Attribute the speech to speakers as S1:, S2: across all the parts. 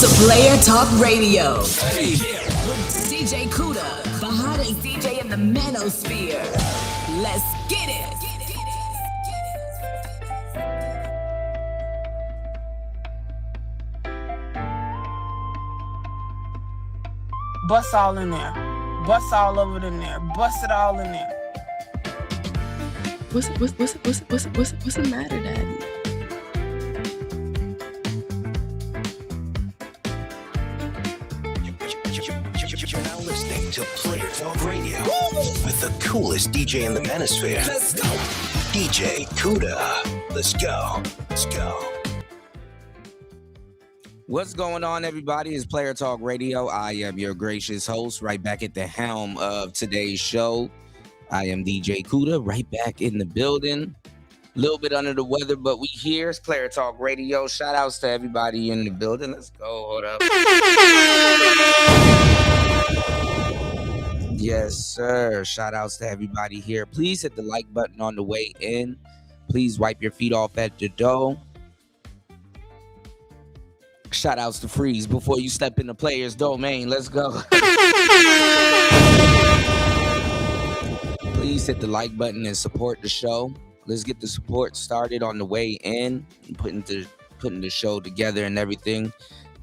S1: Player Talk Radio. DJ Kuda, the hottest DJ in the manosphere. Let's get it.
S2: Bust all in there. Bust all over it in there. Bust it all in there.
S3: What's the matter, Daddy?
S4: You're now listening to Player Talk Radio with the coolest DJ in the manosphere. Let's go. DJ Kuda. Let's go. Let's go.
S5: What's going on, everybody? It's Player Talk Radio. I am your gracious host, right back at the helm of today's show. I am DJ Kuda, right back in the building. A little bit under the weather, but we here. It's Player Talk Radio. Shout outs to everybody in the building. Let's go. Hold up. Yes, sir. Shout outs to everybody here. Please hit the like button on the way in. Please wipe your feet off at the door. Shout outs to Freeze before you step in the player's domain. Let's go. Please hit the like button and support the show. Let's get the support started on the way in, putting the show together and everything.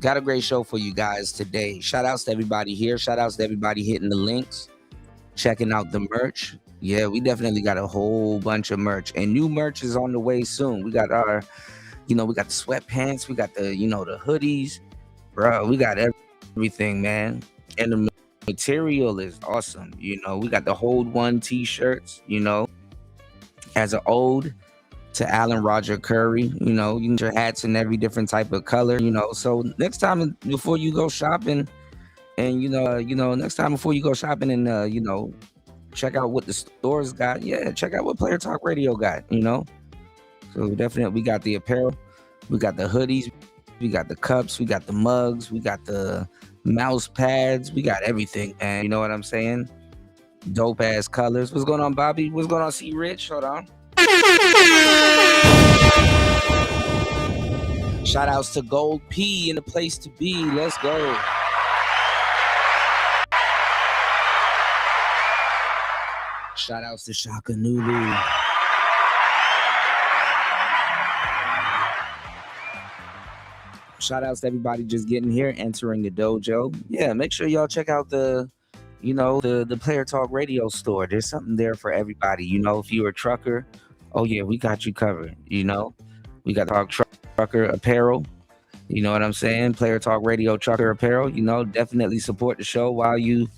S5: Got a great show for you guys today. Shout outs to everybody here. Shout outs to everybody hitting the links, checking out the merch. Yeah, we definitely got a whole bunch of merch, and new merch is on the way soon. We got our, we got the sweatpants, we got the, the hoodies, bro. We got everything, man. And the material is awesome. We got the Hold One t-shirts, as an ode to Allen Roger Curry. You can get your hats in every different type of color, So next time before you go shopping, and next time before you go shopping and check out what the stores got. Yeah, check out what Player Talk Radio got, So definitely we got the apparel, we got the hoodies, we got the cups, we got the mugs, we got the mouse pads, we got everything, man. You know what I'm saying? Dope ass colors. What's going on, Bobby? What's going on, C Rich? Hold on. Shout outs to Gold P in the place to be. Let's go. Shout outs to Shaka Nulu. Shout outs to everybody just getting here, entering the dojo. Yeah, make sure y'all check out the Player Talk Radio store. There's something there for everybody. If you're a trucker, oh yeah, we got you covered. We got Talk Trucker apparel. You know what I'm saying? Player Talk Radio Trucker apparel. Definitely support the show while you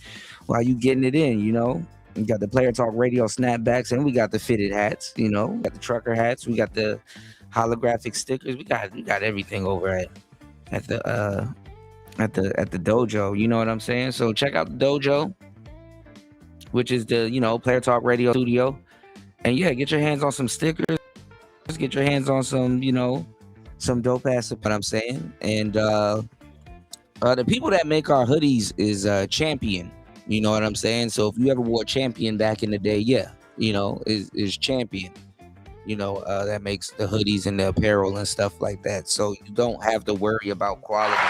S5: getting it in. We got the Player Talk Radio snapbacks, and we got the fitted hats. We got the trucker hats. We got the holographic stickers. We got everything over at the dojo. You know what I'm saying? So check out the dojo, which is the Player Talk Radio studio, and yeah, get your hands on some stickers. Just get your hands on some some dope ass. What I'm saying, and the people that make our hoodies is Champion. You know what I'm saying? So if you ever wore Champion back in the day, yeah, is Champion. That makes the hoodies and the apparel and stuff like that. So you don't have to worry about quality.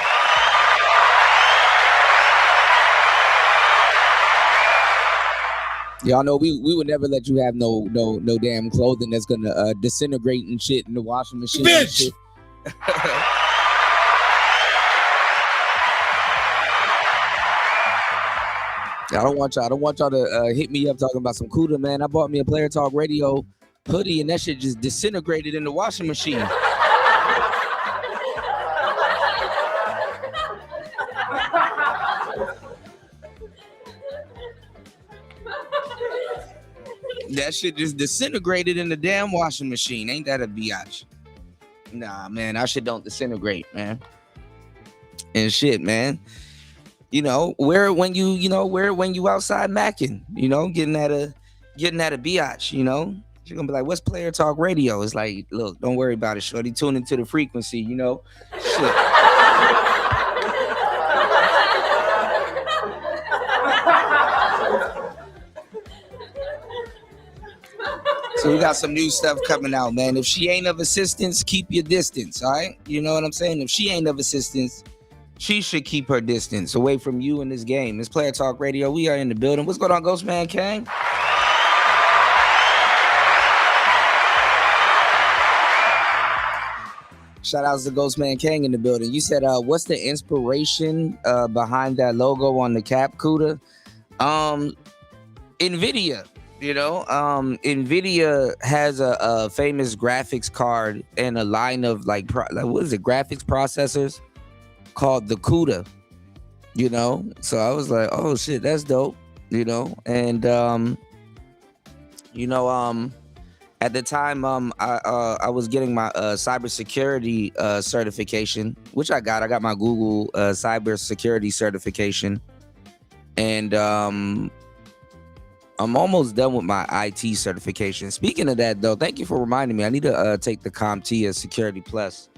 S5: Y'all know we would never let you have no damn clothing that's gonna disintegrate and shit in the washing machine. Bitch! And shit. I don't want y'all to hit me up talking about some Kuda, man. I bought me a Player Talk Radio hoodie and that shit just disintegrated in the washing machine. That shit just disintegrated in the damn washing machine. Ain't that a biatch? Nah, man, that shit don't disintegrate, man. And shit, man. Wear it when you outside macking, getting at a biatch, You're gonna be like, what's Player Talk Radio? It's like, look, don't worry about it, shorty. Tune into the frequency, Shit. So we got some new stuff coming out, man. If she ain't of assistance, keep your distance, all right? You know what I'm saying? If she ain't of assistance, She should keep her distance away from you in this game. It's Player Talk Radio. We are in the building. What's going on, Ghostman Kang? Shout outs to Ghostman Kang in the building. You said, what's the inspiration behind that logo on the cap, Kuda? NVIDIA. You know, NVIDIA has a famous graphics card and a line of like what is it, graphics processors called the CUDA, you know? So I was like, oh shit, that's dope, you know? And, at the time, I was getting my cybersecurity certification, which I got my Google cybersecurity certification. And I'm almost done with my IT certification. Speaking of that, though, thank you for reminding me. I need to take the CompTIA Security Plus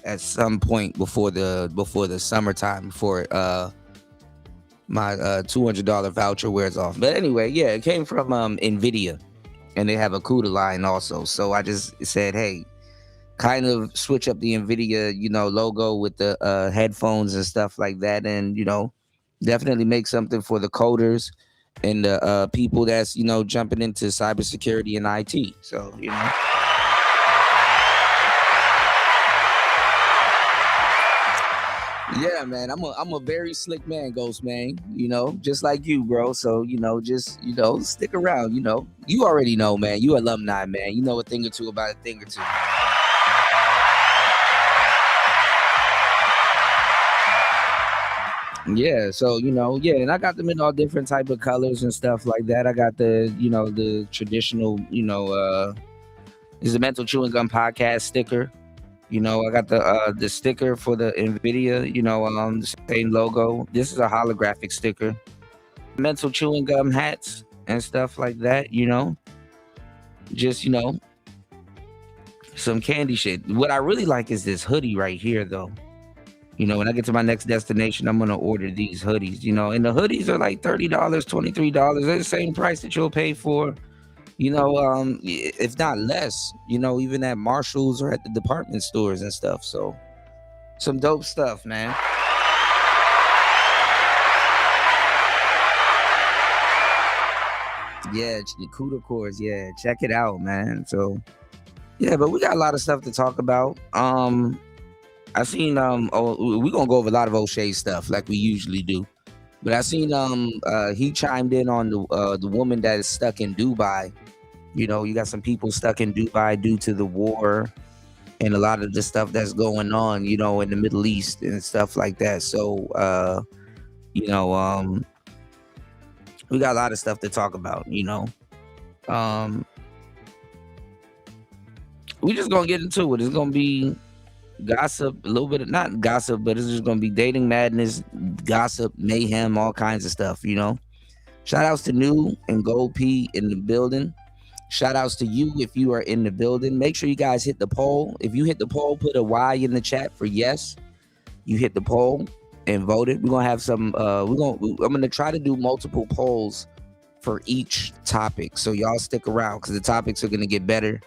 S5: at some point before the summertime, before my $200 voucher wears off. But anyway, yeah, it came from NVIDIA, and they have a CUDA line also. So I just said, hey, kind of switch up the NVIDIA, logo with the headphones and stuff like that, and definitely make something for the coders and the people that's jumping into cybersecurity and IT. So yeah, man, I'm a very slick man, Ghost man. Just like you, bro. So just stick around. You already know, man. You alumni, man. You know a thing or two about a thing or two. Yeah, so and I got them in all different type of colors and stuff like that. I got the the traditional is the Mental Chewing Gum podcast sticker. I got the sticker for the NVIDIA, the same logo. This is a holographic sticker. Mental Chewing Gum hats and stuff like that, just some candy shit. What I really like is this hoodie right here, though. When I get to my next destination, I'm gonna order these hoodies, and the hoodies are like $30, $23. They're the same price that you'll pay for, if not less, even at Marshall's or at the department stores and stuff. So some dope stuff, man. Yeah, the CUDA cores, yeah, check it out, man. So yeah, but we got a lot of stuff to talk about. I seen we're gonna go over a lot of O'Shea stuff like we usually do. But I seen he chimed in on the woman that is stuck in Dubai. You got some people stuck in Dubai due to the war and a lot of the stuff that's going on, in the Middle East and stuff like that. So we got a lot of stuff to talk about, we just gonna get into it. It's gonna be gossip, a little bit of not gossip, but it's just gonna be dating madness, gossip, mayhem, all kinds of stuff. Shout outs to New and Gold P in the building. Shout outs to you if you are in the building. Make sure you guys hit the poll. If you hit the poll, put a Y in the chat for yes. You hit the poll and voted. We're gonna have some. I'm gonna try to do multiple polls for each topic, so y'all stick around because the topics are gonna get better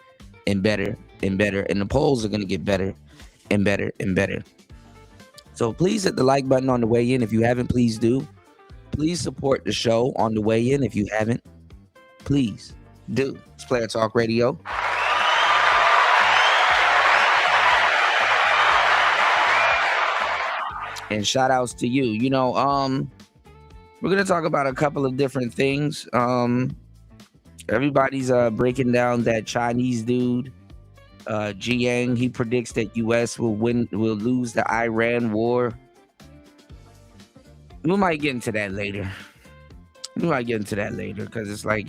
S5: and better and better, and the polls are gonna get better and better and better. So please hit the like button on the way in. If you haven't, please do. Please support the show on the way in. If you haven't, please do. It's Player Talk Radio. And shout outs to you. We're gonna talk about a couple of different things. Everybody's breaking down that Chinese dude, Jiang. He predicts that U.S. will lose the Iran war. We might get into that later. Because it's like,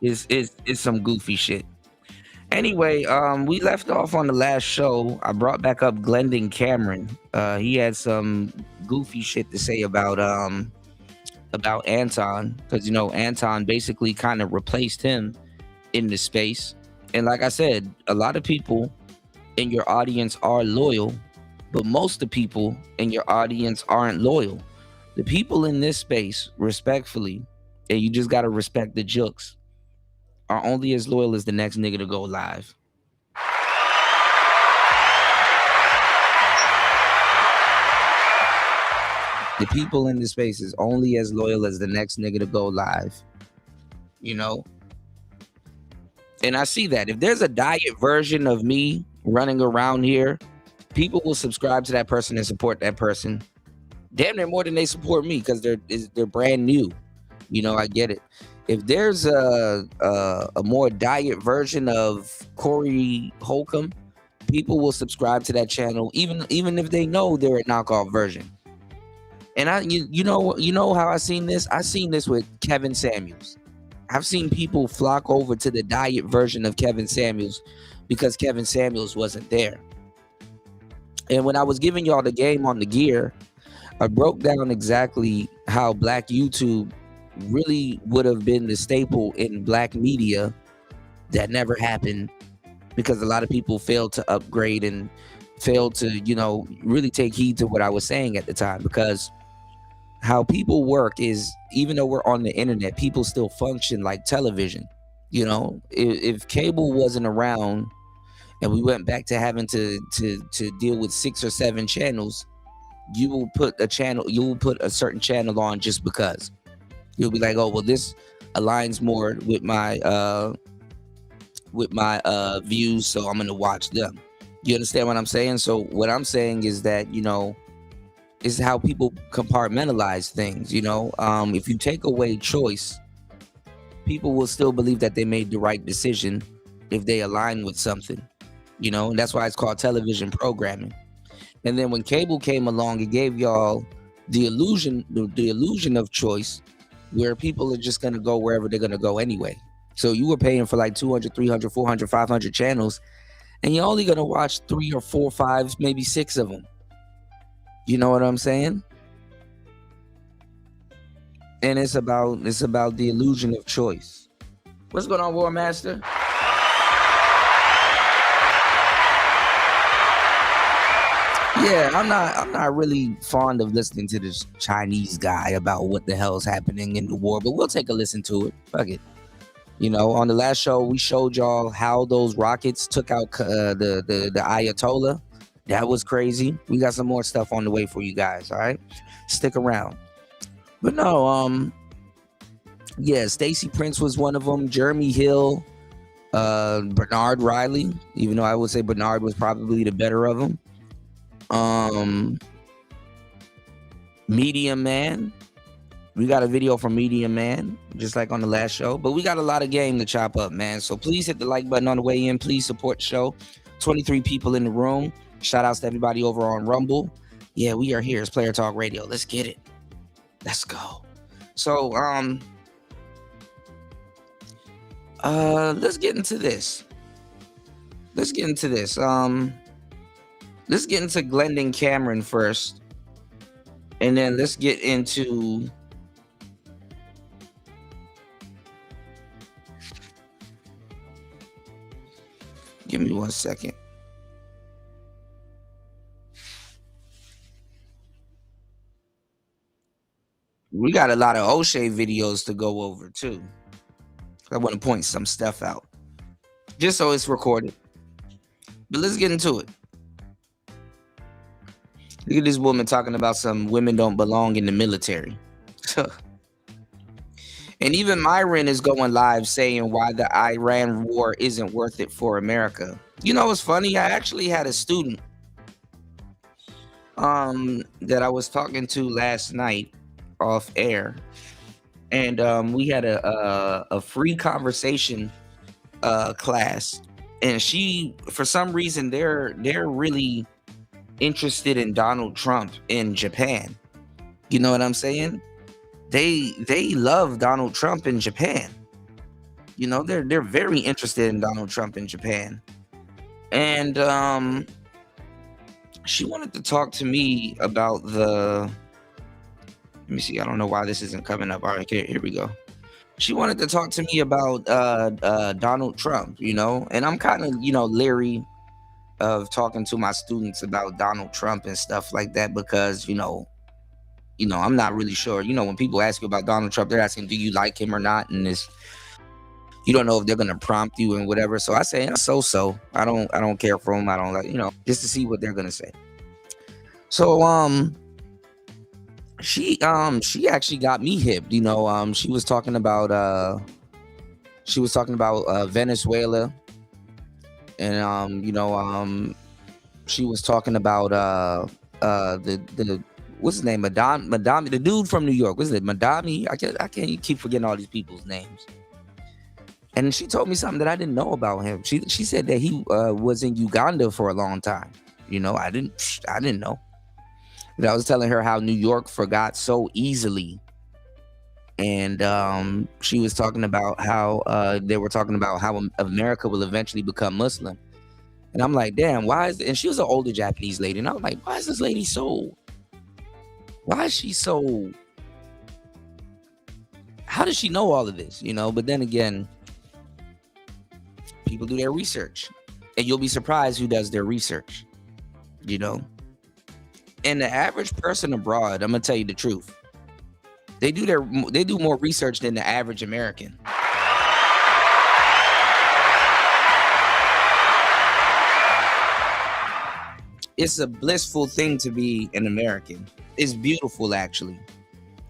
S5: it's some goofy shit. Anyway, we left off on the last show. I brought back up Glendon Cameron. He had some goofy shit to say about Anton, because Anton basically kind of replaced him in the space. And like I said, a lot of people in your audience are loyal, but most of the people in your audience aren't loyal. The people in this space, respectfully, and you just got to respect the jokes, are only as loyal as the next nigga to go live. The people in the space is only as loyal as the next nigga to go live. You know? And I see that. If there's a diet version of me running around here, people will subscribe to that person and support that person. Damn near more than they support me because they're brand new. You know, I get it. If there's a more diet version of Corey Holcomb, people will subscribe to that channel, even if they know they're a knockoff version. And you know how I seen this? I seen this with Kevin Samuels. I've seen people flock over to the diet version of Kevin Samuels because Kevin Samuels wasn't there. And when I was giving y'all the game on the gear, I broke down exactly how Black YouTube really would have been the staple in Black media. That never happened because a lot of people failed to upgrade and failed to, really take heed to what I was saying at the time. Because how people work is, even though we're on the internet, people still function like television. If cable wasn't around and we went back to having to deal with 6 or 7 channels, you will put a certain channel on just because. You'll be like, oh, well, this aligns more with my views, so I'm gonna watch them. You understand what I'm saying? So what I'm saying is that, is how people compartmentalize things. If you take away choice, people will still believe that they made the right decision if they align with something. And that's why it's called television programming. And then when cable came along, it gave y'all the illusion of choice, where people are just going to go wherever they're going to go anyway. So you were paying for like 200, 300, 400, 500 channels, and you're only going to watch 3 or 4, 5, maybe 6 of them. You know what I'm saying? And it's about the illusion of choice. What's going on, War Master? Yeah, I'm not really fond of listening to this Chinese guy about what the hell's happening in the war, but we'll take a listen to it. Fuck it. On the last show, we showed y'all how those rockets took out the Ayatollah. That was crazy. We got some more stuff on the way for you guys, all right? Stick around. But no, Stacey Prince was one of them. Jeremy Hill, Bernard Riley, even though I would say Bernard was probably the better of them. Medium Man. We got a video from Medium Man, just like on the last show. But we got a lot of game to chop up, man. So please hit the like button on the way in. Please support the show. 23 people in the room. Shout outs to everybody over on Rumble. Yeah, we are here. It's Player Talk Radio. Let's get it. Let's go. So, let's get into this. Let's get into Glendon Cameron first. And then let's get into give me 1 second. We got a lot of O'Shea videos to go over too. I want to point some stuff out just so it's recorded. But let's get into it. Look at this woman talking about some women don't belong in the military. And even Myron is going live saying why the Iran war isn't worth it for America. It's funny. I actually had a student that I was talking to last night off air, and we had a free conversation class, and she, for some reason, they're really interested in Donald Trump in Japan. You know what I'm saying? They love Donald Trump in Japan. They're very interested in Donald Trump in Japan. And she wanted to talk to me about let me see, I don't know why this isn't coming up. All right, here we go. She wanted to talk to me about Donald Trump, and I'm kind of, leery of talking to my students about Donald Trump and stuff like that because, I'm not really sure. When people ask you about Donald Trump, they're asking, do you like him or not? And you don't know if they're going to prompt you and whatever. So I say, so. I don't care for him. I don't like, just to see what they're going to say. So, She actually got me hipped. You know, she was talking about Venezuela, and she was talking about the what's his name, Madami, the dude from New York. What's it, Madami? I can't keep forgetting all these people's names. And she told me something that I didn't know about him. She said that he was in Uganda for a long time. You know, I didn't know. But I was telling her how New York forgot so easily. And she was talking about how they were talking about how America will eventually become Muslim. And I'm like, damn, why is it? And she was an older Japanese lady. And I was like, why is this lady why is she so, how does she know all of this? You know, but then again, people do their research. And you'll be surprised who does their research, you know. And the average person abroad, I'm gonna tell you the truth, they do more research than the average American. It's a blissful thing to be an American. It's beautiful, actually.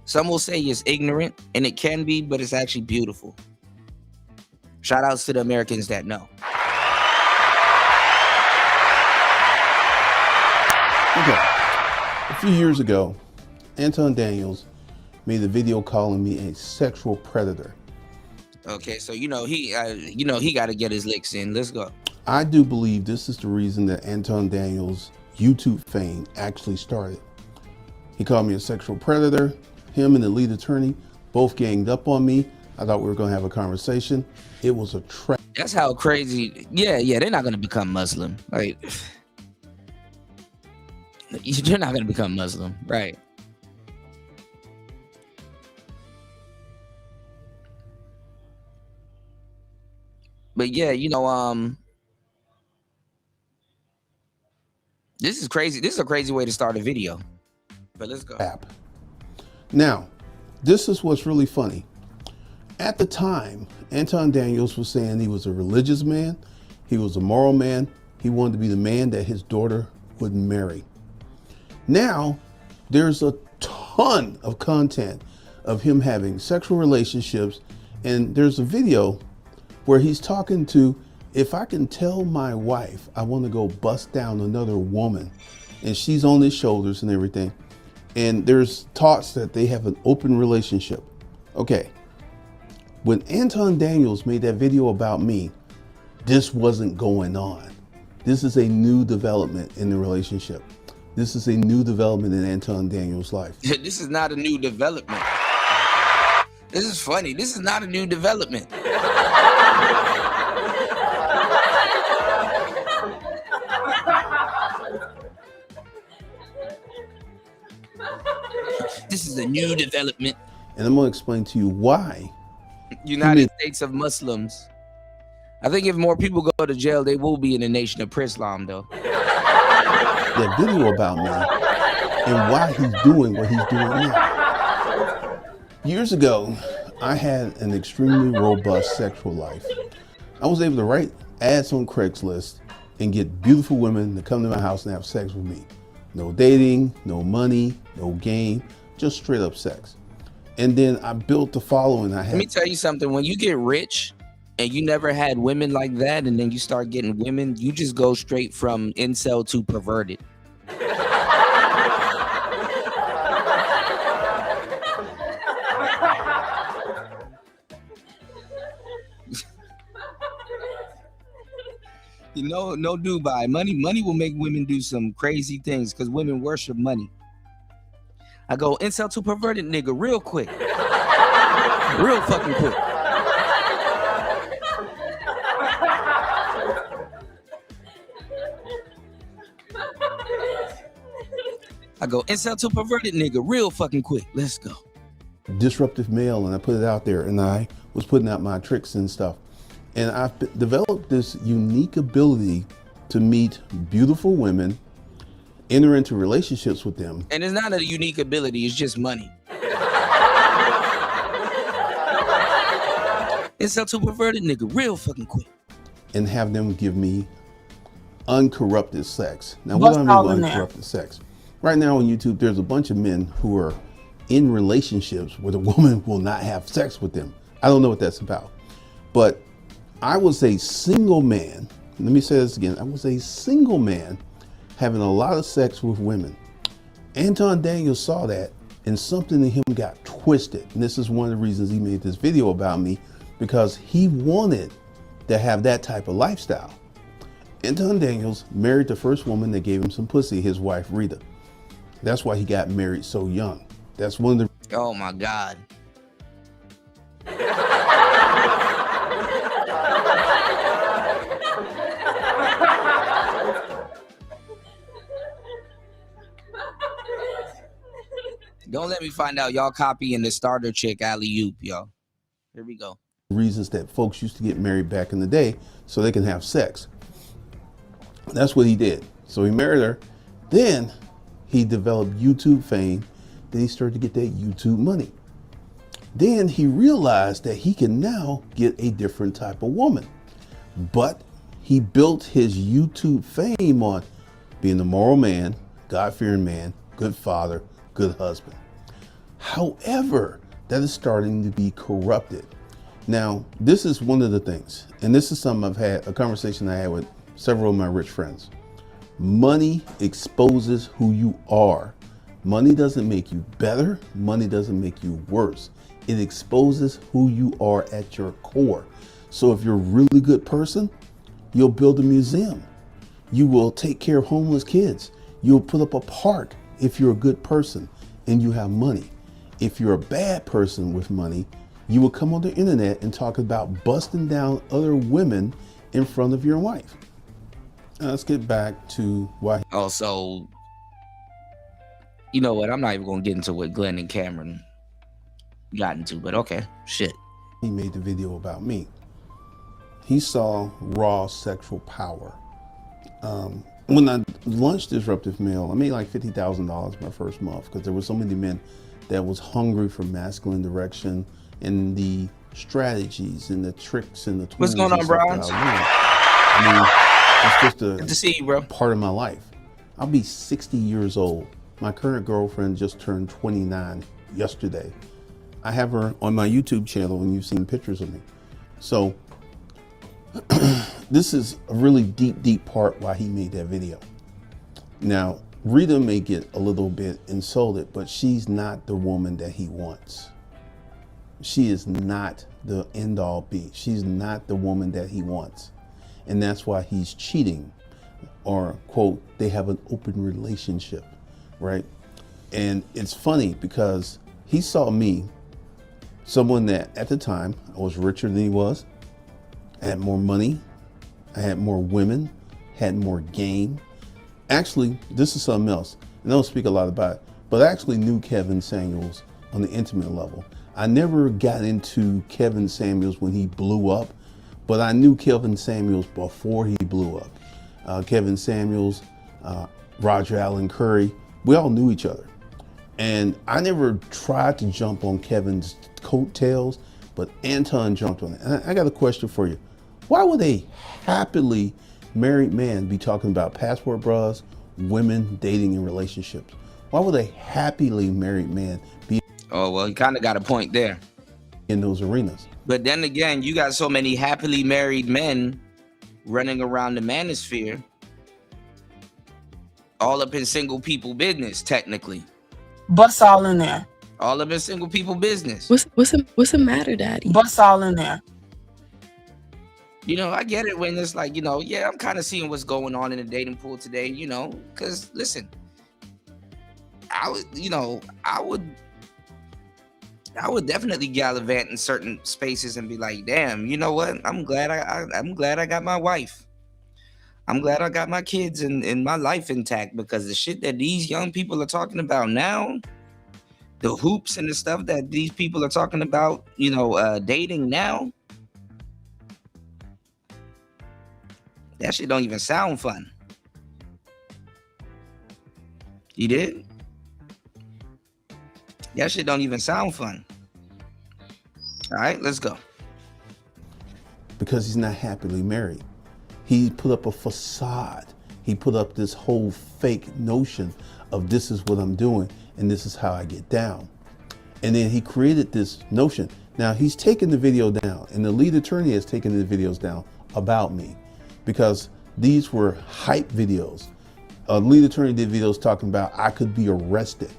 S5: Some will say it's ignorant, and it can be, but it's actually beautiful. Shout outs to the Americans that know.
S6: Okay. A few years ago, Anton Daniels made a video calling me a sexual predator.
S5: Okay, so he got to get his licks in. Let's go.
S6: I do believe this is the reason that Anton Daniels' YouTube fame actually started. He called me a sexual predator. Him and the lead attorney both ganged up on me. I thought we were going to have a conversation. It was a trap.
S5: That's how crazy. Yeah, they're not going to become Muslim. Like, you're not going to become Muslim, right? But yeah, this is crazy. This is a crazy way to start a video. But let's go.
S6: Now, this is what's really funny. At the time, Anton Daniels was saying he was a religious man. He was a moral man. He wanted to be the man that his daughter would marry. Now, there's a ton of content of him having sexual relationships. And there's a video where he's talking to, if I can tell my wife I want to go bust down another woman, and she's on his shoulders and everything. And there's talks that they have an open relationship. Okay. When Anton Daniels made that video about me, this wasn't going on. This is a new development in the relationship. This is a new development in Anton Daniels' life.
S5: This is not a new development. This is funny. This is not a new development. This is a new development.
S6: And I'm going to explain to you why.
S5: United States of Muslims. I think if more people go to jail, they will be in the nation of Islam, though.
S6: That video about me and why he's doing what he's doing now. Years ago, I had an extremely robust sexual life. I was able to write ads on Craigslist and get beautiful women to come to my house and have sex with me. No dating, no money, no game, just straight up sex. And then I built the following. Let
S5: me tell you something. When you get rich and you never had women like that, and then you start getting women, you just go straight from incel to perverted. No Dubai. Money will make women do some crazy things because women worship money. I go incel to perverted nigga real quick. Real fucking quick. I go incel to perverted nigga real fucking quick. Let's go.
S6: Disruptive male, and I put it out there, and I was putting out my tricks and stuff. And I've developed this unique ability to meet beautiful women, enter into relationships with them.
S5: And it's not a unique ability, it's just money. Incel to perverted nigga real fucking quick.
S6: And have them give me uncorrupted sex. Now, what do I mean by uncorrupted sex? Right now on YouTube, there's a bunch of men who are in relationships where the woman will not have sex with them. I don't know what that's about. But I was a single man. Let me say this again. I was a single man having a lot of sex with women. Anton Daniels saw that, and something in him got twisted. And this is one of the reasons he made this video about me, because he wanted to have that type of lifestyle. Anton Daniels married the first woman that gave him some pussy, his wife Rita. That's why he got married so young. That's one of the...
S5: Oh my God. Don't let me find out y'all copying the starter chick alley-oop, y'all. Here we go.
S6: reasons that folks used to get married back in the day so they can have sex. That's what he did. So he married her. Then he developed YouTube fame. Then he started to get that YouTube money. Then he realized that he can now get a different type of woman. But he built his YouTube fame on being a moral man, God-fearing man, good father, good husband. However, that is starting to be corrupted. Now, this is one of the things, and this is something I've had, a conversation I had with several of my rich friends. Money exposes who you are. Money doesn't make you better. Money doesn't make you worse. It exposes who you are at your core. So if you're a really good person, you'll build a museum. You will take care of homeless kids. You'll put up a park if you're a good person and you have money. If you're a bad person with money, you will come on the internet and talk about busting down other women in front of your wife. Now let's get back to why.
S5: Also, you know what? I'm not even going to get into what Glenn and Cameron got into, but okay, shit.
S6: He made the video about me. He saw raw sexual power. When I launched Disruptive Male, I made like $50,000 my first month because there were so many men that was hungry for masculine direction and the strategies and the tricks and the tools.
S5: What's going on, Brian?
S6: I mean, it's just
S5: Good to see you, bro.
S6: part of my life. I'll be 60 years old. My current girlfriend just turned 29 yesterday. I have her on my YouTube channel and you've seen pictures of me. So this is a really deep part why he made that video. Now, Rita may get a little bit insulted, but she's not the woman that he wants. She is not the end all be. She's not the woman that he wants. And that's why he's cheating, or quote, they have an open relationship, right? And it's funny because he saw me, someone that at the time I was richer than he was. I had more money, I had more women, had more game. Actually, this is something else, and I don't speak a lot about it, but I actually knew Kevin Samuels on the intimate level. I never got into Kevin Samuels when he blew up, but I knew Kevin Samuels before he blew up. Kevin Samuels, Roger Allen Curry, we all knew each other. And I never tried to jump on Kevin's coattails, but Anton jumped on it. And I got a question for you. Why would a happily married man be talking about passport bras, women, dating, and relationships? Why would a happily married man be
S5: Oh, well, you kind of got a point there.
S6: in those arenas?
S5: But then again, you got so many happily married men running around the manosphere, all up in single people business, technically.
S2: Bust all in there.
S5: All up in single people business.
S3: What's the matter, Daddy?
S2: Bust all in there.
S5: You know, I get it when it's like, you know, yeah, I'm kind of seeing what's going on in the dating pool today, you know, because listen, I would definitely gallivant in certain spaces and be like, damn, you know what? I'm glad I got my wife. I'm glad I got my kids and my life intact, because the shit that these young people are talking about now, the hoops and the stuff that these people are talking about, you know, dating now, that shit don't even sound fun. You did? That shit don't even sound fun. All right, let's go.
S6: Because he's not happily married. He put up a facade. He put up this whole fake notion of this is what I'm doing and this is how I get down. And then he created this notion. Now he's taken the video down, and the lead attorney has taken the videos down about me because these were hype videos. A lead attorney did videos talking about I could be arrested.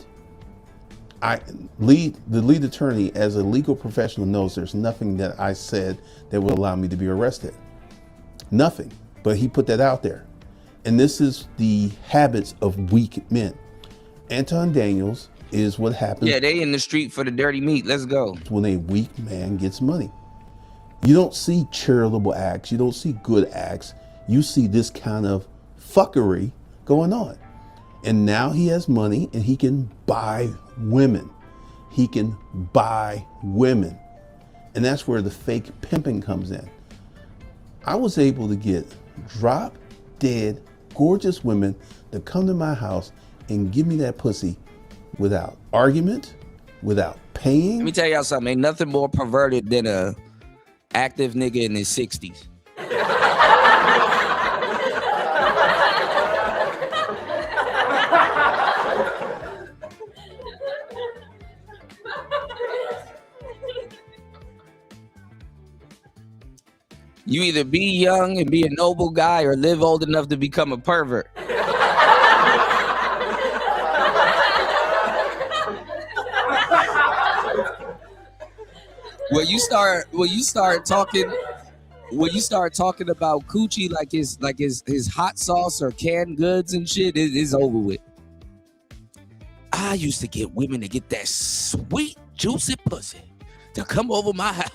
S6: The lead attorney, as a legal professional, knows there's nothing that I said that will allow me to be arrested. Nothing. But he put that out there. And this is the habits of weak men. Anton Daniels is what happens.
S5: Yeah, they in the street for the dirty meat. Let's go.
S6: When a weak man gets money. You don't see charitable acts. You don't see good acts. You see this kind of fuckery going on. And now he has money and he can buy women. He can buy women. And that's where the fake pimping comes in. I was able to get drop dead, gorgeous women to come to my house and give me that pussy without argument, without paying.
S5: Let me tell y'all something. Ain't nothing more perverted than a active nigga in his 60s. You either be young and be a noble guy or live old enough to become a pervert. When you start talking about coochie like his hot sauce or canned goods and shit, it's over with. I used to get women to get that sweet, juicy pussy to come over my house.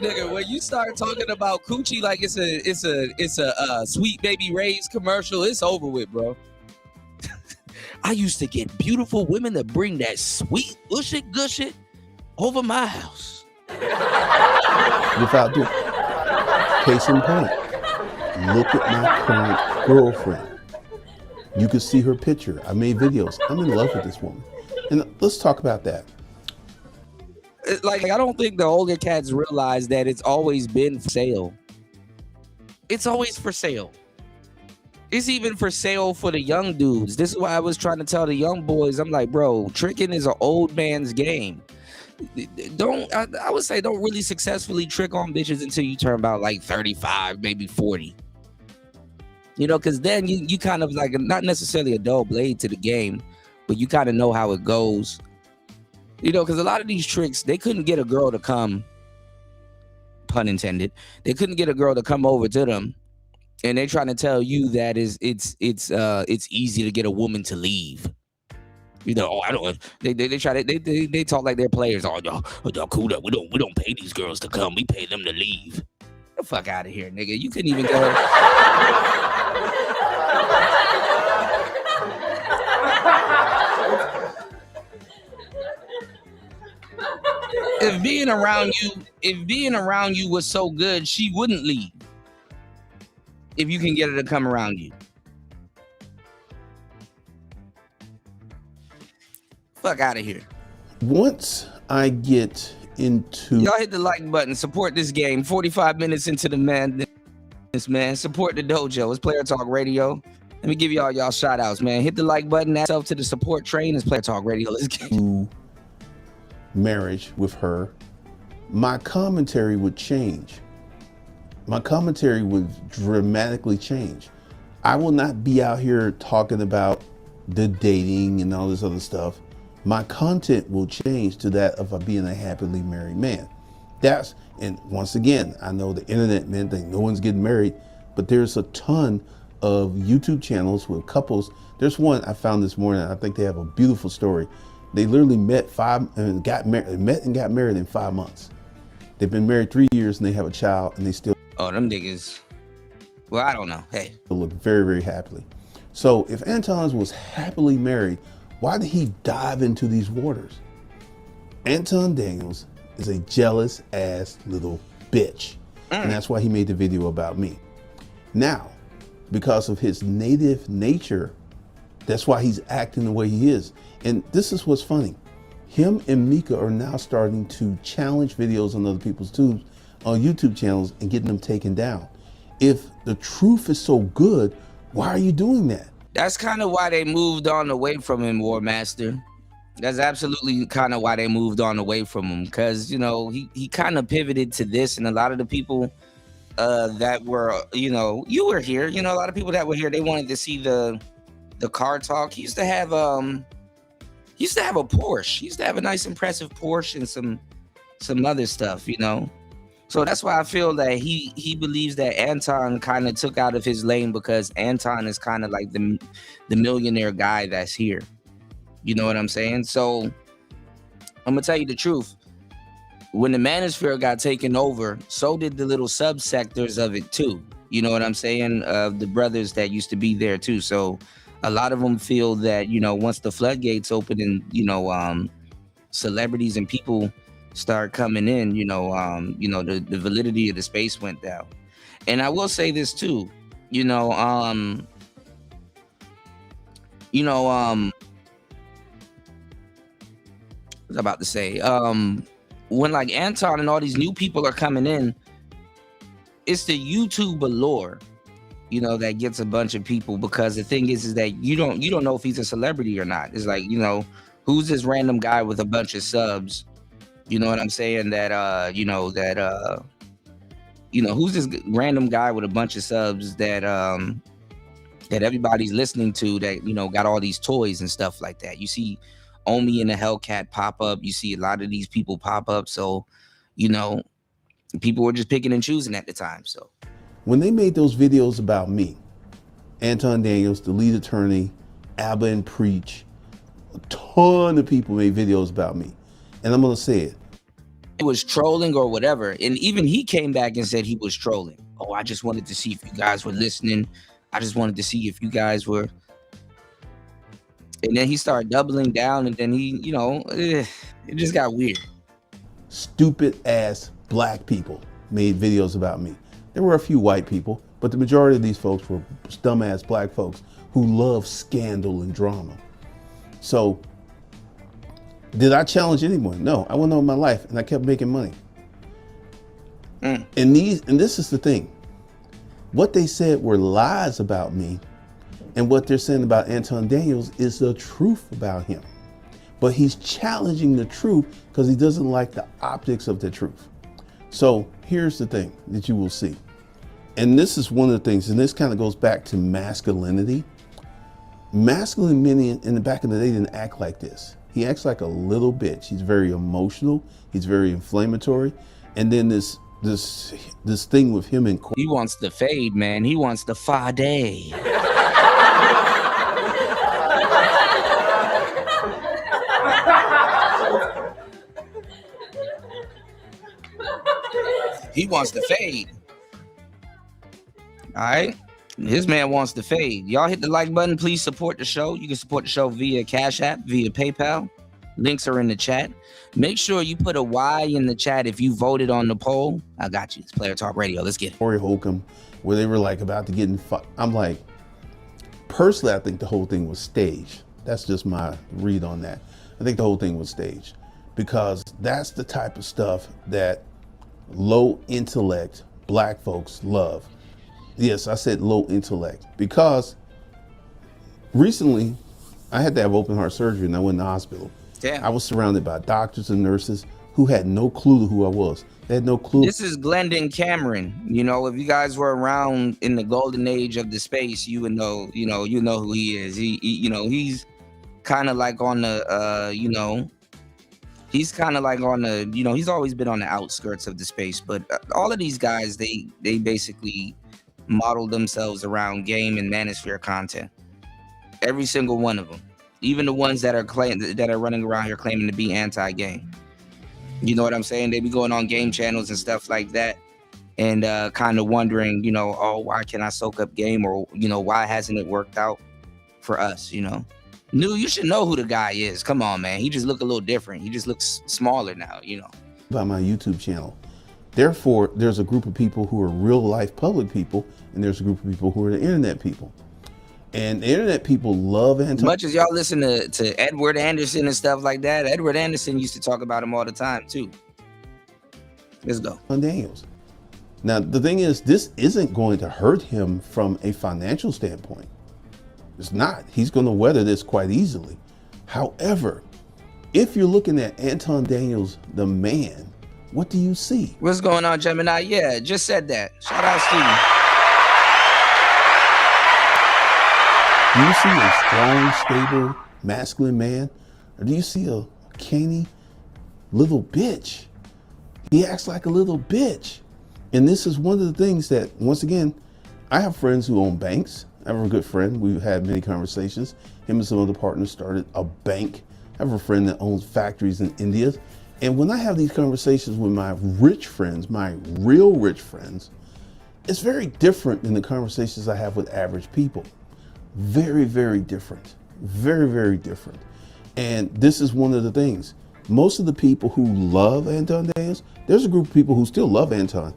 S5: Nigga, when you start talking about coochie like it's a Sweet Baby Ray's commercial, it's over with, bro. I used to get beautiful women to bring that sweet gushy over my house.
S6: Without doing. Case in point. Look at my current girlfriend. You can see her picture. I made videos. I'm in love with this woman. And let's talk about that.
S5: Like, I don't think the older cats realize that it's always been for sale. It's always for sale. It's even for sale for the young dudes. This is why I was trying to tell the young boys. I'm like, bro, tricking is an old man's game. I would say don't really successfully trick on bitches until you turn about like 35, maybe 40. You know, because then you kind of like, not necessarily a dull blade to the game, but you kind of know how it goes. You know, because a lot of these tricks, they couldn't get a girl to come, pun intended, they couldn't get a girl to come over to them, and they're trying to tell you that it's easy to get a woman to leave. You know, I don't. They talk like they're players. Oh, y'all cool. We don't pay these girls to come. We pay them to leave. Get the fuck out of here, nigga. You couldn't even go. If being around you was so good, she wouldn't leave. If you can get her to come around you. Fuck out of here.
S6: Once I get into...
S5: Y'all hit the like button. Support this game. 45 minutes into the madness, man. Support the dojo. It's Player Talk Radio. Let me give y'all shout outs, man. Hit the like button. Add yourself to the support train. It's Player Talk Radio. Let's get
S6: marriage with her. My commentary would change. My commentary would dramatically change. I will not be out here talking about the dating and all this other stuff. My content will change to that of being a happily married man. And once again, I know the internet meant that no one's getting married, but there's a ton of YouTube channels with couples. There's one I found this morning. I think they have a beautiful story. They literally met and got married in 5 months. They've been married 3 years and they have a child and they still.
S5: Oh, them niggas. Well, I don't know. Hey.
S6: Look very, very happily. So if Anton was happily married, why did he dive into these waters? Anton Daniels is a jealous ass little bitch. And that's why he made the video about me. Now, because of his native nature, that's why he's acting the way he is. And this is what's funny. Him and Mika are now starting to challenge videos on other people's tubes on YouTube channels and getting them taken down. If the truth is so good, why are you doing that?
S5: That's kind of why they moved on away from him, War Master. That's absolutely kind of why they moved on away from him, because he kind of pivoted to this, and a lot of the people that were you were here, a lot of people that were here, they wanted to see the car talk. He used to have a Porsche. He used to have a nice, impressive Porsche and some other stuff, So that's why I feel that he believes that Anton kind of took out of his lane, because Anton is kind of like the millionaire guy that's here. You know what I'm saying? So I'm gonna tell you the truth. When the manosphere got taken over, so did the little subsectors of it too. You know what I'm saying? The brothers that used to be there too. So a lot of them feel that, once the floodgates open and, celebrities and people start coming in, the validity of the space went down. And I will say this too, I was about to say, when like Anton and all these new people are coming in, it's the YouTube allure, that gets a bunch of people, because the thing is that you don't know if he's a celebrity or not. It's like, who's this random guy with a bunch of subs? You know what I'm saying? Who's this random guy with a bunch of subs that everybody's listening to, that, got all these toys and stuff like that. You see Omi and the Hellcat pop up. You see a lot of these people pop up. So, people were just picking and choosing at the time. So
S6: when they made those videos about me, Anton Daniels, the lead attorney, Abba and Preach, a ton of people made videos about me. And I'm going to say it.
S5: It was trolling or whatever. And even he came back and said he was trolling. Oh, I just wanted to see if you guys were listening. I just wanted to see if you guys were. And then he started doubling down, and then he, it just got weird.
S6: Stupid ass black people made videos about me. There were a few white people, but the majority of these folks were dumbass black folks who love scandal and drama. So, did I challenge anyone? No, I went on my life and I kept making money. And this is the thing. What they said were lies about me, and what they're saying about Anton Daniels is the truth about him. But he's challenging the truth because he doesn't like the optics of the truth. So here's the thing that you will see. And this is one of the things, and this kind of goes back to masculinity. Masculinity in the back of the day didn't act like this. He acts like a little bitch. He's very emotional. He's very inflammatory. And then this thing with him and
S5: he wants the fade, man. He wants the fade. He wants the fade. All right. His man wants the fade. Y'all hit the like button. Please support the show. You can support the show via Cash App, via PayPal. Links are in the chat. Make sure you put a Y in the chat if you voted on the poll. I got you. It's Player Talk Radio. Let's get it.
S6: Holcomb, where they were like about to get in fight. I'm like, personally, I think the whole thing was staged. That's just my read on that. I think the whole thing was staged, because that's the type of stuff that low intellect black folks love. Yes, I said low intellect, because recently I had to have open heart surgery and I went to the hospital.
S5: Damn.
S6: I was surrounded by doctors and nurses who had no clue who I was. They had no clue.
S5: This is Glendon Cameron. If you guys were around in the golden age of the space, you would know, you know who he is. He's kind of like on the, he's kind of like on the, he's always been on the outskirts of the space. But all of these guys, they basically model themselves around game and manosphere content. Every single one of them. Even the ones that are running around here claiming to be anti-game. You know what I'm saying? They be going on game channels and stuff like that, and kind of wondering, why can I soak up game, or why hasn't it worked out for us? New, you should know who the guy is. Come on, man. He just look a little different. He just looks smaller now.
S6: By my YouTube channel. Therefore, there's a group of people who are real life public people, and there's a group of people who are the internet people. And the internet people love Anton.
S5: As much as y'all listen to Edward Anderson and stuff like that, Edward Anderson used to talk about him all the time too. Let's go.
S6: Daniels. Now, the thing is, this isn't going to hurt him from a financial standpoint. It's not. He's going to weather this quite easily. However, if you're looking at Anton Daniels, the man, what do you see?
S5: What's going on, Gemini? Yeah, just said that. Shout out,
S6: Do you see a strong, stable, masculine man? Or do you see a canny little bitch? He acts like a little bitch. And this is one of the things that, once again, I have friends who own banks. I have a good friend. We've had many conversations. Him and some other partners started a bank. I have a friend that owns factories in India. And when I have these conversations with my rich friends, my real rich friends, it's very different than the conversations I have with average people. Very, very different. Very, very different. And this is one of the things. Most of the people who love Anton Daniels, there's a group of people who still love Anton.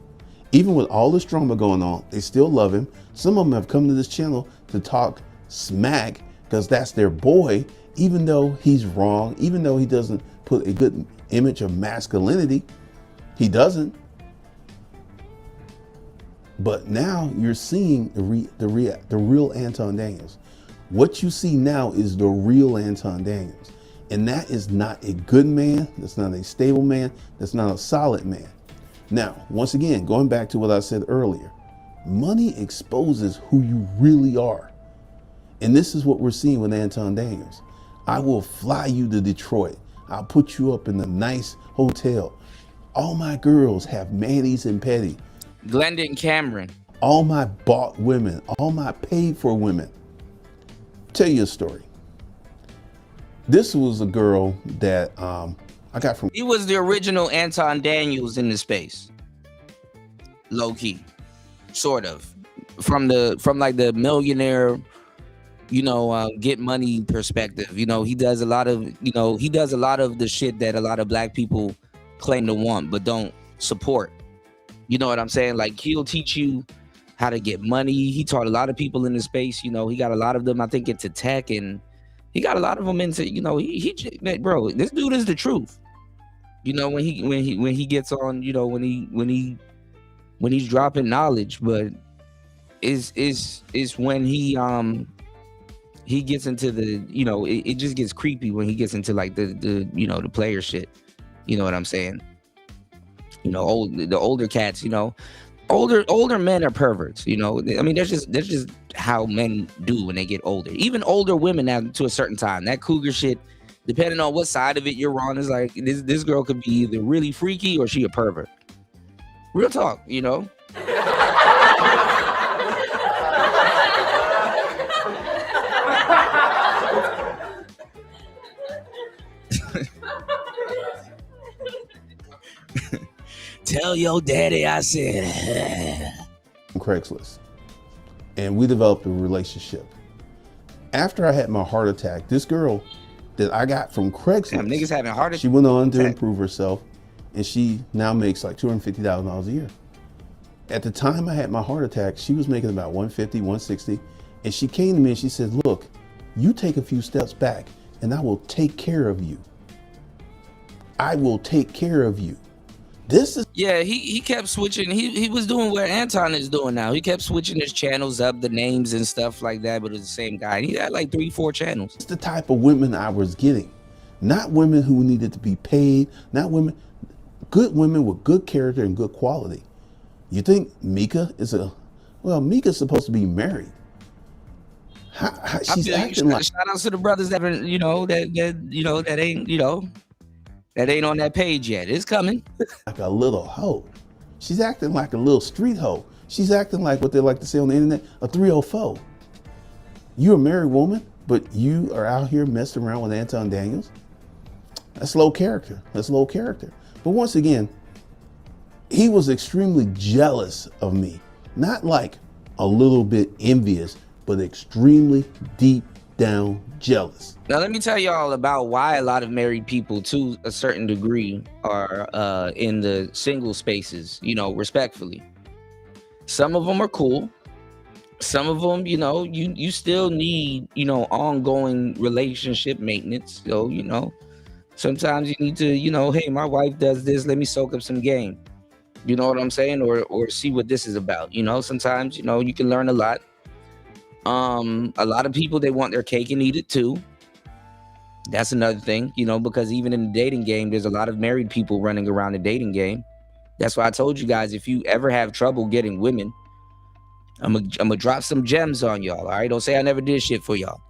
S6: Even with all this drama going on, they still love him. Some of them have come to this channel to talk smack because that's their boy, even though he's wrong, even though he doesn't put a good image of masculinity. He doesn't. But now you're seeing the real Anton Daniels. What you see now is the real Anton Daniels. And that is not a good man. That's not a stable man. That's not a solid man. Now, once again, going back to what I said earlier, money exposes who you really are. And this is what we're seeing with Anton Daniels. I will fly you to Detroit. I'll put you up in a nice hotel. All my girls have manis and petty.
S5: Glendon Cameron.
S6: All my bought women, all my paid for women. Tell you a story. This was a girl that I got from.
S5: He was the original Anton Daniels in the space. Low key, sort of, from like the millionaire, get money perspective. He does a lot of, the shit that a lot of black people claim to want but don't support. You know what I'm saying? Like, he'll teach you how to get money. He taught a lot of people in the space. He got a lot of them, I think, into tech, and he got a lot of them into, bro, this dude is the truth. When he gets on, when he's dropping knowledge, but is when he gets into the, it just gets creepy when he gets into like the player shit. You know what I'm saying? The older cats, older men are perverts. I mean, that's just how men do when they get older. Even older women now, to a certain time, that cougar shit, depending on what side of it you're on, is like this girl could be either really freaky or she a pervert. Real talk, Tell your daddy I said.
S6: Craigslist. And we developed a relationship. After I had my heart attack, this girl that I got from Craigslist.
S5: Damn, niggas having heart attack.
S6: She went on to improve herself, and she now makes like $250,000 a year. At the time I had my heart attack, she was making about $150,000, $160,000, and she came to me and she said, "Look, you take a few steps back, and I will take care of you. I will take care of you." This is
S5: he kept switching. He was doing what Anton is doing now. He kept switching his channels up, the names and stuff like that, but it's the same guy. He had like 3-4 channels.
S6: It's the type of women I was getting. Not women who needed to be paid, not good women with good character and good quality. You think Mika is Mika's supposed to be married. She's acting like.
S5: Shout out to the brothers that that ain't on that page yet. It's coming.
S6: Like a little hoe. She's acting like a little street hoe. She's acting like what they like to say on the internet, a 304. You're a married woman, but you are out here messing around with Anton Daniels. That's low character. But once again, he was extremely jealous of me. Not like a little bit envious, but extremely deep down jealous.
S5: Now let me tell y'all about why a lot of married people, to a certain degree, are in the single spaces, respectfully. Some of them are cool. Some of them, you still need, ongoing relationship maintenance. So, sometimes you need to, hey, my wife does this, let me soak up some game. You know what I'm saying? Or see what this is about. You know, sometimes, you know, you can learn a lot. A lot of people, they want their cake and eat it too. That's another thing, you know, because even in the dating game, there's a lot of married people running around the dating game. That's why I told you guys, if you ever have trouble getting women, I'm gonna drop some gems on y'all. All right, don't say I never did shit for y'all.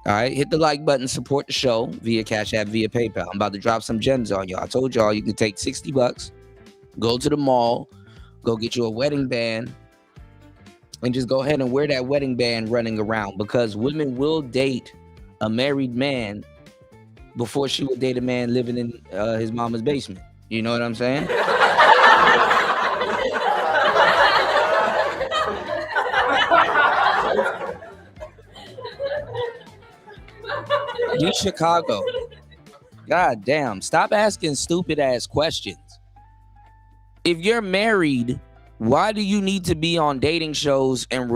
S5: All right, hit the like button, support the show via Cash App, via PayPal. I'm about to drop some gems on y'all. I told y'all you can take $60, go to the mall, go get you a wedding band, and just go ahead and wear that wedding band running around, because women will date a married man before she would date a man living in his mama's basement. You know what I'm saying? You Chicago. God damn. Stop asking stupid ass questions. If you're married, why do you need to be on dating shows and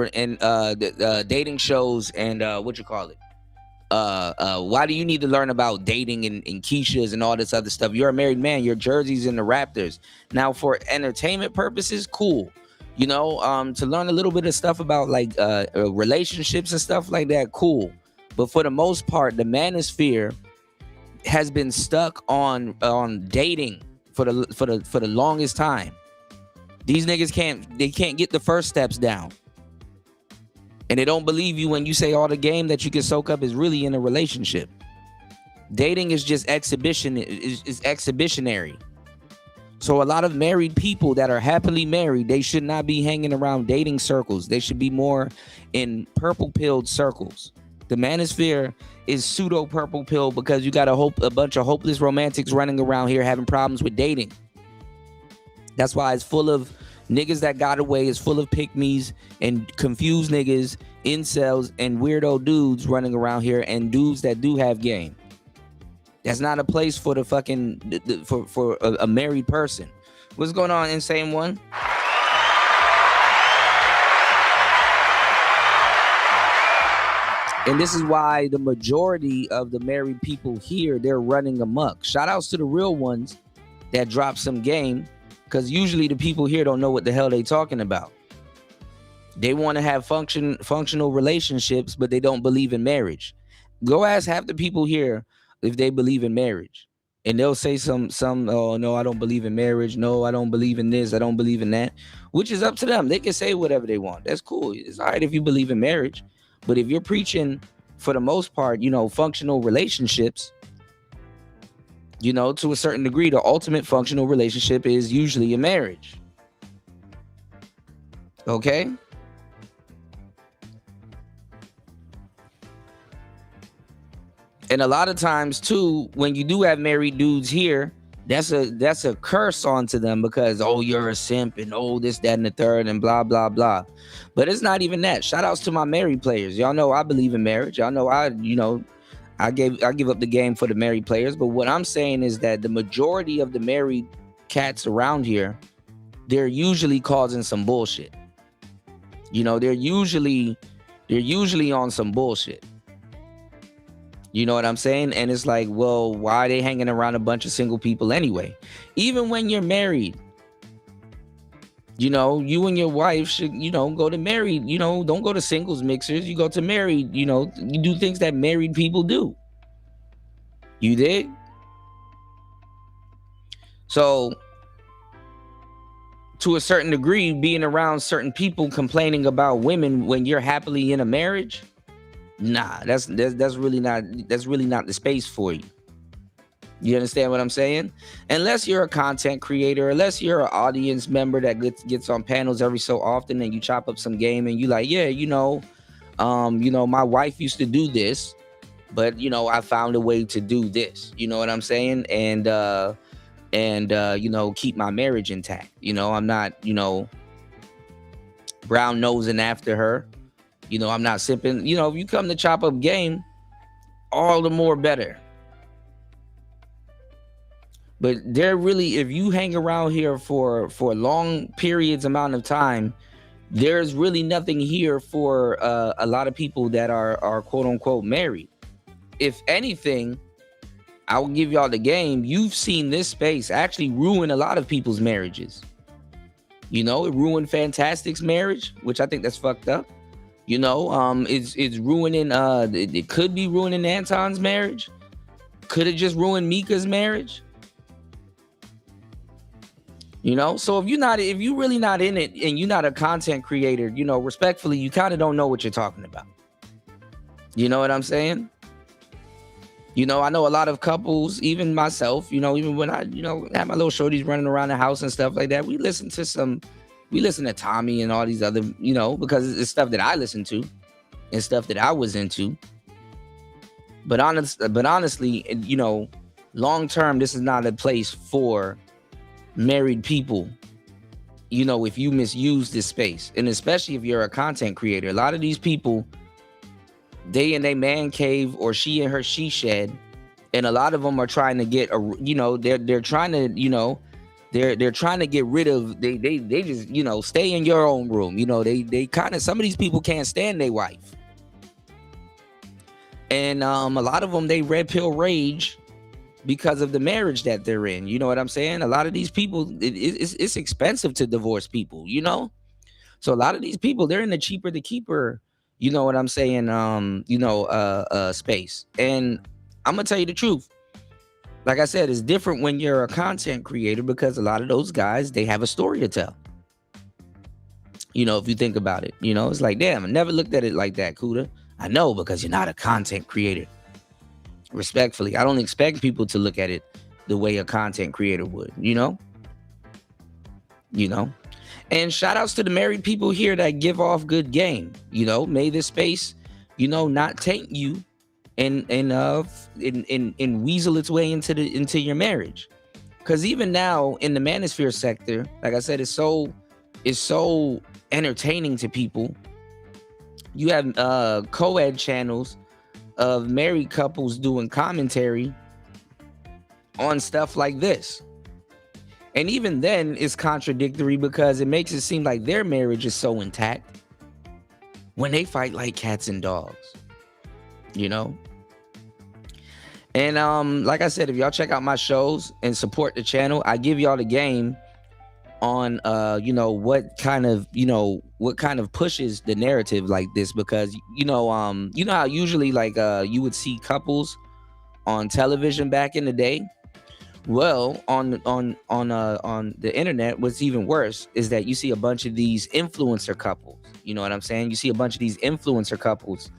S5: dating shows and what you call it? Why do you need to learn about dating and Keishas and all this other stuff? You're a married man. Your jerseys and the Raptors. Now, for entertainment purposes, cool. You know, to learn a little bit of stuff about like relationships and stuff like that, cool. But for the most part, the manosphere has been stuck on dating for the longest time. These niggas can't get the first steps down. And they don't believe you when you say all the game that you can soak up is really in a relationship. Dating is just exhibition, is exhibitionary. So a lot of married people that are happily married, they should not be hanging around dating circles. They should be more in purple-pilled circles. The manosphere is pseudo purple pill because you got a bunch of hopeless romantics running around here having problems with dating. That's why it's full of niggas that got away. It's full of pick-me's and confused niggas, incels, and weirdo dudes running around here, and dudes that do have game. That's not a place for the fucking for a married person. What's going on, Insane One? And this is why the majority of the married people here, they're running amok. Shout outs to the real ones that drop some game, because usually the people here don't know what the hell they talking about. They want to have functional relationships, but they don't believe in marriage. Go ask half the people here if they believe in marriage. And they'll say some, oh, no, I don't believe in marriage. No, I don't believe in this. I don't believe in that, which is up to them. They can say whatever they want. That's cool. It's all right if you believe in marriage. But if you're preaching, for the most part, you know, functional relationships, you know, to a certain degree, the ultimate functional relationship is usually a marriage. Okay? And a lot of times, too, when you do have married dudes here, that's a curse onto them because, oh, you're a simp and oh, this, that, and the third and blah, blah, blah. But it's not even that. Shout outs to my married players. Y'all know I believe in marriage. Y'all know I give up the game for the married players. But what I'm saying is that the majority of the married cats around here, they're usually causing some bullshit. You know, they're usually on some bullshit. You know what I'm saying? And it's like, well, why are they hanging around a bunch of single people anyway? Even when you're married, you know, you and your wife should, you know, go to married, you know, don't go to singles mixers. You go to married, you know, you do things that married people do. You dig? So, to a certain degree, being around certain people complaining about women when you're happily in a marriage, nah, that's really not the space for you. You understand what I'm saying? Unless you're a content creator, unless you're an audience member that gets on panels every so often and you chop up some game and you like, yeah, you know, my wife used to do this, but you know, I found a way to do this. You know what I'm saying? And you know, keep my marriage intact. You know, I'm not, you know, brown nosing after her. You know, I'm not simping. You know, if you come to chop up game, all the more better. But they're really, if you hang around here for long periods amount of time, there's really nothing here for a lot of people that are quote unquote married. If anything, I will give y'all the game. You've seen this space actually ruin a lot of people's marriages. You know, it ruined Fantastic's marriage, which I think that's fucked up. You know, it's ruining. It could be ruining Anton's marriage. Could it just ruin Mika's marriage? You know, so if you're really not in it and you're not a content creator, you know, respectfully, you kind of don't know what you're talking about. You know what I'm saying? You know, I know a lot of couples, even myself, you know, even when I, you know, have my little shorties running around the house and stuff like that, we listen to Tommy and all these other, you know, because it's stuff that I listen to and stuff that I was into. But honestly, you know, long term, this is not a place for married people, you know, if you misuse this space. And especially if you're a content creator. A lot of these people, they in their man cave or she in her she shed, and a lot of them are trying to get they're trying to, you know, they're trying to get rid of, they just, you know, stay in your own room. You know, they kind of, some of these people can't stand their wife, and a lot of them, they red pill rage because of the marriage that they're in. You know what I'm saying? A lot of these people, it's expensive to divorce people, you know? So a lot of these people, they're in the cheaper the keeper, you know what I'm saying, space. And I'm gonna tell you the truth. Like I said, it's different when you're a content creator, because a lot of those guys, they have a story to tell. You know, if you think about it, you know, it's like, damn, I never looked at it like that, Kuda. I know, because you're not a content creator. Respectfully, I don't expect people to look at it the way a content creator would, you know? And shout outs to the married people here that give off good game. You know, may this space, you know, not taint you and weasel its way into your marriage. Because even now in the manosphere sector, like I said, it's so entertaining to people. You have co-ed channels of married couples doing commentary on stuff like this. And even then, it's contradictory, because it makes it seem like their marriage is so intact when they fight like cats and dogs, you know? And like I said, if y'all check out my shows and support the channel, I give y'all the game on what kind of pushes the narrative like this. Because you know how usually like you would see couples on television back in the day. Well, on the internet, what's even worse is that you see a bunch of these influencer couples. You know what I'm saying? You see a bunch of these influencer couples,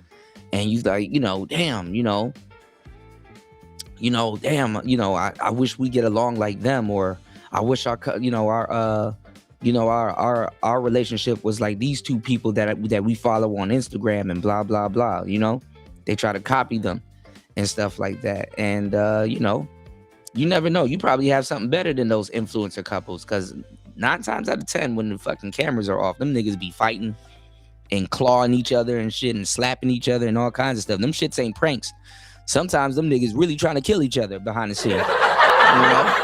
S5: and you like, I wish we get along like them, or I wish our relationship was like these two people that we follow on Instagram and blah blah blah. You know, they try to copy them and stuff like that, and you never know. You probably have something better than those influencer couples, because 9 times out of 10, when the fucking cameras are off, them niggas be fighting and clawing each other and shit and slapping each other and all kinds of stuff. Them shits ain't pranks. Sometimes them niggas really trying to kill each other behind the scenes. You know?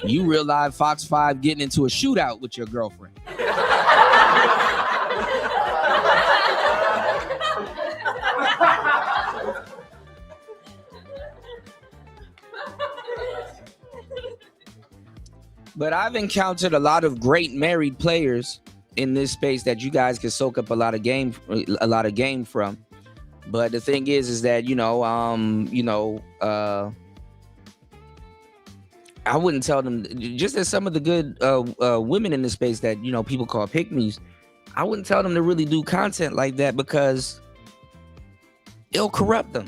S5: You real live Fox 5 getting into a shootout with your girlfriend. But I've encountered a lot of great married players in this space that you guys can soak up a lot of game from. But the thing is that I wouldn't tell them, just as some of the good women in this space that people call pick-me's, I wouldn't tell them to really do content like that, because it'll corrupt them.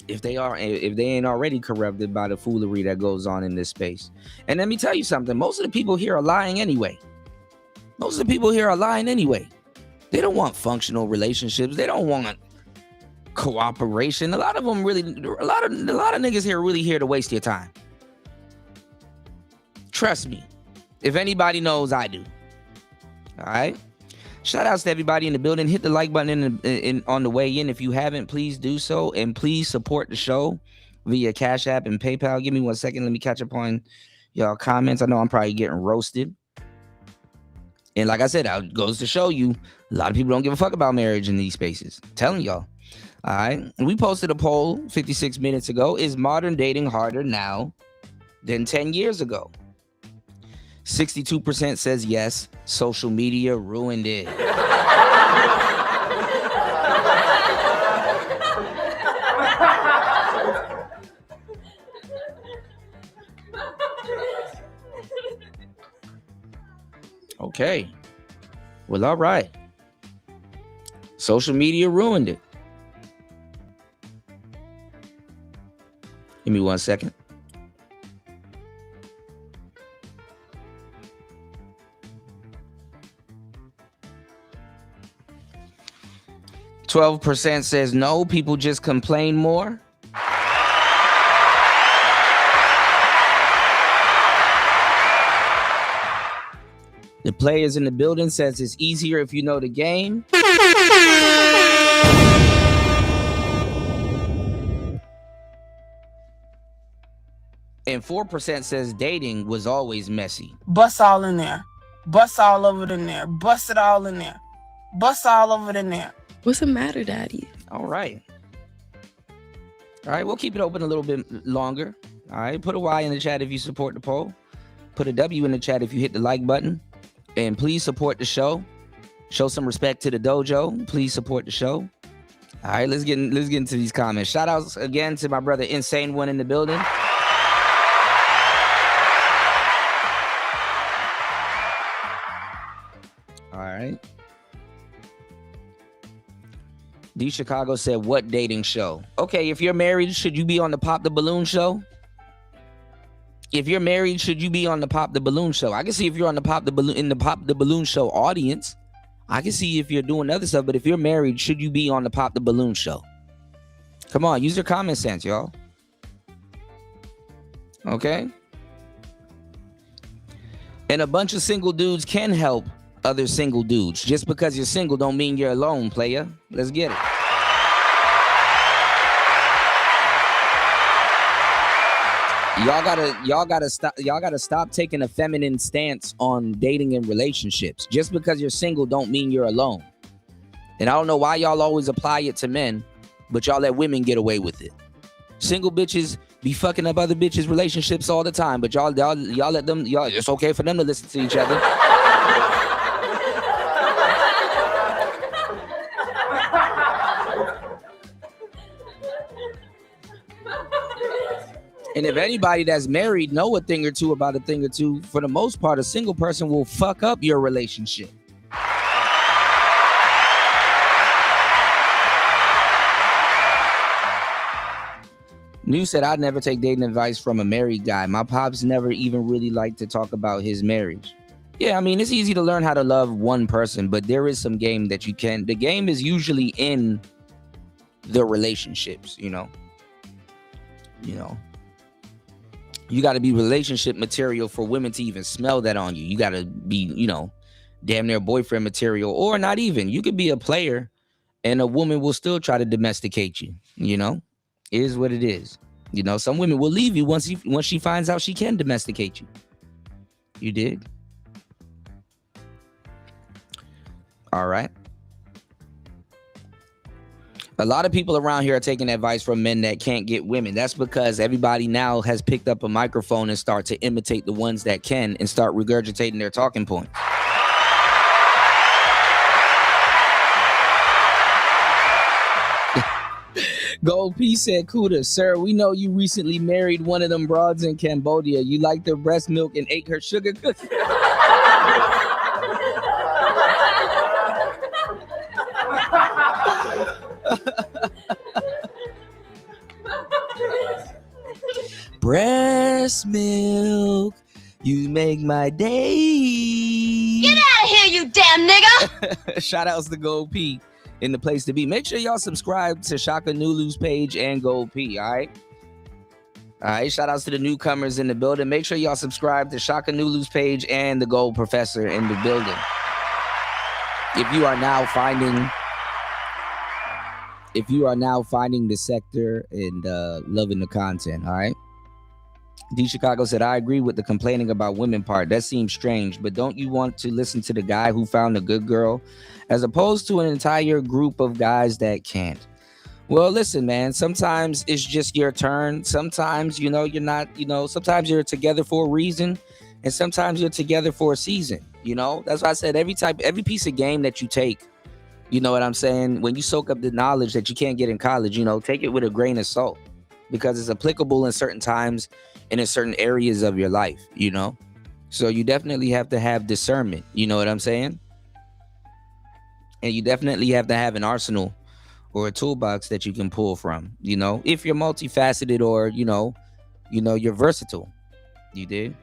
S5: If they ain't already corrupted by the foolery that goes on in this space. And let me tell you something, most of the people here are lying anyway. They don't want functional relationships. They don't want cooperation. A lot of niggas here are really here to waste your time. Trust me. If anybody knows, I do. All right. Shout outs to everybody in the building. Hit the like button on the way in. If you haven't, please do so. And please support the show via Cash App and PayPal. Give me 1 second. Let me catch up on y'all comments. I know I'm probably getting roasted. And like I said, it goes to show you, a lot of people don't give a fuck about marriage in these spaces. I'm telling y'all. All right. We posted a poll 56 minutes ago. Is modern dating harder now than 10 years ago? 62% says yes. Social media ruined it. Okay. Well, all right. Social media ruined it. Give me 1 second. %12 says no, people just complain more. The players in the building says it's easier if you know the game. And 4% says dating was always messy.
S2: Bust all in there. Bust all over in there. Bust it all in there. Bust all over in there.
S3: What's the matter, Daddy?
S5: All right. All right, we'll keep it open a little bit longer. All right, put a Y in the chat if you support the poll. Put a W in the chat if you hit the like button. And please support the show. Show some respect to the dojo. Please support the show. All right, let's get into these comments. Shout outs again to my brother Insane One in the building. All right. D Chicago said, what dating show? Okay, if you're married, should you be on the Pop the Balloon show? If you're married, should you be on the Pop the Balloon show? I can see if you're on the Pop the Balloon show audience. I can see if you're doing other stuff, but if you're married, should you be on the Pop the Balloon show? Come on, use your common sense, y'all. Okay? And a bunch of single dudes can help other single dudes. Just because you're single don't mean you're alone, player. Let's get it. Y'all gotta stop taking a feminine stance on dating and relationships. Just because you're single don't mean you're alone. And I don't know why y'all always apply it to men, but y'all let women get away with it. Single bitches be fucking up other bitches' relationships all the time, but y'all let them, it's okay for them to listen to each other. And if anybody that's married know a thing or two about a thing or two, for the most part, a single person will fuck up your relationship. New said, I'd never take dating advice from a married guy. My pops never even really liked to talk about his marriage. Yeah, I mean, it's easy to learn how to love one person, but there is some game that you can. The game is usually in the relationships, you know. You got to be relationship material for women to even smell that on you. You got to be, damn near boyfriend material, or not even. You could be a player and a woman will still try to domesticate you, It is what it is. Some women will leave you once she finds out she can domesticate you. You dig? All right. A lot of people around here are taking advice from men that can't get women. That's because everybody now has picked up a microphone and start to imitate the ones that can and start regurgitating their talking points. Gold P said, Kuda, sir, we know you recently married one of them broads in Cambodia. You liked her breast milk and ate her sugar cookies. Breast milk, you make my day.
S7: Get out of here, you damn nigga!
S5: Shout outs to Gold P in the place to be. Make sure y'all subscribe to Shaka Nulu's page and Gold P, all right? All right, shout outs to the newcomers in the building. Make sure y'all subscribe to Shaka Nulu's page and the Gold Professor in the building. If you are now finding the sector and loving the content, all right? D Chicago said, I agree with the complaining about women part. That seems strange, but don't you want to listen to the guy who found a good girl as opposed to an entire group of guys that can't? Well, listen, man, sometimes it's just your turn. Sometimes, you're not, sometimes you're together for a reason, and sometimes you're together for a season. That's why I said every piece of game that you take, you know what I'm saying? When you soak up the knowledge that you can't get in college, take it with a grain of salt, because it's applicable in certain times and in certain areas of your life, So you definitely have to have discernment, you know what I'm saying? And you definitely have to have an arsenal or a toolbox that you can pull from, if you're multifaceted or, you're versatile. You did?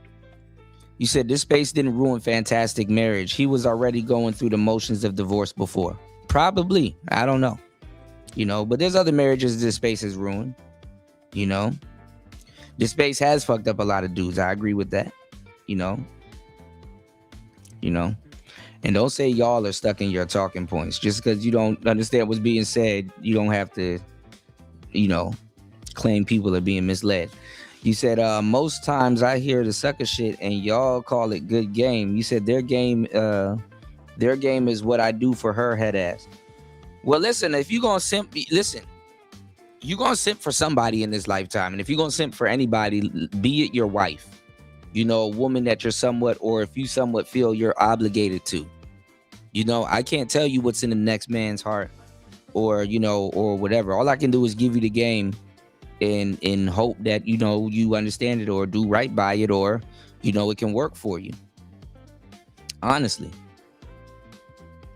S5: You said this space didn't ruin fantastic marriage. He was already going through the motions of divorce before. Probably. I don't know. But there's other marriages this space has ruined. This space has fucked up a lot of dudes. I agree with that. And don't say y'all are stuck in your talking points. Just because you don't understand what's being said, you don't have to, claim people are being misled. You said, most times I hear the sucker shit and y'all call it good game. You said their game is what I do for her head ass. Well, listen, if you're going to simp, listen, you're going to simp for somebody in this lifetime. And if you're going to simp for anybody, be it your wife, a woman that you're somewhat, or if you somewhat feel you're obligated to, I can't tell you what's in the next man's heart or, or whatever. All I can do is give you the game in hope that, you understand it or do right by it, or, it can work for you. Honestly,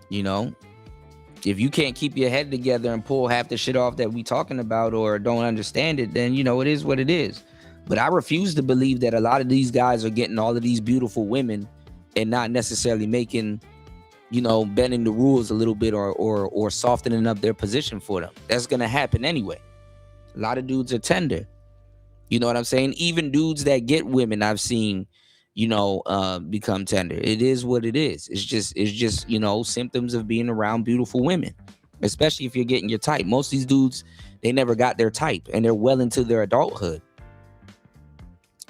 S5: if you can't keep your head together and pull half the shit off that we talking about or don't understand it, then, it is what it is. But I refuse to believe that a lot of these guys are getting all of these beautiful women and not necessarily making, bending the rules a little bit or softening up their position for them. That's going to happen anyway. A lot of dudes are tender. You know what I'm saying? Even dudes that get women I've seen, become tender. It is what it is. It's just, symptoms of being around beautiful women, especially if you're getting your type. Most of these dudes, they never got their type and they're well into their adulthood.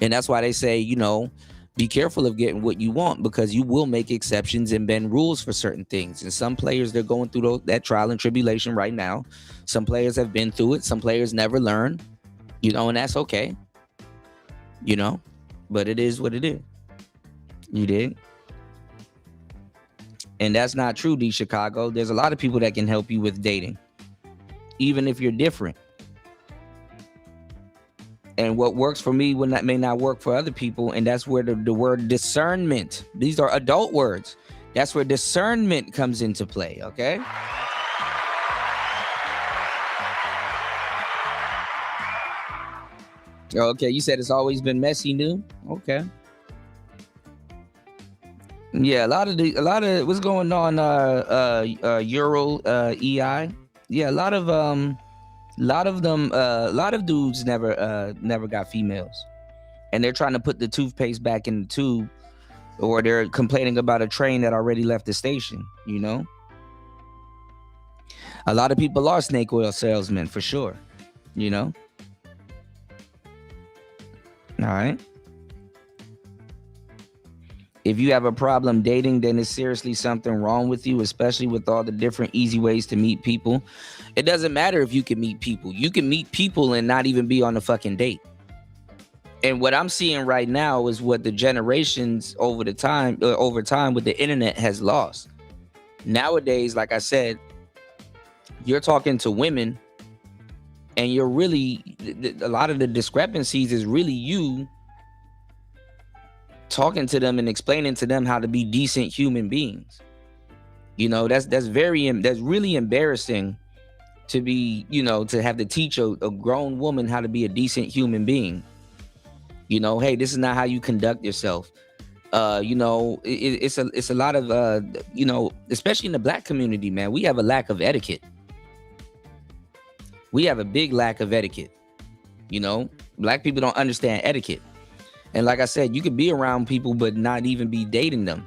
S5: And that's why they say, be careful of getting what you want, because you will make exceptions and bend rules for certain things. And some players, they're going through that trial and tribulation right now. Some players have been through it. Some players never learn, and that's okay, but it is what it is. You did. And that's not true, D Chicago. There's a lot of people that can help you with dating, even if you're different. And what works for me may not work for other people. And that's where the word discernment, these are adult words. That's where discernment comes into play. Okay. Okay. You said it's always been messy, new. Okay. Yeah. A lot of what's going on, Euro, EI. Yeah. A lot of dudes never got females, and they're trying to put the toothpaste back in the tube, or they're complaining about a train that already left the station. A lot of people are snake oil salesmen for sure. All right. If you have a problem dating, then it's seriously something wrong with you, especially with all the different easy ways to meet people. It doesn't matter if you can meet people. You can meet people and not even be on a fucking date. And what I'm seeing right now is what the generations over time with the internet has lost. Nowadays, like I said, you're talking to women and you're really, a lot of the discrepancies is really you talking to them and explaining to them how to be decent human beings. That's really embarrassing to be, to have to teach a grown woman how to be a decent human being. Hey, this is not how you conduct yourself. It's a lot of, especially in the black community, man, we have a lack of etiquette. We have a big lack of etiquette. Black people don't understand etiquette. And like I said, you could be around people, but not even be dating them.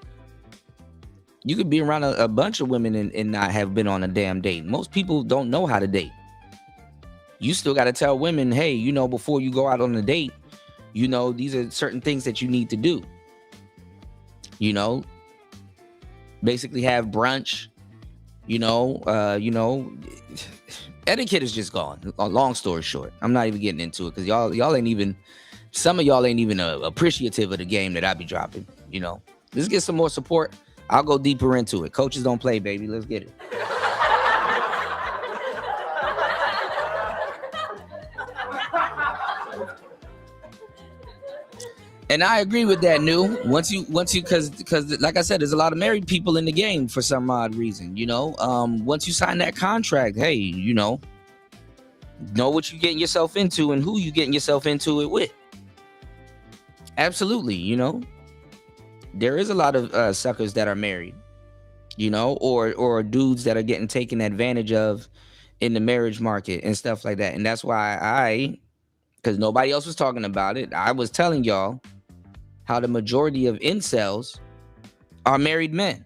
S5: You could be around a bunch of women and not have been on a damn date. Most people don't know how to date. You still got to tell women, hey, before you go out on a date, You know, these are certain things that you need to do. You know, basically have brunch. You know, etiquette is just gone. Long story short, I'm not even getting into it because y'all ain't even. Some of y'all ain't even appreciative of the game that I be dropping. You know, let's get some more support. I'll go deeper into it. Coaches don't play, baby. Let's get it. And I agree with that, New. Once you, because like I said, there's a lot of married people in the game for some odd reason. You know, once you sign that contract, hey, you know what you're getting yourself into and who you getting yourself into it with. Absolutely, you know, there is a lot of suckers that are married, you know, or dudes that are getting taken advantage of in the marriage market and stuff like that. And that's why because nobody else was talking about it, I was telling y'all how the majority of incels are married men.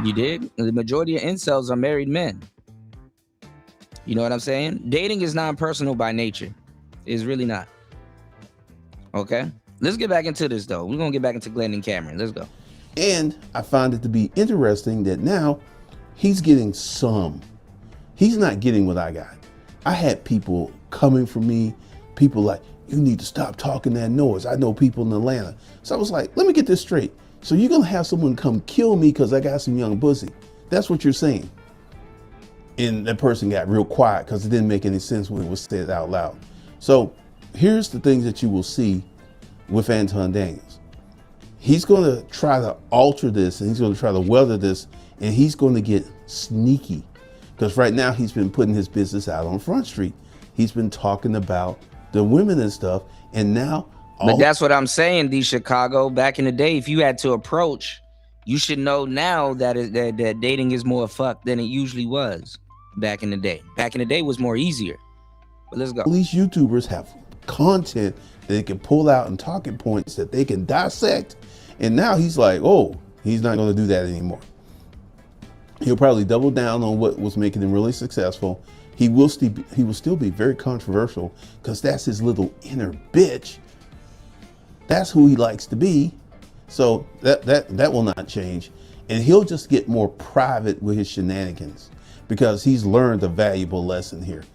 S5: You dig? The majority of incels are married men. You know what I'm saying? Dating is non-personal by nature. It's really not. Okay? Let's get back into this, though. We're going to get back into Glenn and Cameron. Let's go.
S6: And I find it to be interesting that now he's getting some. He's not getting what I got. I had people coming for me, people like, you need to stop talking that noise. I know people in Atlanta. So I was like, let me get this straight. So you're going to have someone come kill me because I got some young pussy. That's what you're saying. And that person got real quiet because it didn't make any sense when it was said out loud. So here's the things that you will see with Anton Daniels. He's going to try to alter this, and he's going to try to weather this, and he's going to get sneaky. Because right now he's been putting his business out on Front Street. He's been talking about the women and stuff, and now...
S5: But that's what I'm saying, D Chicago. Back in the day, if you had to approach, you should know now that that dating is more fuck than it usually was back in the day. Back in the day was more easier. But let's go.
S6: These YouTubers have content that they can pull out and talking points that they can dissect. And now he's like, oh, he's not going to do that anymore. He'll probably double down on what was making him really successful. He will still be very controversial because that's his little inner bitch. That's who he likes to be. So that will not change. And he'll just get more private with his shenanigans because he's learned a valuable lesson here.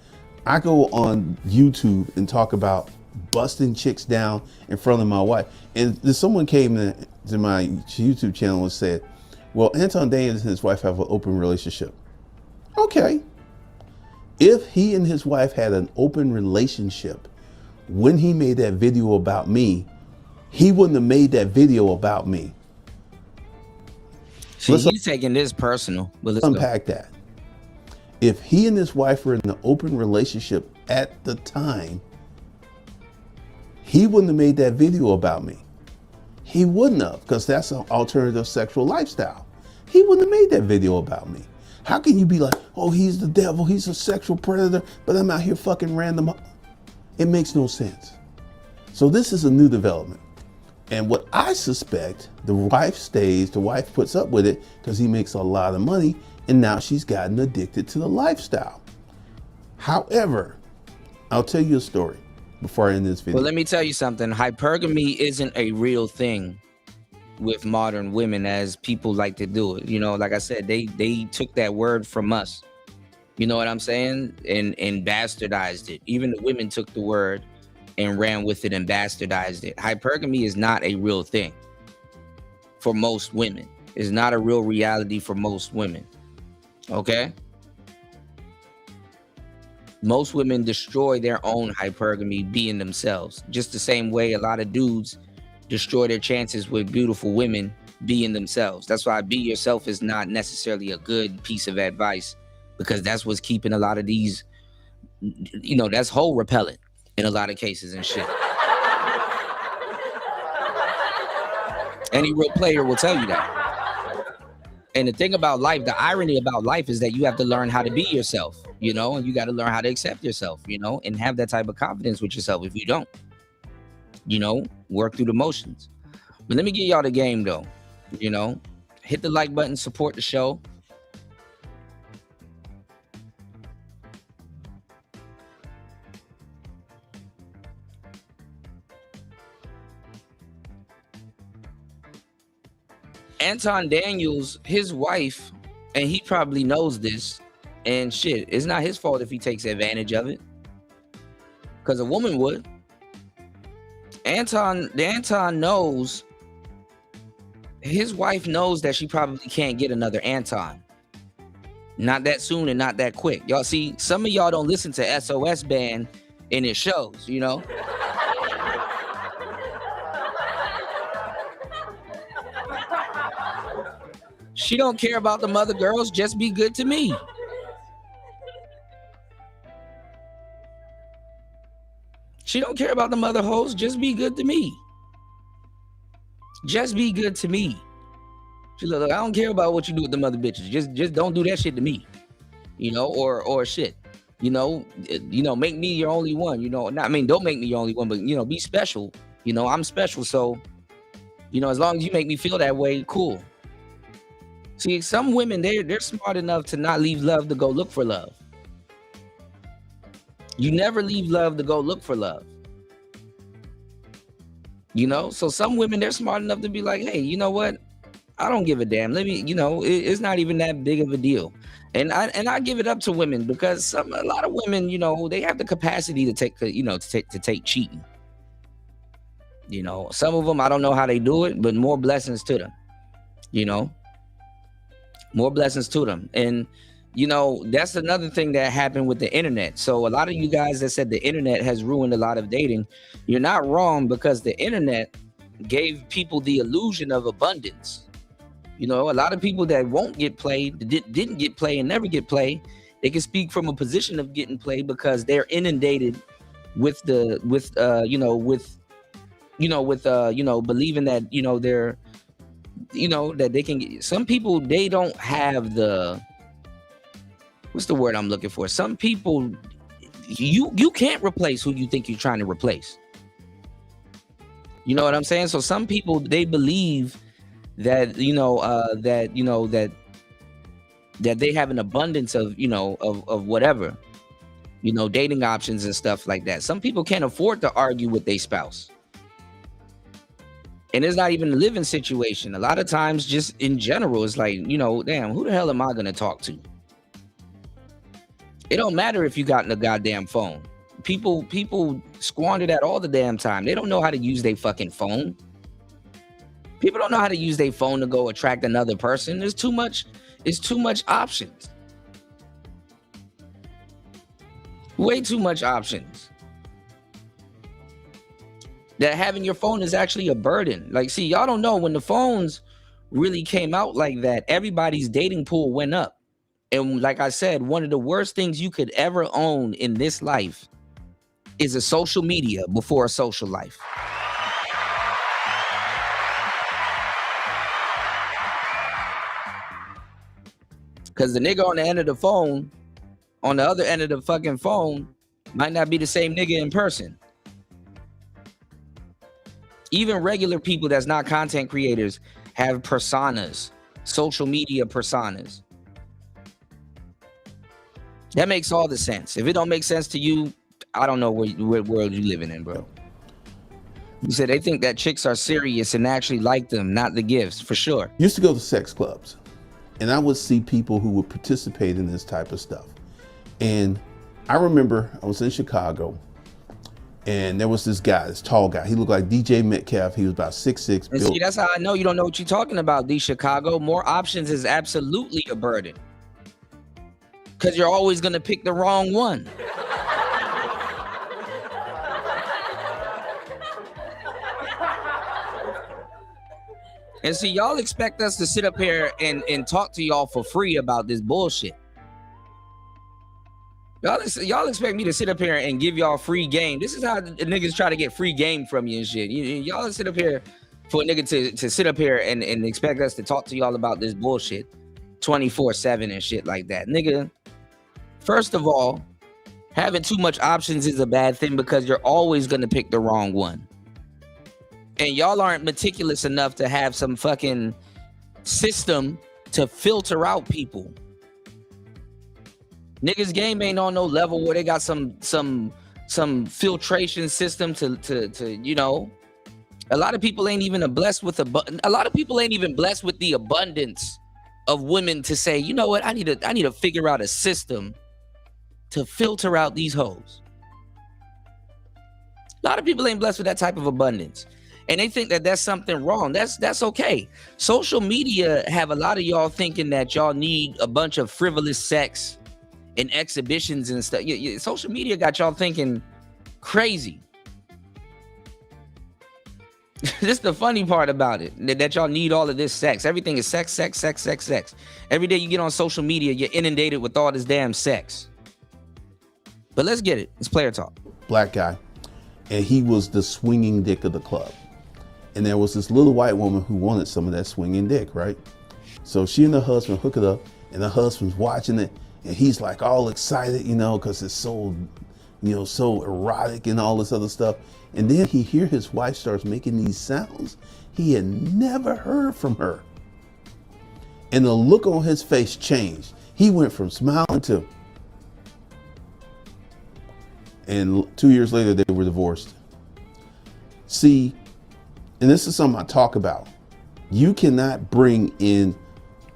S6: I go on YouTube and talk about busting chicks down in front of my wife. And someone came to my YouTube channel and said, well, Anton Daniels and his wife have an open relationship. Okay. If he and his wife had an open relationship, when he made that video about me, he wouldn't have made that video about me.
S5: See, he's taking this personal. But let's
S6: unpack that. If he and his wife were in an open relationship at the time, he wouldn't have made that video about me. He wouldn't have, because that's an alternative sexual lifestyle. He wouldn't have made that video about me. How can you be like, oh, he's the devil, he's a sexual predator, but I'm out here fucking random? It makes no sense. So this is a new development. And what I suspect, the wife puts up with it because he makes a lot of money, and now she's gotten addicted to the lifestyle. However, I'll tell you a story before I end this video.
S5: Well, let me tell you something. Hypergamy isn't a real thing with modern women as people like to do it. You know, like I said, they took that word from us. You know what I'm saying? And bastardized it. Even the women took the word and ran with it and bastardized it. Hypergamy is not a real thing for most women. It's not a real reality for most women. Okay? Most women destroy their own hypergamy being themselves. Just the same way a lot of dudes destroy their chances with beautiful women being themselves. That's why be yourself is not necessarily a good piece of advice, because that's what's keeping a lot of these, you know, that's whole repellent in a lot of cases and shit. Any real player will tell you that. And the thing about life, the irony about life is that you have to learn how to be yourself, you know, and you got to learn how to accept yourself, you know, and have that type of confidence with yourself. If you don't, you know, work through the motions. But let me get y'all the game though, you know, hit the like button, support the show. Anton Daniels, his wife, and he probably knows this, and shit, it's not his fault if he takes advantage of it. Because a woman would. Anton knows, his wife knows that she probably can't get another Anton. Not that soon and not that quick. Y'all see, some of y'all don't listen to SOS Band in its shows, you know? She don't care about the mother girls, just be good to me. She don't care about the mother hoes, just be good to me. Just be good to me. She look, I don't care about what you do with the mother bitches. Just don't do that shit to me. You know, or shit. You know, make me your only one. You know, don't make me your only one, but you know, be special. You know, I'm special, so you know, as long as you make me feel that way, cool. See, some women, they're smart enough to not leave love to go look for love. You never leave love to go look for love. You know, so some women, they're smart enough to be like, hey, you know what? I don't give a damn. Let me, you know, it's not even that big of a deal. And I give it up to women because a lot of women, you know, they have the capacity to take, you know, to take cheating. You know, some of them, I don't know how they do it, but more blessings to them. You know, more blessings to them. And you know, that's another thing that happened with the internet. So a lot of you guys that said the internet has ruined a lot of dating, you're not wrong, because the internet gave people the illusion of abundance. You know, a lot of people that won't get played, didn't get played and never get played, they can speak from a position of getting played because they're inundated with believing that, you know, they're, you know, that they can get. Some people, they don't have the, what's the word I'm looking for? Some people, you can't replace who you think you're trying to replace. You know what I'm saying? So some people, they believe that, that they have an abundance of, you know, of whatever, you know, dating options and stuff like that. Some people can't afford to argue with their spouse. And it's not even a living situation. A lot of times, just in general, it's like, you know, damn, who the hell am I going to talk to? It don't matter if you got in a goddamn phone. People squander that all the damn time. They don't know how to use their fucking phone. People don't know how to use their phone to go attract another person. It's too much options. Way too much options. That having your phone is actually a burden. Like, see, y'all don't know, when the phones really came out like that, everybody's dating pool went up. And like I said, one of the worst things you could ever own in this life is a social media before a social life. Because the nigga on the end of the phone, on the other end of the fucking phone, might not be the same nigga in person. Even regular people that's not content creators have personas, social media personas. That makes all the sense. If it don't make sense to you, I don't know what world you living in, bro. You said they think that chicks are serious and actually like them, not the gifts, for sure.
S6: Used to go to sex clubs, and I would see people who would participate in this type of stuff. And I remember I was in Chicago, and there was this guy, this tall guy. He looked like DJ Metcalf. He was about 6'6".
S5: And see, that's how I know you don't know what you're talking about, D. Chicago. More options is absolutely a burden. Because you're always going to pick the wrong one. And see, y'all expect us to sit up here and talk to y'all for free about this bullshit. Y'all expect me to sit up here and give y'all free game. This is how the niggas try to get free game from you and shit. Y'all sit up here for a nigga to sit up here and expect us to talk to y'all about this bullshit 24/7 and shit like that. Nigga, first of all, having too much options is a bad thing because you're always going to pick the wrong one. And y'all aren't meticulous enough to have some fucking system to filter out people. Niggas game ain't on no level where they got some filtration system to you know, A lot of people ain't even blessed with a lot of people ain't even blessed with the abundance of women to say, you know what, I need to figure out a system to filter out these hoes. A lot of people ain't blessed with that type of abundance. And they think that that's something wrong. That's okay. Social media have a lot of y'all thinking that y'all need a bunch of frivolous sex and exhibitions and stuff. Social media got y'all thinking crazy. This is the funny part about it, that y'all need all of this sex. Everything is sex, sex, sex, sex, sex. Every day you get on social media, you're inundated with all this damn sex. But let's get it. It's player talk.
S6: Black guy. And he was the swinging dick of the club. And there was this little white woman who wanted some of that swinging dick, right? So she and her husband hook it up, and the husband's watching it, and he's like all excited, because it's so, so erotic and all this other stuff. And then he hear his wife starts making these sounds he had never heard from her. And the look on his face changed. He went from smiling to, and 2 years later they were divorced. See, and this is something I talk about. You cannot bring in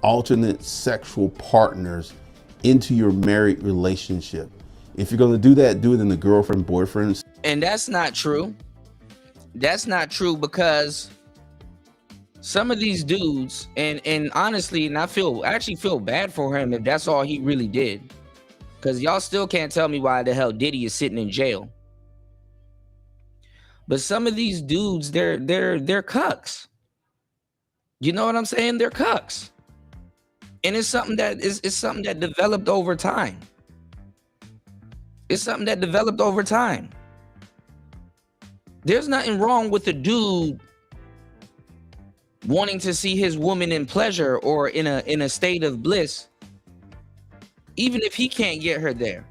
S6: alternate sexual partners into your married relationship. If you're going to do that, do it in the girlfriend-boyfriend.
S5: And that's not true. That's not true, because some of these dudes, and honestly, and I actually feel bad for him if that's all he really did. Because y'all still can't tell me why the hell Diddy is sitting in jail. But some of these dudes, they're cucks. You know what I'm saying? They're cucks. And it's something that developed over time. It's something that developed over time. There's nothing wrong with a dude wanting to see his woman in pleasure or in a state of bliss, even if he can't get her there.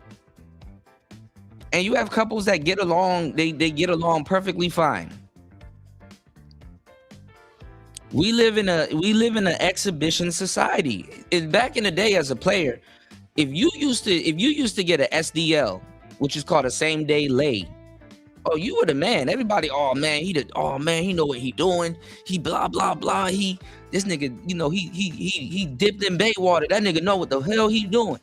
S5: And you have couples that get along, they get along perfectly fine. We live in an exhibition society. Back in the day as a player, if you used to get an SDL, which is called a same day lay, oh, you were the man. Everybody, he know what he doing. He blah blah blah. This nigga, he dipped in bay water. That nigga know what the hell he doing.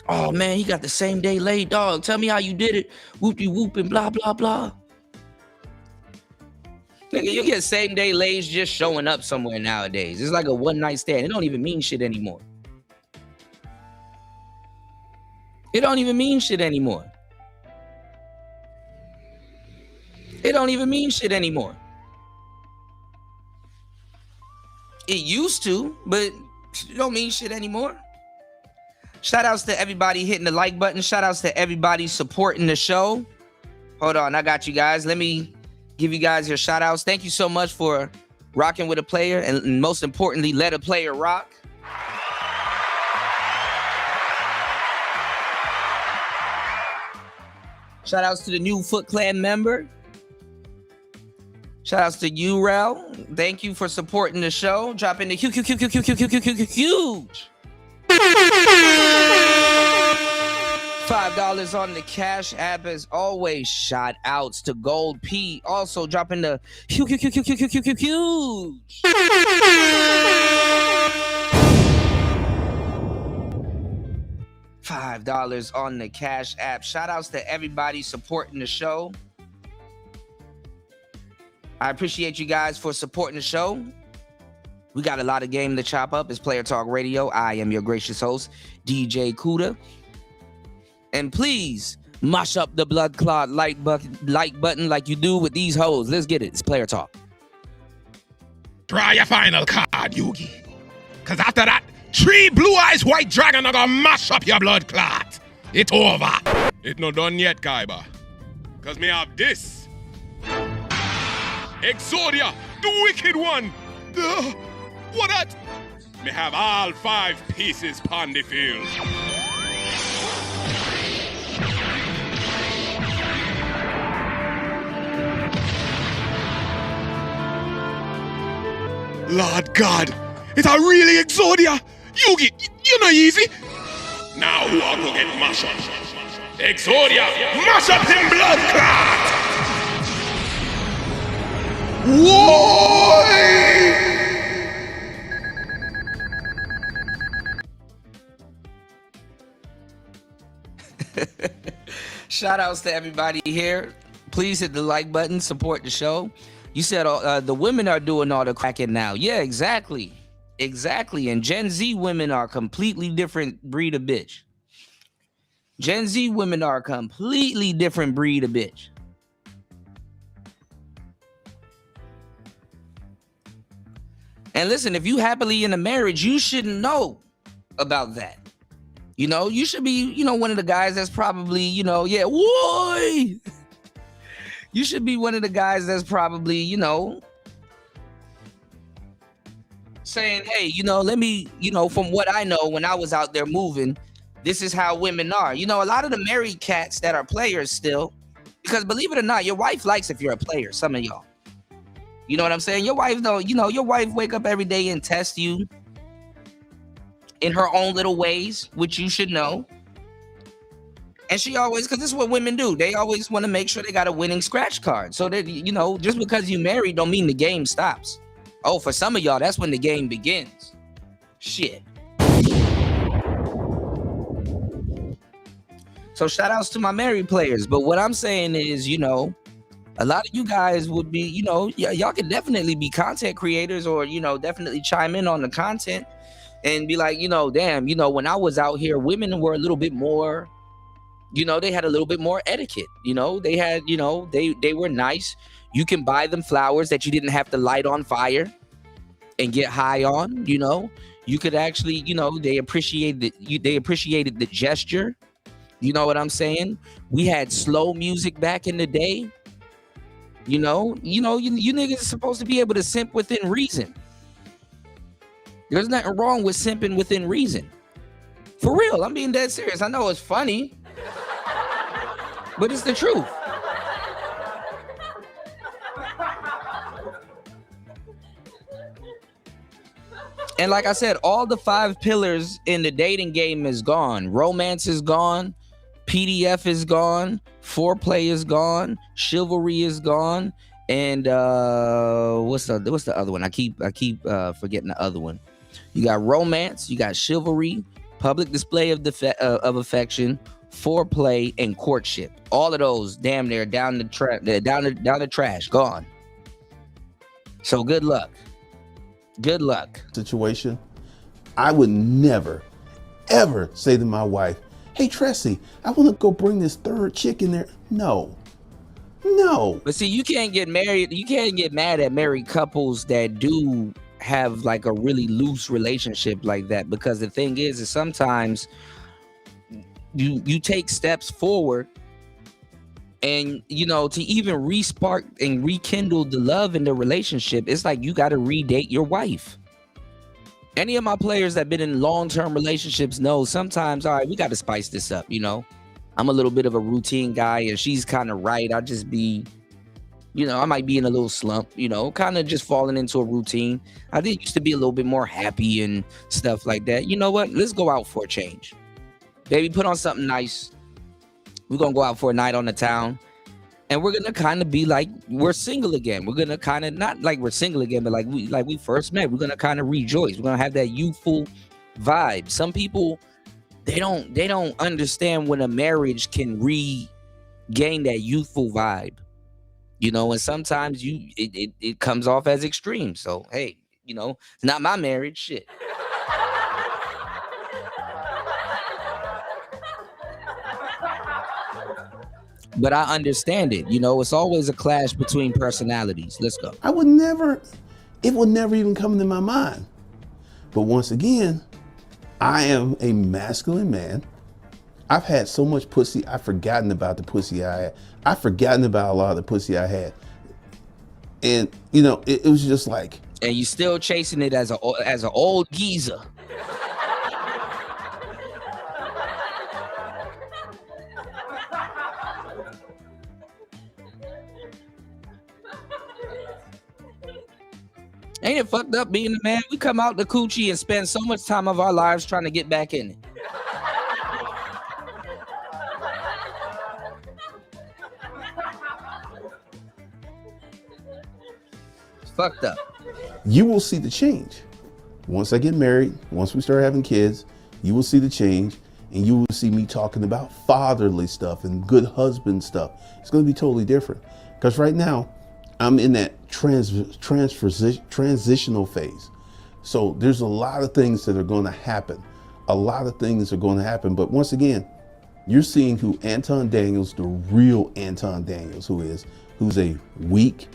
S5: Oh man, he got the same day lay, dog. Tell me how you did it. Whoopty whoop and blah blah blah. Nigga, you get same day lays just showing up somewhere nowadays. It's like a one night stand. It don't even mean shit anymore. It don't even mean shit anymore. It don't even mean shit anymore. It used to, but it don't mean shit anymore. Shout outs to everybody hitting the like button. Shout outs to everybody supporting the show. Hold on, I got you guys. Let me give you guys your shout outs. Thank you so much for rocking with a player, and most importantly, let a player rock. Shout outs to the new Foot Clan member. Shout outs to you, Rel. Thank you for supporting the show. Drop in the huge. $5 on the Cash App as always. Shout outs to Gold P. Also dropping the huge. $5 on the Cash App. Shout outs to everybody supporting the show. I appreciate you guys for supporting the show. We got a lot of game to chop up. It's Player Talk Radio. I am your gracious host, DJ Kuda. And please mash up the blood clot like button like you do with these hoes. Let's get it. It's Player Talk.
S8: Try your final card, Yugi. Because after that, 3 blue eyes white dragon are gonna mash up your blood clot. It's over. It not done yet, Kaiba. Because me have this. Exodia, the wicked one. What that? Me have all 5 pieces pon the field. Lord God, it's a really Exodia. Yugi, you're not easy. Now who are gonna get mash up? Exodia, mash up him blood clot.
S5: Shout outs to everybody here. Please hit the like button, support the show. You said the women are doing all the cracking now. Yeah, exactly. Exactly. And Gen Z women are a completely different breed of bitch. Gen Z women are a completely different breed of bitch. And listen, if you happily in a marriage, you shouldn't know about that. You know, you should be, you know, one of the guys that's probably, you know, yeah, why? You should be one of the guys that's probably, you know, saying, hey, you know, let me, you know, from what I know when I was out there moving, this is how women are. You know, a lot of the married cats that are players still, because believe it or not, your wife likes if you're a player, some of y'all. You know what I'm saying? Your wife, though, you know, your wife wake up every day and test you in her own little ways, which you should know. And she always, because this is what women do. They always want to make sure they got a winning scratch card. So that, you know, just because you married don't mean the game stops. Oh, for some of y'all, that's when the game begins. Shit. So shout outs to my married players. But what I'm saying is, you know, a lot of you guys would be, you know, y'all could definitely be content creators or, you know, definitely chime in on the content and be like, you know, damn, you know, when I was out here, women were a little bit more, you know, they had a little bit more etiquette. You know, they had, you know, they were nice. You can buy them flowers that you didn't have to light on fire and get high on, you know. You could actually, you know, they appreciated the gesture. You know what I'm saying? We had slow music back in the day. You niggas are supposed to be able to simp within reason. There's nothing wrong with simping within reason. For real, I'm being dead serious. I know it's funny, but it's the truth. And like I said, all the 5 pillars in the dating game is gone. Romance is gone. PDF is gone. Foreplay is gone. Chivalry is gone. And what's the other one? I keep forgetting the other one. You got romance. You got chivalry. Public display of affection. Foreplay and courtship. All of those, damn near down the trash. Gone. So good luck. Good luck.
S6: Situation. I would never, ever say to my wife, hey, Tressie, I want to go bring this third chick in there. No.
S5: But see, you can't get married. You can't get mad at married couples that do have like a really loose relationship like that, because the thing is sometimes you take steps forward and, you know, to even respark and rekindle the love in the relationship, it's like you got to redate your wife. Any of my players that been in long-term relationships know sometimes, all right, we got to spice this up, you know. I'm a little bit of a routine guy and she's kind of right. I just be, you know, I might be in a little slump, you know, kind of just falling into a routine. I did used to be a little bit more happy and stuff like that. You know what? Let's go out for a change. Baby, put on something nice. We're going to go out for a night on the town. And we're going to kind of be like we're single again. We're going to kind of, not like we're single again, but like we first met. We're going to kind of rejoice. We're going to have that youthful vibe. Some people, they don't understand when a marriage can regain that youthful vibe. You know, and sometimes it comes off as extreme. So, hey, you know, it's not my marriage, shit. But I understand it. You know, it's always a clash between personalities. Let's go.
S6: It would never even come into my mind. But once again, I am a masculine man. I've had so much pussy, I've forgotten about the pussy I had. I've forgotten about a lot of the pussy I had. And, you know, it was just like.
S5: And you still chasing it as an old geezer. Ain't it fucked up being a man? We come out the coochie and spend so much time of our lives trying to get back in it. fucked up.
S6: You will see the change. Once I get married, once we start having kids, you will see the change, and you will see me talking about fatherly stuff and good husband stuff. It's going to be totally different. Because right now, I'm in that transitional phase. So there's a lot of things that are going to happen. A lot of things are going to happen. But once again, you're seeing who Anton Daniels, the real Anton Daniels, who's a weak,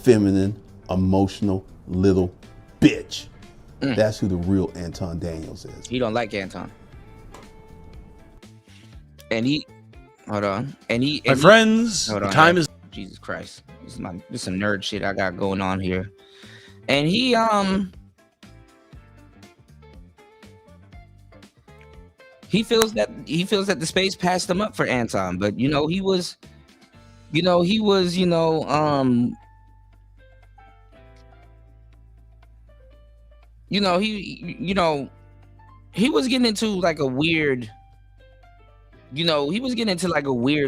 S6: feminine, emotional little bitch. That's who the real Anton Daniels is.
S5: He don't like Anton. And he, hold on. And he,
S9: My friends,
S5: hold
S9: the
S5: on,
S9: time is.
S5: Jesus Christ. This is some nerd shit I got going on here. And he feels that the space passed him up for Anton, but he was getting into like a weird,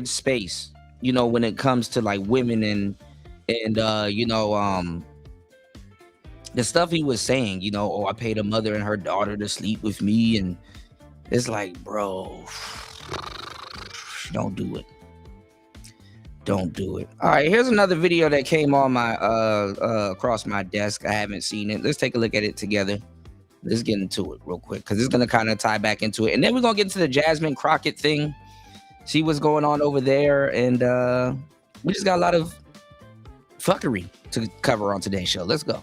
S5: space, when it comes to like women and the stuff he was saying, I paid a mother and her daughter to sleep with me, and it's like, bro, don't do it. Don't do it. All right, here's another video that came on my across my desk. I haven't seen it. Let's take a look at it together. Let's get into it real quick, because it's gonna kind of tie back into it, and then we're gonna get into the Jasmine Crockett thing, see what's going on over there, and we just got a lot of fuckery to cover on today's show. Let's go.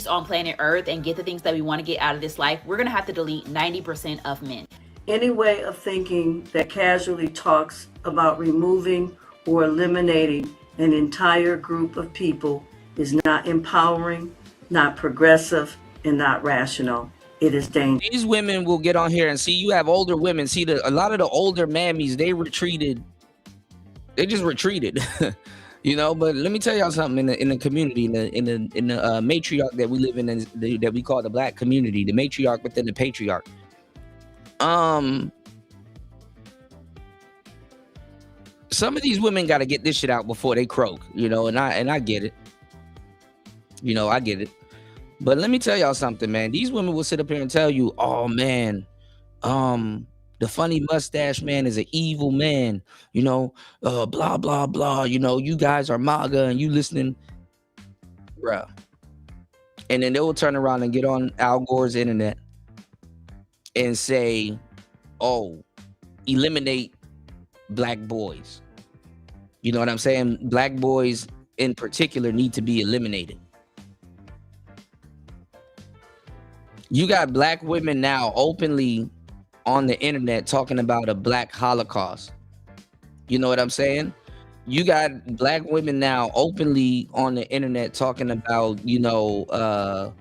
S10: On planet Earth and get the things that we want to get out of this life, we're gonna have to delete 90% of men.
S11: Any way of thinking that casually talks about removing or eliminating an entire group of people is not empowering, not progressive, and not rational. It is dangerous.
S5: These women will get on here and see you have older women. See, a lot of the older mammies, they retreated. They just retreated. But let me tell y'all something. In the community, in the matriarch that we live in, that we call the black community, the matriarch within the patriarch. Some of these women got to get this shit out before they croak, and I get it. I get it. But let me tell y'all something, man. These women will sit up here and tell you, oh man, the funny mustache man is an evil man, blah, blah, blah. You guys are MAGA and you listening, bruh. And then they will turn around and get on Al Gore's internet and say, oh, eliminate black boys. You know what I'm saying? Black boys in particular need to be eliminated. You got black women now openly on the internet talking about a black Holocaust. You know what I'm saying? You got black women now openly on the internet talking about, the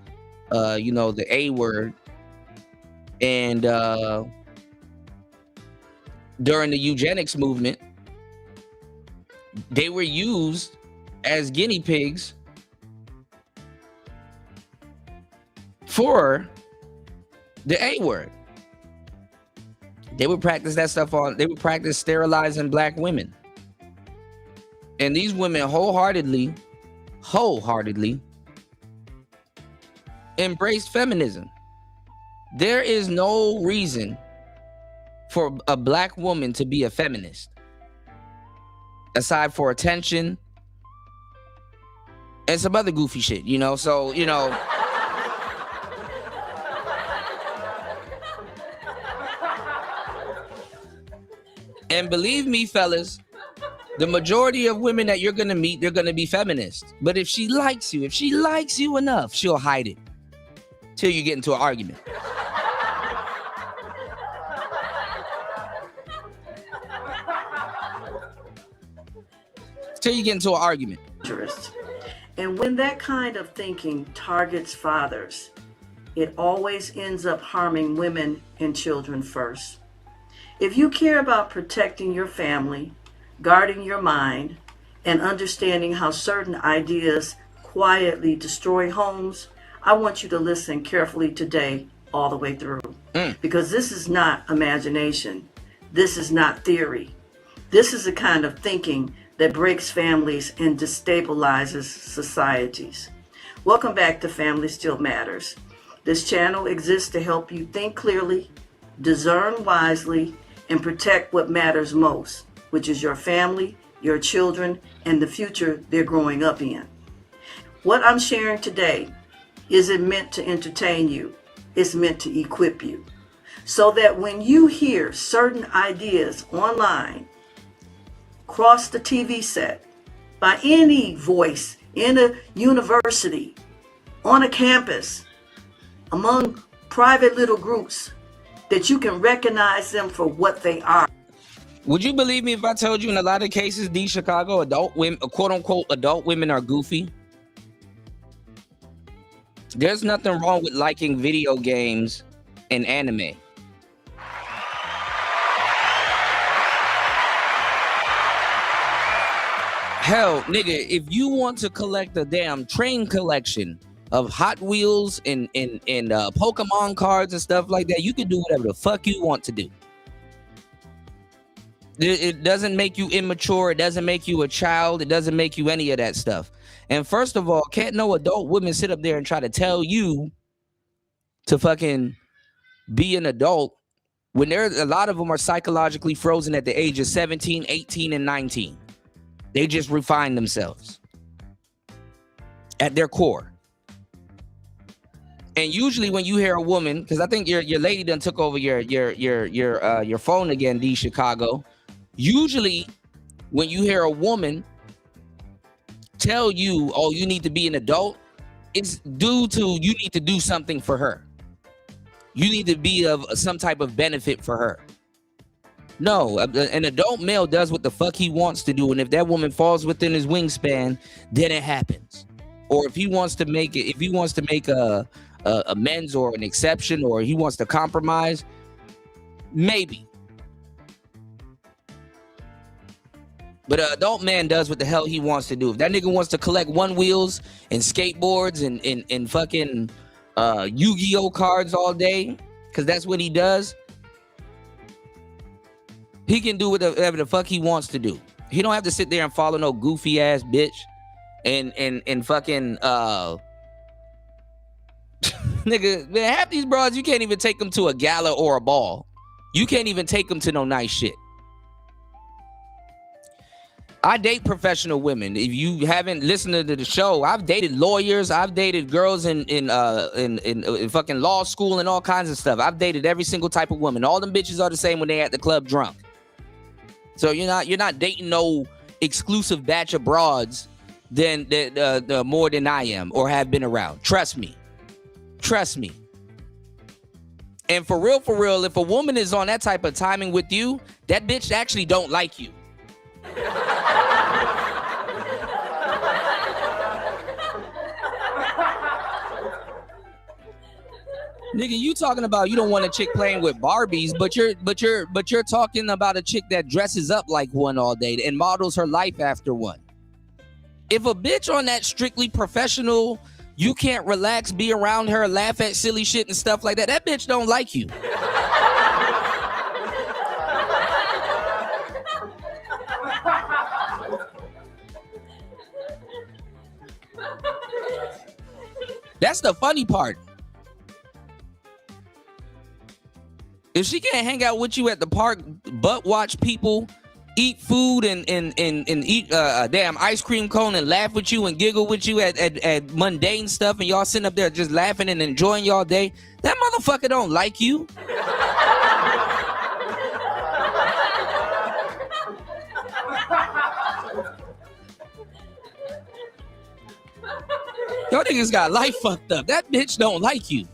S5: A word. And during the eugenics movement, they were used as guinea pigs for the A word. They would practice that stuff they would practice sterilizing black women. And these women wholeheartedly embraced feminism. There is no reason for a black woman to be a feminist, aside for attention and some other goofy shit, so, and believe me, fellas, the majority of women that you're going to meet, they're going to be feminists. But if she likes you enough, she'll hide it till you get into an argument. Till you get into an argument.
S11: And when that kind of thinking targets fathers, it always ends up harming women and children first. If you care about protecting your family, guarding your mind, and understanding how certain ideas quietly destroy homes, I want you to listen carefully today all the way through. Because this is not imagination. This is not theory. This is the kind of thinking that breaks families and destabilizes societies. Welcome back to Family Still Matters. This channel exists to help you think clearly, discern wisely, and protect what matters most, which is your family, your children, and the future they're growing up in. What I'm sharing today isn't meant to entertain you. It's meant to equip you, so that when you hear certain ideas online, cross the TV set, by any voice in a university, on a campus, among private little groups, that you can recognize them for what they are.
S5: Would you believe me if I told you in a lot of cases, these Chicago adult women, quote unquote adult women, are goofy? There's nothing wrong with liking video games and anime. Hell, nigga, if you want to collect a damn train collection of Hot Wheels and Pokemon cards and stuff like that, you can do whatever the fuck you want to do. It doesn't make you immature. It doesn't make you a child. It doesn't make you any of that stuff. And first of all, can't no adult women sit up there and try to tell you to fucking be an adult when a lot of them are psychologically frozen at the age of 17, 18, and 19. They just refine themselves at their core. And usually when you hear a woman, because I think your lady done took over your phone again, D Chicago. Usually when you hear a woman tell you, oh, you need to be an adult, it's due to you need to do something for her. You need to be of some type of benefit for her. No, an adult male does what the fuck he wants to do, and if that woman falls within his wingspan, then it happens. Or if he wants to make it, if he wants to make a amends or an exception, or he wants to compromise, maybe. But an adult man does what the hell he wants to do. If that nigga wants to collect one wheels and skateboards and fucking Yu-Gi-Oh cards all day, because that's what he does, he can do whatever the fuck he wants to do. He don't have to sit there and follow no goofy ass bitch and fucking nigga, man, half these broads, you can't even take them to a gala or a ball. You can't even take them to no nice shit. I date professional women. If you haven't listened to the show, I've dated lawyers. I've dated girls in fucking law school and all kinds of stuff. I've dated every single type of woman. All them bitches are the same when they at the club drunk. So you're not dating no exclusive batch of broads than more than I am or have been around. Trust me. And for real, if a woman is on that type of timing with you, that bitch actually don't like you. Nigga, you talking about you don't want a chick playing with Barbies, but you're talking about a chick that dresses up like one all day and models her life after one. If a bitch on that strictly professional, you can't relax, be around her, laugh at silly shit and stuff like that, that bitch don't like you. That's the funny part. If she can't hang out with you at the park, but watch people eat food and eat a damn ice cream cone and laugh with you and giggle with you at mundane stuff, and y'all sitting up there just laughing and enjoying y'all day, that motherfucker don't like you. Y'all niggas got life fucked up. That bitch don't like you.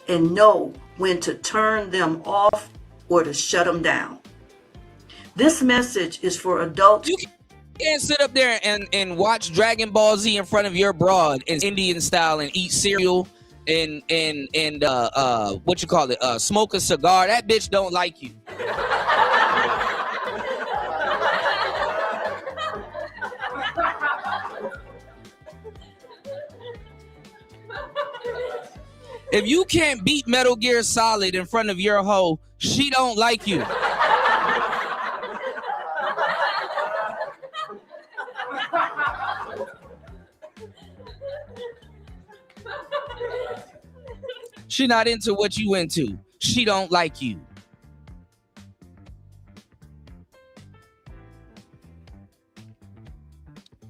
S11: And know when to turn them off or to shut them down. This message is for adults.
S5: You can't sit up there and watch Dragon Ball Z in front of your broad in Indian style and eat cereal and what you call it, smoke a cigar. That bitch don't like you. If you can't beat Metal Gear Solid in front of your hoe, she don't like you. She not into what you into. She don't like you.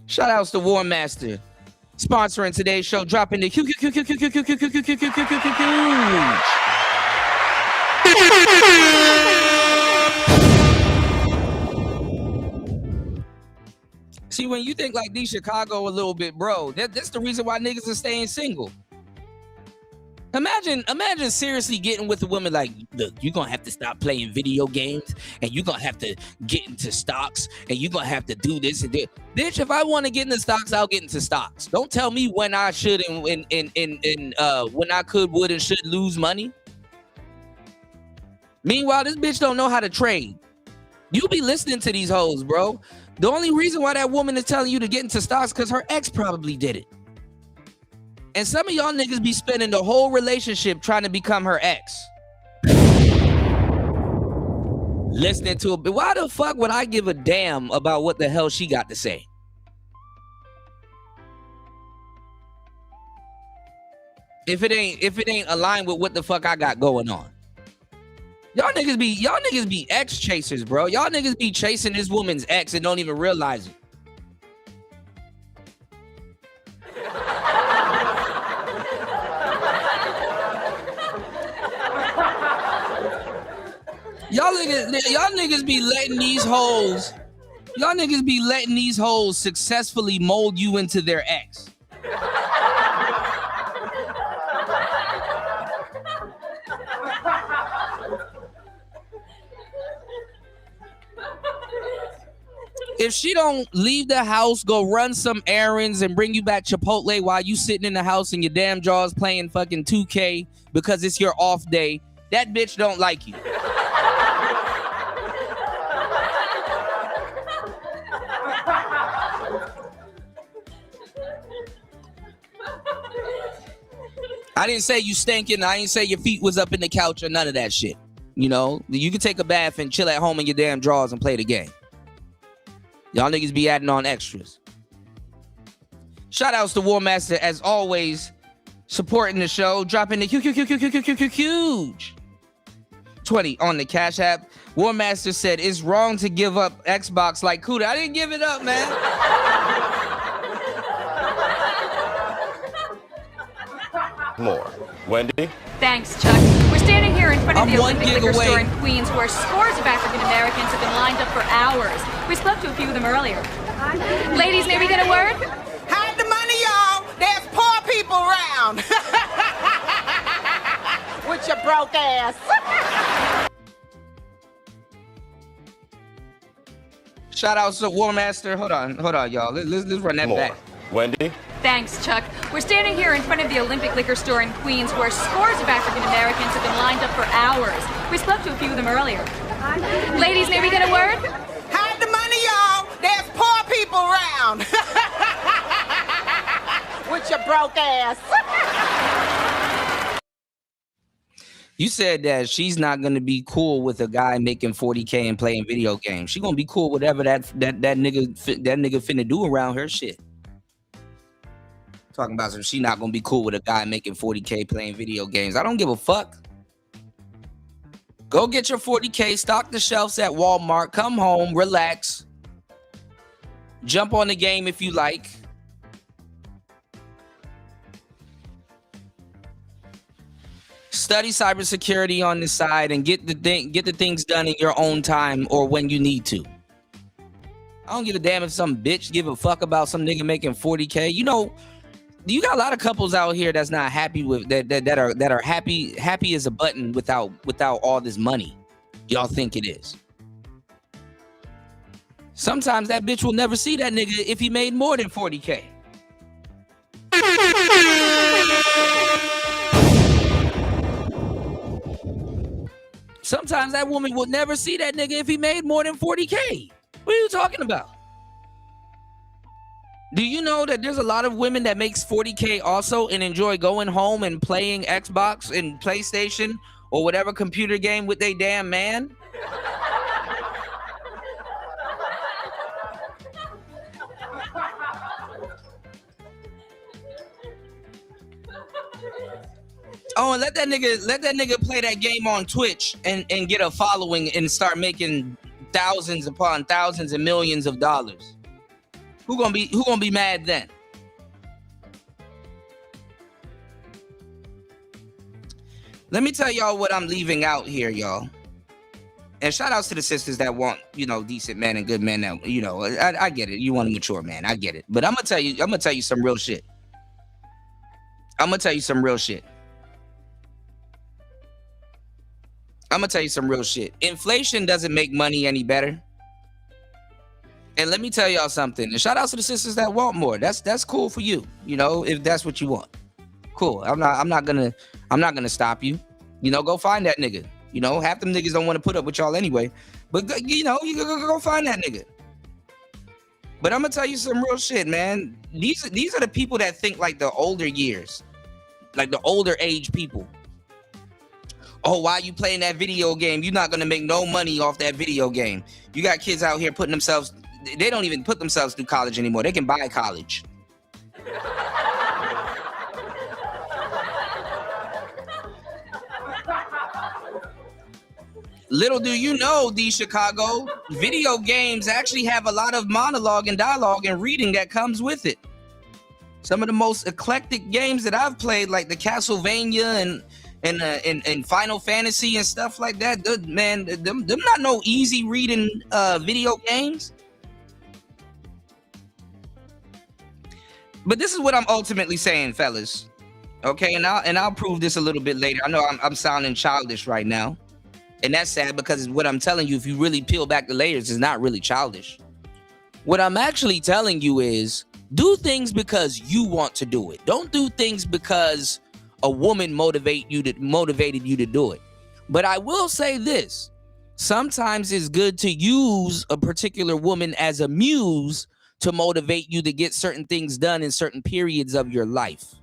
S5: Shout outs to War Master, sponsoring today's show, dropping the huge. See, when you think like these Chicago a little bit, bro, that's the reason why niggas are staying single. Imagine seriously getting with a woman like, look, you're going to have to stop playing video games and you're going to have to get into stocks and you're going to have to do this and that. Bitch, if I want to get into stocks, I'll get into stocks. Don't tell me when I should and when I could, would, and should lose money. Meanwhile, this bitch don't know how to trade. You be listening to these hoes, bro. The only reason why that woman is telling you to get into stocks because her ex probably did it. And some of y'all niggas be spending the whole relationship trying to become her ex. Listening to it. But why the fuck would I give a damn about what the hell she got to say? If it ain't aligned with what the fuck I got going on. Y'all niggas be ex chasers, bro. Y'all niggas be chasing this woman's ex and don't even realize it. Y'all niggas be letting these hoes successfully mold you into their ex. If she don't leave the house, go run some errands and bring you back Chipotle while you sitting in the house and your damn jaws playing fucking 2K because it's your off day, that bitch don't like you. I didn't say you stinking. I didn't say your feet was up in the couch or none of that shit. You know, you can take a bath and chill at home in your damn drawers and play the game. Y'all niggas be adding on extras. Shout outs to War Master, as always, supporting the show, dropping the huge 20 on the Cash App. War Master said, it's wrong to give up Xbox like Kuda. I didn't give it up, man.
S9: More. Wendy?
S12: Thanks, Chuck. We're standing here in front of the Olympic liquor store in Queens where scores of African Americans have been lined up for hours. We spoke to a few of them earlier. Ladies, may we get a word?
S13: Hide the money, y'all. There's poor people around. With your broke ass.
S5: Shout outs to War Master. Hold on, y'all. Let's run that back.
S9: Wendy?
S12: Thanks, Chuck. We're standing here in front of the Olympic liquor store in Queens where scores of African Americans have been lined up for hours. We spoke to a few of them earlier. Ladies, may we get a word?
S13: Hide the money, y'all. There's poor people around. With your broke ass.
S5: You said that she's not gonna be cool with a guy making 40K and playing video games. She gonna be cool with whatever that nigga finna do around her shit. Talking about some she not gonna be cool with a guy making 40K playing video games. I don't give a fuck. Go get your 40K, stock the shelves at Walmart, come home, relax. Jump on the game if you like. Study cybersecurity on the side and get the things done in your own time or when you need to. I don't give a damn if some bitch give a fuck about some nigga making 40K. You know, you got a lot of couples out here that's not happy with that are happy as a button without all this money. Y'all think it is. Sometimes that bitch will never see that nigga if he made more than 40K. Sometimes that woman will never see that nigga if he made more than 40K. What are you talking about? Do you know that there's a lot of women that makes 40K also and enjoy going home and playing Xbox and PlayStation or whatever computer game with their damn man? Oh, and let that nigga play that game on Twitch and get a following and start making thousands upon thousands and millions of dollars. Who gonna be mad then? Let me tell y'all what I'm leaving out here, y'all. And shout outs to the sisters that want, decent men and good men. That, I get it. You want a mature man. I get it. But I'm gonna tell you some real shit. Inflation doesn't make money any better. And let me tell y'all something. And shout outs to the sisters that want more. That's cool for you. If that's what you want. Cool. I'm not gonna stop you. Go find that nigga. Half them niggas don't want to put up with y'all anyway. But you go find that nigga. But I'm gonna tell you some real shit, man. These are the people that think like the older years, like the older age people. Oh, why you playing that video game? You're not gonna make no money off that video game. You got kids out here putting themselves. They don't even put themselves through college anymore. They can buy college. Little do you know, D Chicago, video games actually have a lot of monologue and dialogue and reading that comes with it. Some of the most eclectic games that I've played, like the Castlevania and Final Fantasy and stuff like that, them not no easy reading video games. But this is what I'm ultimately saying, fellas. Okay, and I'll prove this a little bit later. I know I'm sounding childish right now. And that's sad because what I'm telling you, if you really peel back the layers, is not really childish. What I'm actually telling you is do things because you want to do it. Don't do things because a woman motivated you to do it. But I will say this. Sometimes it's good to use a particular woman as a muse to motivate you to get certain things done in certain periods of your life.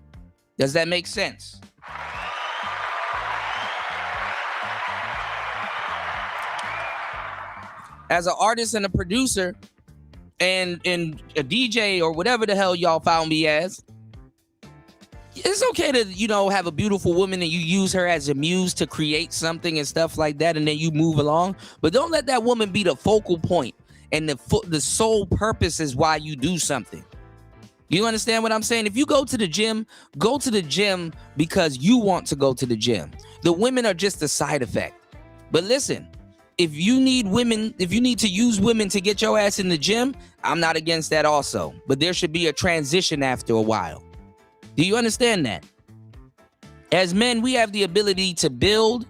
S5: Does that make sense? As an artist and a producer and a DJ or whatever the hell y'all found me as, it's okay to, have a beautiful woman and you use her as a muse to create something and stuff like that, and then you move along. But don't let that woman be the focal point and the sole purpose is why you do something. You understand what I'm saying? If you go to the gym because you want to go to the gym. The women are just a side effect. But listen, if you need to use women to get your ass in the gym, I'm not against that also. But there should be a transition after a while. Do you understand that? As men, we have the ability to build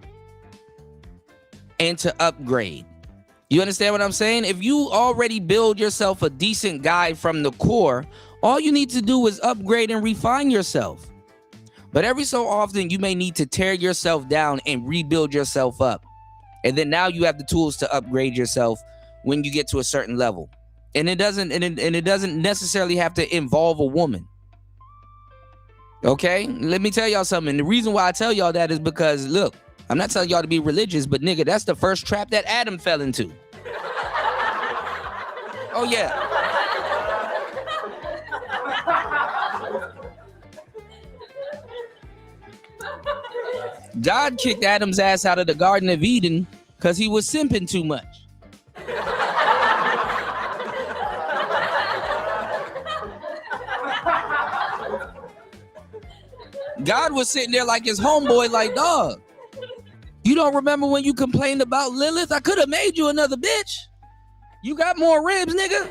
S5: and to upgrade. You understand what I'm saying? If you already build yourself a decent guy from the core, all you need to do is upgrade and refine yourself. But every so often, you may need to tear yourself down and rebuild yourself up. And then now you have the tools to upgrade yourself when you get to a certain level. And it doesn't necessarily have to involve a woman. Okay? Let me tell y'all something. The reason why I tell y'all that is because, look, I'm not telling y'all to be religious, but nigga, that's the first trap that Adam fell into. Oh, yeah. God kicked Adam's ass out of the Garden of Eden because he was simping too much. God was sitting there like his homeboy, like, dog, you don't remember when you complained about Lilith? I could have made you another bitch. You got more ribs, nigga.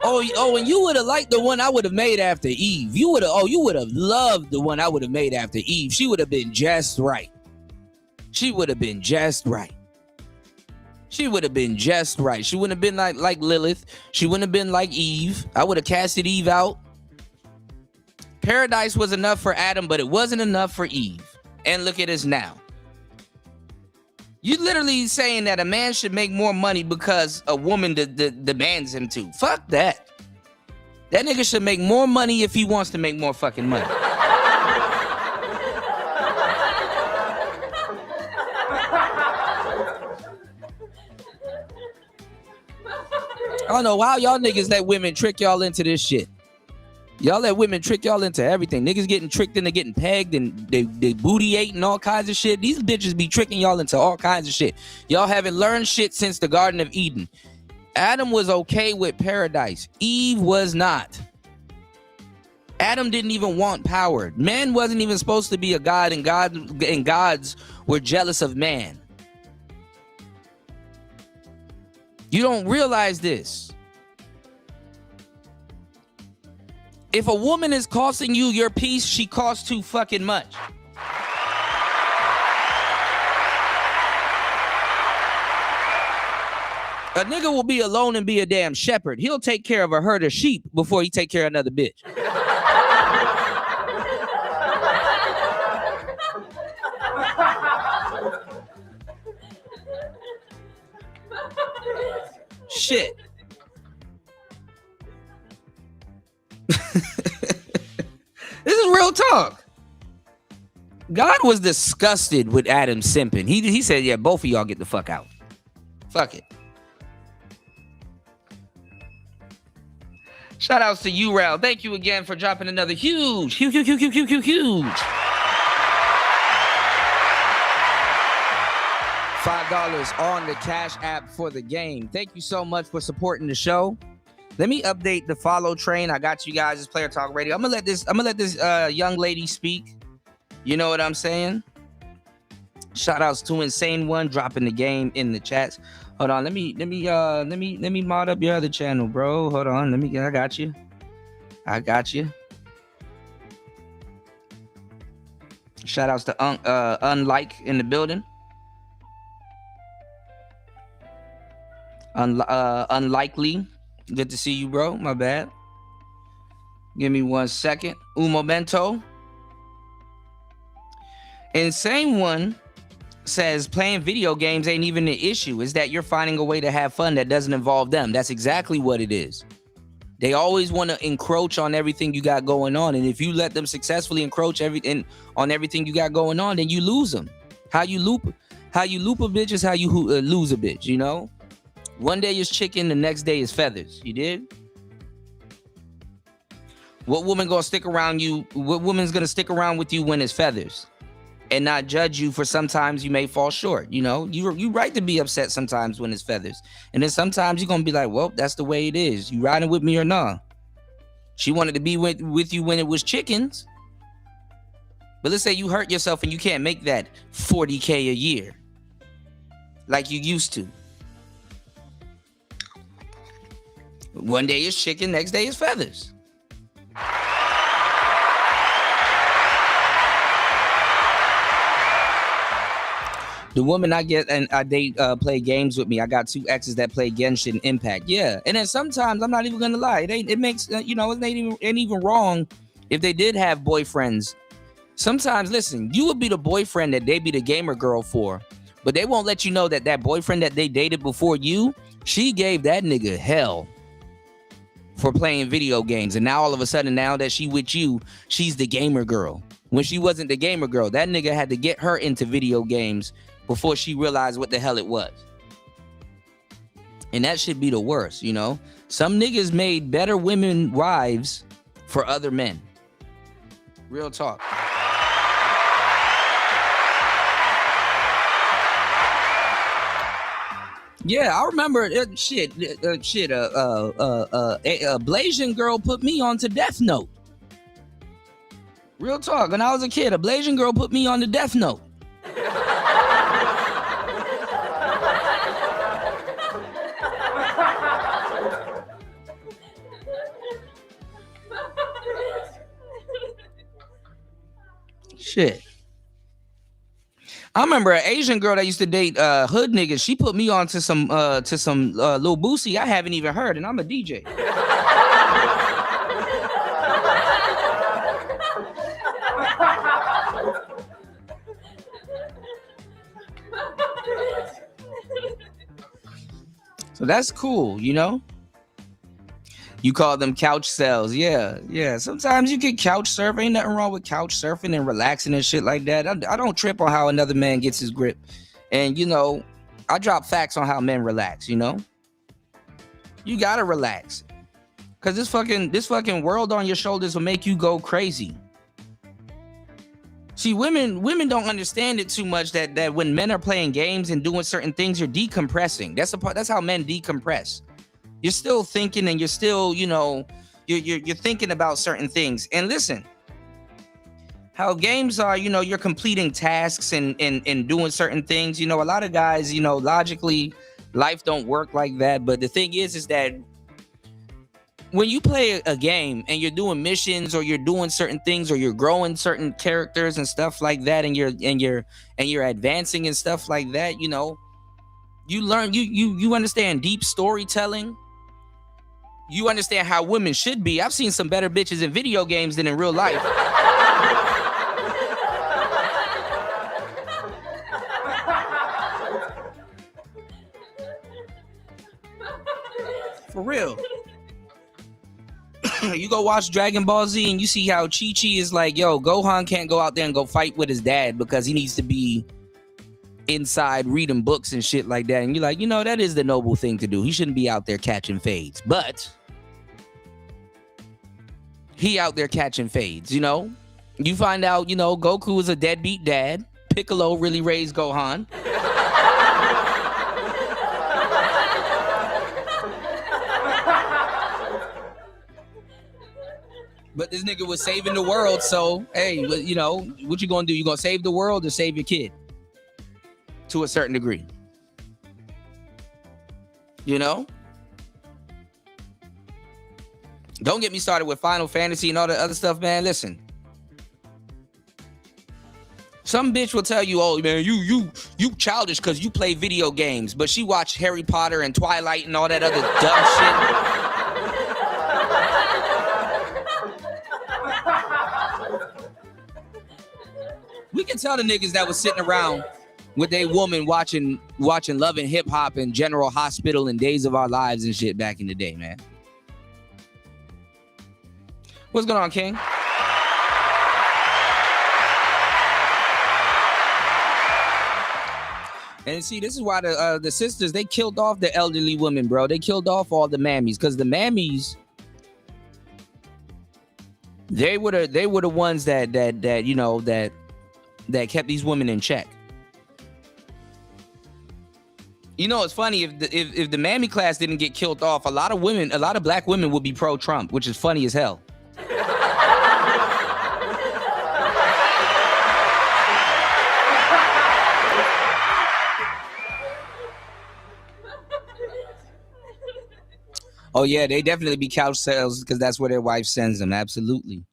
S5: Oh, and you would have liked the one I would have made after Eve. You would have loved the one I would have made after Eve. She would have been just right. She would have been just right. She would have been just right. She wouldn't have been like Lilith. She wouldn't have been like Eve. I would have casted Eve out. Paradise was enough for Adam, but it wasn't enough for Eve. And look at us now. You literally saying that a man should make more money because a woman demands him to. Fuck that. That nigga should make more money if he wants to make more fucking money. I don't know how y'all niggas let women trick y'all into this shit. Y'all let women trick y'all into everything. Niggas getting tricked into getting pegged and they booty ate and all kinds of shit. These bitches be tricking y'all into all kinds of shit. Y'all haven't learned shit since the Garden of Eden. Adam was okay with paradise. Eve was not. Adam didn't even want power. Man wasn't even supposed to be a god, and gods were jealous of man. You don't realize this. If a woman is costing you your peace, she costs too fucking much. A nigga will be alone and be a damn shepherd. He'll take care of a herd of sheep before he take care of another bitch. Shit. This is real talk. God was disgusted with Adam simping. He said, yeah, both of y'all get the fuck out. Fuck it. Shout outs to you, Rel. Thank you again for dropping another huge $5 on the Cash App for the game. Thank you so much for supporting the show. Let me update the follow train. I got you guys. It's Player Talk Radio. I'm gonna let this young lady speak. You know what I'm saying? Shout outs to Insane One dropping the game in the chats. Hold on. Let me mod up your other channel, bro. Hold on. I got you. Shout outs to Unlike in the building. Unlikely. Good to see you, bro. My bad. Give me 1 second. Un momento. Insane One says playing video games ain't even the issue. Is that you're finding a way to have fun that doesn't involve them. That's exactly what it is. They always want to encroach on everything you got going on. And if you let them successfully encroach on everything you got going on, then you lose them. How you loop a bitch is how you lose a bitch, you know? One day is chicken, the next day is feathers. You did? What woman's gonna stick around with you when it's feathers? And not judge you for sometimes you may fall short. You know, you right to be upset sometimes when it's feathers. And then sometimes you're gonna be like, well, that's the way it is. You riding with me or not? She wanted to be with you when it was chickens. But let's say you hurt yourself and you can't make that 40K a year like you used to. One day is chicken, next day is feathers. The woman I get and I date play games with me. I got 2 exes that play Genshin Impact. Yeah, and then sometimes I'm not even gonna lie. It makes it ain't even wrong if they did have boyfriends. Sometimes, listen, you would be the boyfriend that they be the gamer girl for, but they won't let you know that boyfriend that they dated before you, she gave that nigga hell for playing video games. And now all of a sudden, now that she with you, she's the gamer girl. When she wasn't the gamer girl, that nigga had to get her into video games before she realized what the hell it was. And that should be the worst, you know? Some niggas made better women wives for other men. Real talk. Yeah, I remember a Blasian girl put me onto Death Note. Real talk. When I was a kid, a Blasian girl put me on the Death Note. Shit. I remember an Asian girl that used to date hood niggas. She put me on to some Lil Boosie I haven't even heard, and I'm a DJ. So that's cool, you know? You call them couch cells. Yeah. Sometimes you get couch surfing. Ain't nothing wrong with couch surfing and relaxing and shit like that. I don't trip on how another man gets his grip. And, you know, I drop facts on how men relax, you know? You gotta relax. Cause this fucking world on your shoulders will make you go crazy. See, women don't understand it too much that when men are playing games and doing certain things, you're decompressing. That's how men decompress. You're still thinking and you're still, you're thinking about certain things. And listen, how games are, you're completing tasks and doing certain things. A lot of guys, logically, life don't work like that. But the thing is that when you play a game and you're doing missions or you're doing certain things or you're growing certain characters and stuff like that, and you're advancing and stuff like that, you learn, you understand deep storytelling. You understand how women should be. I've seen some better bitches in video games than in real life. For real. You go watch Dragon Ball Z and you see how Chi-Chi is like, yo, Gohan can't go out there and go fight with his dad because he needs to be inside reading books and shit like that. And you're like, that is the noble thing to do. He shouldn't be out there catching fades. But he out there catching fades, You find out, Goku is a deadbeat dad. Piccolo really raised Gohan. But this nigga was saving the world, so, hey, what you gonna do? You gonna save the world or save your kid? To a certain degree. Don't get me started with Final Fantasy and all the other stuff, man. Listen. Some bitch will tell you, oh, man, you childish because you play video games. But she watched Harry Potter and Twilight and all that other dumb shit. We can tell the niggas that was sitting around with a woman watching Love and Hip Hop and General Hospital and Days of Our Lives and shit back in the day, man. What's going on, King? And see, this is why the sisters, they killed off the elderly women, bro. They killed off all the mammies because the mammies, they were the ones that kept these women in check. It's funny, if the mammy class didn't get killed off, a lot of black women would be pro-Trump, which is funny as hell. Oh yeah, they definitely be couch sales because that's where their wife sends them, absolutely.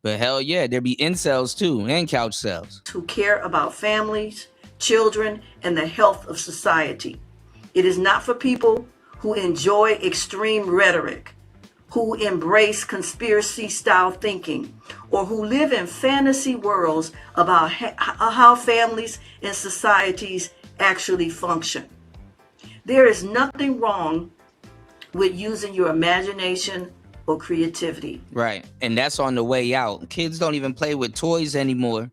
S5: But hell yeah, there be incels too, and couch sales.
S11: Who care about families, children, and the health of society. It is not for people who enjoy extreme rhetoric, who embrace conspiracy-style thinking, or who live in fantasy worlds about how families and societies actually function. There is nothing wrong with using your imagination or creativity.
S5: Right, and that's on the way out. Kids don't even play with toys anymore.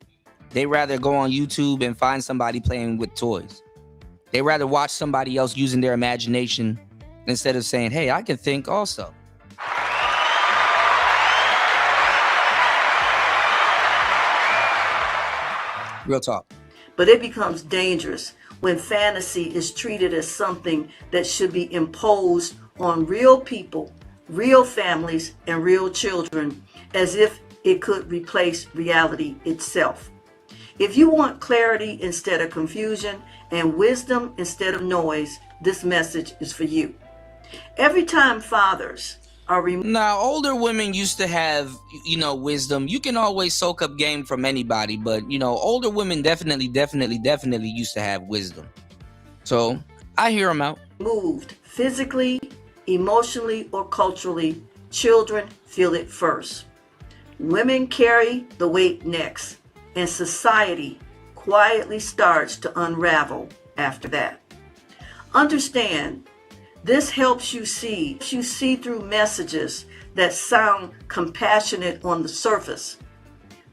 S5: They rather go on YouTube and find somebody playing with toys. They rather watch somebody else using their imagination instead of saying, hey, I can think also. Real talk.
S11: But it becomes dangerous when fantasy is treated as something that should be imposed on real people, real families, and real children, as if it could replace reality itself. If you want clarity instead of confusion and wisdom instead of noise, this message is for you. Every time fathers are
S5: now, older women used to have, wisdom. You can always soak up game from anybody, but, older women definitely used to have wisdom. So I hear them out.
S11: Moved physically, emotionally, or culturally, children feel it first. Women carry the weight next, and society quietly starts to unravel after that. Understand, this helps you see through messages that sound compassionate on the surface,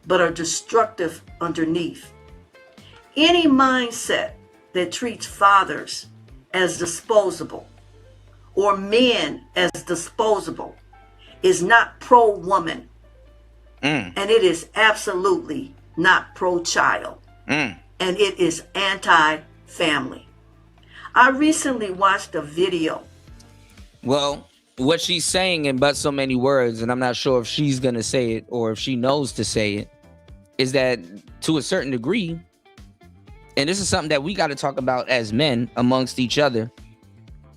S11: but are destructive underneath. Any mindset that treats fathers as disposable or men as disposable is not pro-woman. And it is absolutely not pro-child. And it is anti-family. I recently watched a video.
S5: Well, what she's saying in but so many words, and I'm not sure if she's going to say it or if she knows to say it, is that to a certain degree, and this is something that we got to talk about as men amongst each other,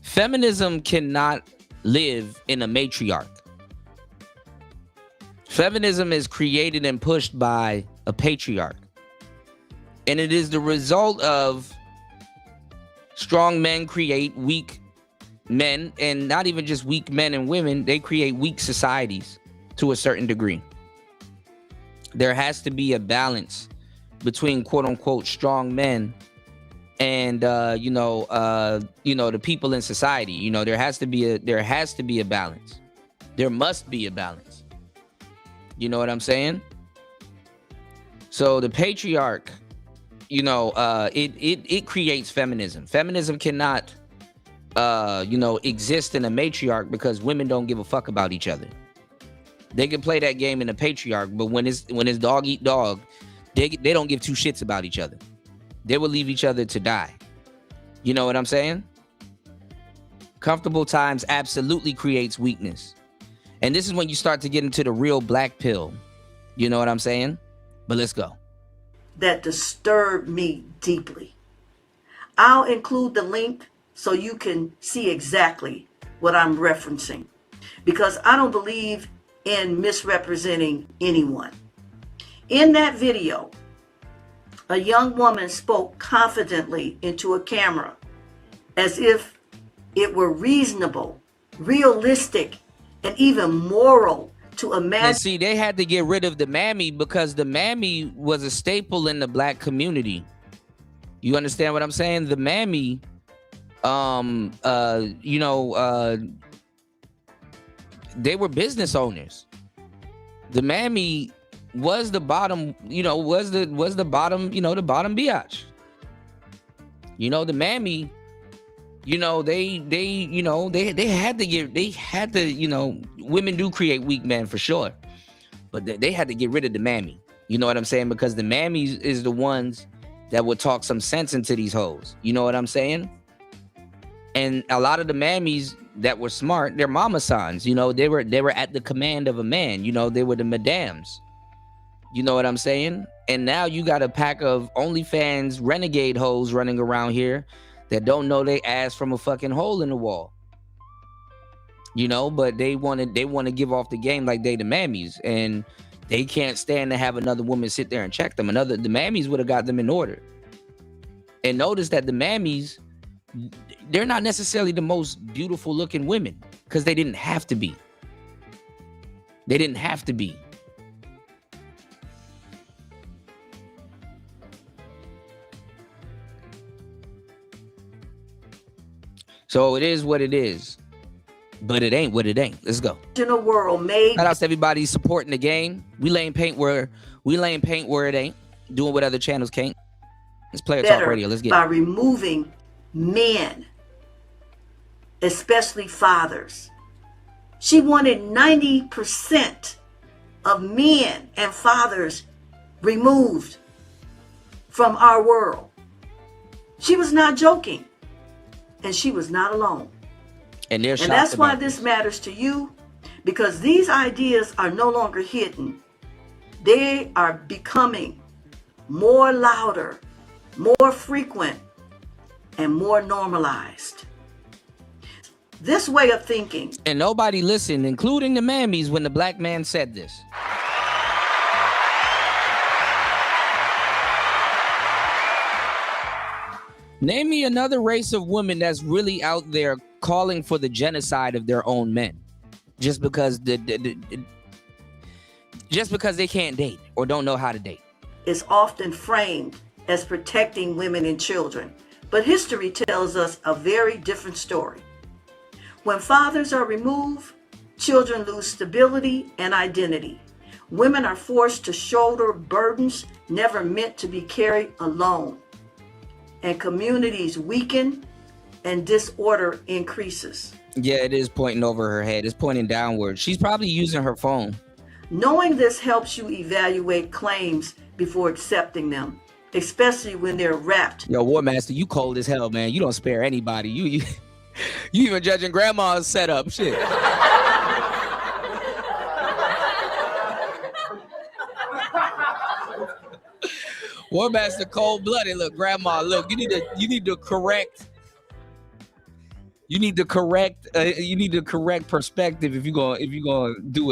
S5: feminism cannot live in a matriarch. Feminism is created and pushed by a patriarch. And it is the result of strong men create weak men, and not even just weak men and women, they create weak societies to a certain degree. There has to be a balance between quote unquote strong men and the people in society. There has to be a balance. There must be a balance. You know what I'm saying? So the patriarch, it creates feminism. Feminism cannot exist in a matriarch because women don't give a fuck about each other. They can play that game in a patriarch, but when it's dog eat dog, they don't give two shits about each other. They will leave each other to die. You know what I'm saying? Comfortable times absolutely creates weakness. And this is when you start to get into the real black pill. You know what I'm saying? But let's go.
S11: That disturbed me deeply. I'll include the link so you can see exactly what I'm referencing, because I don't believe in misrepresenting anyone. In that video, a young woman spoke confidently into a camera as if it were reasonable, realistic, and even moral to imagine.
S5: And see, they had to get rid of the mammy because the mammy was a staple in the black community. You understand what I'm saying? The mammy, they were business owners. The mammy was the bottom, was the bottom, the bottom biatch. The mammy, they had to, women do create weak men for sure, but they had to get rid of the mammy. You know what I'm saying? Because the mammies is the ones that would talk some sense into these hoes. You know what I'm saying? And a lot of the mammies that were smart, they're mama sons. They were at the command of a man. They were the madams. You know what I'm saying? And now you got a pack of OnlyFans renegade hoes running around here that don't know they ass from a fucking hole in the wall. But they want to give off the game like they the mammies, and they can't stand to have another woman sit there and check them. The mammies would have got them in order. And notice that the mammies, they're not necessarily the most beautiful looking women because they didn't have to be. They didn't have to be. So it is what it is, but it ain't what it ain't. Let's go.
S11: In a world made.
S5: Shout out to everybody supporting the game. We laying paint where it ain't. Doing what other channels can't. It's Player Talk Radio. Let's get
S11: by
S5: it.
S11: Removing men, especially fathers. She wanted 90% of men and fathers removed from our world. She was not joking. And she was not alone.
S5: And
S11: that's why this matters to you, because these ideas are no longer hidden. They are becoming more louder, more frequent, and more normalized. This way of thinking.
S5: And nobody listened, including the mammies, when the black man said this. Name me another race of women that's really out there calling for the genocide of their own men, just because they can't date or don't know how to date.
S11: Is often framed as protecting women and children, but history tells us a very different story. When fathers are removed, children lose stability and identity. Women are forced to shoulder burdens never meant to be carried alone. And communities weaken and disorder increases.
S5: Yeah, it is pointing over her head. It's pointing downward. She's probably using her phone.
S11: Knowing this helps you evaluate claims before accepting them, especially when they're wrapped.
S5: Yo, War Master, you cold as hell, man. You don't spare anybody. You even judging grandma's setup. Shit. War Master cold-blooded. Look, grandma, look, you need to correct perspective if you're gonna do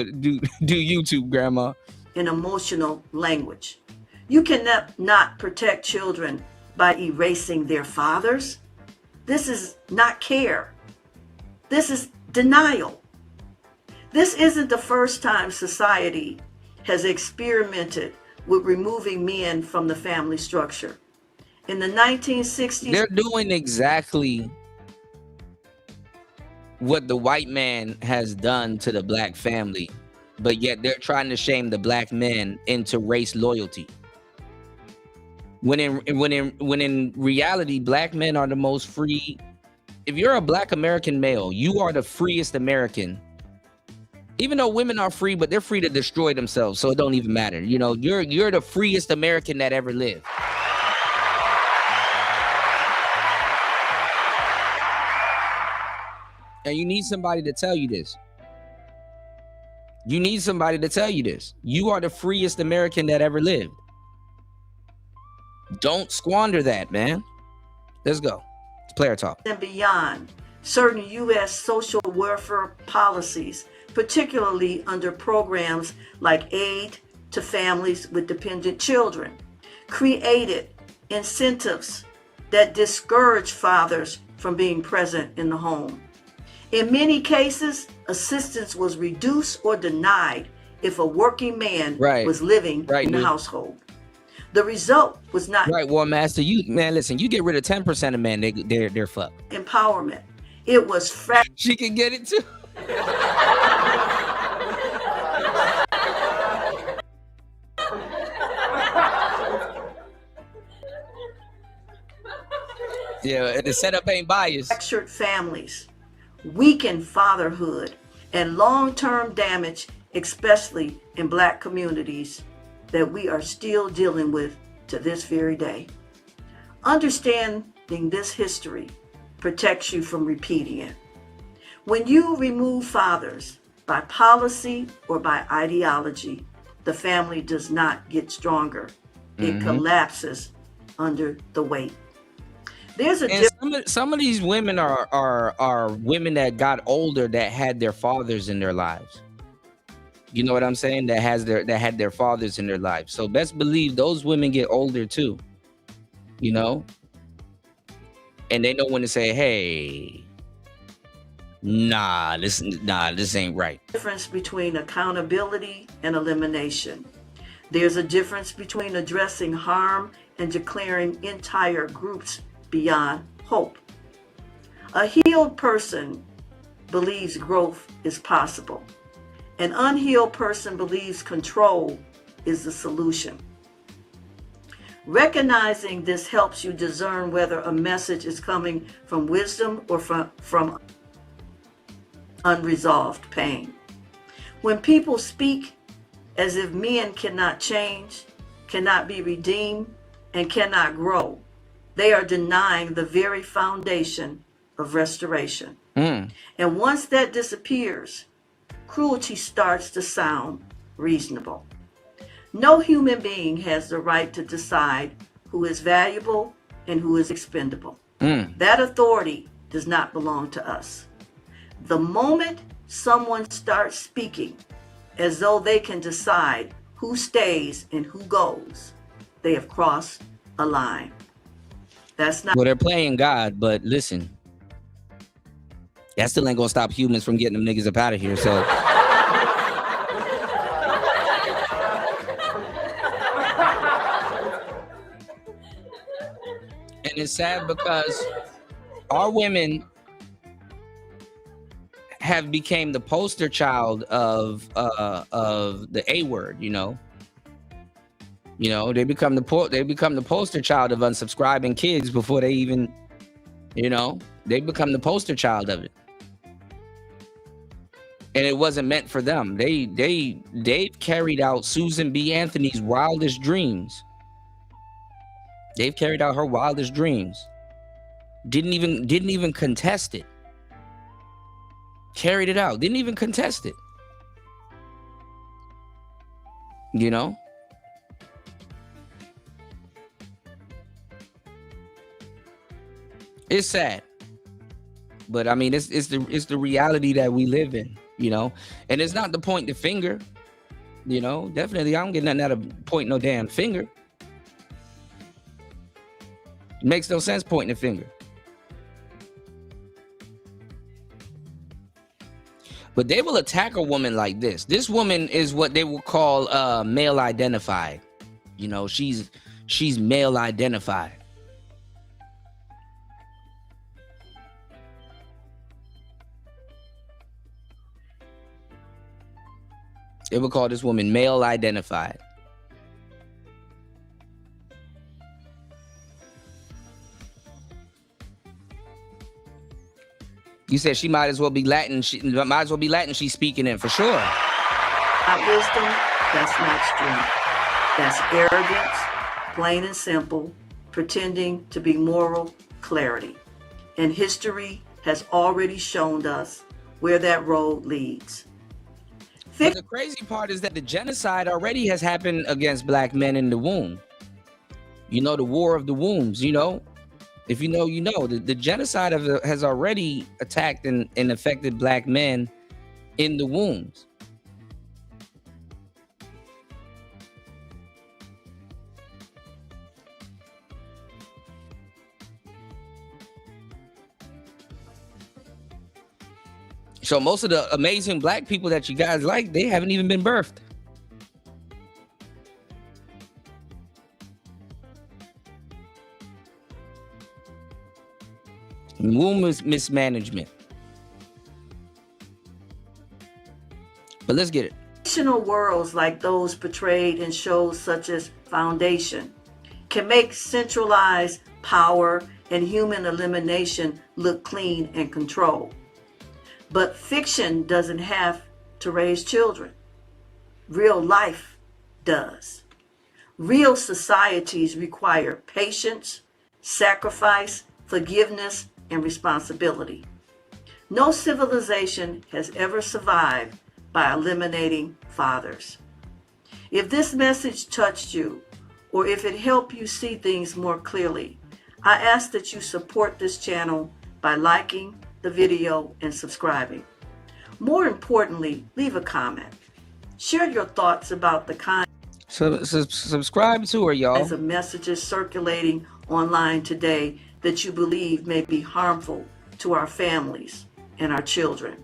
S5: YouTube, grandma.
S11: In emotional language. You cannot not protect children by erasing their fathers. This is not care. This is denial. This isn't the first time society has experimented with removing men from the family structure. In the 1960s,
S5: they're doing exactly what the white man has done to the black family, but yet they're trying to shame the black men into race loyalty. When in reality, black men are the most free. If you're a black American male, you are the freest American. Even though women are free, but they're free to destroy themselves, so it don't even matter. You know, you're the freest American that ever lived. And you need somebody to tell you this. You need somebody to tell you this. You are the freest American that ever lived. Don't squander that, man. Let's go. It's player talk.
S11: And beyond, certain U.S. social welfare policies, particularly under programs like aid to families with dependent children, created incentives that discourage fathers from being present in the home. In many cases, assistance was reduced or denied if a working man was living in the household. The result was not
S5: War Master. Listen, you get rid of 10% of men, they're fucked.
S11: Empowerment. It was
S5: she can get it too. Yeah, the setup ain't biased.
S11: Fractured families, weakened fatherhood, and long-term damage, especially in black communities, that we are still dealing with to this very day. Understanding this history protects you from repeating it. When you remove fathers by policy or by ideology, the family does not get stronger. It collapses under the weight. There's a
S5: some of these women are women that got older that had their fathers in their lives. You know what I'm saying? That had their fathers in their lives. So best believe those women get older too. You know? And they know when to say, hey, this ain't right.
S11: Difference between accountability and elimination. There's a difference between addressing harm and declaring entire groups beyond hope. A healed person believes growth is possible. An unhealed person believes control is the solution. Recognizing this helps you discern whether a message is coming from wisdom or from unresolved pain. When people speak as if men cannot change, cannot be redeemed, and cannot grow, they are denying the very foundation of restoration. And once that disappears, cruelty starts to sound reasonable. No human being has the right to decide who is valuable and who is expendable. That authority does not belong to us. The moment someone starts speaking as though they can decide who stays and who goes, they have crossed a line. That's not.
S5: Well, they're playing God, but listen, that still ain't gonna stop humans from getting them niggas up out of here. So. And it's sad because our women have became the poster child of the A word, you know. You know, they become the poster child of unsubscribing kids before they even, you know, they become the poster child of it. and it wasn't meant for them. They carried out Susan B. Anthony's wildest dreams. They've carried out her wildest dreams. Didn't even contest it. Carried it out. Didn't even contest it. You know? It's sad. But I mean, it's the reality that we live in, you know? And it's not to point the finger, you know? Definitely, I don't get nothing out of pointing no damn finger. It makes no sense pointing the finger. But they will attack a woman like this. This woman is what they will call male identified. You know, she's male identified. They will call this woman male identified. You said she might as well be Latin. She might as well be Latin. She's speaking in for sure.
S11: Not wisdom, that's not strength. That's arrogance, plain and simple, pretending to be moral clarity. And history has already shown us where that road leads.
S5: But the crazy part is that the genocide already has happened against black men in the womb. You know, the war of the wombs, you know. If you know, you know. The genocide has already attacked and affected black men in the wombs. So most of the amazing black people that you guys like, they haven't even been birthed. Womb mismanagement. But let's get it.
S11: Fictional worlds like those portrayed in shows such as Foundation can make centralized power and human elimination look clean and controlled. But fiction doesn't have to raise children. Real life does. Real societies require patience, sacrifice, forgiveness, and responsibility. No civilization has ever survived by eliminating fathers. If this message touched you, or if it helped you see things more clearly, I ask that you support this channel by liking the video and subscribing. More importantly, leave a comment. Share your thoughts about the kind
S5: subscribe to her, y'all.
S11: of messages circulating online today that you believe may be harmful to our families and our children.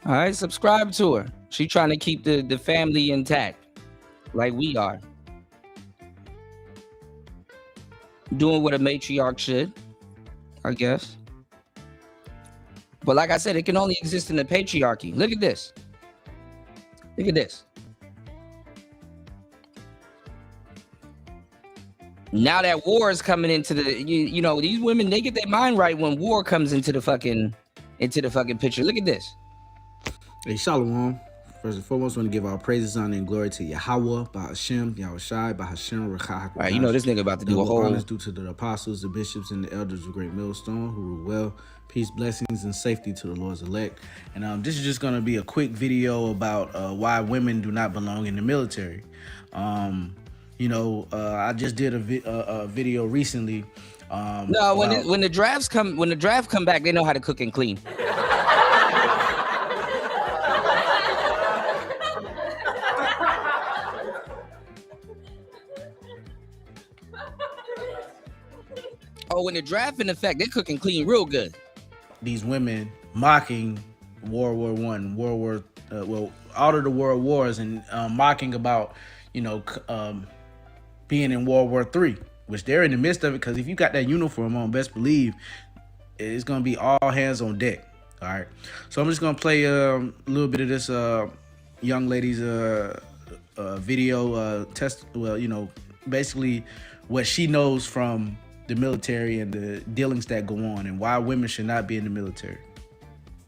S5: All right, subscribe to her. She's trying to keep the family intact, like we are. Doing what a matriarch should, I guess. But like I said, it can only exist in the patriarchy. Look at this. Look at this. Now that war is coming into the, you know, these women, they get their mind right when war comes into the fucking picture. Look at this.
S14: Hey, Shalom. First and foremost, I want to give our praises, honor, and glory to Yahweh, Bahashem, Yahushai, Bahashem, Rechah.
S5: All right, you know this nigga about to do a whole
S14: honors due to the apostles, the bishops, and the elders of Great Millstone who rule well. Peace, blessings, and safety to the Lord's elect. And this is just going to be a quick video about why women do not belong in the military. I just did a video recently.
S5: No, when the draft come back, they know how to cook and clean. Oh, when the draft in effect, they cook and clean real good.
S14: These women mocking World War I, all of the world wars, and mocking about, being in World War III, which they're in the midst of it, because if you got that uniform on, best believe it's going to be all hands on deck. All right. So I'm just going to play a little bit of this young lady's video basically what she knows from the military and the dealings that go on and why women should not be in the military.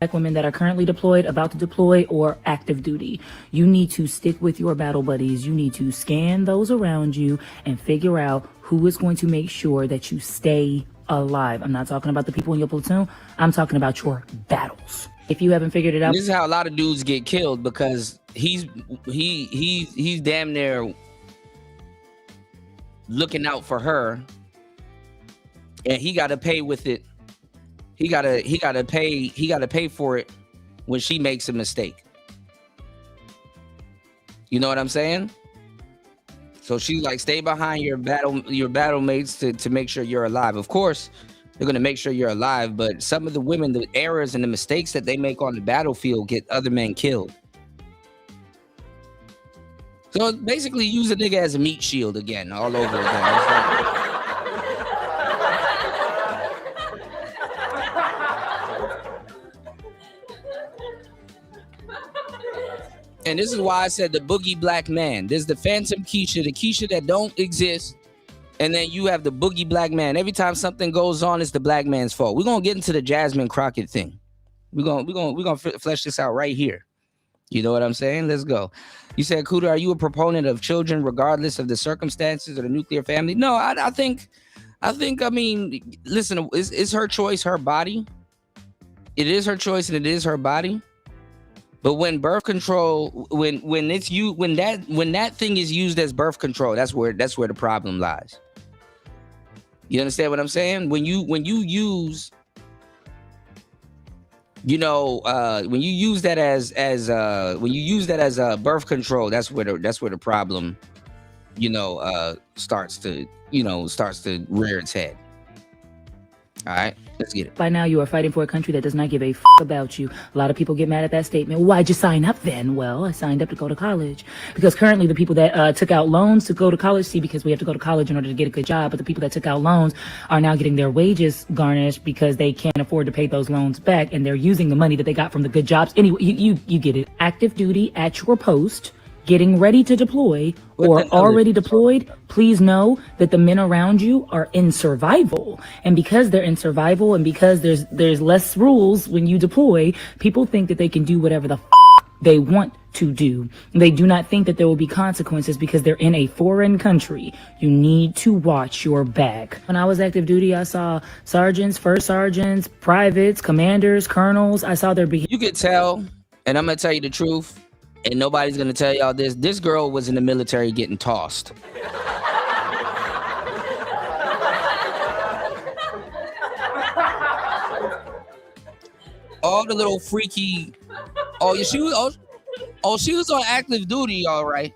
S15: Black women that are currently deployed, about to deploy, or active duty. You need to stick with your battle buddies. You need to scan those around you and figure out who is going to make sure that you stay alive. I'm not talking about the people in your platoon. I'm talking about your battles. If you haven't figured it out.
S5: This is how a lot of dudes get killed, because he's damn near looking out for her, and he got to pay with it. He gotta pay for it when she makes a mistake. You know what I'm saying? So she's like, stay behind your battle mates to make sure you're alive. Of course, they're gonna make sure you're alive, but some of the women, the errors and the mistakes that they make on the battlefield get other men killed. So basically, use a nigga as a meat shield again, all over again. And this is why I said the boogie black man. There's the phantom Keisha, the Keisha that don't exist. And then you have the boogie black man. Every time something goes on, it's the black man's fault. We're going to get into the Jasmine Crockett thing. We're going to flesh this out right here. You know what I'm saying? Let's go. You said, Kuda, are you a proponent of children regardless of the circumstances or the nuclear family? No, I mean, listen, it's her choice, her body. It is her choice and it is her body. But when birth control, when that thing is used as birth control, that's where the problem lies. You understand what I'm saying? When you use, when you use that as birth control, that's where the problem, starts to rear its head. All right, let's get it.
S15: By now, you are fighting for a country that does not give a about you. A lot of people get mad at that statement. Why'd you sign up then? Well, I signed up to go to college. Because currently the people that took out loans to go to college, because we have to go to college in order to get a good job, but the people that took out loans are now getting their wages garnished because they can't afford to pay those loans back, and they're using the money that they got from the good jobs. Anyway, you get it. Active duty at your post, getting ready to deploy, or already deployed, please know that the men around you are in survival. And because they're in survival and because there's less rules when you deploy, people think that they can do whatever the they want to do. They do not think that there will be consequences because they're in a foreign country. You need to watch your back. When I was active duty, I saw sergeants, first sergeants, privates, commanders, colonels. I saw their behavior.
S5: You could tell, and I'm going to tell you the truth, and nobody's gonna tell y'all this. This girl was in the military getting tossed. All the little freaky. She was on active duty, all right.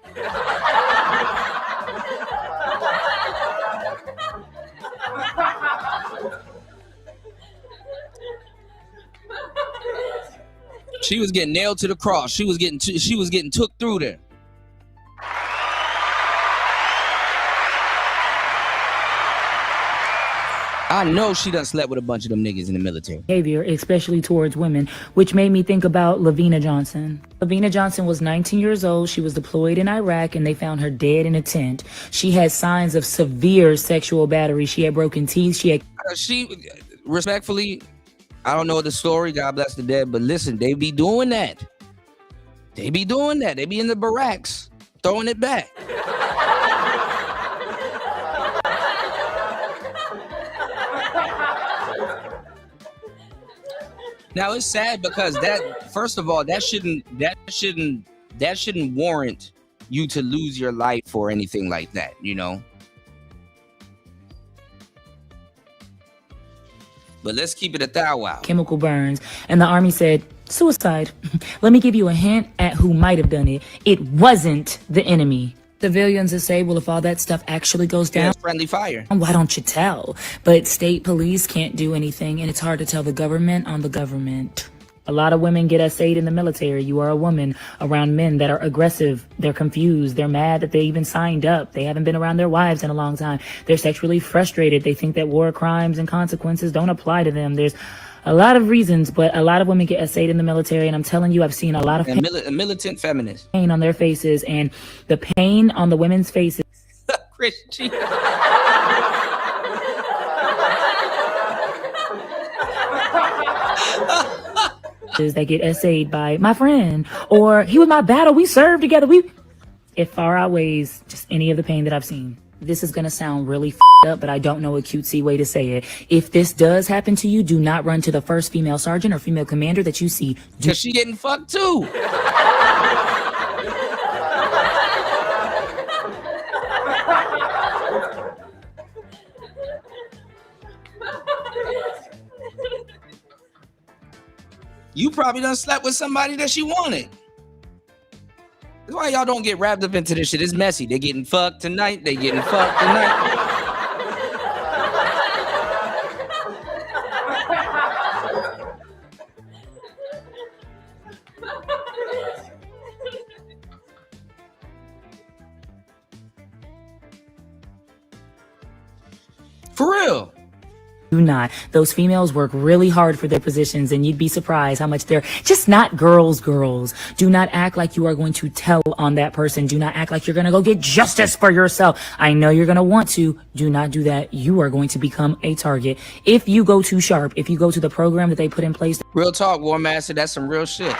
S5: She was getting nailed to the cross. She was getting took through there. I know she done slept with a bunch of them niggas in the military.
S15: Behavior, especially towards women, which made me think about Lavina Johnson. Lavina Johnson was 19 years old. She was deployed in Iraq, and they found her dead in a tent. She had signs of severe sexual battery. She had broken teeth.
S5: She respectfully, I don't know the story, God bless the dead, but listen, they be doing that. They be in the barracks, throwing it back. Now it's sad because that, first of all, that shouldn't warrant you to lose your life or anything like that, you know? But let's keep it a thou wow.
S15: Chemical burns. And the Army said, suicide. Let me give you a hint at who might have done it. It wasn't the enemy. Civilians will say, well, if all that stuff actually goes down,
S5: friendly fire.
S15: Why don't you tell? But state police can't do anything, and it's hard to tell the government on the government. A lot of women get essayed in the military. You are a woman around men that are aggressive. They're confused. They're mad that they even signed up. They haven't been around their wives in a long time. They're sexually frustrated. They think that war crimes and consequences don't apply to them. There's a lot of reasons, but a lot of women get essayed in the military, and I'm telling you, I've seen a lot of
S5: militant feminists
S15: pain on their faces, and the pain on the women's faces.
S5: Christian.
S15: that get essayed by my friend, or he was my battle, we served together, it far outweighs just any of the pain that I've seen. This is gonna sound really up, but I don't know a cutesy way to say it. If this does happen to you, do not run to the first female sergeant or female commander that you see.
S5: Cause she getting fucked too. You probably done slept with somebody that she wanted. That's why y'all don't get wrapped up into this shit. It's messy. They getting fucked tonight. They getting fucked tonight. For real.
S15: Do not. Those females work really hard for their positions, and you'd be surprised how much they're just not girls. Do not act like you are going to tell on that person. Do not act like you're going to go get justice for yourself. I know you're going to want to. Do not do that. You are going to become a target. If you go too sharp, if you go to the program that they put in place.
S5: Real talk, War Master. That's some real shit.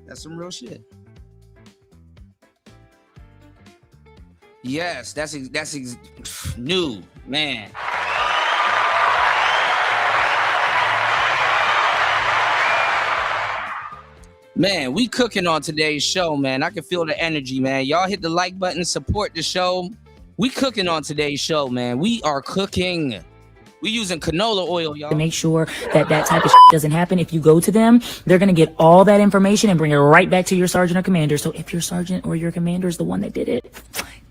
S5: That's some real shit. Yes, that's new, man. Man, we cooking on today's show, man. I can feel the energy, man. Y'all hit the like button, support the show. We cooking on today's show, man. We are cooking. We using canola oil, y'all.
S15: To make sure that that type of shit doesn't happen. If you go to them, they're going to get all that information and bring it right back to your sergeant or commander. So if your sergeant or your commander is the one that did it,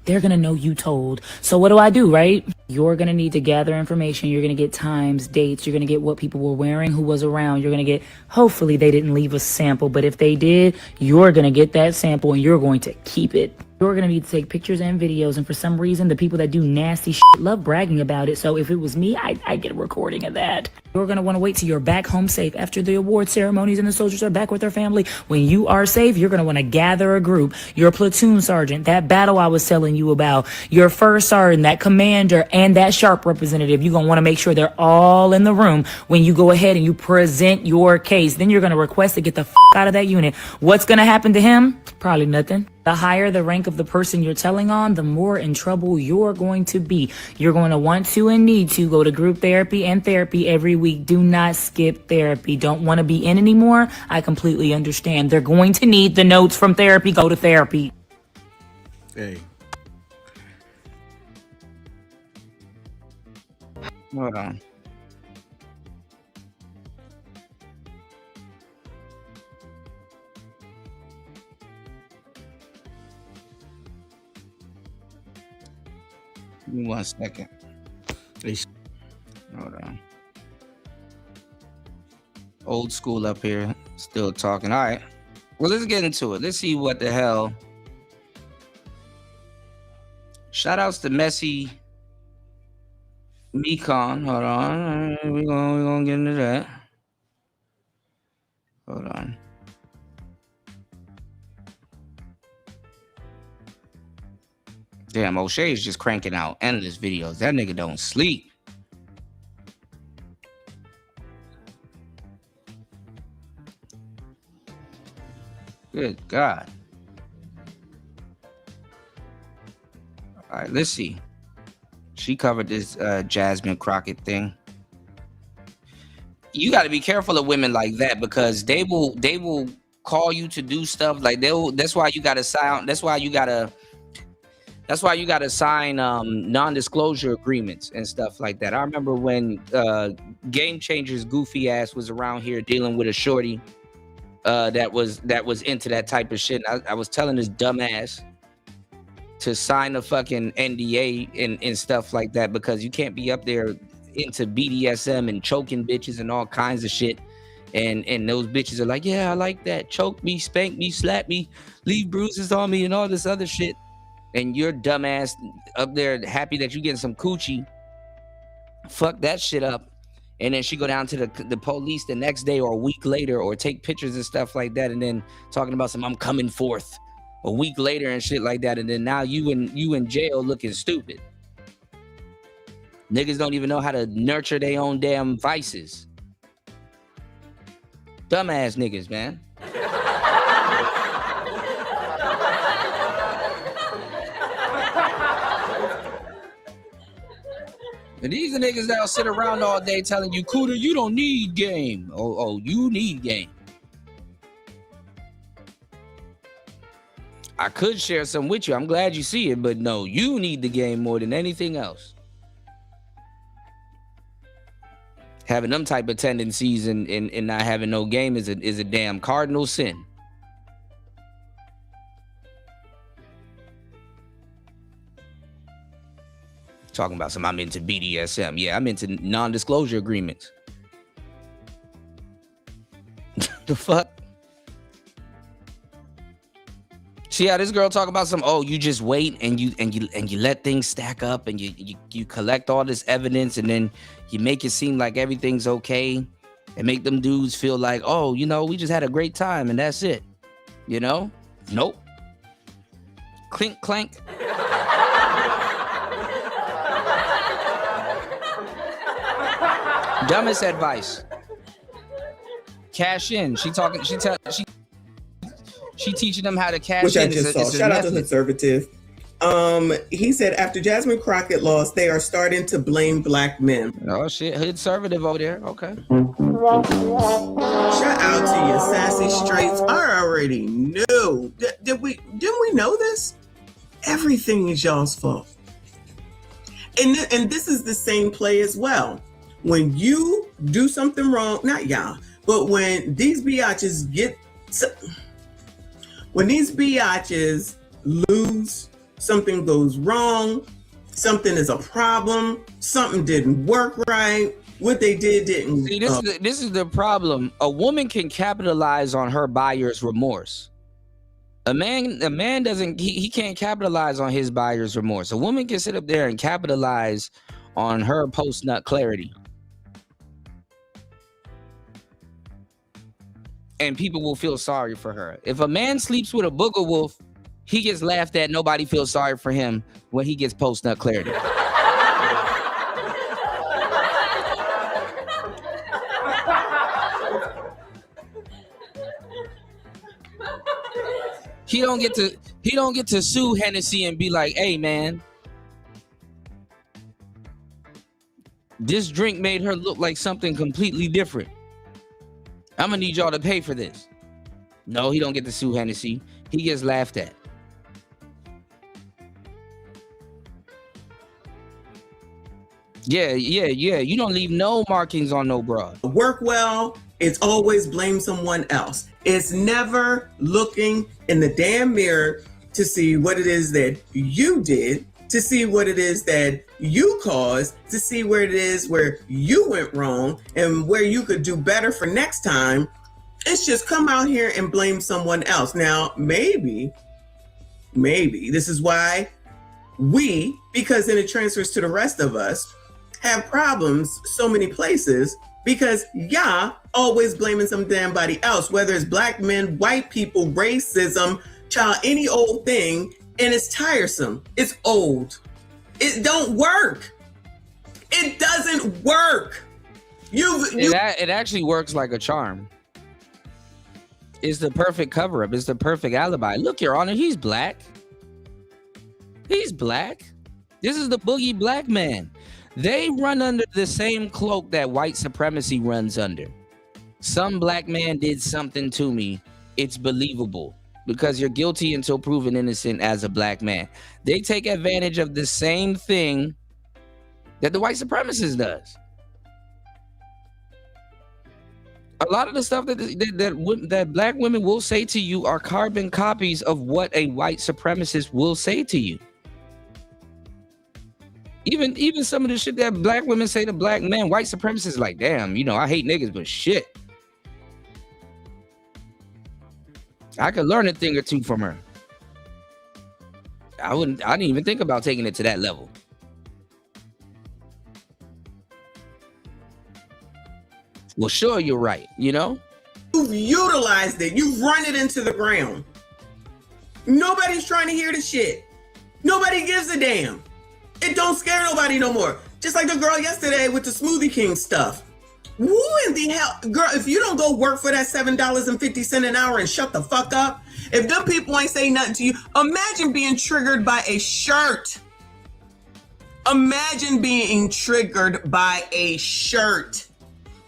S15: they're going to know you told. So what do I do, right? You're going to need to gather information. You're going to get times, dates. You're going to get what people were wearing, who was around. You're going to get, hopefully they didn't leave a sample, but if they did, you're going to get that sample and you're going to keep it. You're going to need to take pictures and videos. And for some reason, the people that do nasty shit love bragging about it. So if it was me, I'd get a recording of that. You're going to want to wait till you're back home safe after the award ceremonies and the soldiers are back with their family. When you are safe, you're going to want to gather a group. Your platoon sergeant, that battle I was telling you about, your first sergeant, that commander, and that sharp representative. You're going to want to make sure they're all in the room when you go ahead and you present your case. Then you're going to request to get the out of that unit. What's going to happen to him? Probably nothing. The higher the rank of the person you're telling on, the more in trouble you're going to be. You're going to want to and need to go to group therapy and therapy every week. Do not skip therapy. Don't want to be in anymore? I completely understand. They're going to need the notes from therapy. Go to therapy.
S14: Hey.
S5: Hold on. Give me 1 second. Hold on. Old school up here, still talking. All right. Well, let's get into it. Let's see what the hell. Shout outs to Messy Mekon. Hold on. We're gonna get into that. Hold on. Damn, O'Shea is just cranking out endless videos. That nigga don't sleep. Good God. All right, let's see. She covered this Jasmine Crockett thing. You got to be careful of women like that because they will call you to do stuff like that's why you got to sign. That's why you got to sign non-disclosure agreements and stuff like that. I remember when Game Changer's goofy ass was around here dealing with a shorty that was into that type of shit. I was telling this dumb ass to sign a fucking NDA and stuff like that because you can't be up there into BDSM and choking bitches and all kinds of shit. And those bitches are like, yeah, I like that. Choke me, spank me, slap me, leave bruises on me and all this other shit. And you're dumbass up there happy that you getting some coochie. Fuck that shit up. And then she go down to the police the next day or a week later or take pictures and stuff like that. And then talking about I'm coming forth a week later and shit like that. And then now you in jail looking stupid. Niggas don't even know how to nurture their own damn vices. Dumbass niggas, man. And these are niggas that'll sit around all day telling you, Cuda, you don't need game. Oh, you need game. I could share some with you. I'm glad you see it, but no, you need the game more than anything else. Having them type of tendencies and not having no game is a damn cardinal sin. Talking about some, I'm into BDSM. Yeah, I'm into non-disclosure agreements. The fuck? See how this girl talk about some, oh, you just wait and you let things stack up and you collect all this evidence and then you make it seem like everything's okay and make them dudes feel like, oh, you know, we just had a great time and that's it. You know? Nope. Clink, clank. Dumbest advice. Cash in. She teaching them how to cash
S16: Which
S5: in.
S16: I just saw. Shout out to Conservative. He said after Jasmine Crockett lost, they are starting to blame black men.
S5: Oh shit, Conservative over there. Okay.
S16: Shout out to you, sassy straights. I already knew. Didn't we know this? Everything is y'all's fault. And this is the same play as well. When you do something wrong, not y'all, but when these biatches when these biatches lose, something goes wrong, something is a problem, something didn't work right, what they didn't.
S5: See, this is the problem. A woman can capitalize on her buyer's remorse. A man doesn't. He can't capitalize on his buyer's remorse. A woman can sit up there and capitalize on her post-nut clarity. And people will feel sorry for her. If a man sleeps with a booger wolf, he gets laughed at. Nobody feels sorry for him when he gets post-nut clarity. He don't get to sue Hennessy and be like, hey man, this drink made her look like something completely different. I'm gonna need y'all to pay for this. No, he don't get to sue Hennessy. He gets laughed at. Yeah. You don't leave no markings on no bra.
S16: Work well, it's always blame someone else. It's never looking in the damn mirror to see what it is that you did, to see what it is that you caused, to see where it is where you went wrong and where you could do better for next time. It's just come out here and blame someone else. Now, maybe this is why because then it transfers to the rest of us, have problems so many places because y'all always blaming some damn body else, whether it's black men, white people, racism, child, any old thing. And it's tiresome. It's old. It don't work. It doesn't work.
S5: It actually works like a charm. It's the perfect cover-up. It's the perfect alibi. Look, Your Honor, he's black. He's black. This is the boogie black man. They run under the same cloak that white supremacy runs under. Some black man did something to me. It's believable. Because you're guilty until proven innocent as a black man. They take advantage of the same thing that the white supremacist does. A lot of the stuff that black women will say to you are carbon copies of what a white supremacist will say to you. Even some of the shit that black women say to black men, white supremacists like, damn, you know, I hate niggas, but shit. I could learn a thing or two from her. I didn't even think about taking it to that level. Well, sure, you're right, you know?
S16: You've utilized it. You've run it into the ground. Nobody's trying to hear the shit. Nobody gives a damn. It don't scare nobody no more. Just like the girl yesterday with the Smoothie King stuff. Who in the hell, girl, if you don't go work for that $7.50 an hour and shut the fuck up, if them people ain't say nothing to you, imagine being triggered by a shirt. Imagine being triggered by a shirt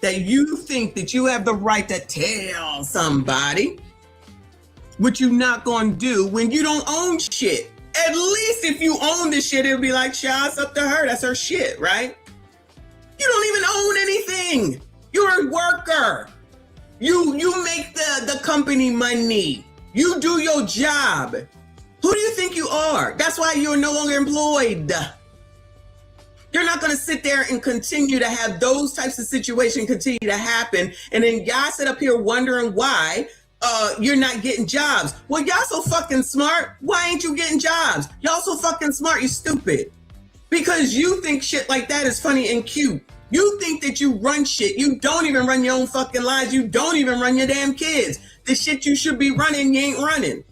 S16: that you think that you have the right to tell somebody what you not gonna do when you don't own shit. At least if you own this shit, it'll be like, shots up to her. That's her shit, right? You don't even own anything. You're a worker. You make the company money. You do your job. Who do you think you are? That's why you're no longer employed. You're not going to sit there and continue to have those types of situations continue to happen. And then y'all sit up here wondering why you're not getting jobs. Well, y'all so fucking smart. Why ain't you getting jobs? Y'all so fucking smart, you stupid. Because you think shit like that is funny and cute. You think that you run shit. You don't even run your own fucking lives. You don't even run your damn kids. The shit you should be running, you ain't running.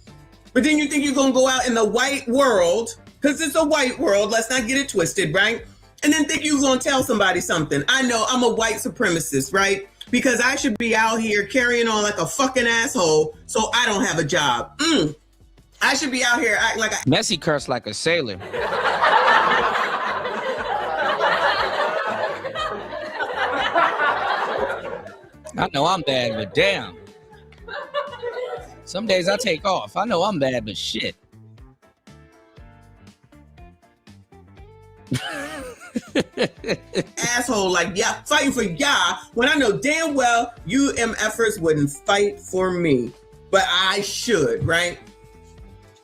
S16: But then you think you're going to go out in the white world, because it's a white world. Let's not get it twisted, right? And then think you're going to tell somebody something. I know I'm a white supremacist, right? Because I should be out here carrying on like a fucking asshole so I don't have a job. I should be out here acting like a...
S5: Messi cursed like a sailor. I know I'm bad, but damn. Some days I take off. I know I'm bad, but shit.
S16: Asshole like yeah, fighting for y'all when I know damn well you MFers wouldn't fight for me, but I should, right?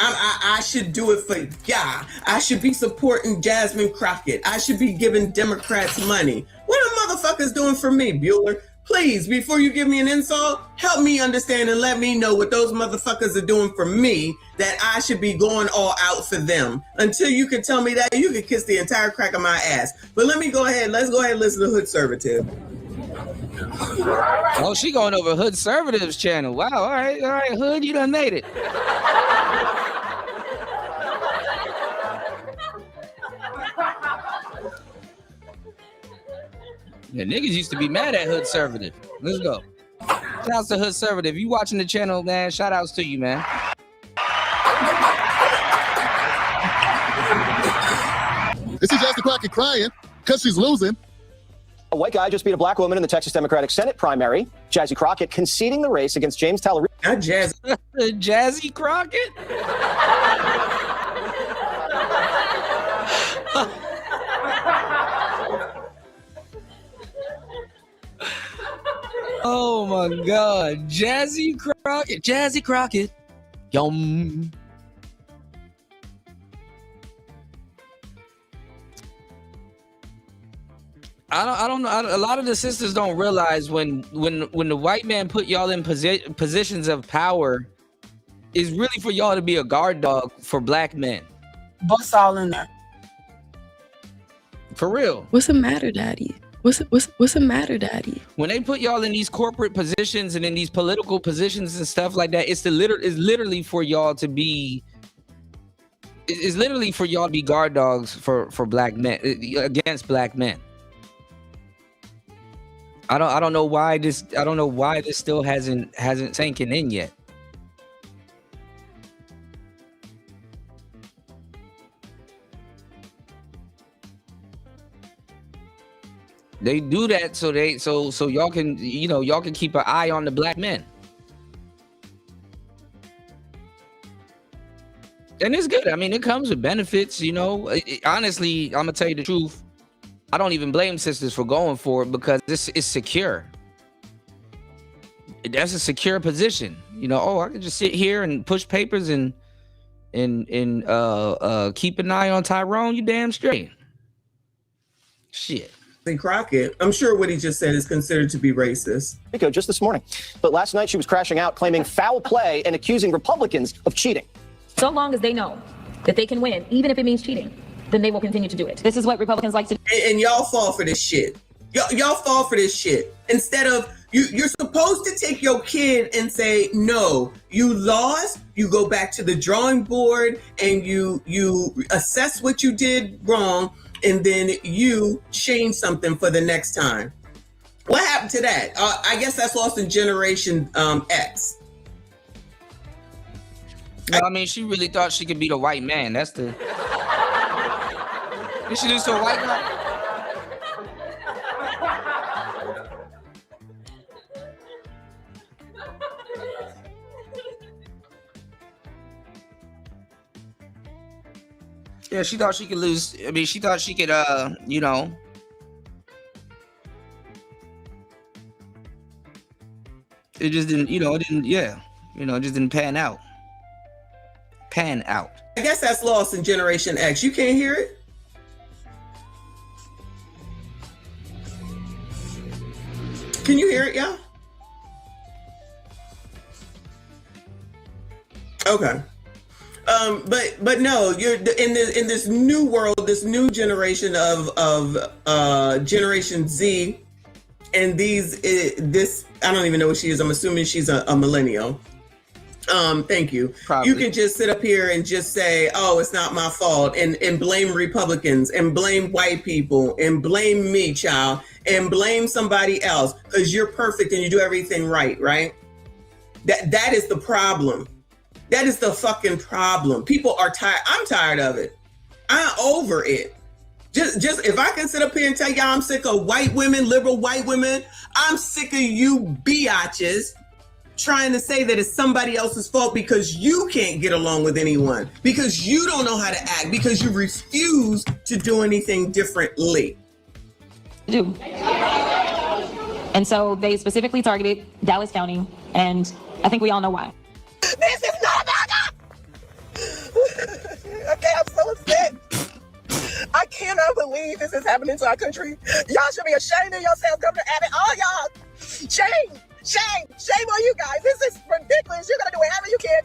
S16: I should do it for y'all. I should be supporting Jasmine Crockett. I should be giving Democrats money. What are motherfuckers doing for me, Bueller? Please, before you give me an insult, help me understand and let me know what those motherfuckers are doing for me that I should be going all out for them. Until you can tell me that, you can kiss the entire crack of my ass. But let's go ahead and listen to Hood Servative.
S5: Oh, she going over Hood Servative's channel. Wow, all right, Hood, you done made it. Yeah, niggas used to be mad at Hood Servative. Let's go. Shout outs to Hood Servative. You watching the channel, man. Shout outs to you, man.
S17: This is Jasmine Crockett crying because she's losing.
S18: A white guy just beat a black woman in the Texas Democratic Senate primary. Jazzy Crockett conceding the race against James Tallery.
S16: Not Jazzy.
S5: Jazzy Crockett? Oh my God, Jazzy Crockett, yum. I don't know. A lot of the sisters don't realize when the white man put y'all in positions of power, is really for y'all to be a guard dog for black men.
S2: Bust all in there.
S5: For real.
S3: What's the matter, Daddy? What's the matter, Daddy?
S5: When they put y'all in these corporate positions and in these political positions and stuff like that, it's literally for y'all to be. It's literally for y'all to be guard dogs for black men against black men. I don't know why this still hasn't sinking in yet. They do that so y'all can y'all can keep an eye on the black men. And it's good. I mean, it comes with benefits, honestly, I'm gonna tell you the truth. I don't even blame sisters for going for it because this is secure. That's a secure position. I can just sit here and push papers and keep an eye on Tyrone. You damn straight. Shit.
S16: Crockett, I'm sure what he just said is considered to be racist.
S18: Rico just this morning. But last night she was crashing out, claiming foul play and accusing Republicans of cheating.
S19: So long as they know that they can win, even if it means cheating, then they will continue to do it. This is what Republicans like to do.
S16: And y'all fall for this shit. Y'all fall for this shit. Instead of, you're supposed to take your kid and say, no, you lost. You go back to the drawing board and you assess what you did wrong. and then you change something for the next time. What happened to that? I guess that's lost in Generation X.
S5: Well, I mean, she really thought she could be the white man. That's the... Did she do so white guy? Yeah, she thought she could lose. I mean, she thought she could, you know. It just didn't, you know, it didn't, yeah. You know, it just didn't pan out. I
S16: guess that's lost in Generation X. You can't hear it? Can you hear it, y'all? Okay. But no, you're in this new world, this new generation of Generation Z, and this I don't even know what she is. I'm assuming she's a millennial. Thank you. Probably. You can just sit up here and just say, "Oh, it's not my fault," and blame Republicans and blame white people and blame me, child, and blame somebody else because you're perfect and you do everything right, right? That is the problem. That is the fucking problem. People are tired. I'm tired of it. I'm over it. Just if I can sit up here and tell y'all I'm sick of white women, liberal white women, I'm sick of you biatches trying to say that it's somebody else's fault because you can't get along with anyone, because you don't know how to act, because you refuse to do anything differently.
S19: Do. And so they specifically targeted Dallas County, and I think we all know why.
S13: This is not America! Okay, I'm so upset. I cannot believe this is happening to our country. Y'all should be ashamed of yourselves, Governor Abbott. All y'all. Shame on you guys. This is ridiculous. You're gonna do whatever you can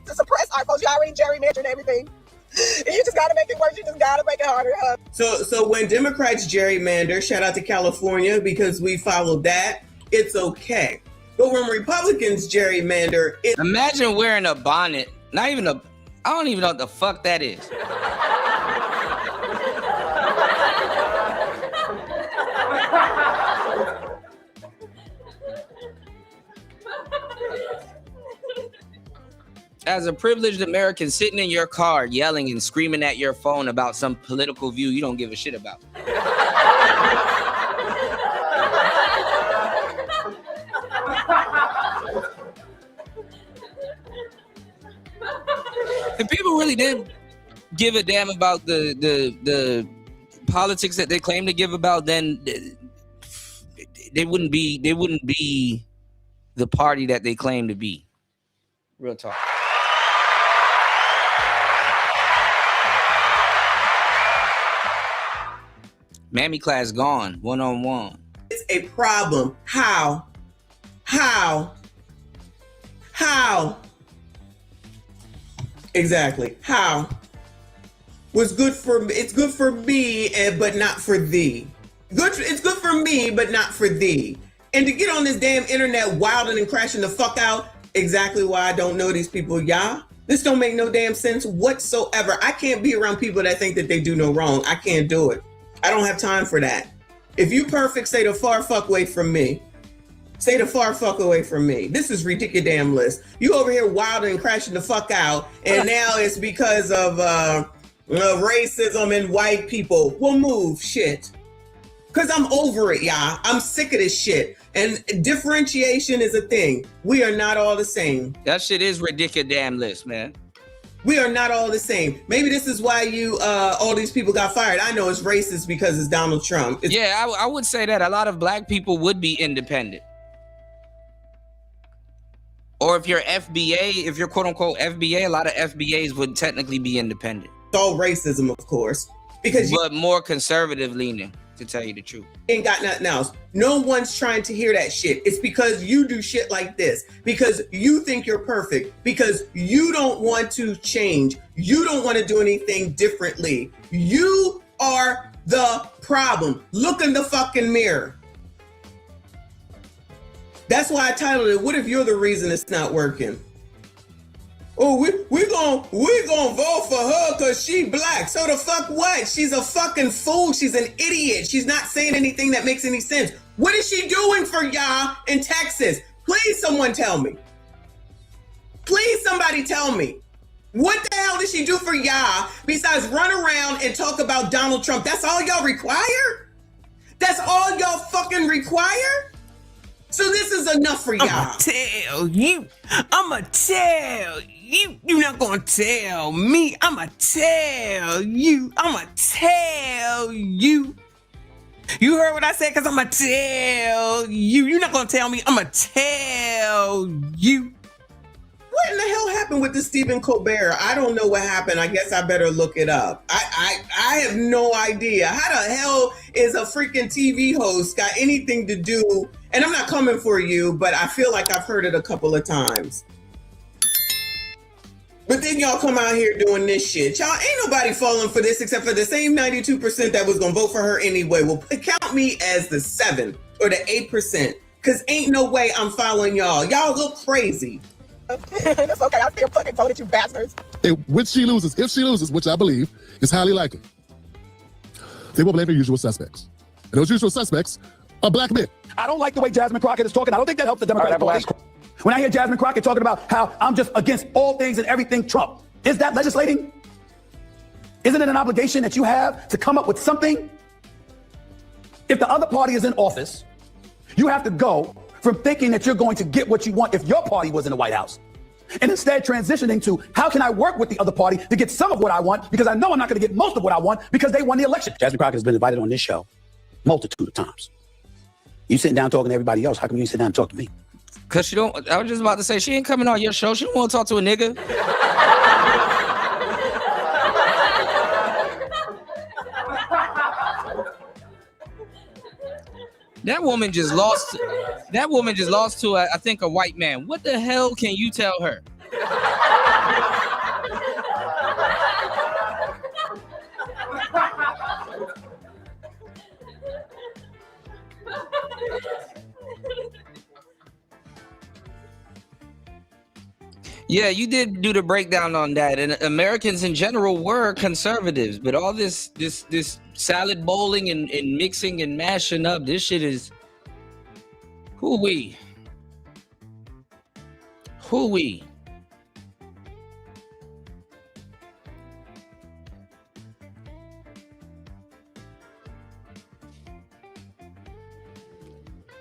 S13: to suppress our folks. You already gerrymandered everything. You just gotta make it worse. You just gotta make it harder.
S16: So when Democrats gerrymander, shout out to California because we followed that, it's okay. But when Republicans gerrymander,
S5: imagine wearing a bonnet. Not even I don't even know what the fuck that is. As a privileged American sitting in your car yelling and screaming at your phone about some political view you don't give a shit about. If people really did give a damn about the politics that they claim to give about, then they wouldn't be the party that they claim to be. Real talk. Mammy class gone, one-on-one.
S16: It's a problem. How? Exactly. How? It's good for me, but not for thee. It's good for me, but not for thee. And to get on this damn internet wilding and crashing the fuck out, exactly why I don't know these people, y'all. This don't make no damn sense whatsoever. I can't be around people that think that they do no wrong. I can't do it. I don't have time for that. If you perfect, stay the far fuck away from me. Stay the far fuck away from me. This is ridiculous. You over here wilding and crashing the fuck out, and now it's because of racism and white people. Well, move, shit. Because I'm over it, y'all. I'm sick of this shit. And differentiation is a thing. We are not all the same.
S5: That shit is ridiculous, man.
S16: We are not all the same. Maybe this is why all these people got fired. I know it's racist because it's Donald Trump.
S5: I would say that a lot of black people would be independent. Or if you're FBA, if you're quote unquote FBA, a lot of FBAs would technically be independent.
S16: It's all racism, of course.
S5: But more conservative leaning, to tell you the truth.
S16: Ain't got nothing else. No one's trying to hear that shit. It's because you do shit like this, because you think you're perfect, because you don't want to change. You don't want to do anything differently. You are the problem. Look in the fucking mirror. That's why I titled it, What If You're the Reason It's Not Working? Oh, we gonna vote for her because she black. So the fuck what? She's a fucking fool. She's an idiot. She's not saying anything that makes any sense. What is she doing for y'all in Texas? Please, someone tell me. Please, somebody tell me. What the hell did she do for y'all besides run around and talk about Donald Trump? That's all y'all require? That's all y'all fucking require? So this is enough for y'all.
S20: I'ma tell you. I'ma tell you. You're not gonna tell me. I'ma tell you. I'ma tell you. You heard what I said? Because I'ma tell you. You're not gonna tell me. I'ma tell you.
S16: What in the hell happened with the Stephen Colbert? I don't know what happened. I guess I better look it up. I have no idea. How the hell is a freaking TV host got anything to do? And I'm not coming for you, but I feel like I've heard it a couple of times. But then y'all come out here doing this shit. Y'all ain't nobody falling for this except for the same 92% that was gonna vote for her anyway. Well, count me as the 7 or the 8%, because ain't no way I'm following y'all. Y'all look crazy.
S13: It's okay. I still fucking voted, you bastards.
S17: If she loses, which I believe is highly likely, they will blame the usual suspects. And those usual suspects are black men.
S21: I don't like the way Jasmine Crockett is talking. I don't think that helps the Democratic Party. When I hear Jasmine Crockett talking about how I'm just against all things and everything Trump, is that legislating? Isn't it an obligation that you have to come up with something? If the other party is in office, you have to go from thinking that you're going to get what you want if your party was in the White House, and instead transitioning to how can I work with the other party to get some of what I want, because I know I'm not going to get most of what I want because they won the election. Jasmine Crockett has been invited on this show multitude of times. You sitting down talking to everybody else. How come you sit down and talk to me?
S5: Because she don't, I was just about to say, she ain't coming on your show. She don't want to talk to a nigga. That woman just lost. That woman just lost to, I think, a white man. What the hell can you tell her? Yeah, you did do the breakdown on that, and Americans in general were conservatives, but all this salad bowling and mixing and mashing up, this shit is hoo-wee.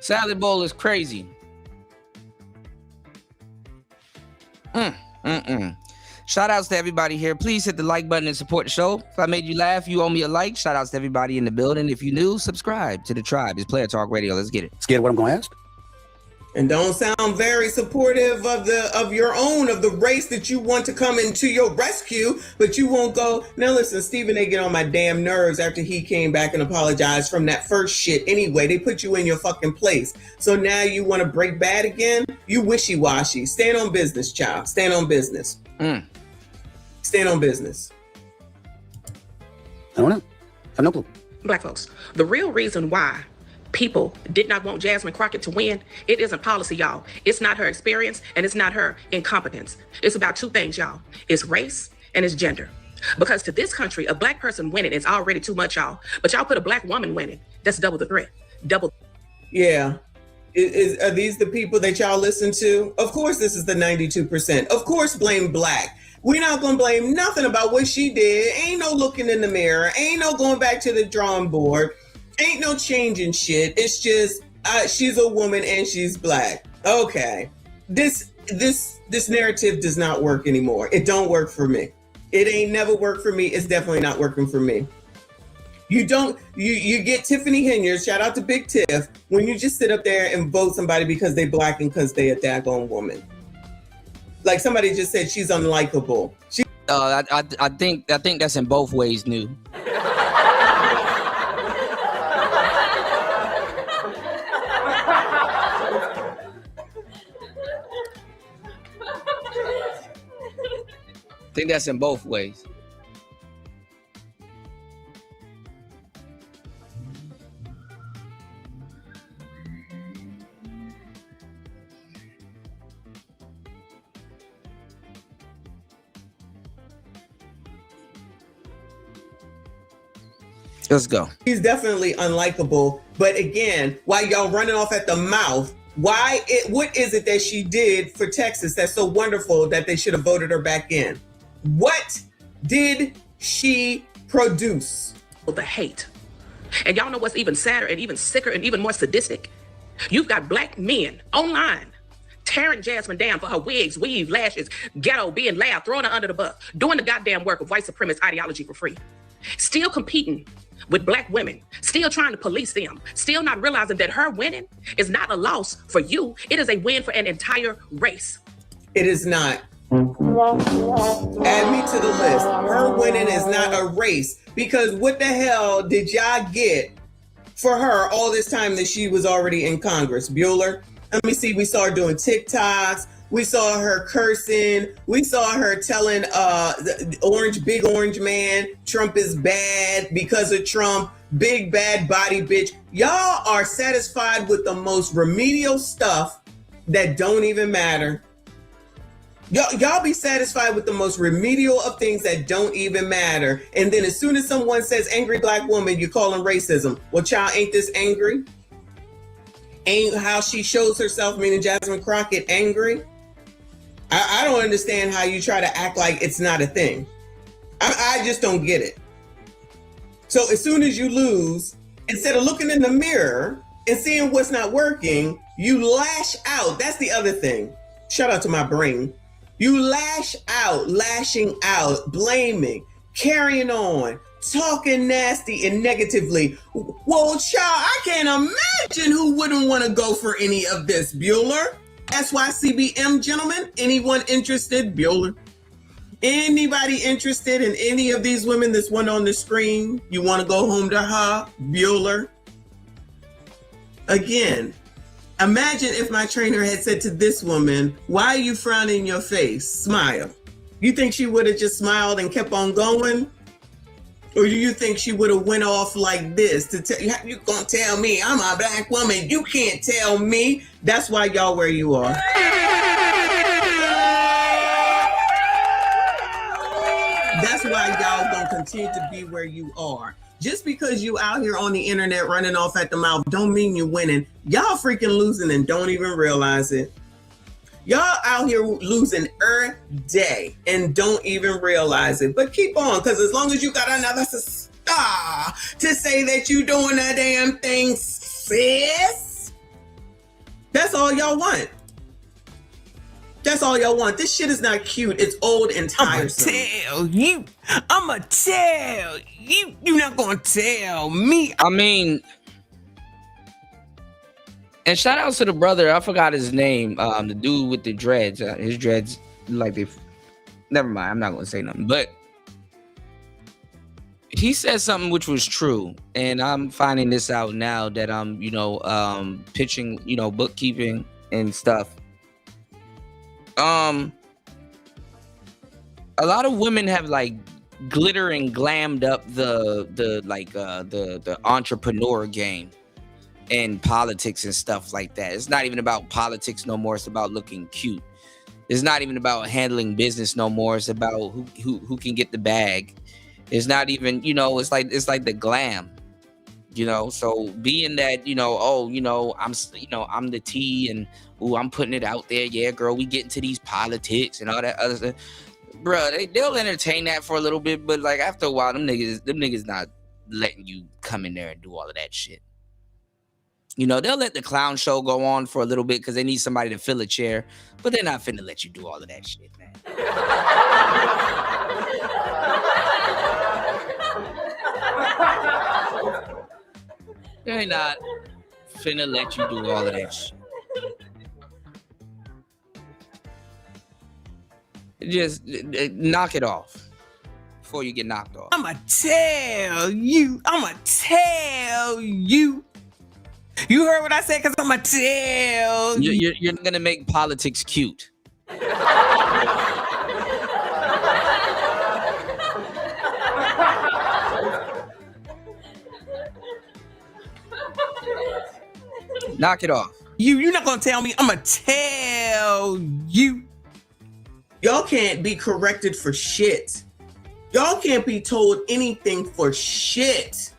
S5: Salad bowl is crazy. Shout outs to everybody here. Please hit the like button and support the show. If I made you laugh, you owe me a like. Shout outs to everybody in the building. If you're new, subscribe to the tribe. It's Player Talk Radio. Let's get it.
S21: Scared of what I'm going to ask?
S16: And don't sound very supportive of the race that you want to come into your rescue, but you won't go. Now listen, Stephen A. get on my damn nerves after he came back and apologized from that first shit. Anyway, they put you in your fucking place. So now you want to break bad again? You wishy-washy. Stand on business, child. Stand on business. Stand on business.
S21: I don't know. I have no clue.
S22: Black folks, the real reason why people did not want Jasmine Crockett to win, it isn't policy, y'all. It's not her experience and it's not her incompetence. It's about two things, y'all. It's race and it's gender. Because to this country, a black person winning is already too much, y'all. But y'all put a black woman winning, that's double the threat. Double.
S16: Yeah. Are these the people that y'all listen to? Of course, this is the 92%. Of course, blame black. We're not going to blame nothing about what she did. Ain't no looking in the mirror. Ain't no going back to the drawing board. Ain't no changing shit. It's just she's a woman and she's black. Okay. This narrative does not work anymore. It don't work for me. It ain't never worked for me. It's definitely not working for me. You get Tiffany Henyard, shout out to Big Tiff, when you just sit up there and vote somebody because they black and because they a daggone woman. Like somebody just said she's unlikable.
S5: I think that's in both ways, new. I think that's in both ways. Let's go.
S16: He's definitely unlikable. But again, while y'all running off at the mouth, what is it that she did for Texas that's so wonderful that they should have voted her back in? What did she produce?
S22: The hate. And y'all know what's even sadder and even sicker and even more sadistic? You've got black men online tearing Jasmine down for her wigs, weave, lashes, ghetto, being loud, throwing her under the bus, doing the goddamn work of white supremacist ideology for free. Still competing with black women, still trying to police them, still not realizing that her winning is not a loss for you. It is a win for an entire race.
S16: It is not. Add me to the list. Her winning is not a race, because what the hell did y'all get for her all this time that she was already in Congress? Bueller? Let me see. We saw her doing TikToks. We saw her cursing. We saw her telling the big orange man, Trump is bad because of Trump. Big bad body bitch. Y'all are satisfied with the most remedial stuff that don't even matter. Y'all be satisfied with the most remedial of things that don't even matter. And then as soon as someone says angry black woman, you call them racism. Well, child, ain't this angry? Ain't how she shows herself, meaning Jasmine Crockett, angry? I don't understand how you try to act like it's not a thing. I just don't get it. So as soon as you lose, instead of looking in the mirror and seeing what's not working, you lash out. That's the other thing. Shout out to my brain. You lash out, lashing out, blaming, carrying on, talking nasty and negatively. Well, child, I can't imagine who wouldn't want to go for any of this, Bueller. SYCBM, gentlemen. Anyone interested? Bueller. Anybody interested in any of these women that's one on the screen? You want to go home to her? Bueller. Again, imagine if my trainer had said to this woman, why are you frowning your face? Smile. You think she would have just smiled and kept on going? Or do you think she would have went off like this to tell you gonna tell me I'm a black woman? You can't tell me. That's why y'all where you are. That's why y'all gonna continue to be where you are. Just because you out here on the internet running off at the mouth don't mean you're winning. Y'all freaking losing and don't even realize it. Y'all out here losing every day and don't even realize it. But keep on, because as long as you got another star to say that you doing that damn thing, sis, that's all y'all want. That's all y'all want. This shit is not cute. It's old and tiresome.
S20: I'ma tell you. You're not gonna tell me.
S5: I mean, and shout out to the brother. I forgot his name. The dude with the dreads. His dreads, like they. Never mind. I'm not gonna say nothing. But he said something which was true, and I'm finding this out now that I'm, pitching, bookkeeping and stuff. A lot of women have like glitter and glammed up the entrepreneur game and politics and stuff like that. It's not even about politics no more. It's about looking cute. It's not even about handling business no more. It's about who can get the bag. It's not even, it's like the glam. So being that, I'm the T and I'm putting it out there. Yeah, girl, we get into these politics and all that other stuff. Bruh, they'll entertain that for a little bit, but like after a while, them niggas not letting you come in there and do all of that shit. They'll let the clown show go on for a little bit because they need somebody to fill a chair, but they're not finna let you do all of that shit, man. They're not finna let you do all of that shit. Just knock it off before you get knocked off.
S20: I'ma tell you. You heard what I said? Because I'ma tell you.
S5: You're gonna make politics cute. Knock it off.
S20: You're not gonna tell me. I'ma tell you.
S16: Y'all can't be corrected for shit. Y'all can't be told anything for shit.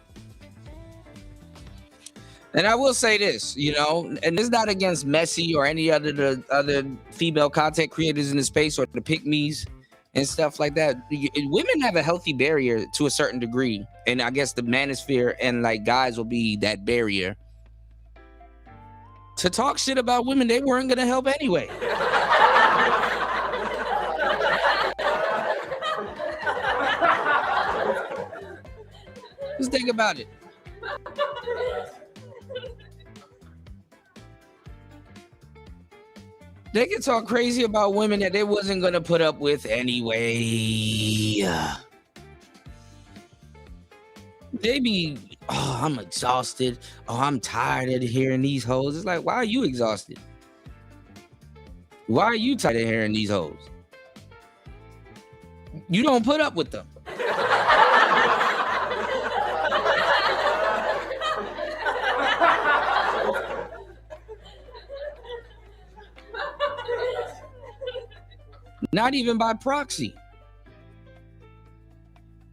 S5: And I will say this, you know, and it's not against Messi or any other female content creators in the space or the pick-me's and stuff like that. Women have a healthy barrier to a certain degree. And I guess the manosphere and like guys will be that barrier to talk shit about women they weren't going to help anyway. Just think about it. They can talk crazy about women that they wasn't going to put up with anyway. They be, oh, I'm exhausted. Oh, I'm tired of hearing these hoes. It's like, why are you exhausted? Why are you tired of hearing these hoes? You don't put up with them. Not even by proxy.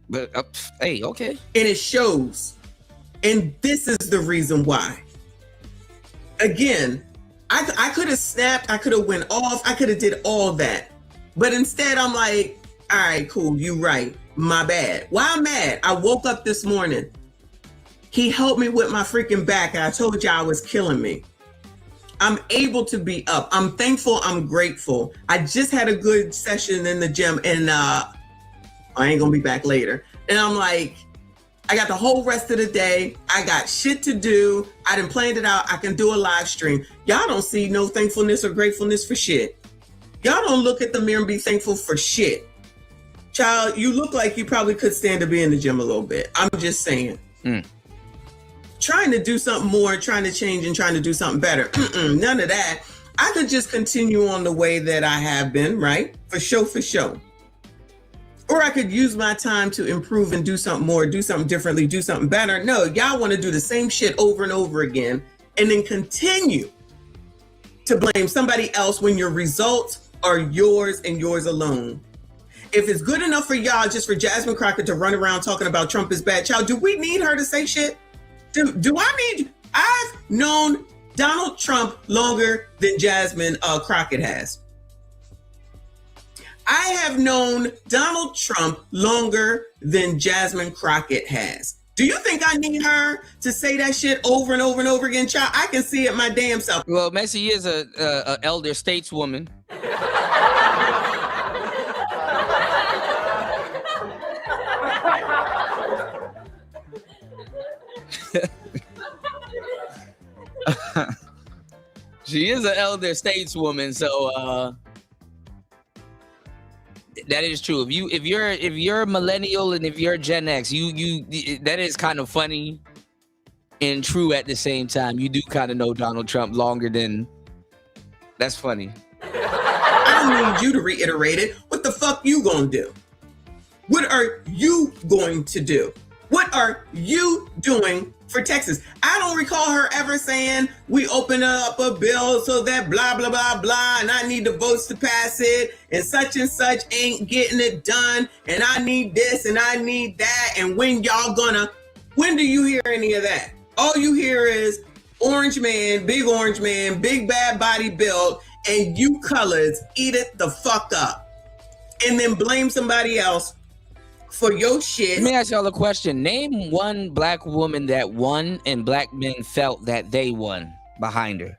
S5: But hey, okay.
S16: And it shows. And this is the reason why. Again, I could have snapped, I could have went off, I could have did all that. But instead I'm like, all right, cool, you right. My bad. Why I'm mad? I woke up this morning. He helped me with my freaking back. And I told you I was killing me. I'm able to be up. I'm thankful. I'm grateful. I just had a good session in the gym and I ain't gonna be back later. And I'm like, I got the whole rest of the day. I got shit to do. I done planned it out. I can do a live stream. Y'all don't see no thankfulness or gratefulness for shit. Y'all don't look at the mirror and be thankful for shit. Child, you look like you probably could stand to be in the gym a little bit. I'm just saying. Trying to do something more, trying to change and trying to do something better. None of that. I could just continue on the way that I have been, right? For show. Or I could use my time to improve and do something more, do something differently, do something better. No, y'all want to do the same shit over and over again and then continue to blame somebody else when your results are yours and yours alone. If it's good enough for y'all, just for Jasmine Crockett to run around talking about Trump is bad, child, do we need her to say shit? Do I need? I've known Donald Trump longer than Jasmine Crockett has. I have known Donald Trump longer than Jasmine Crockett has. Do you think I need her to say that shit over and over and over again, child? I can see it my damn self.
S5: Well, Messi is a elder stateswoman. She is an elder stateswoman, so that is true. If you're a millennial and if you're Gen X, you that is kind of funny and true at the same time. You do kind of know Donald Trump longer than. That's funny.
S16: I don't need you to reiterate it. What the fuck you gonna do? What are you going to do? What are you doing for Texas? I don't recall her ever saying we open up a bill so that blah, blah, blah, blah, and I need the votes to pass it, and such ain't getting it done, and I need this and I need that, and when do you hear any of that? All you hear is orange man, big bad body build, and you colors eat it the fuck up. And then blame somebody else for your shit.
S5: Let me ask y'all a question. Name one black woman that won and black men felt that they won behind her.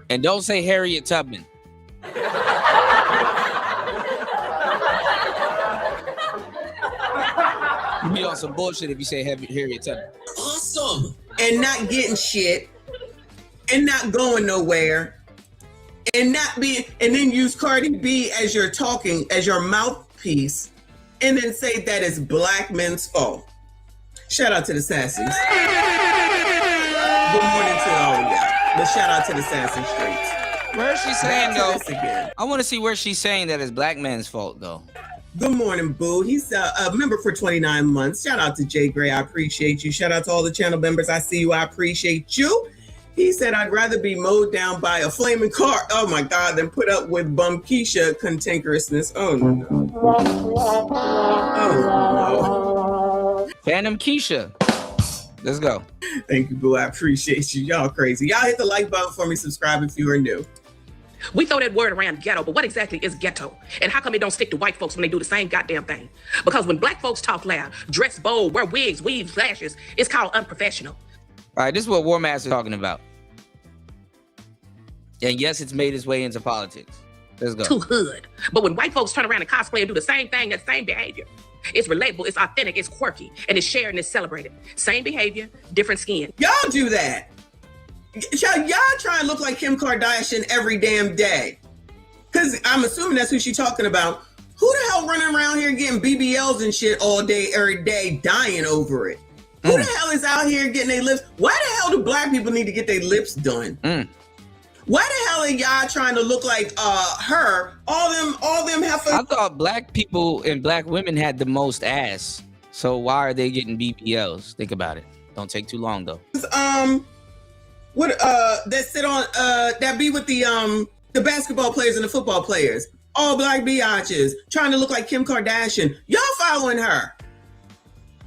S5: And don't say Harriet Tubman. You be on some bullshit if you say Harriet Tubman.
S16: Awesome. And not getting shit and not going nowhere and not being, and then use Cardi B as your mouthpiece and then say that is black men's fault. Shout out to the Sassies. Good morning to all of y'all. But shout out to the Sassy Streets.
S5: Where is she saying though? I want to see where she's saying that it's black men's fault though.
S16: Good morning, Boo. He's a member for 29 months. Shout out to Jay Gray. I appreciate you. Shout out to all the channel members. I see you. I appreciate you. He said, I'd rather be mowed down by a flaming car, oh my God, than put up with bum Keisha cantankerousness. Oh no. Oh no.
S5: Phantom Keisha. Let's go.
S16: Thank you, boo. I appreciate you. Y'all crazy. Y'all hit the like button for me. Subscribe if you are new.
S22: We throw that word around ghetto, but what exactly is ghetto? And how come it don't stick to white folks when they do the same goddamn thing? Because when black folks talk loud, dress bold, wear wigs, weaves, lashes, it's called unprofessional.
S5: All right, this is what War Master is talking about. And yes, it's made its way into politics. Let's go.
S22: Too hood. But when white folks turn around and cosplay and do the same thing, that same behavior, it's relatable, it's authentic, it's quirky, and it's shared and it's celebrated. Same behavior, different skin.
S16: Y'all do that. Y'all try and look like Kim Kardashian every damn day. Because I'm assuming that's who she's talking about. Who the hell running around here getting BBLs and shit all day, every day, dying over it? Who the hell is out here getting their lips? Why the hell do black people need to get their lips done? Why the hell are y'all trying to look like her? All them have.
S5: I thought black people and black women had the most ass. So why are they getting BBLs? Think about it. Don't take too long though.
S16: What that sit on that be with the basketball players and the football players, all black biatches trying to look like Kim Kardashian. Y'all following her.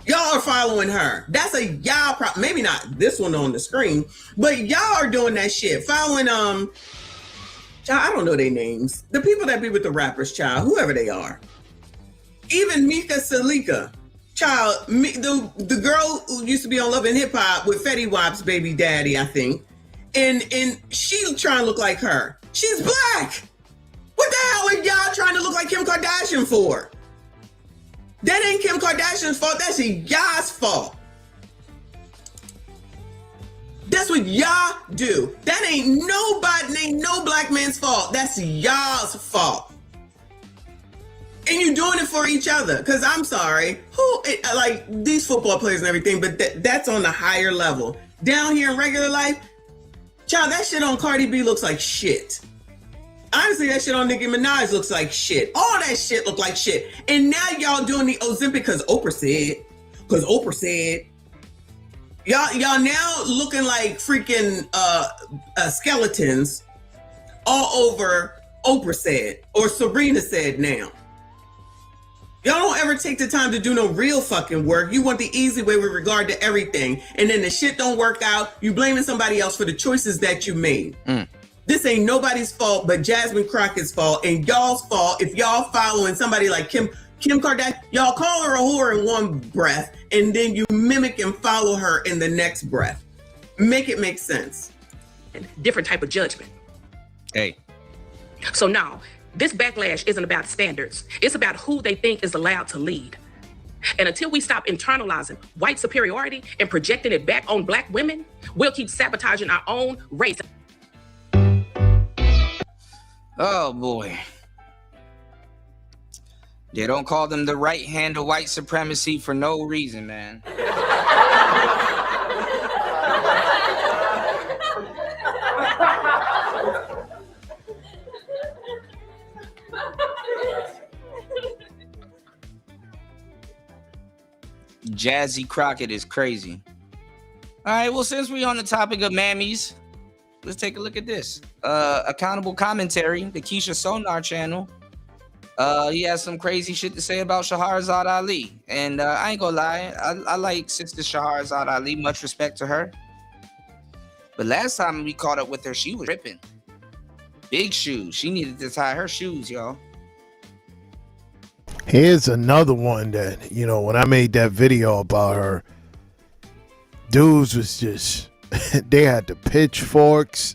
S16: Y'all are following her. That's a y'all problem. Maybe not this one on the screen, but y'all are doing that shit. Following I don't know their names. The people that be with the rappers, child, whoever they are. Even Mika Salika, child, the girl who used to be on Love and Hip Hop with Fetty Wap's baby daddy, I think. And she trying to look like her. She's black. What the hell are y'all trying to look like Kim Kardashian for? That ain't Kim Kardashian's fault. That's y'all's fault. That's what y'all do. That ain't no black man's fault. That's y'all's fault. And you're doing it for each other. Because I'm sorry, like these football players and everything, but that's on the higher level. Down here in regular life, child, that shit on Cardi B looks like shit. Honestly, that shit on Nicki Minaj looks like shit. All that shit look like shit. And now y'all doing the Ozempic because Oprah said. Y'all now looking like freaking skeletons all over Oprah said or Serena said now. Y'all don't ever take the time to do no real fucking work. You want the easy way with regard to everything. And then the shit don't work out. You blaming somebody else for the choices that you made. This ain't nobody's fault but Jasmine Crockett's fault and y'all's fault if y'all following somebody like Kim Kardashian. Y'all call her a whore in one breath and then you mimic and follow her in the next breath. Make it make sense.
S22: Different type of judgment.
S5: Hey.
S22: So now, this backlash isn't about standards. It's about who they think is allowed to lead. And until we stop internalizing white superiority and projecting it back on black women, we'll keep sabotaging our own race.
S5: Oh boy. They don't call them the right hand of white supremacy for no reason, man. Jazzy Crockett is crazy. All right, well, since we're on the topic of mammies, let's take a look at this. Accountable Commentary, the Keishas Sonar channel. He has some crazy shit to say about Shahrazad Ali. And I ain't gonna lie, I like Sister Shahrazad Ali. Much respect to her. But last time we caught up with her, she was ripping. Big shoes. She needed to tie her shoes, y'all.
S1: Here's another one that, when I made that video about her, dudes was just, they had the pitchforks.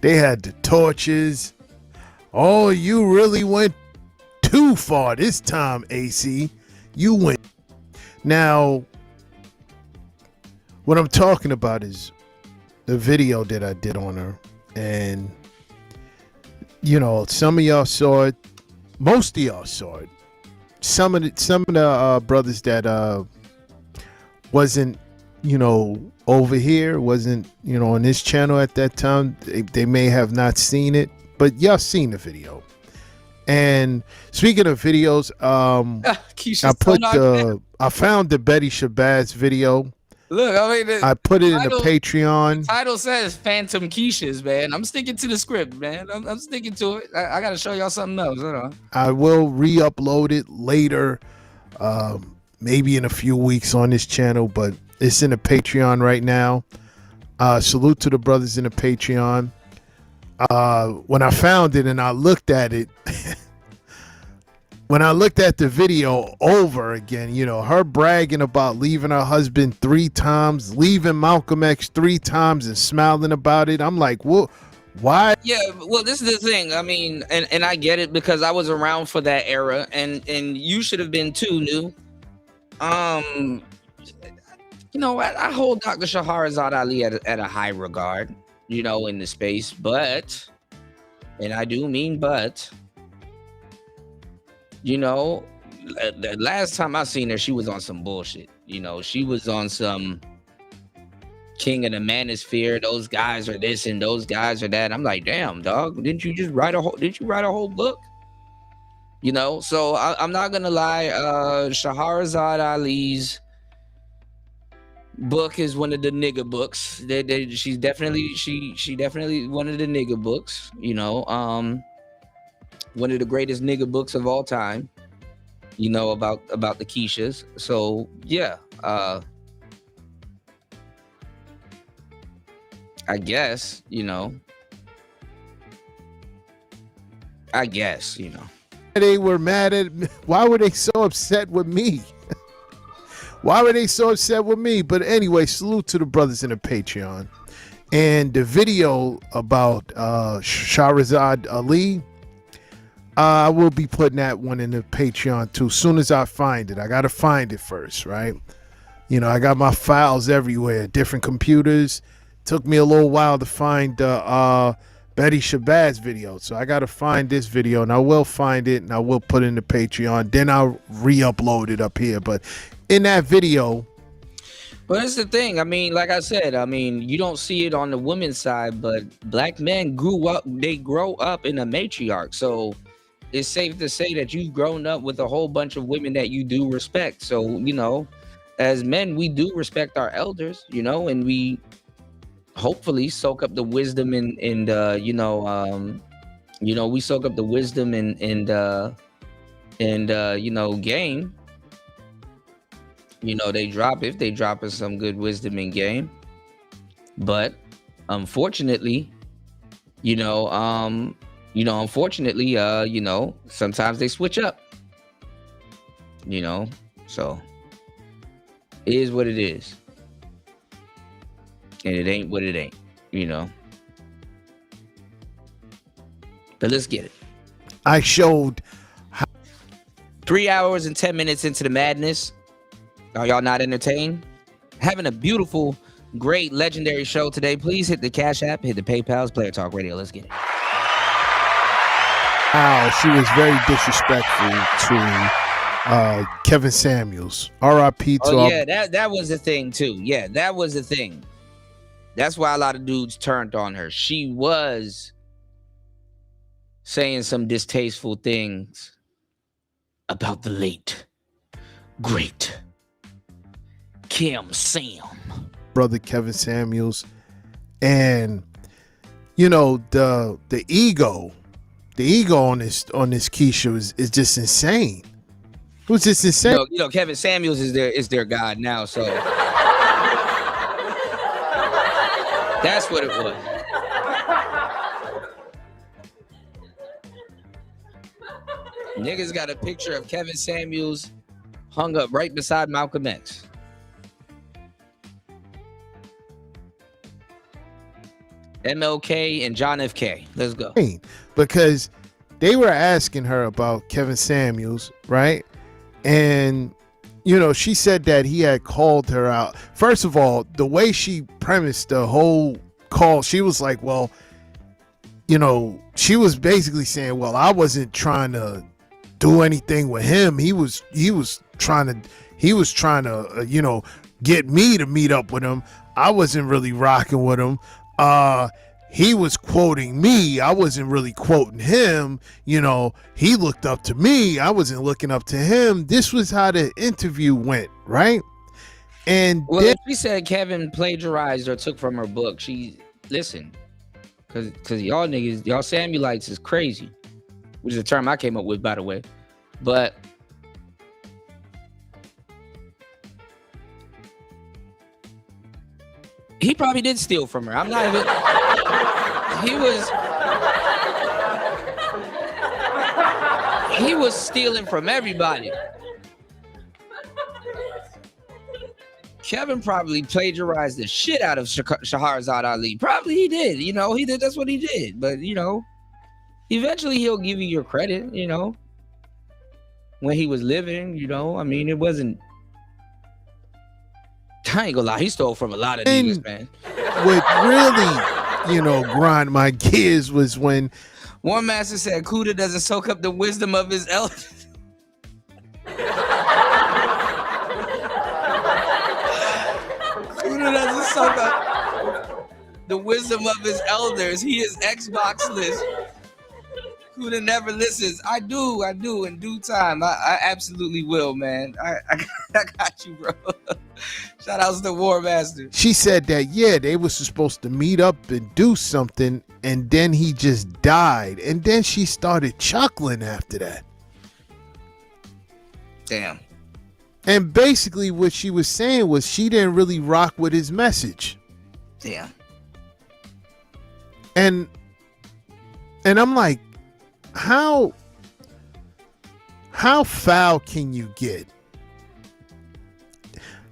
S1: They had the torches. Oh, you really went too far this time, AC. You went. Now, what I'm talking about is the video that I did on her. And, some of y'all saw it. Most of y'all saw it. Some of the brothers that wasn't, over here, wasn't, on this channel at that time, they may have not seen it, but y'all seen the video. And speaking of videos, I found the Betty Shabazz video
S5: Look, I mean,
S1: I put it in the Patreon.
S5: Title says Phantom Keishas, man. I'm sticking to the script, man. I'm sticking to it. I got to show y'all something else. Hold on.
S1: I will re-upload it later, maybe in a few weeks on this channel, but it's in the Patreon right now. Salute to the brothers in the Patreon. When I found it and I looked at it, when I looked at the video over again, you know, her bragging about leaving her husband 3 times, leaving Malcolm X 3 times and smiling about it. I'm like, what? Why?
S5: Yeah, well, this is the thing. I mean, and I get it because I was around for that era, and you should have been too, New. You know, I hold Dr. Shahrazad Ali at a high regard, you know, in the space, but, and I do mean but, you know, the last time I seen her, she was on some bullshit. You know, she was on some King of the Manosphere. Those guys are this and those guys are that. I'm like, damn, dog, didn't you write a whole book? You know, so I'm not gonna lie, Shahrazad Ali's book is one of the nigga books. She's definitely she definitely one of the nigga books, you know. One of the greatest nigga books of all time, you know, about the Keishas. So yeah, I guess, you know.
S1: They were mad at me. Why were they so upset with me? Why were they so upset with me? But anyway, salute to the brothers in the Patreon. And the video about Shahrazad Ali, I will be putting that one in the Patreon too. As soon as I find it, I got to find it first, right? You know, I got my files everywhere, different computers. Took me a little while to find Betty Shabazz video. So I got to find this video, and I will find it, and I will put it in the Patreon. Then I'll re-upload it up here. But in that video,
S5: well, that's the thing. I mean, like I said, I mean, you don't see it on the women's side, but black men they grow up in a matriarch. So it's safe to say that you've grown up with a whole bunch of women that you do respect. So, you know, as men, we do respect our elders, you know, and we hopefully soak up the wisdom and you know, we soak up the wisdom and you know, game. You know, if they drop us some good wisdom in game. But unfortunately, you know, sometimes they switch up. You know, so it is what it is. And it ain't what it ain't, you know. But let's get it.
S1: I showed
S5: 3 hours and 10 minutes into the madness. Are y'all not entertained? Having a beautiful, great, legendary show today. Please hit the Cash App, hit the PayPal's, Player Talk Radio. Let's get it.
S1: Wow, she was very disrespectful to Kevin Samuels. R.I.P. to
S5: Oh, yeah, that was the thing, too. Yeah, that was the thing. That's why a lot of dudes turned on her. She was saying some distasteful things about the late, great Kim Sam.
S1: Brother Kevin Samuels. And, you know, the ego on this Keisha is just insane. It was just insane.
S5: You know, Kevin Samuels is their god now, so that's what it was. Niggas got a picture of Kevin Samuels hung up right beside Malcolm X. MLK and John F. K. Let's go.
S1: Because they were asking her about Kevin Samuels, right? And, you know, she said that he had called her out. First of all, the way she premised the whole call, she was like, well, you know, she was basically saying, well, I wasn't trying to do anything with him. He was trying to, you know, get me to meet up with him. I wasn't really rocking with him. He was quoting me. I wasn't really quoting him. You know, he looked up to me. I wasn't looking up to him. This was how the interview went, right? And
S5: well,
S1: then,
S5: if she said Kevin plagiarized or took from her book, listen, because y'all niggas, y'all Samuelites is crazy, which is a term I came up with, by the way. But he probably did steal from her. I'm not even. He was stealing from everybody. Kevin probably plagiarized the shit out of Shahrazad Ali. Probably he did. You know, he did. That's what he did. But, you know, eventually he'll give you your credit, you know, when he was living, you know. I mean, it wasn't. I ain't gonna lie. He stole from a lot of niggas, man.
S1: What really, you know, grind my gears was when
S5: one master said Kuda doesn't soak up the wisdom of his elders. Kuda doesn't soak up the wisdom of his elders. He is Xbox-less. Kuda never listens. I do in due time. I absolutely will, man. I got you, bro. Shout outs to War Master.
S1: She said that, yeah, they were supposed to meet up and do something, and then he just died. And then she started chuckling after that.
S5: Damn.
S1: And basically what she was saying was she didn't really rock with his message.
S5: Damn.
S1: And I'm like, how foul can you get?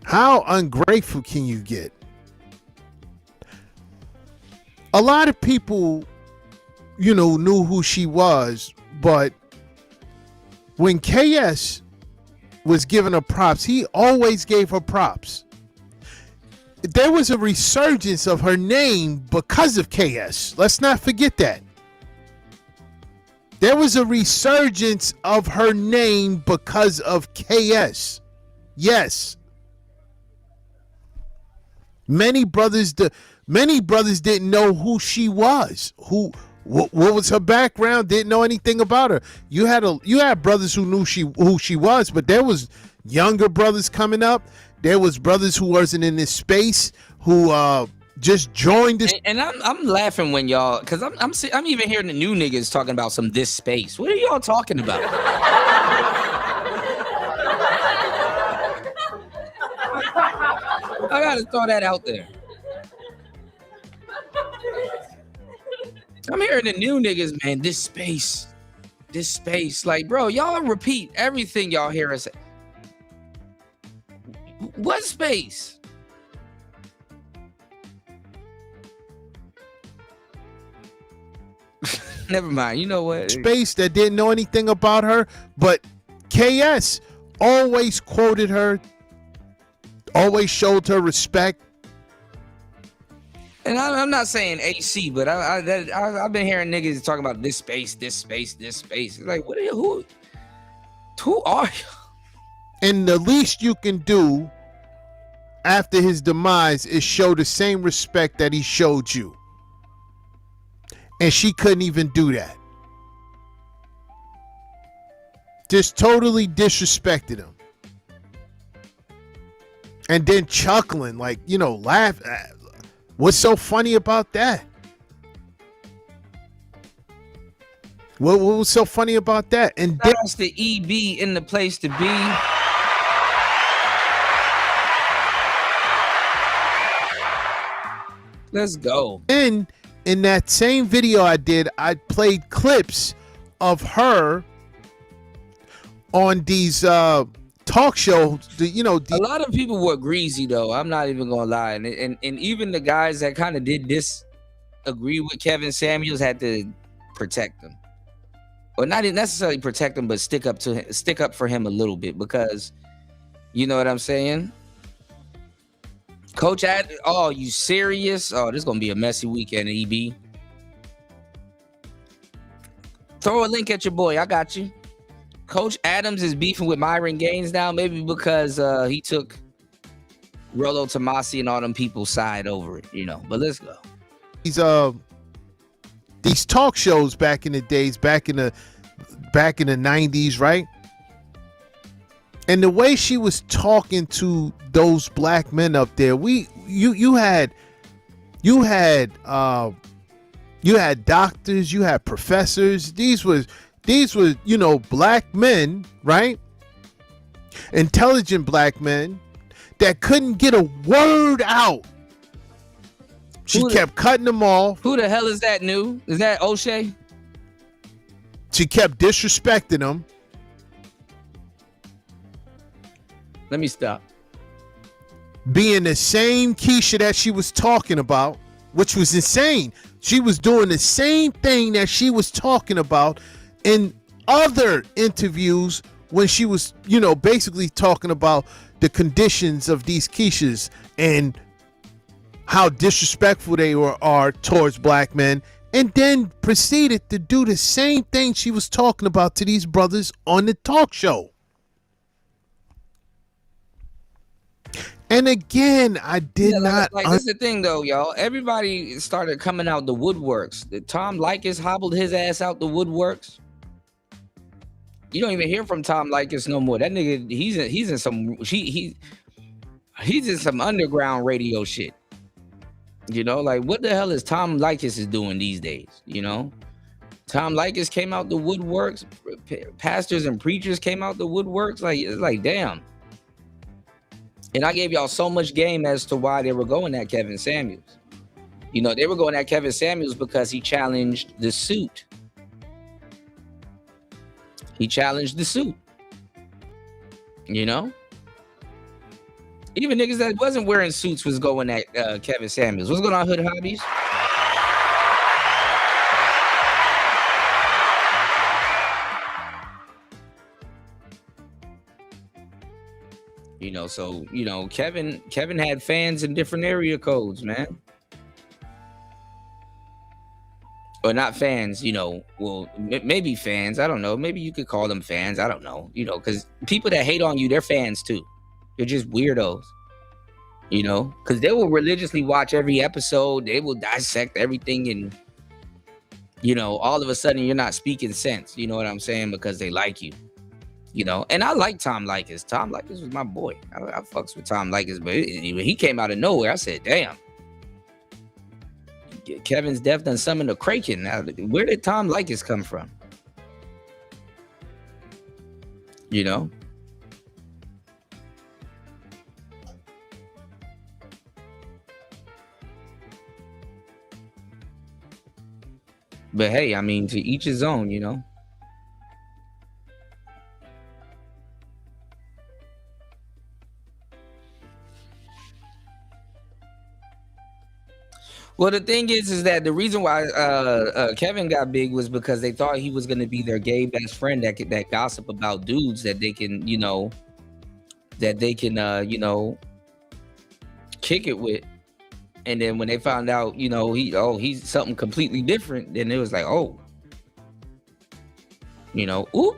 S1: How ungrateful can you get? A lot of people, you know, knew who she was, but when KS was giving her props, he always gave her props. There was a resurgence of her name because of KS. Let's not forget that. There was a resurgence of her name because of KS. Yes. Many brothers didn't know who she was. What was her background? Didn't know anything about her. You had brothers who knew who she was, but there was younger brothers coming up. There was brothers who wasn't in this space who just joined this.
S5: And I'm laughing when y'all, because I'm even hearing the new niggas talking about this space. What are y'all talking about? I gotta throw that out there. I'm hearing the new niggas, man. This space. Like, bro, y'all repeat everything y'all hear us say. What space? Never mind. You know what?
S1: Space that didn't know anything about her, but KS always quoted her, always showed her respect.
S5: And I'm not saying AC, but I've been hearing niggas talking about this space. It's like, who are you?
S1: And the least you can do after his demise is show the same respect that he showed you. And she couldn't even do that. Just totally disrespected him. And then chuckling, like, you know, laugh. What's so funny about that? What was so funny about that? And
S5: that's the EB in the place to be. Let's go.
S1: And in that same video I did, I played clips of her on these talk shows. A
S5: lot of people were greasy, though. I'm not even gonna lie, and even the guys that kind of did disagree with Kevin Samuels had to protect him, or not necessarily protect him, but stick up for him a little bit, because you know what I'm saying. Coach oh, you serious? Oh, this is gonna be a messy weekend, EB. Throw a link at your boy. I got you. Coach Adams is beefing with Myron Gaines now, maybe because he took Rollo Tomasi and all them people's side over it, you know. But let's go.
S1: These talk shows back in the days, back in the 90s, right? And the way she was talking to those black men up there, you had doctors, you had professors. These was black men, right? Intelligent black men that couldn't get a word out. She kept cutting them off.
S5: Who the hell is that new? Is that O'Shea?
S1: She kept disrespecting them.
S5: Let me stop.
S1: Being the same Keisha that she was talking about, which was insane. She was doing the same thing that she was talking about in other interviews when she was, basically talking about the conditions of these Keishas and how disrespectful they are towards black men, and then proceeded to do the same thing she was talking about to these brothers on the talk show. And again, I did not.
S5: That's the thing, though, y'all. Everybody started coming out the woodworks. Tom Likas hobbled his ass out the woodworks. You don't even hear from Tom Likas no more. That nigga, he's in some underground radio shit. What the hell is Tom Likas is doing these days? Tom Likas came out the woodworks. Pastors and preachers came out the woodworks. Like damn. And I gave y'all so much game as to why they were going at Kevin Samuels. They were going at Kevin Samuels because he challenged the suit. He challenged the suit. Even niggas that wasn't wearing suits was going at Kevin Samuels. What's going on, Hood Hobbies? Kevin had fans in different area codes, man. Or not fans, maybe fans. I don't know. Maybe you could call them fans. I don't know. Because people that hate on you, they're fans too. They're just weirdos. Because they will religiously watch every episode. They will dissect everything, and all of a sudden you're not speaking sense. You know what I'm saying? Because they like you. And I like Tom Likas. Tom Likas was my boy. I fucks with Tom Likas, but he came out of nowhere. I said, damn. Kevin's death done summoned a Kraken. Now, where did Tom Likas come from? But hey, I mean, to each his own, Well, the thing is that the reason why Kevin got big was because they thought he was going to be their gay best friend that gossip about dudes that they can, kick it with. And then when they found out, he's something completely different, then it was like, oh, ooh.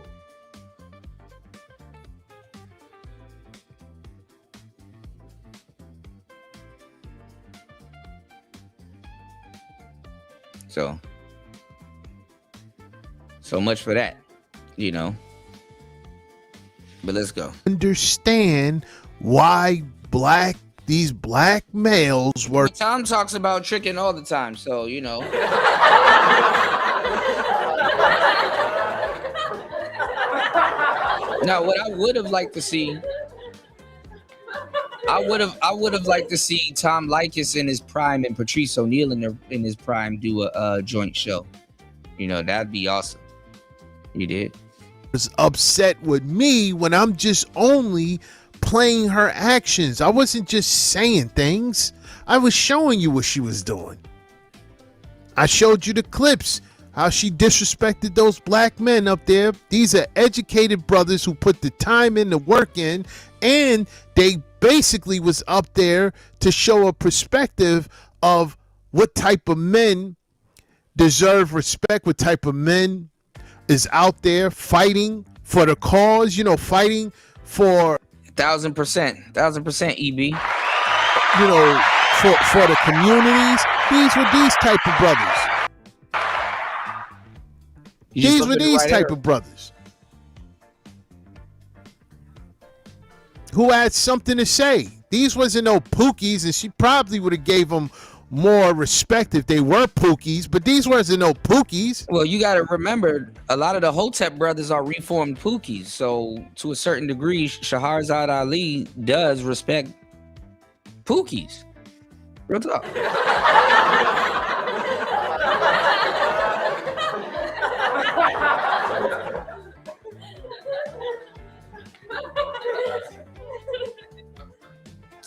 S5: So much for that, But let's go.
S1: Understand why these black males were.
S5: Tom talks about tricking all the time, so Now, what I would have liked to see, I would have liked to see Tom Likas in his prime and Patrice O'Neal in his prime do a joint show. That'd be awesome. You did.
S1: Was upset with me when I'm just only playing her actions. I wasn't just saying things. I was showing you what she was doing. I showed you the clips, how she disrespected those black men up there. These are educated brothers who put the time in, the work in, and they basically was up there to show a perspective of what type of men deserve respect, what type of men is out there fighting for the cause, fighting for
S5: 1000%, EB.
S1: For the communities. These were these type of brothers. These were these type of brothers. who had something to say. These wasn't no pookies, and she probably would have gave them more respect if they were pookies, but these wasn't no pookies.
S5: Well, you got to remember, a lot of the Hotep brothers are reformed pookies. So to a certain degree, Shahrazad Ali does respect pookies. Real talk.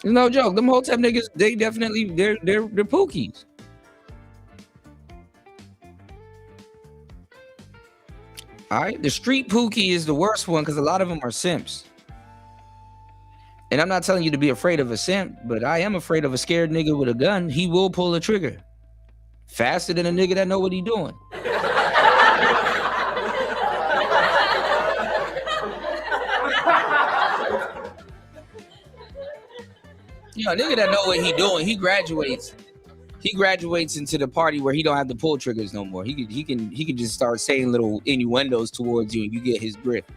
S5: No joke. Them Hotep niggas, they definitely they're pookies. All right, the street pookie is the worst one because a lot of them are simps. And I'm not telling you to be afraid of a simp, but I am afraid of a scared nigga with a gun. He will pull the trigger faster than a nigga that know what he doing. You know, a nigga that know what he doing, he graduates into the party where he don't have to pull triggers no more. He can just start saying little innuendos towards you and you get his grip.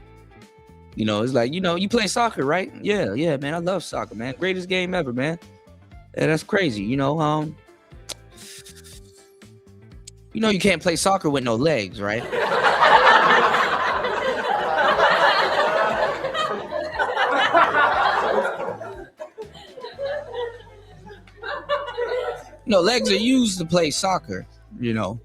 S5: You know, it's like, you know, you play soccer, right? Yeah, man. I love soccer, man. Greatest game ever, man. Yeah, that's crazy. You know, you can't play soccer with no legs, right? No, legs are used to play soccer, you know.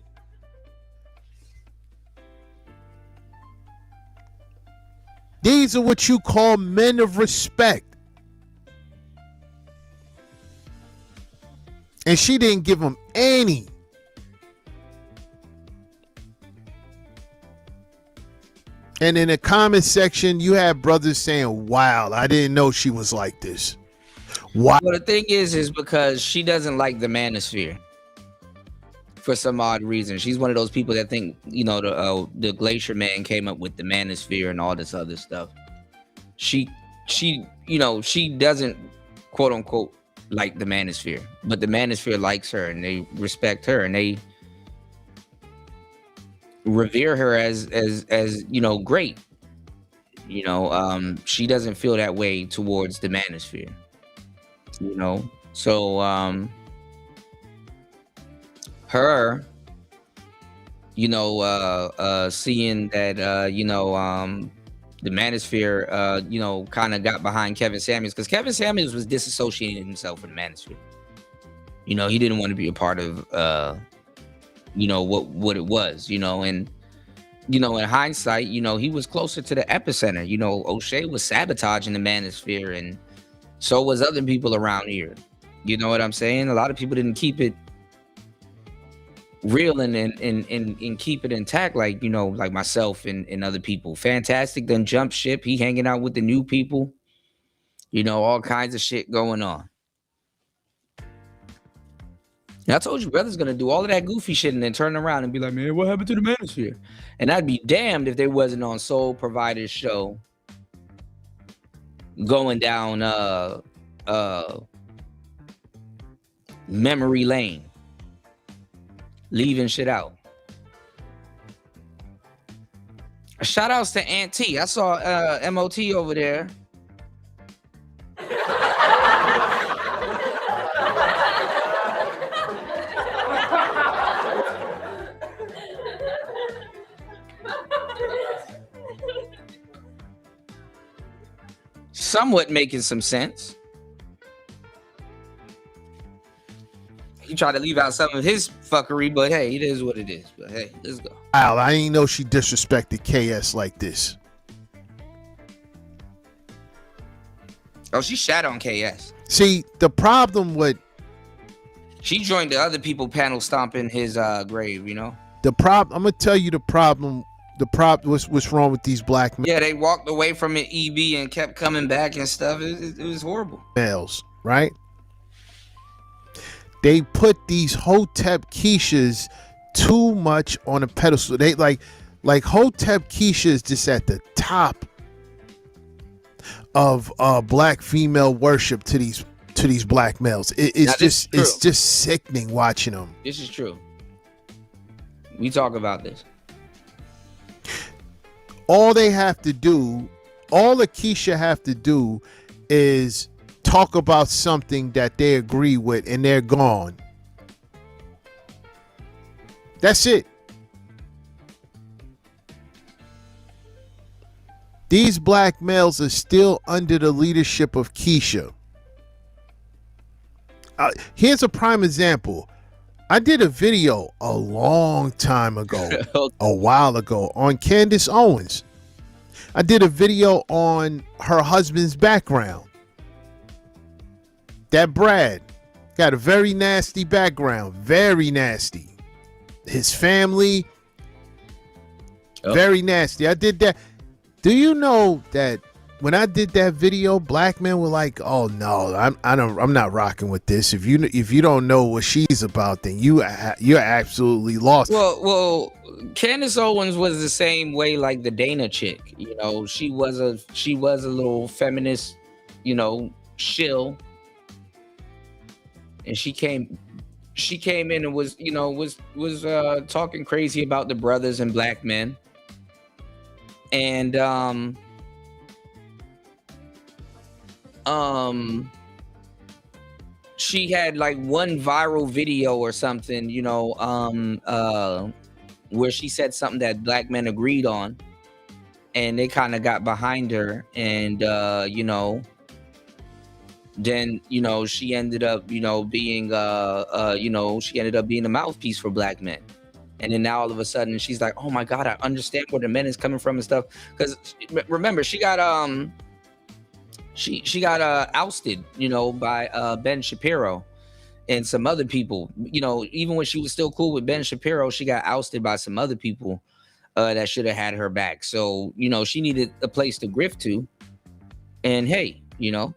S1: These are what you call men of respect. And she didn't give them any. And in the comment section, you have brothers saying, wow, I didn't know she was like this. Why?
S5: Well, the thing is because she doesn't like the manosphere for some odd reason. She's one of those people that think, you know, the Glacier Man came up with the manosphere and all this other stuff. She doesn't, quote unquote, like the manosphere, but the manosphere likes her and they respect her and they revere her as you know, great. You know, she doesn't feel that way towards the manosphere. You know, so her, you know, seeing that you know, the manosphere you know, kind of got behind Kevin Samuels because Kevin Samuels was disassociating himself from the manosphere. You know, he didn't want to be a part of you know, what it was, you know, and you know, in hindsight, you know, he was closer to the epicenter. You know, O'Shea was sabotaging the manosphere and so was other people around here. You know what I'm saying? A lot of people didn't keep it real and keep it intact, like, you know, like myself and other people. Fantastic done jump ship. He hanging out with the new people. You know, all kinds of shit going on. And I told you, brother's gonna do all of that goofy shit and then turn around and be like, man, what happened to the manosphere? And I'd be damned if they wasn't on Soul Provider's show going down memory lane, leaving shit out. Shout outs to Aunt T. I saw MOT over there. Somewhat making some sense. He tried to leave out some of his fuckery, but hey, it is what it is. But hey, let's go.
S1: Wow, I didn't know she disrespected KS like this.
S5: Oh, she shat on KS.
S1: See, the problem with...
S5: She joined the other people panel stomping his grave, you know?
S1: I'm going to tell you the problem. What's wrong with these black men?
S5: Yeah, they walked away from it, EB, and kept coming back and stuff. It was horrible.
S1: Males, right? They put these Hotep Keishas too much on a pedestal. They like Hotep Keishas just at the top of black female worship to these black males. It's just sickening watching them.
S5: This is true. We talk about this.
S1: All they have to do, all the Keisha have to do is talk about something that they agree with and they're gone. That's it. These black males are still under the leadership of Keisha. Here's a prime example. I did a video a long time ago, a while ago, on Candace Owens. I did a video on her husband's background. That Brad got a very nasty background, very nasty. His family, very nasty. I did that. Do you know that when I did that video, black men were like, "Oh no, I'm not rocking with this. If you don't know what she's about, then you're absolutely lost."
S5: Well, Candace Owens was the same way like the Dana chick. You know, she was a little feminist, you know, shill, and she came in and was talking crazy about the brothers and black men, and she had like one viral video or something, you know, where she said something that black men agreed on, and they kind of got behind her, and you know, then you know she ended up being she ended up being a mouthpiece for black men. And then now all of a sudden she's like, oh my God, I understand where the men is coming from and stuff. Because remember, she got she got ousted, you know, by Ben Shapiro and some other people. You know, even when she was still cool with Ben Shapiro, she got ousted by some other people that should have had her back. So, you know, she needed a place to grift to. And hey, you know,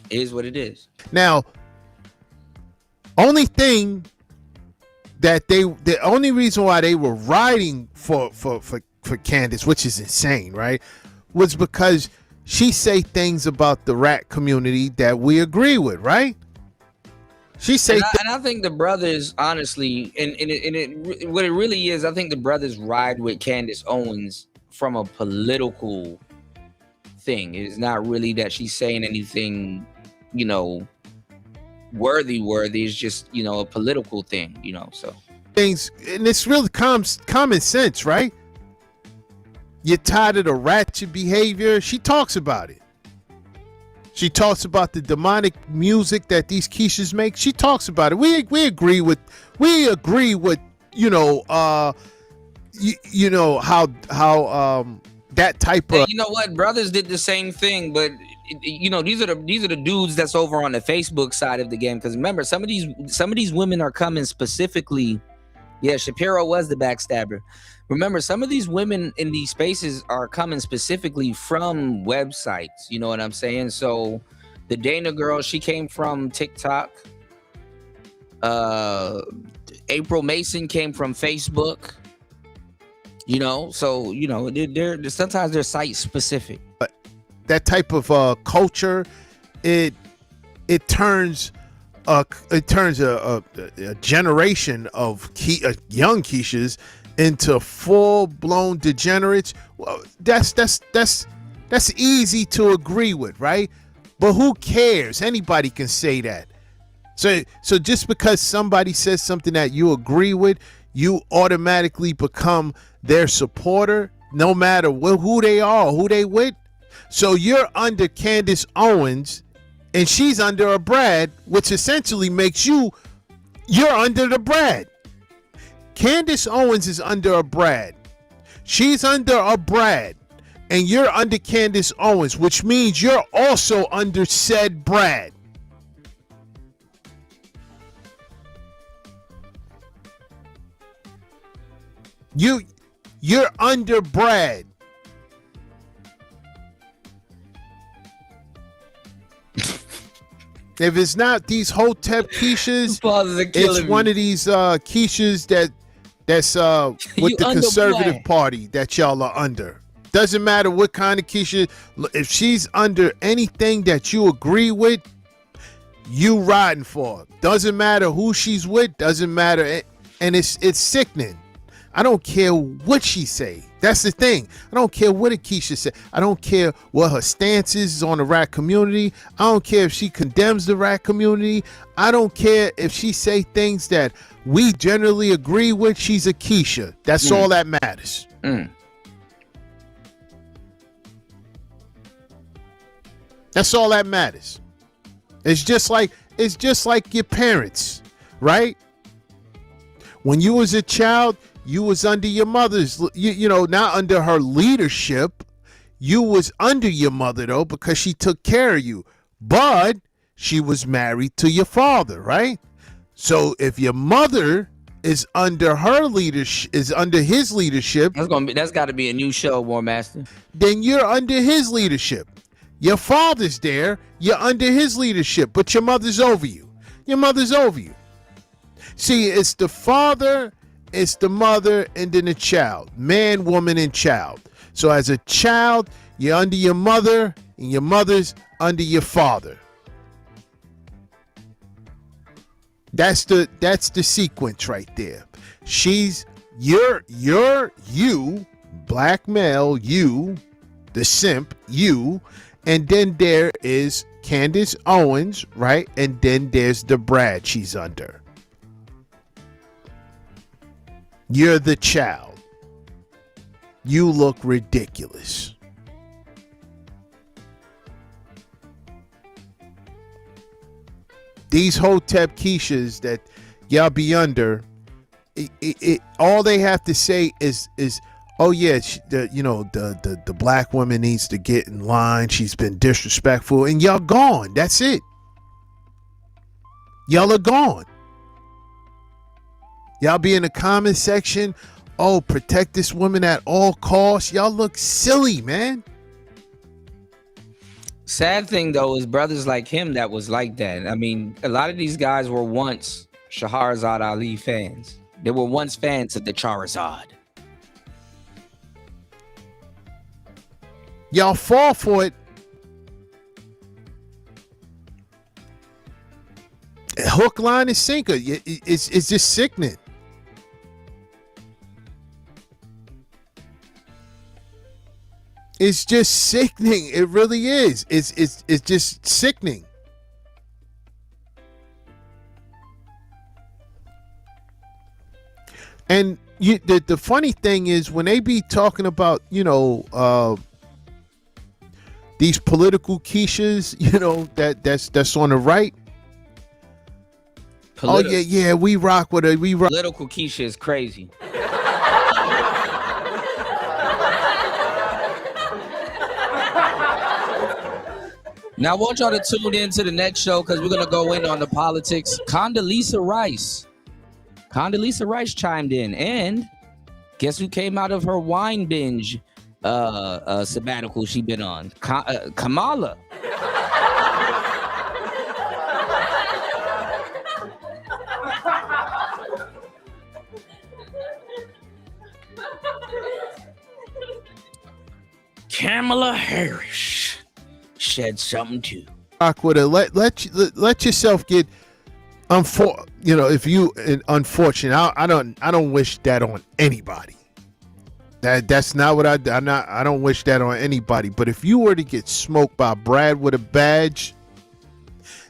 S5: it is what it is.
S1: Now, only thing that the only reason why they were riding for Candace, which is insane, right, was because she say things about the rat community that we agree with, right? She say,
S5: and I think the brothers, honestly, and what it really is, I think the brothers ride with Candace Owens from a political thing. It's not really that she's saying anything, you know, worthy. It's just, you know, a political thing, you know. So
S1: things, and it's really common sense, right? You're tired of the ratchet behavior. She talks about it. She talks about the demonic music that these Keishas make. She talks about it. We agree with you know, you know how that type of,
S5: you know what, brothers did the same thing, but you know, these are the dudes that's over on the Facebook side of the game. Because remember, some of these women are coming specifically. Yeah, Shapiro was the backstabber. Remember, some of these women in these spaces are coming specifically from websites. You know what I'm saying? So the Dana girl, she came from TikTok. April Mason came from Facebook. You know, so you know, they're sometimes they're site specific.
S1: But that type of culture, it turns a generation of young Keishas into full-blown degenerates. Well, that's easy to agree with, right? But who cares? Anybody can say that. So just because somebody says something that you agree with, you automatically become their supporter, no matter who they are, who they with. So you're under Candace Owens, and she's under a Brad, which essentially makes you're under the Brad. Candace Owens is under a Brad. She's under a Brad, and you're under Candace Owens, which means you're also under said Brad. You're under Brad. If it's not these Hotep Keishas, it's one of these Keishas that's with the conservative party that y'all are under. Doesn't matter what kind of Keisha. If she's under anything that you agree with, you riding for her. Doesn't matter who she's with. Doesn't matter, and it's sickening. I don't care what she say. That's the thing. I don't care what Keisha said. I don't care what her stance is on the rap community. I don't care if she condemns the rap community. I don't care if she say things that we generally agree with. She's a Keisha. That's all that matters. That's all that matters. It's just like your parents, right? When you was a child, you was under your mother's, you know, not under her leadership. You was under your mother though, because she took care of you. But she was married to your father, right? So if your mother is under her leadership, is under his leadership,
S5: that's got to be a new show, War Master.
S1: Then you're under his leadership. Your father's there, you're under his leadership, but your mother's over you. Your mother's over you. See, it's the father, it's the mother, and then the child. Man, woman, and child. So as a child, you're under your mother, and your mother's under your father. That's the sequence right there. You're you, black male, you, the simp, you, and then there is Candace Owens, right? And then there's the Brad she's under. You're the child. You look ridiculous. These Hotep Keishas that y'all be under, all they have to say is oh yeah, the black woman needs to get in line. She's been disrespectful, and y'all gone. That's it. Y'all are gone. Y'all be in the comment section. Oh, protect this woman at all costs. Y'all look silly, man.
S5: Sad thing though is brothers like him that was like that. I mean, a lot of these guys were once Shahrazad Ali fans. They were once fans of the Charizard.
S1: Y'all fall for it. Hook, line, and sinker. It's just sickening. It's just sickening. It really is. It's just sickening. And the funny thing is when they be talking about, these political Keishas, that's on the right. Oh yeah, we rock with it. We rock.
S5: Political Keisha is crazy. Now I want y'all to tune in to the next show because we're gonna go in on the politics. Condoleezza Rice chimed in, and guess who came out of her wine binge sabbatical she been on? Kamala. Kamala Harris said something too.
S1: Rock with it. Let yourself get if you unfortunate. I don't wish that on anybody. That's not what I don't wish that on anybody. But if you were to get smoked by Brad with a badge,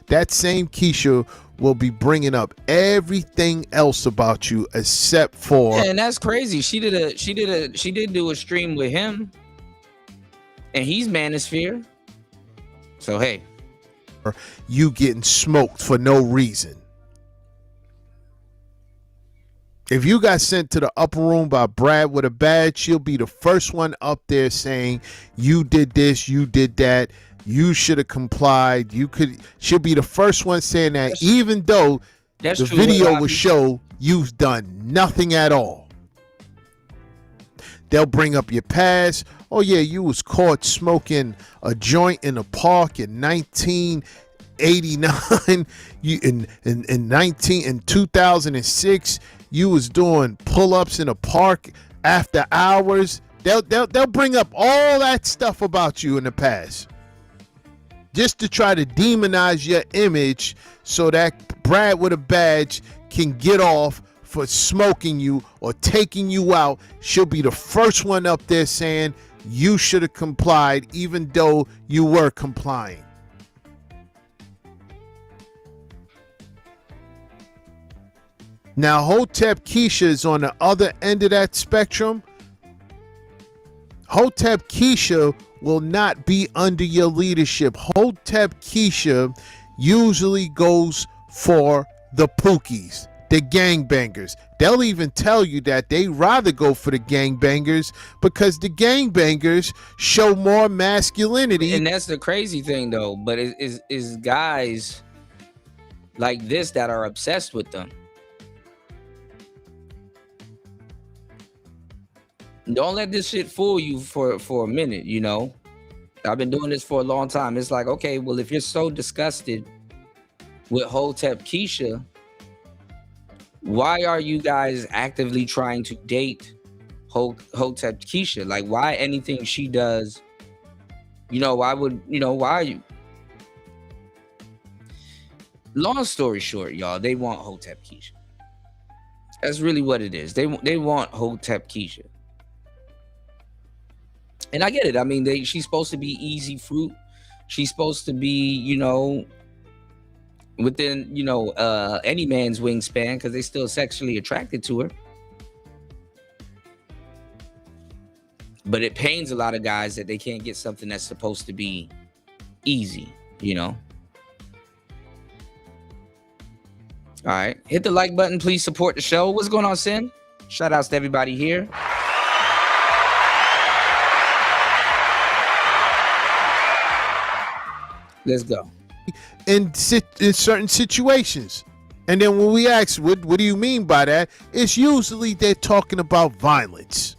S1: that same Keisha will be bringing up everything else about you except for.
S5: Yeah, and that's crazy. She did do a stream with him, and he's Manosphere. So hey,
S1: you getting smoked for no reason. If you got sent to the upper room by Brad with a badge, she'll be the first one up there saying you did this, you did that, you should have complied. She'll be the first one saying that, even though the video will show you've done nothing at all. They'll bring up your past. Oh yeah, you was caught smoking a joint in a park in 1989. In 2006. You was doing pull-ups in a park after hours. They'll bring up all that stuff about you in the past, just to try to demonize your image, so that Brad with a badge can get off for smoking you or taking you out, she'll be the first one up there saying you should have complied even though you were complying. Now, Hotep Keisha is on the other end of that spectrum. Hotep Keisha will not be under your leadership. Hotep Keisha usually goes for the pookies, the gangbangers. They'll even tell you that they rather go for the gangbangers because the gangbangers show more masculinity.
S5: And that's the crazy thing, though. But it's guys like this that are obsessed with them. Don't let this shit fool you for a minute, you know? I've been doing this for a long time. It's like, okay, well, if you're so disgusted with Hotep Keisha, why are you guys actively trying to date Hotep Keisha? Like, why anything she does, why are you? Long story short, y'all, they want Hotep Keisha. That's really what it is. They want Hotep Keisha. And I get it. I mean, she's supposed to be easy fruit. She's supposed to be, within, any man's wingspan because they're still sexually attracted to her. But it pains a lot of guys that they can't get something that's supposed to be easy, All right. Hit the like button. Please support the show. What's going on, Sin? Shout outs to everybody here. Let's go.
S1: In certain situations. And then when we ask, what do you mean by that? It's usually they're talking about violence.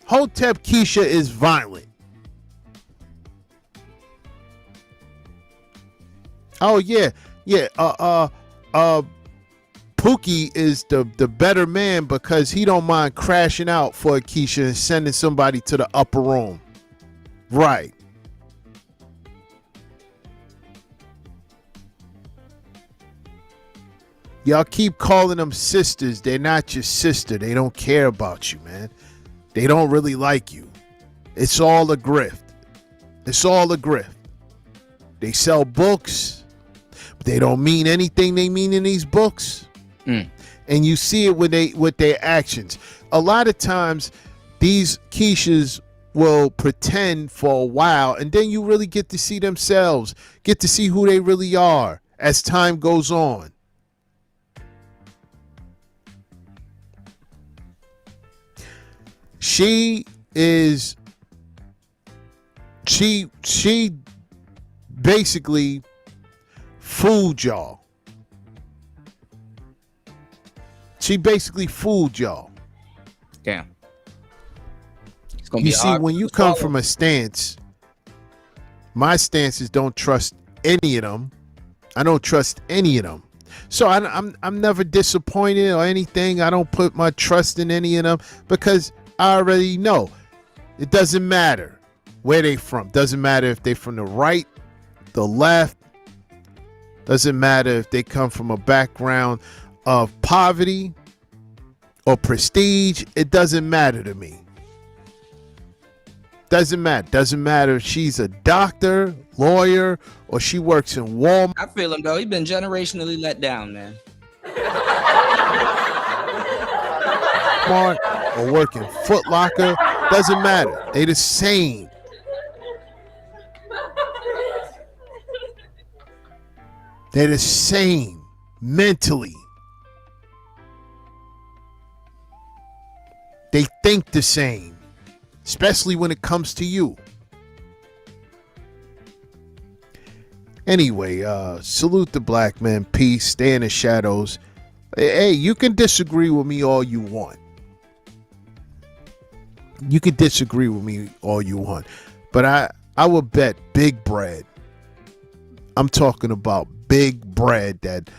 S1: Hotep Keisha is violent. Oh, yeah. Yeah. Pookie is the better man because he don't mind crashing out for a Keisha and sending somebody to the upper room. Right. Y'all keep calling them sisters. They're not your sister. They don't care about you, man. They don't really like you. It's all a grift. It's all a grift. They sell books, but they don't mean anything they mean in these books. And you see it with their actions. A lot of times, these Keishas will pretend for a while, and then you really get to see themselves, get to see who they really are as time goes on. She basically fooled y'all. She basically fooled y'all.
S5: Damn.
S1: You see, when you come from a stance, my stance is don't trust any of them. I don't trust any of them. So I'm never disappointed or anything. I don't put my trust in any of them because I already know. It doesn't matter where they from. Doesn't matter if they from the right, the left. Doesn't matter if they come from a background of poverty or prestige. It doesn't matter to me. Doesn't matter. Doesn't matter if she's a doctor, lawyer, or she works in Walmart.
S5: I feel him, though. He's been generationally let down, man.
S1: Or work in Foot Locker. Doesn't matter. They the same. They're the same mentally. They think the same, especially when it comes to you. Anyway, salute the black man. Peace. Stay in the shadows. Hey, you can disagree with me all you want. You can disagree with me all you want. But I would bet big bread. I'm talking about big bread that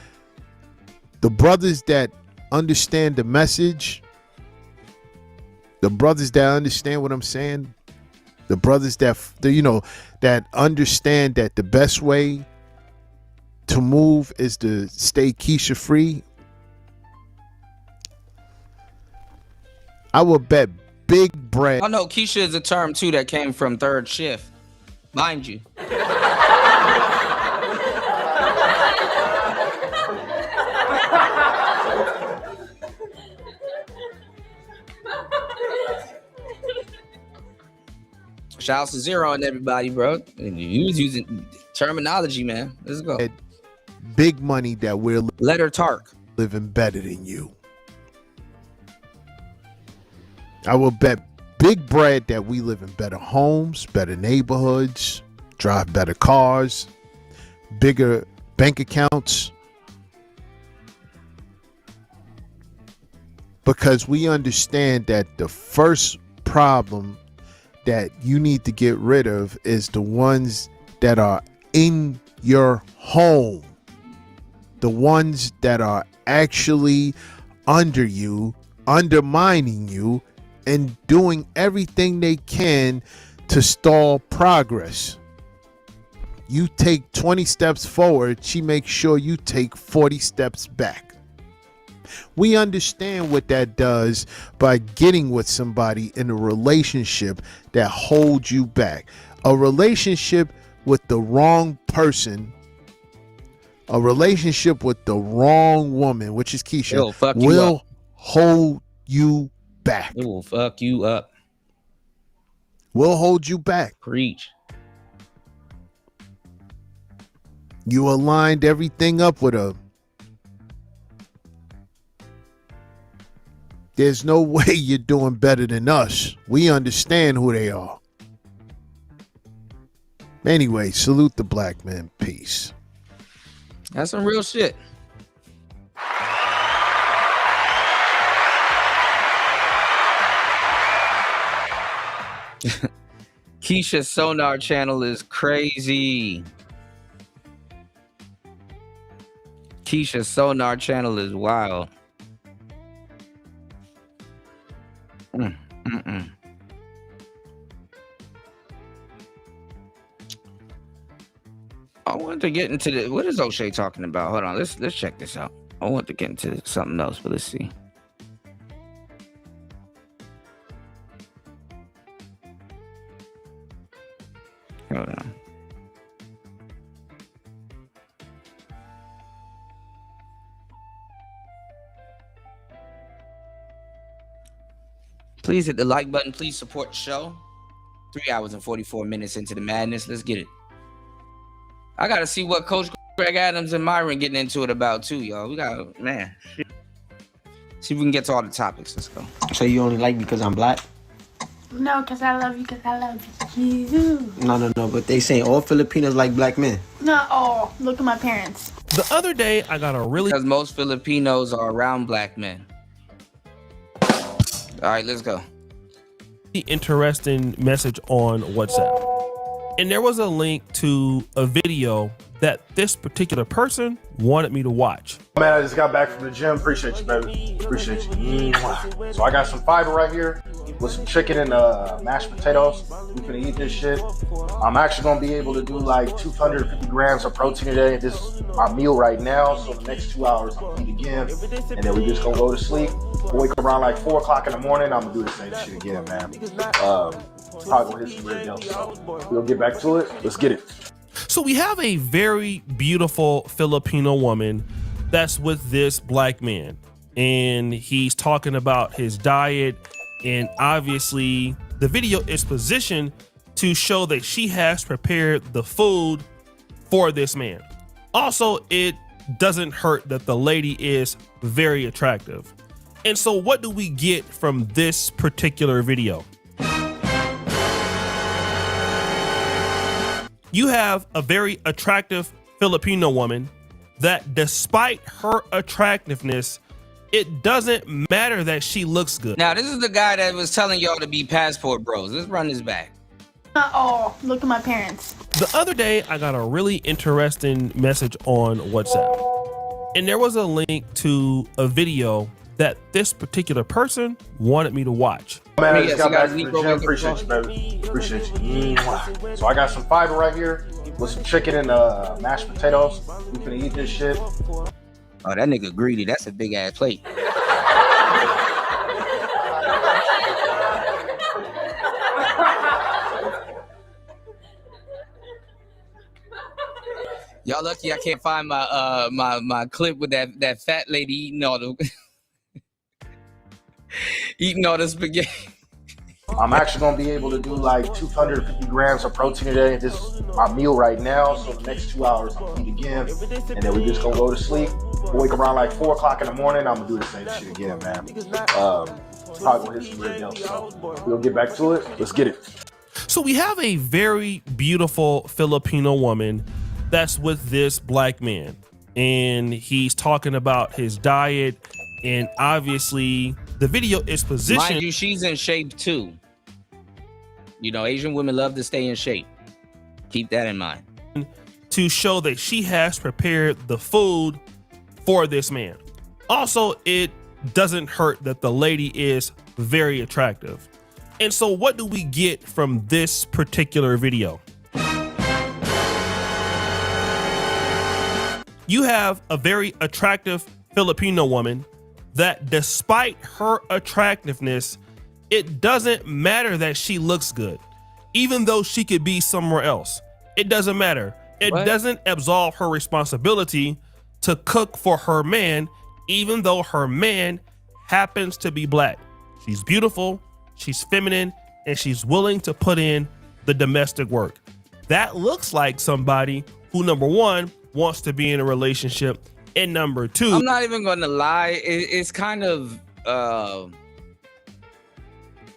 S1: the brothers that understand the message, the brothers that understand what I'm saying, the brothers that that understand that the best way to move is to stay Keisha free. I will bet big bread.
S5: I know Keisha is a term too that came from third shift, mind you. Shouts to Zero and everybody, bro. You was using terminology, man. Let's go.
S1: Big money that we're
S5: Letter Tark
S1: living better than you. I will bet big bread that we live in better homes, better neighborhoods, drive better cars, bigger bank accounts. Because we understand that the first problem that you need to get rid of is the ones that are in your home. The ones that are actually under you, undermining you, and doing everything they can to stall progress. You take 20 steps forward, she makes sure you take 40 steps back. We understand what that does by getting with somebody in a relationship that holds you back. A relationship with the wrong person, a relationship with the wrong woman, which is Keisha, will hold you back.
S5: It will fuck you up.
S1: Will hold you back.
S5: Preach.
S1: You aligned everything up with her. There's no way you're doing better than us. We understand who they are. Anyway, salute the black man. Peace.
S5: That's some real shit. Keisha's Sonar channel is crazy. Keisha's Sonar channel is wild. I want to get into the, what is O'Shea talking about? Hold on, let's check this out. I want to get into something else, but let's see. Hold on. Please hit the like button. Please support the show. 3 hours and 44 minutes into the madness. Let's get it. I got to see what Coach Greg Adams and Myron getting into it about too, y'all. We got, man. See if we can get to all the topics. Let's go.
S4: So you only like me because I'm black?
S7: No, because I love you, because I love you.
S4: No, but they say all Filipinos like black men.
S7: Not all. Look at my parents.
S23: The other day, I got a really...
S5: Because most Filipinos are around black men. All right, let's go.
S23: Interesting message on WhatsApp. And there was a link to a video that this particular person wanted me to watch.
S24: Man, I just got back from the gym. Appreciate you, baby. Appreciate you. So I got some fiber right here with some chicken and mashed potatoes. We finna eat this shit. I'm actually gonna be able to do like 250 grams of protein a day. This is my meal right now. So the next 2 hours I'll eat again. And then we just gonna go to sleep. We'll wake up around like 4 o'clock in the morning. I'm gonna do the same shit again, man. Probably gonna hit some weird deals. So we'll get back to it. Let's get it.
S23: So we have a very beautiful Filipino woman that's with this black man, and he's talking about his diet, and obviously the video is positioned to show that she has prepared the food for this man. Also, it doesn't hurt that the lady is very attractive. And so what do we get from this particular video? You have a very attractive Filipino woman that, despite her attractiveness, it doesn't matter that she looks good.
S5: Now, this is the guy that was telling y'all to be passport bros. Let's run this back.
S7: Not all. Look at my parents.
S23: The other day, I got a really interesting message on WhatsApp. And there was a link to a video that this particular person wanted me to watch.
S24: Man, I just got back from the gym. Appreciate you, baby. Appreciate you. So I got some fiber right here with some chicken and mashed potatoes. We finna eat this shit.
S5: Oh, that nigga greedy. That's a big ass plate. lucky I can't find my my clip with that fat lady eating all the spaghetti.
S24: I'm actually gonna be able to do like 250 grams of protein a day. This is my meal right now. So the next 2 hours I'm gonna eat again, and then we just gonna go to sleep. We'll wake around like 4 o'clock in the morning. I'm gonna do the same shit again, man. Probably gonna hit some weird notes. So we'll get back to it. Let's get it.
S23: So we have a very beautiful Filipino woman that's with this black man, and he's talking about his diet, and obviously the video is positioned.
S5: Mind you, she's in shape too. You know, Asian women love to stay in shape. Keep that in mind.
S23: To show that she has prepared the food for this man. Also, it doesn't hurt that the lady is very attractive. And so what do we get from this particular video? You have a very attractive Filipino woman that, despite her attractiveness, it doesn't matter that she looks good, even though she could be somewhere else. It doesn't matter. It doesn't absolve her responsibility to cook for her man, even though her man happens to be black. She's beautiful, she's feminine, and she's willing to put in the domestic work. That looks like somebody who, number one, wants to be in a relationship, and number two,
S5: I'm not even gonna lie, it's kind of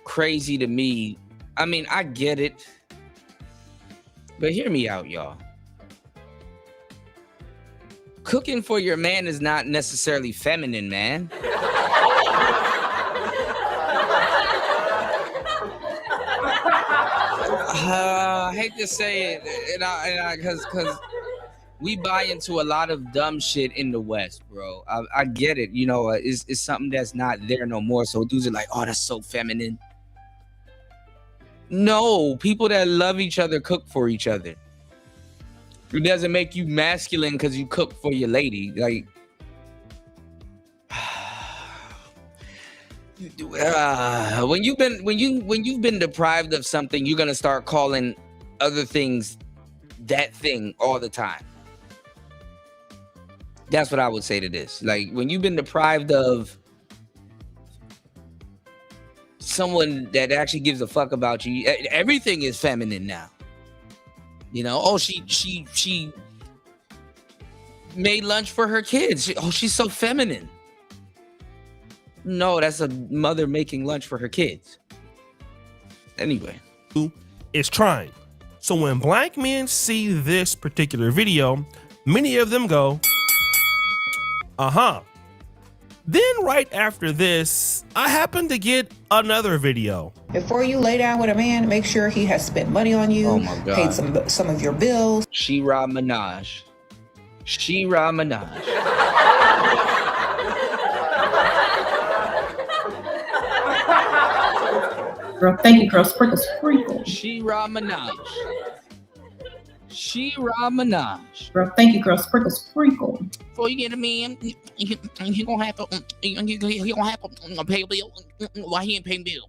S5: crazy to me. I mean, I get it, but hear me out, y'all. Cooking for your man is not necessarily feminine, man. I hate to say it, because we buy into a lot of dumb shit in the West, bro. I get it. You know, it's something that's not there no more. So dudes are like, oh, that's so feminine. No, people that love each other cook for each other. It doesn't make you masculine because you cook for your lady. Like, when you've been deprived of something, you're gonna start calling other things that thing all the time. That's what I would say to this. Like, when you've been deprived of someone that actually gives a fuck about you, everything is feminine now. You know, oh, she made lunch for her kids. She's so feminine. No, that's a mother making lunch for her kids. Anyway,
S23: is trying. So when black men see this particular video, many of them go, uh-huh. Then right after this, I happen to get another video.
S6: Before you lay down with a man, make sure he has spent money on you,
S5: oh my God,
S6: paid some of your bills.
S5: She-Ra Minaj. She-Ra Minaj.
S8: Girl, thank you, girl. Sprinkle, sprinkle.
S5: She-Ra Minaj. She-Ra Minaj.
S8: Girl, thank you, girl. Sprinkle, sprinkle.
S22: Before you get a man, he gonna have to pay a bill. Why he ain't paying bill?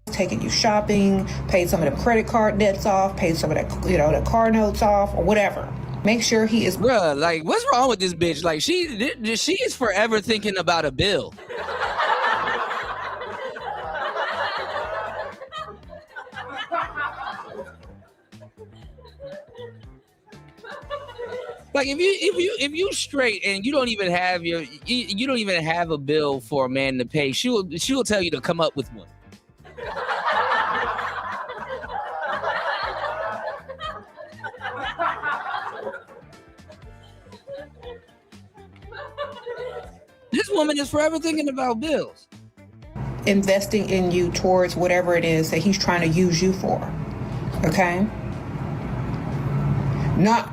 S6: Taking you shopping, paid some of the credit card debts off, paid some of that, the car notes off, or whatever. Make sure he is.
S5: Bruh, like, what's wrong with this bitch? Like, she is forever thinking about a bill. Like, if you straight and you don't even have a bill for a man to pay, she'll tell you to come up with one. This woman is forever thinking about bills.
S6: Investing in you towards whatever it is that he's trying to use you for. Okay?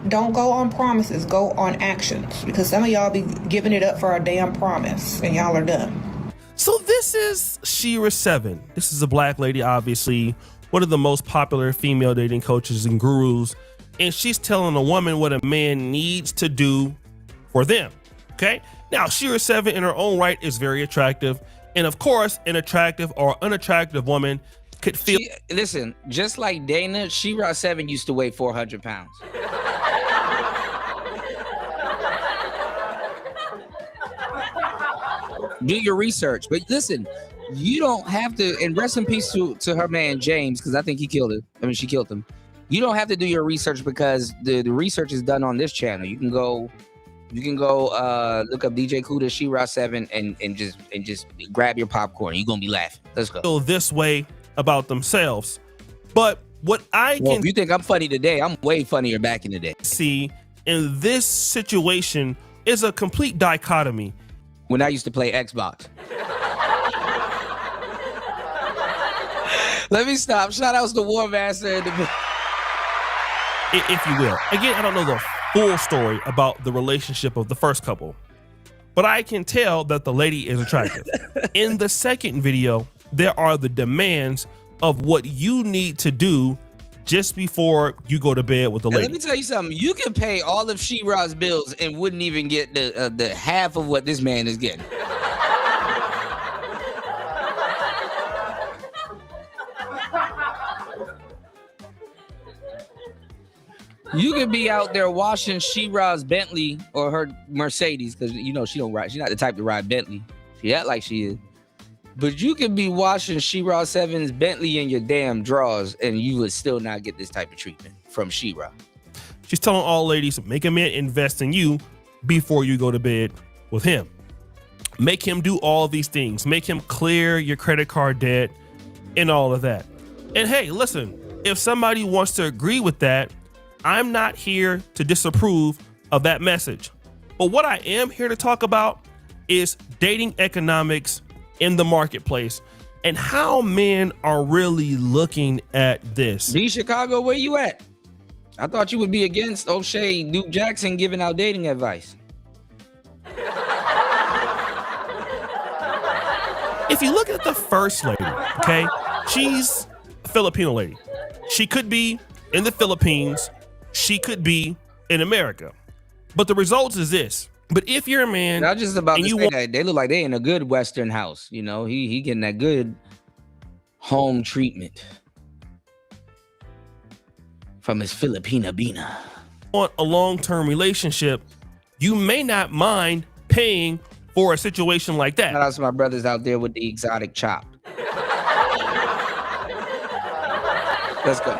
S6: Don't go on promises, go on actions, because some of y'all be giving it up for a damn promise and y'all are done.
S23: So this is Shira 7. This is a black lady, obviously one of the most popular female dating coaches and gurus, and she's telling a woman what a man needs to do for them. Okay, now Shira 7 in her own right is very attractive, and of course an attractive or unattractive woman could feel.
S5: Listen, just like Dana, She-Ra 7 used to weigh 400 pounds. Do your research. But listen, you don't have to, and rest in peace to her man James, because I think he killed it. I mean, she killed him. You don't have to do your research because the research is done on this channel. You can go look up DJ Kuda She-Ra 7 and just grab your popcorn. You're gonna be laughing. Let's go.
S23: Feel this way about themselves. But what
S5: if you think I'm funny today, I'm way funnier back in the day.
S23: See in this situation is a complete dichotomy.
S5: When I used to play Xbox. Let me stop. Shout outs to War Master.
S23: If you will. Again, I don't know the full story about the relationship of the first couple, but I can tell that the lady is attractive. In the second video, there are the demands of what you need to do just before you go to bed with the lady.
S5: Let me tell you something. You can pay all of She-Ra's bills and wouldn't even get the half of what this man is getting. You could be out there washing She-Ra's Bentley or her Mercedes, because you know she don't ride. She's not the type to ride Bentley. She act like she is. But you could be washing She-Ra 7's Bentley in your damn drawers, and you would still not get this type of treatment from She-Ra.
S23: She's telling all ladies, make a man invest in you before you go to bed with him. Make him do all these things. Make him clear your credit card debt and all of that. And hey, listen, if somebody wants to agree with that, I'm not here to disapprove of that message. But what I am here to talk about is dating economics in the marketplace and how men are really looking at this.
S5: D Chicago, where you at? I thought you would be against O'Shea Duke Jackson giving out dating advice.
S23: If you look at the first lady, okay, she's a Filipino lady. She could be in the Philippines. She could be in America. But the results is this. But if you're a man,
S5: I was just about to say that they look like they in a good Western house. You know, he getting that good home treatment from his Filipina Bina.
S23: Want a long-term relationship, you may not mind paying for a situation like that.
S5: Shout out to my brothers out there with the exotic chop. Let's go.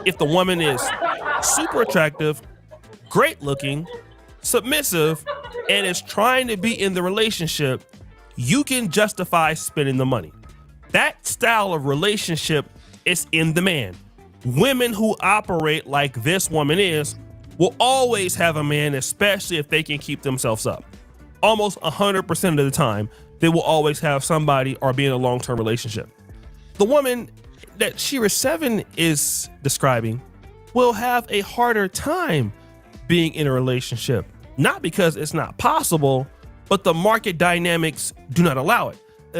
S23: If the woman is super attractive, great looking, submissive, and is trying to be in the relationship, you can justify spending the money. That style of relationship is in the man. Women who operate like this woman is will always have a man, especially if they can keep themselves up. Almost 100% of the time, they will always have somebody or be in a long-term relationship. The woman that She-Ra 7 is describing will have a harder time being in a relationship. Not because it's not possible, but the market dynamics do not allow it.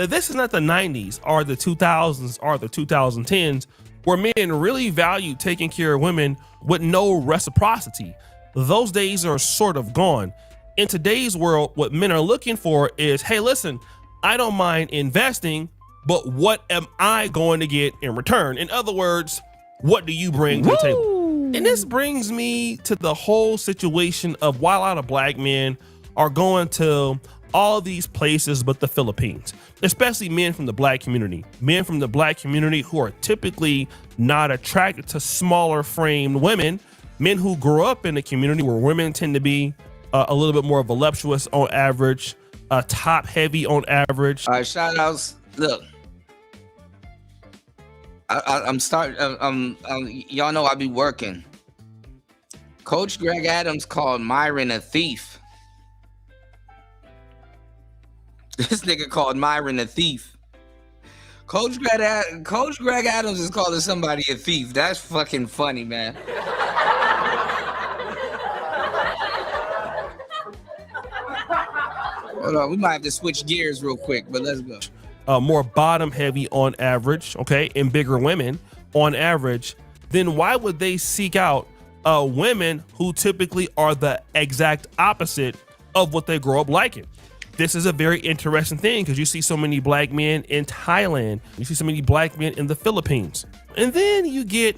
S23: This is not the 90s or the 2000s or the 2010s where men really value taking care of women with no reciprocity. Those days are sort of gone. In today's world, what men are looking for is, hey, listen, I don't mind investing, but what am I going to get in return? In other words, what do you bring to the table? And this brings me to the whole situation of why a lot of black men are going to all these places but the Philippines, especially men from the black community. Men from the black community who are typically not attracted to smaller framed women, men who grow up in a community where women tend to be a little bit more voluptuous on average, top heavy on average.
S5: All right, shout outs. Look, I'm starting. Y'all know I be working. Coach Greg Adams called Myron a thief. This nigga called Myron a thief. Coach Greg Adams is calling somebody a thief. That's fucking funny, man. Hold on, we might have to switch gears real quick, but let's go.
S23: More bottom heavy on average, okay, and bigger women on average, then why would they seek out women who typically are the exact opposite of what they grow up liking? This is a very interesting thing because you see so many black men in Thailand, you see so many black men in the Philippines, and then you get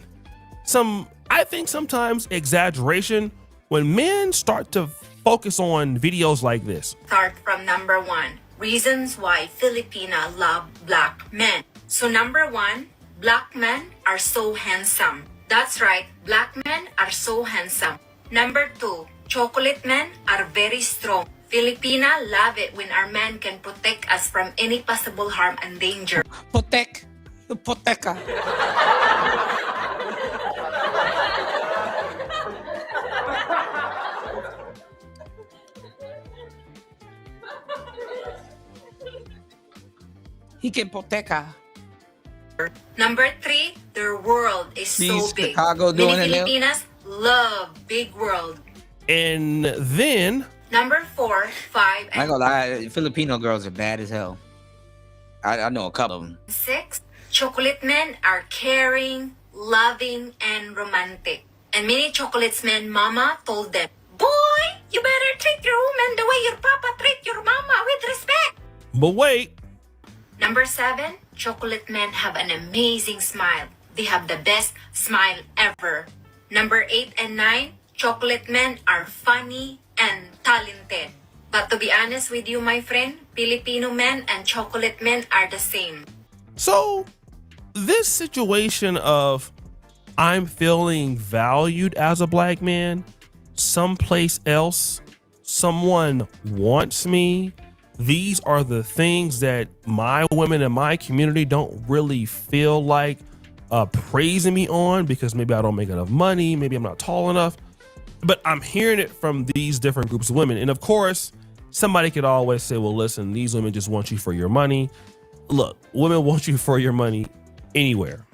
S23: some, I think sometimes exaggeration when men start to focus on videos like this.
S9: Start from number 1. reasons why Filipina love black men. So number 1, black men are so handsome. That's right, black men are so handsome. Number 2, chocolate men are very strong. Filipina love it when our men can protect us from any possible harm and danger.
S5: Protect. Proteka. He can proteka.
S9: Number 3, their world is so
S5: These
S9: big.
S5: Chicago doing
S9: Many
S5: it now?
S9: Filipinas love big world.
S23: And then
S9: Number 4, 5,
S5: I ain't gonna lie, Filipino girls are bad as hell. I know a couple of them.
S9: 6, chocolate men are caring, loving, and romantic. And many chocolates men mama told them, boy, you better treat your woman the way your papa treat your mama with respect.
S23: but wait,
S9: Number 7, chocolate men have an amazing smile. They have the best smile ever. Number 8 and 9, chocolate men are funny and talented. But to be honest with you, my friend, Filipino men and chocolate men are the same.
S23: so this situation of I'm feeling valued as a black man someplace else, someone wants me. These are the things that my women in my community don't really feel like praising me on because maybe I don't make enough money, maybe I'm not tall enough. But I'm hearing it from these different groups of women. And of course, somebody could always say, well, listen, these women just want you for your money. Look, women want you for your money anywhere.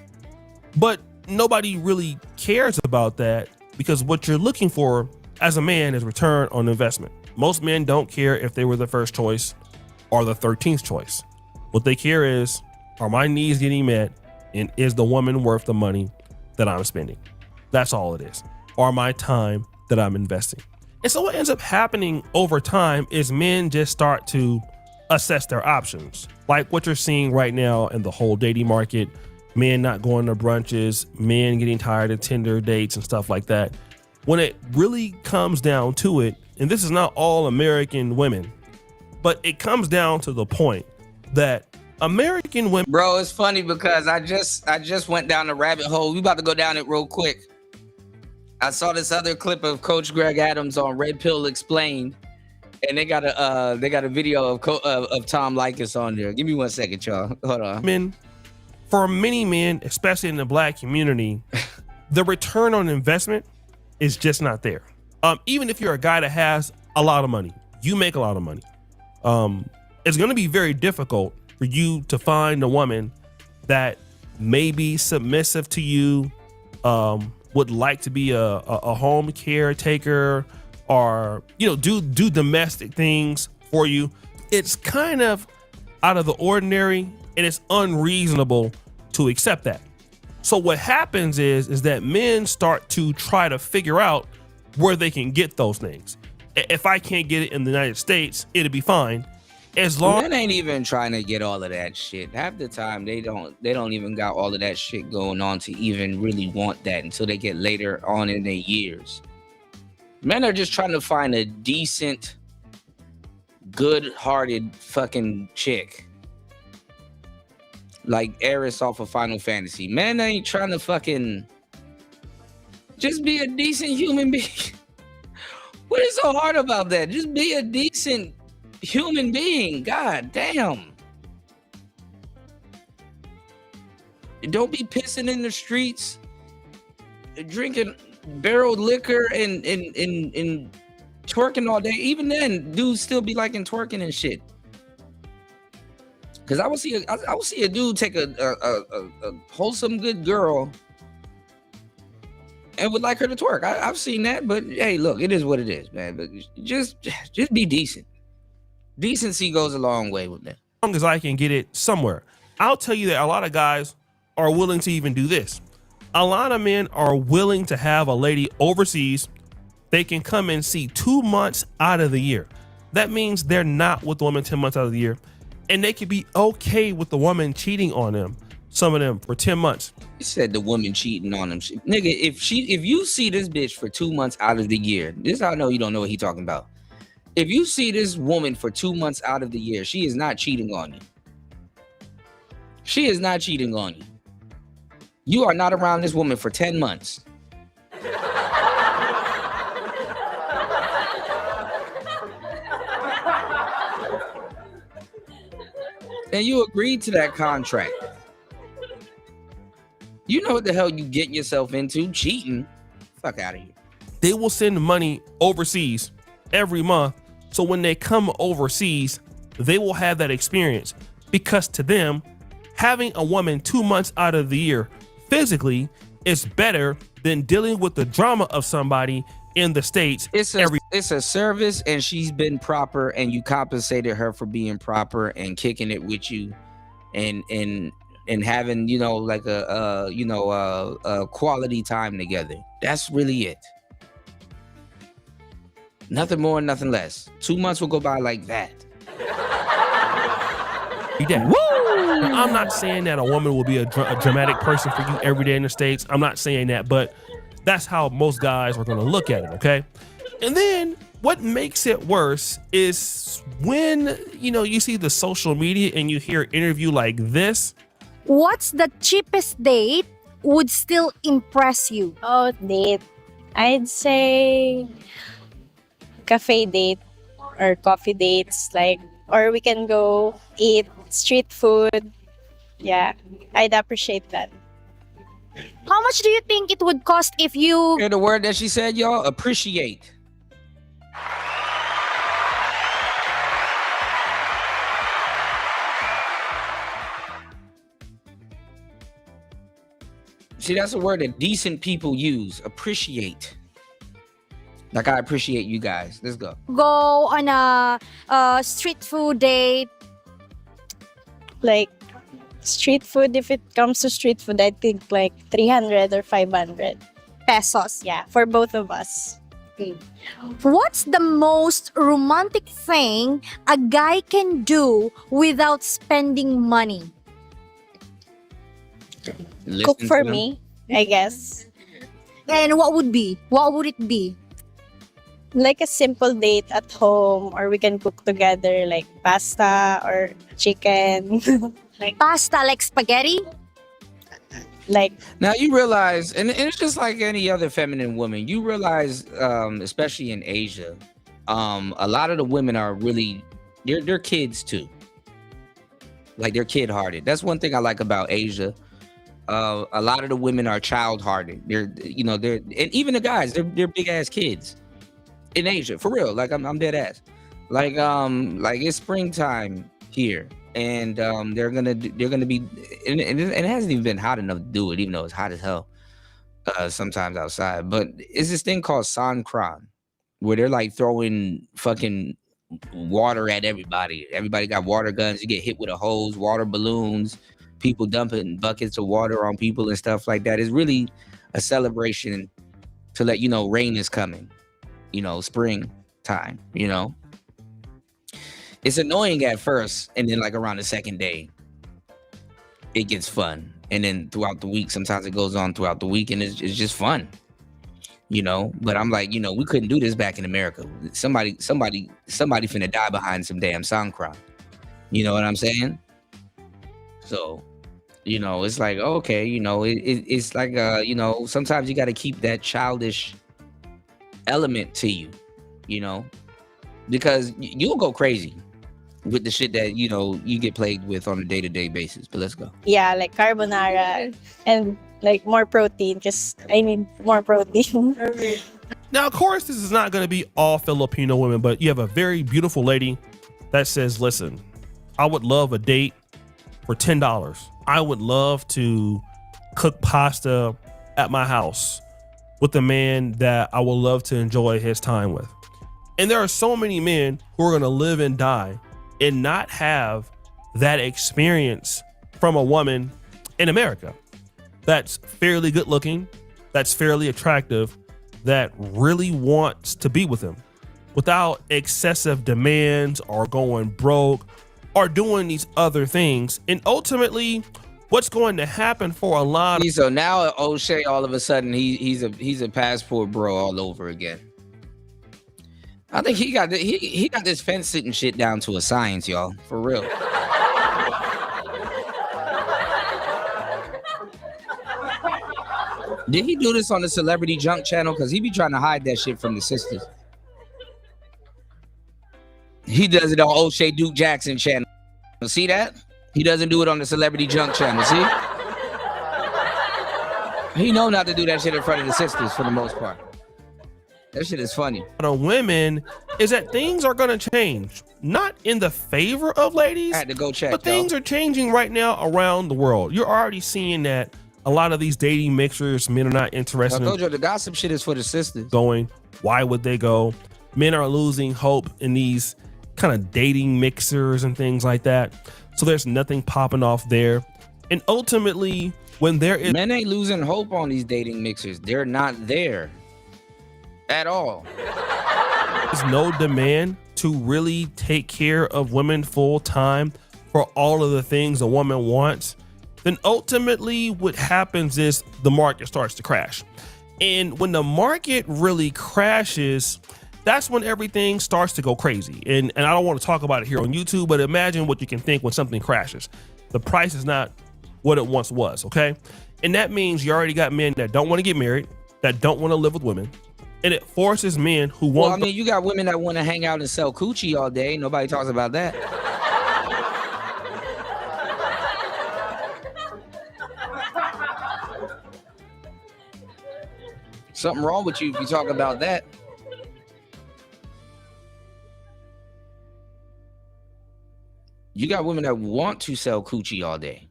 S23: But nobody really cares about that because what you're looking for as a man is return on investment. Most men don't care if they were the first choice or the 13th choice. What they care is, are my needs getting met and is the woman worth the money that I'm spending? That's all it is. Or my time that I'm investing. And so what ends up happening over time is men just start to assess their options. Like what you're seeing right now in the whole dating market, men not going to brunches, men getting tired of Tinder dates and stuff like that. When it really comes down to it, and this is not all American women, but it comes down to the point that American women.
S5: Bro, it's funny because I just went down the rabbit hole. We about to go down it real quick. I saw this other clip of Coach Greg Adams on Red Pill Explained, and they got a video of Tom Likas on there. Give me 1 second, y'all. Hold on.
S23: Men, for many men, especially in the black community, the return on investment is just not there. Even if you're a guy that has a lot of money, you make a lot of money. It's going to be very difficult for you to find a woman that may be submissive to you, would like to be a home caretaker, or do domestic things for you. It's kind of out of the ordinary, and it's unreasonable to accept that. So what happens is that men start to try to figure out where they can get those things. If I can't get it in the United States, it'll be fine. As long
S5: Men ain't even trying to get all of that shit. Half the time they don't even got all of that shit going on to even really want that until they get later on in their years. Men are just trying to find a decent, good-hearted fucking chick. Like Eris off of Final Fantasy. Men ain't trying to fucking just be a decent human being. What is so hard about that? Just be a decent human being. God damn. Don't be pissing in the streets, drinking barreled liquor and twerking all day. Even then, dudes still be liking twerking and shit. Cause I will see a dude take a wholesome good girl and would like her to twerk. I've seen that, but hey, look, it is what it is, man. But just be decent. Decency goes a long way with that.
S23: As long as I can get it somewhere. I'll tell you that a lot of guys are willing to even do this. A lot of men are willing to have a lady overseas. They can come and see 2 months out of the year. That means they're not with the woman 10 months out of the year. And they could be okay with the woman cheating on them, some of them, for 10 months.
S5: You said the woman cheating on him. Nigga, if you see this bitch for 2 months out of the year, this is how I know you don't know what he talking about. If you see this woman for 2 months out of the year, she is not cheating on you. She is not cheating on you. You are not around this woman for 10 months. And you agreed to that contract. You know what the hell you getting yourself into, cheating. Fuck out of here.
S23: They will send money overseas every month. So when they come overseas, they will have that experience, because to them, having a woman 2 months out of the year physically is better than dealing with the drama of somebody in the States.
S5: It's a service, and she's been proper, and you compensated her for being proper and kicking it with you, and having, you know, like a quality time together. That's really it. Nothing more, nothing less. 2 months will go by like that.
S23: Woo! I'm not saying that a woman will be a dramatic person for you every day in the States. I'm not saying that, but that's how most guys are going to look at it, okay? And then what makes it worse is when, you know, you see the social media and you hear an interview like this.
S10: What's the cheapest date would still impress you?
S11: Oh, date. I'd say cafe date or coffee dates, like, or we can go eat street food. Yeah, I'd appreciate that.
S10: How much do you think it would cost if you...
S5: Hear the word that she said, y'all? Appreciate. See, that's a word that decent people use. Appreciate. Like, I appreciate you guys. Let's go.
S10: Go on a street food date.
S11: Like, street food, if it comes to street food, I think like 300 or 500
S10: pesos.
S11: Yeah, for both of us.
S10: Okay. What's the most romantic thing a guy can do without spending money?
S11: Cook for me, I guess.
S10: And what would it be?
S11: Like a simple date at home, or we can cook together, like pasta or chicken.
S10: Like pasta, like spaghetti?
S11: Like,
S5: now you realize, and it's just like any other feminine woman, you realize, especially in Asia, a lot of the women are really, they're kids too. Like, they're kid-hearted. That's one thing I like about Asia. A lot of the women are child-hearted. They're and even the guys, they're big-ass kids in Asia, for real. Like, I'm dead ass. Like it's springtime here, and they're gonna be, and it hasn't even been hot enough to do it, even though it's hot as hell sometimes outside. But it's this thing called Sankran, where they're like throwing fucking water at everybody. Everybody got water guns. You get hit with a hose, water balloons, people dumping buckets of water on people and stuff like that. It's really a celebration to let you know rain is coming. You know, spring time, you know. It's annoying at first, and then like around the second day, it gets fun. And then throughout the week, sometimes it goes on throughout the week, and it's just fun, you know. But I'm like, you know, we couldn't do this back in America. Somebody finna die behind some damn Sankran. You know what I'm saying? So, you know, it's like, okay, you know, it's like, you know, sometimes you got to keep that childish element to you, you know, because you'll go crazy with the shit that, you know, you get plagued with on a day-to-day basis. But let's go.
S11: Yeah, like carbonara and like more protein, because I need more protein.
S23: Now, of course, this is not going to be all Filipino women, but you have a very beautiful lady that says, listen, I would love a date for $10. I would love to cook pasta at my house with a man that I would love to enjoy his time with. And there are so many men who are going to live and die and not have that experience from a woman in America that's fairly good looking, that's fairly attractive, that really wants to be with him without excessive demands or going broke or doing these other things. And ultimately, what's going to happen for a lot of...
S5: So now O'Shea, all of a sudden, he's a passport bro all over again. I think he got he got this fence sitting shit down to a science, y'all. For real. Did he do this on the Celebrity Junk channel? Because he be trying to hide that shit from the sisters. He does it on O'Shea Duke Jackson channel. See that? He doesn't do it on the Celebrity Junk channel. See? He know not to do that shit in front of the sisters for the most part. That shit is funny.
S23: The women is that things are going to change, not in the favor of ladies.
S5: I had to go check,
S23: but things are changing right now around the world. You're already seeing that a lot of these dating mixers, men are not interested.
S5: I told you the gossip shit is for the sisters.
S23: Going, why would they go? Men are losing hope in these kind of dating mixers and things like that. So there's nothing popping off there. And ultimately, when there is
S5: men ain't losing hope on these dating mixers. They're not there at all.
S23: There's no demand to really take care of women full time for all of the things a woman wants, then ultimately what happens is the market starts to crash. And when the market really crashes, that's when everything starts to go crazy. And I don't want to talk about it here on YouTube, but imagine what you can think when something crashes. The price is not what it once was, okay? And that means you already got men that don't want to get married, that don't want to live with women. And it forces men who want...
S5: Well, I mean, you got women that want to hang out and sell coochie all day. Nobody talks about that. Something wrong with you if you talk about that. You got women that want to sell coochie all day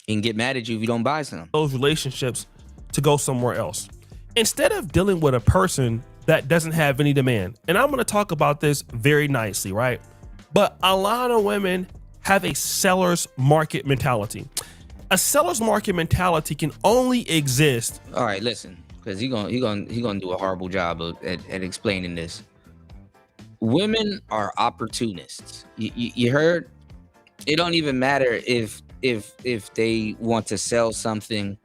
S5: and get mad at you if you don't buy some.
S23: Those relationships to go somewhere else. Instead of dealing with a person that doesn't have any demand. And I'm going to talk about this very nicely, right? But a lot of women have a seller's market mentality. A seller's market mentality can only exist.
S5: All right, listen, because he gonna do a horrible job at explaining this. Women are opportunists. You heard? It don't even matter if they want to sell something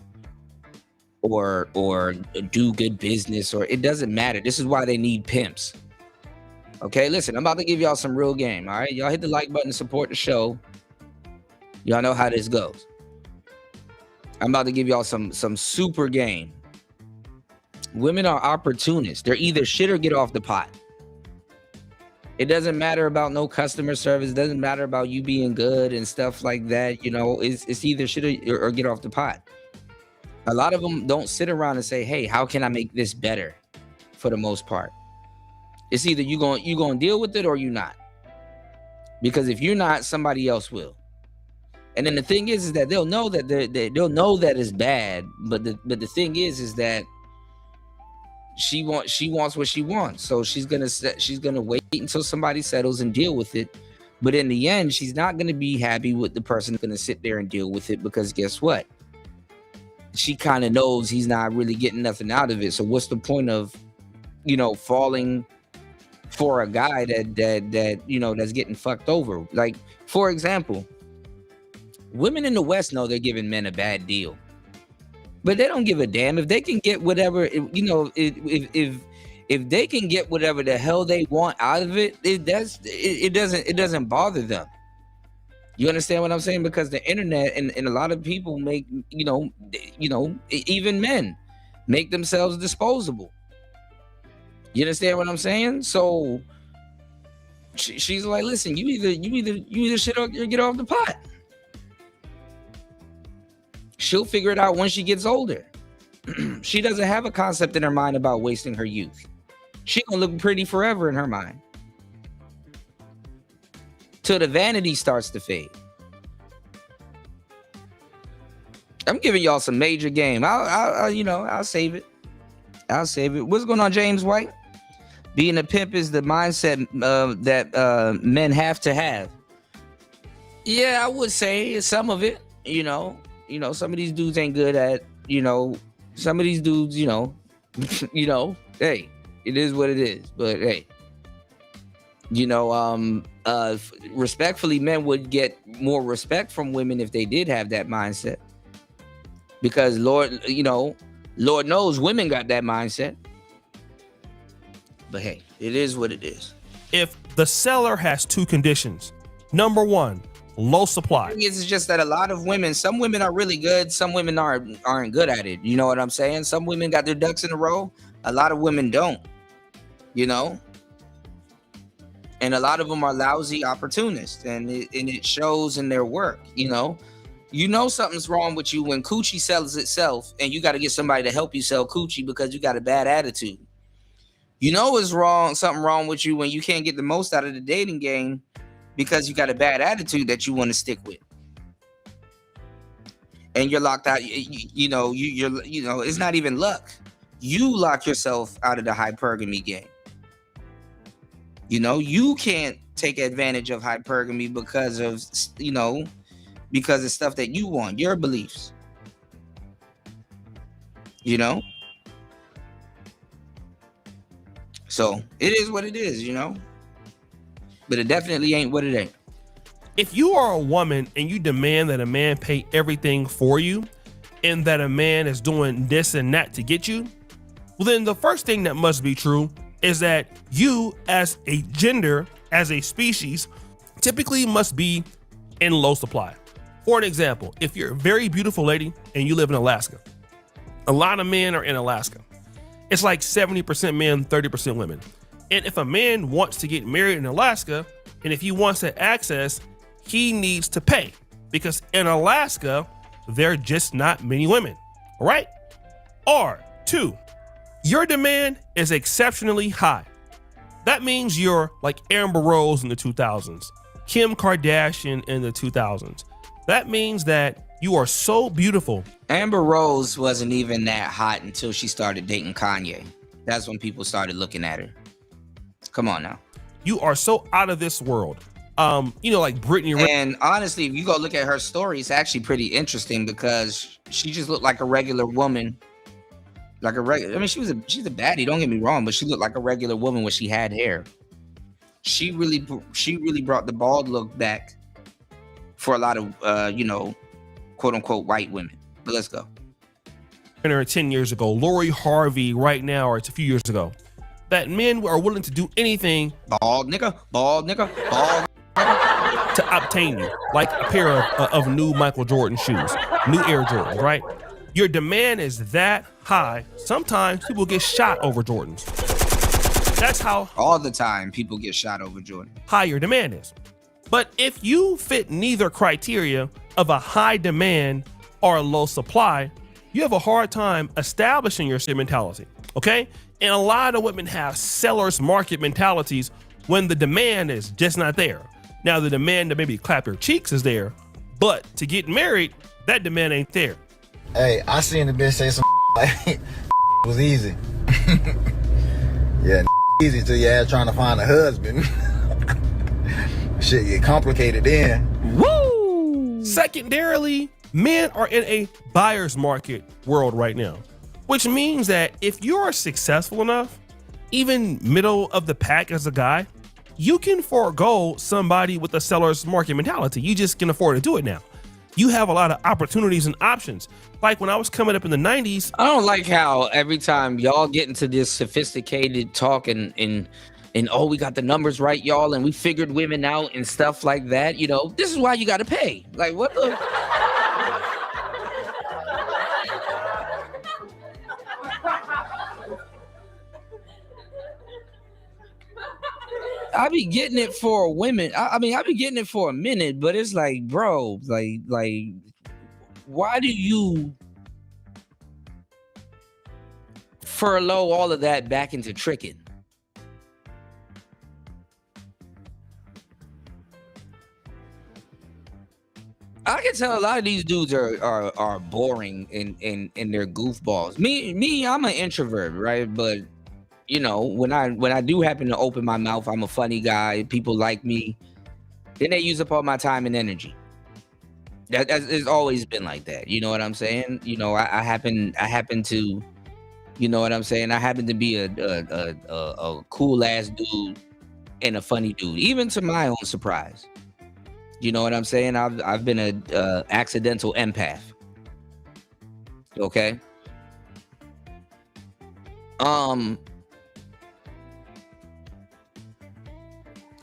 S5: or do good business, or it doesn't matter. This is why they need pimps. Okay, listen, I'm about to give y'all some real game. All right, y'all hit the like button to support the show. Y'all know how this goes. I'm about to give y'all some super game. Women are opportunists. They're either shit or get off the pot. It doesn't matter about no customer service. It doesn't matter about you being good and stuff like that. You know, it's either shit or get off the pot. A lot of them don't sit around and say, hey, how can I make this better? For the most part. It's either you gonna deal with it or you not. Because if you're not, somebody else will. And then the thing is that they'll know that they'll know that it's bad. But the thing is that she wants what she wants. So she's gonna wait until somebody settles and deal with it. But in the end, she's not gonna be happy with the person that's gonna sit there and deal with it, because guess what? She kind of knows he's not really getting nothing out of it. So what's the point of, falling for a guy that that's getting fucked over? Like, for example, women in the West know they're giving men a bad deal, but they don't give a damn if they can get whatever, if they can get whatever the hell they want out of it. It doesn't bother them. You understand what I'm saying? Because the internet and a lot of people make, even men make themselves disposable. You understand what I'm saying? So she's like, listen, you either shit or get off the pot. She'll figure it out when she gets older. She doesn't have a concept in her mind about wasting her youth. She gonna look pretty forever in her mind. Till the vanity starts to fade. I'm giving y'all some major game. I'll save it. I'll save it. What's going on, James White? Being a pimp is the mindset that men have to have. Yeah, I would say some of it. Some of these dudes ain't good at. Some of these dudes. Hey, it is what it is. But hey. Respectfully, men would get more respect from women if they did have that mindset. Because Lord knows women got that mindset. But hey, it is what it is.
S23: If the seller has two conditions, number one, low supply.
S5: It's just that a lot of women, some women are really good, some women aren't good at it. You know what I'm saying? Some women got their ducks in a row, a lot of women don't. You know, and a lot of them are lousy opportunists, and it shows in their work. You know something's wrong with you when coochie sells itself, and you got to get somebody to help you sell coochie because you got a bad attitude. You know it's wrong, something wrong with you when you can't get the most out of the dating game because you got a bad attitude that you want to stick with, and you're locked out. You're it's not even luck. You lock yourself out of the hypergamy game. You can't take advantage of hypergamy because of stuff that you want, your beliefs. So it is what it is, but it definitely ain't what it ain't.
S23: If you are a woman and you demand that a man pay everything for you and that a man is doing this and that to get you, well, then the first thing that must be true is that you as a gender, as a species, typically must be in low supply. For an example, if you're a very beautiful lady and you live in Alaska, a lot of men are in Alaska. It's like 70% men, 30% women. And if a man wants to get married in Alaska, and if he wants that access, he needs to pay, because in Alaska, there are just not many women, all right? Or two, your demand is exceptionally high. That means you're like Amber Rose in the 2000s, Kim Kardashian in the 2000s. That means that you are so beautiful.
S5: Amber Rose wasn't even that hot until she started dating Kanye. That's when people started looking at her. Come on now.
S23: You are so out of this world. Like Britney.
S5: And honestly, if you go look at her story, it's actually pretty interesting because she just looked like a regular woman. Like a regular, I mean, she's a baddie, don't get me wrong, but she looked like a regular woman when she had hair. She really brought the bald look back for a lot of quote unquote white women. But let's go.
S23: 10 years ago, Lori Harvey right now, or it's a few years ago, that men are willing to do anything
S5: bald nigga
S23: to obtain you, like a pair of new Michael Jordan shoes, new Air Jordans, right? Your demand is that high. Sometimes people get shot over Jordans. That's how
S5: all the time people get shot over Jordan.
S23: High your demand is. But if you fit neither criteria of a high demand or a low supply, you have a hard time establishing your mentality, okay? And a lot of women have seller's market mentalities when the demand is just not there. Now, the demand to maybe clap your cheeks is there, but to get married, that demand ain't there.
S2: Hey, I seen the bitch say some like was easy. Yeah, easy till you trying to find a husband. Shit get complicated then.
S23: Woo! Secondarily, men are in a buyer's market world right now, which means that if you're successful enough, even middle of the pack as a guy, you can forego somebody with a seller's market mentality. You just can afford to do it now. You have a lot of opportunities and options. Like when I was coming up in the 90s.
S5: I don't like how every time y'all get into this sophisticated talk and oh, we got the numbers right, y'all, and we figured women out and stuff like that. This is why you got to pay. Like, what the? I be getting it for women. I mean, I be getting it for a minute, but it's like, bro, like, why do you furlough all of that back into tricking? I can tell a lot of these dudes are boring in their goofballs. Me, I'm an introvert, right? But when I do happen to open my mouth, I'm a funny guy. People like me. Then they use up all my time and energy. It's always been like that. You know what I'm saying? I happen to, you know what I'm saying? I happen to be a cool ass dude and a funny dude, even to my own surprise. You know what I'm saying? I've been a accidental empath. Okay.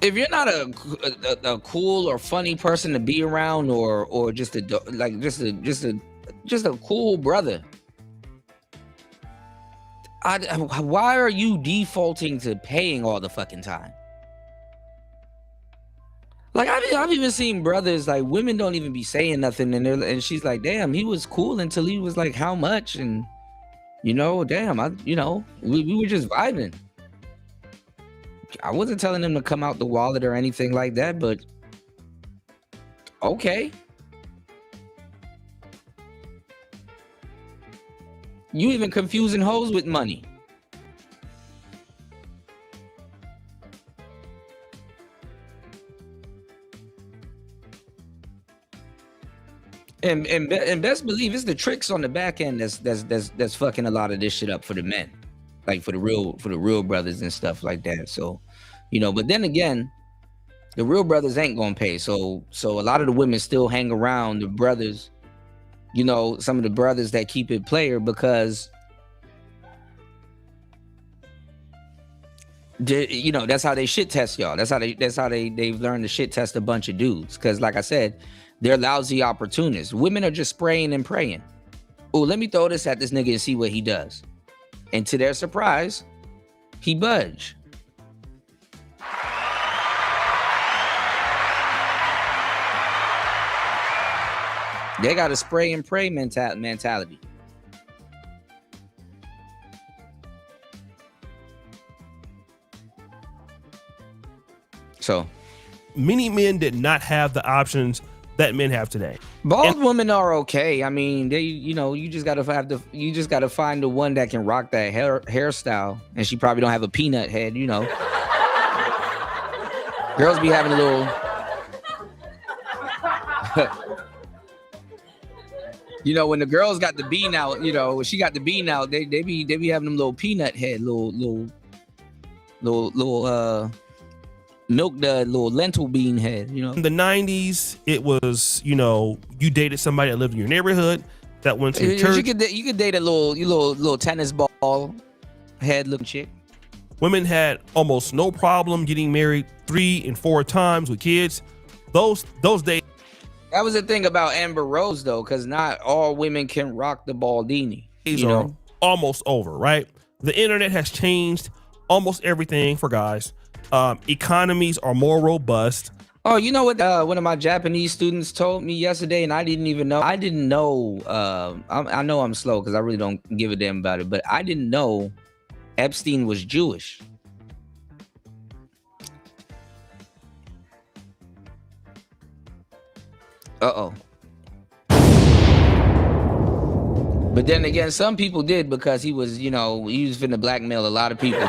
S5: If you're not a cool or funny person to be around, or just a cool brother, why are you defaulting to paying all the fucking time? Like I've even seen brothers, like women don't even be saying nothing, and she's like, damn, he was cool until he was like, how much? And damn, we were just vibing. I wasn't telling him to come out the wallet or anything like that, but okay. You even confusing hoes with money. And best believe it's the tricks on the back end that's fucking a lot of this shit up for the men, like for the real brothers and stuff like that. So, but then again, the real brothers ain't gonna pay. So a lot of the women still hang around the brothers, some of the brothers that keep it player, because that's how they shit test y'all. That's how they've learned to shit test a bunch of dudes. Because like I said, they're lousy opportunists. Women are just spraying and praying. Oh, let me throw this at this nigga and see what he does. And to their surprise, he budge. They got a spray and pray mentality. So
S23: many men did not have the options that men have today.
S5: Bald women are okay. I mean, they, you just gotta find the one that can rock that hairstyle, and she probably don't have a peanut head. Girls be having a little. When the girls got the bean out, when she got the bean out, they be having them little peanut head, little milk dud, little lentil bean head.
S23: In the 90s, it was, you dated somebody that lived in your neighborhood, that went to your church.
S5: You could date a little tennis ball head looking chick.
S23: Women had almost no problem getting married 3 and 4 times with kids. Those days.
S5: That was the thing about Amber Rose, though, because not all women can rock the baldini.
S23: Are almost over, right? The internet has changed almost everything for guys. Economies are more robust.
S5: Oh, you know what? One of my Japanese students told me yesterday, and I didn't even know. I didn't know. I know I'm slow because I really don't give a damn about it, but I didn't know Epstein was Jewish. Uh-oh. But then again, some people did, because he was finna blackmail a lot of people. So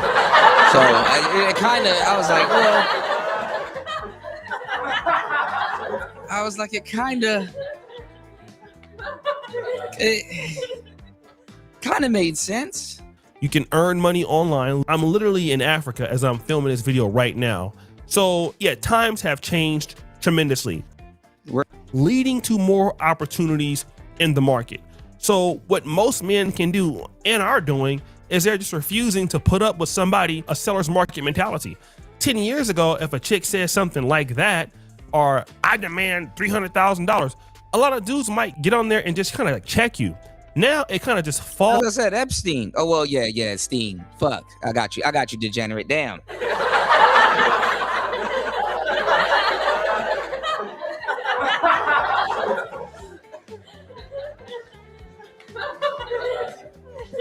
S5: I was like, well, it kind of made sense.
S23: You can earn money online. I'm literally in Africa as I'm filming this video right now. So yeah, times have changed tremendously, leading to more opportunities in the market. So what most men can do and are doing is they're just refusing to put up with somebody, a seller's market mentality. 10 years ago, if a chick says something like that, or I demand $300,000, a lot of dudes might get on there and just kind of check you. Now it kind of just falls.
S5: As I said, Epstein. Oh, well, yeah, Steen. Fuck, I got you, degenerate. Damn.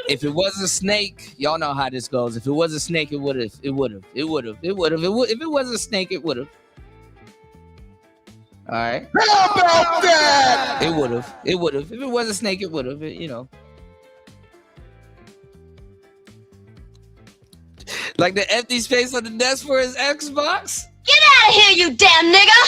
S5: If it was a snake, y'all know how this goes. If it was a snake, it would have. If it was a snake, it would have. All right.
S2: How about that?
S5: It would have. If it was a snake, it would have. Like the empty space on the desk for his Xbox.
S3: Get out of here, you damn nigga!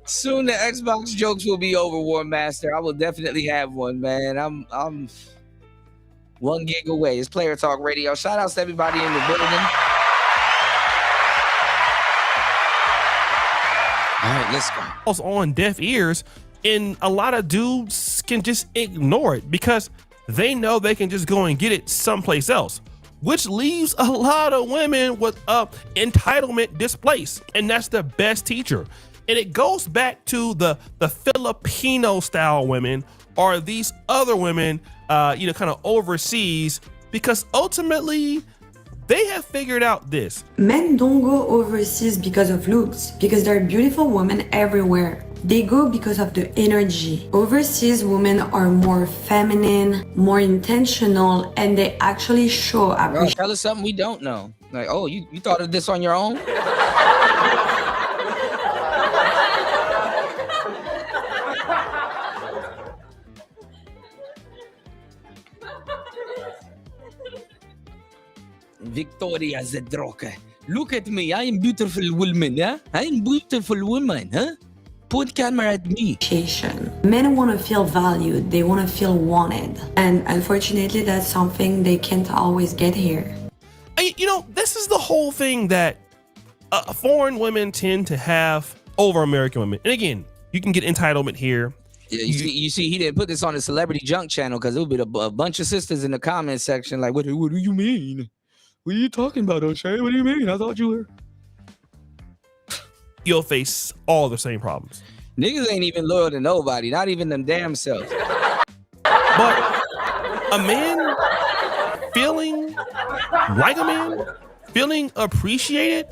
S5: Soon the Xbox jokes will be over, War Master. I will definitely have one, man. I'm 1 gig away. It's Player Talk Radio. Shout outs to everybody in the building. All right, let's go.
S23: On deaf ears And a lot of dudes can just ignore it because they know they can just go and get it someplace else, which leaves a lot of women with entitlement displaced. And that's the best teacher. And it goes back to the Filipino style women or these other women, kind of overseas, because ultimately they have figured out this.
S12: Men don't go overseas because of looks, because there are beautiful women everywhere. They go because of the energy. Overseas women are more feminine, more intentional, and they actually show appreciation.
S5: Tell us something we don't know. Like, oh, you thought of this on your own? Victoria Zedroka. Look at me. I am beautiful woman, yeah? I am beautiful woman, huh? Put camera at me.
S12: Men want to feel valued. They want to feel wanted. And unfortunately, that's something they can't always get here.
S23: This is the whole thing that foreign women tend to have over American women. And again, you can get entitlement here.
S5: Yeah, you see, he didn't put this on the Celebrity Junk channel because it would be a bunch of sisters in the comment section like, what do you mean? What are you talking about, O'Shea? What do you mean? I thought you were...
S23: You'll face all the same problems.
S5: Niggas ain't even loyal to nobody, not even them damn selves.
S23: But a man feeling like a man, feeling appreciated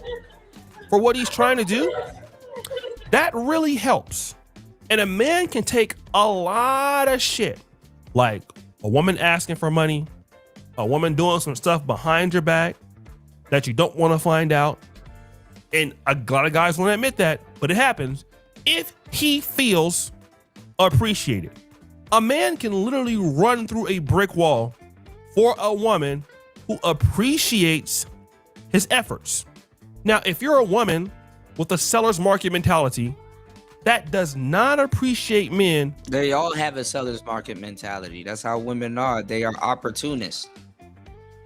S23: for what he's trying to do, that really helps. And a man can take a lot of shit, like a woman asking for money, a woman doing some stuff behind your back that you don't want to find out. And a lot of guys won't admit that, but it happens if he feels appreciated. A man can literally run through a brick wall for a woman who appreciates his efforts. Now, if you're a woman with a seller's market mentality that does not appreciate men.
S5: They all have a seller's market mentality. That's how women are. They are opportunists.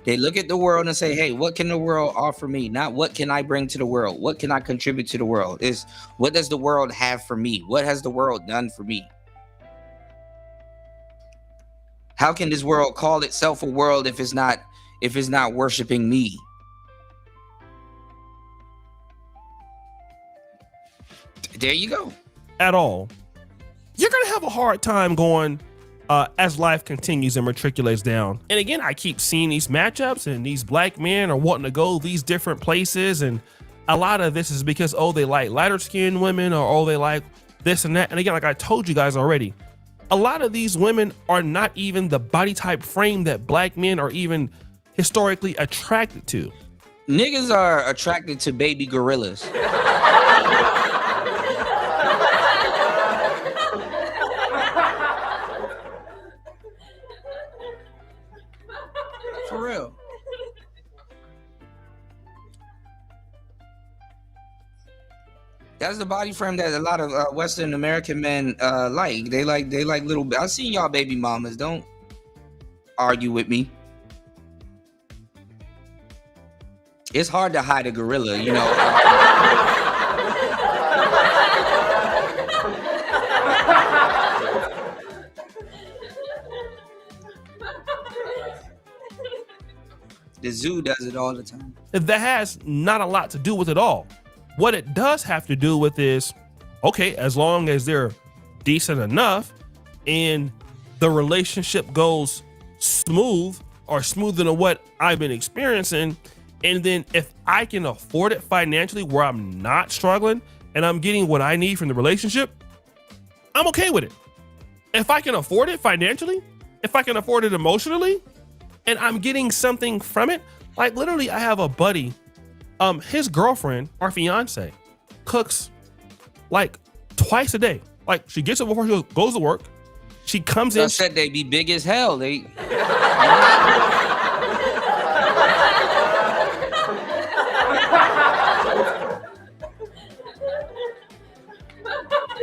S5: They look at the world and say, hey, what can the world offer me? Not what can I bring to the world? What can I contribute to the world? It's what does the world have for me? What has the world done for me? How can this world call itself a world if it's not worshiping me? There you go.
S23: At all. You're going to have a hard time going as life continues and matriculates down. And again, I keep seeing these matchups and these black men are wanting to go these different places. And a lot of this is because, oh, they like lighter skinned women or, oh, they like this and that. And again, like I told you guys already, a lot of these women are not even the body type frame that black men are even historically attracted to.
S5: Niggas are attracted to baby gorillas. For real. That's the body frame that a lot of Western American men like. They like little. I've seen y'all baby mamas. Don't argue with me. It's hard to hide a gorilla, you know. The zoo does it all the time.
S23: That has not a lot to do with it all. What it does have to do with is, okay, as long as they're decent enough and the relationship goes smooth or smoother than what I've been experiencing, and then if I can afford it financially where I'm not struggling and I'm getting what I need from the relationship, I'm okay with it. If I can afford it financially, if I can afford it emotionally, and I'm getting something from it, like literally I have a buddy, his girlfriend, our fiance, cooks like twice a day. Like she gets up before she goes to work. She comes in.
S5: I said they be big as hell. They.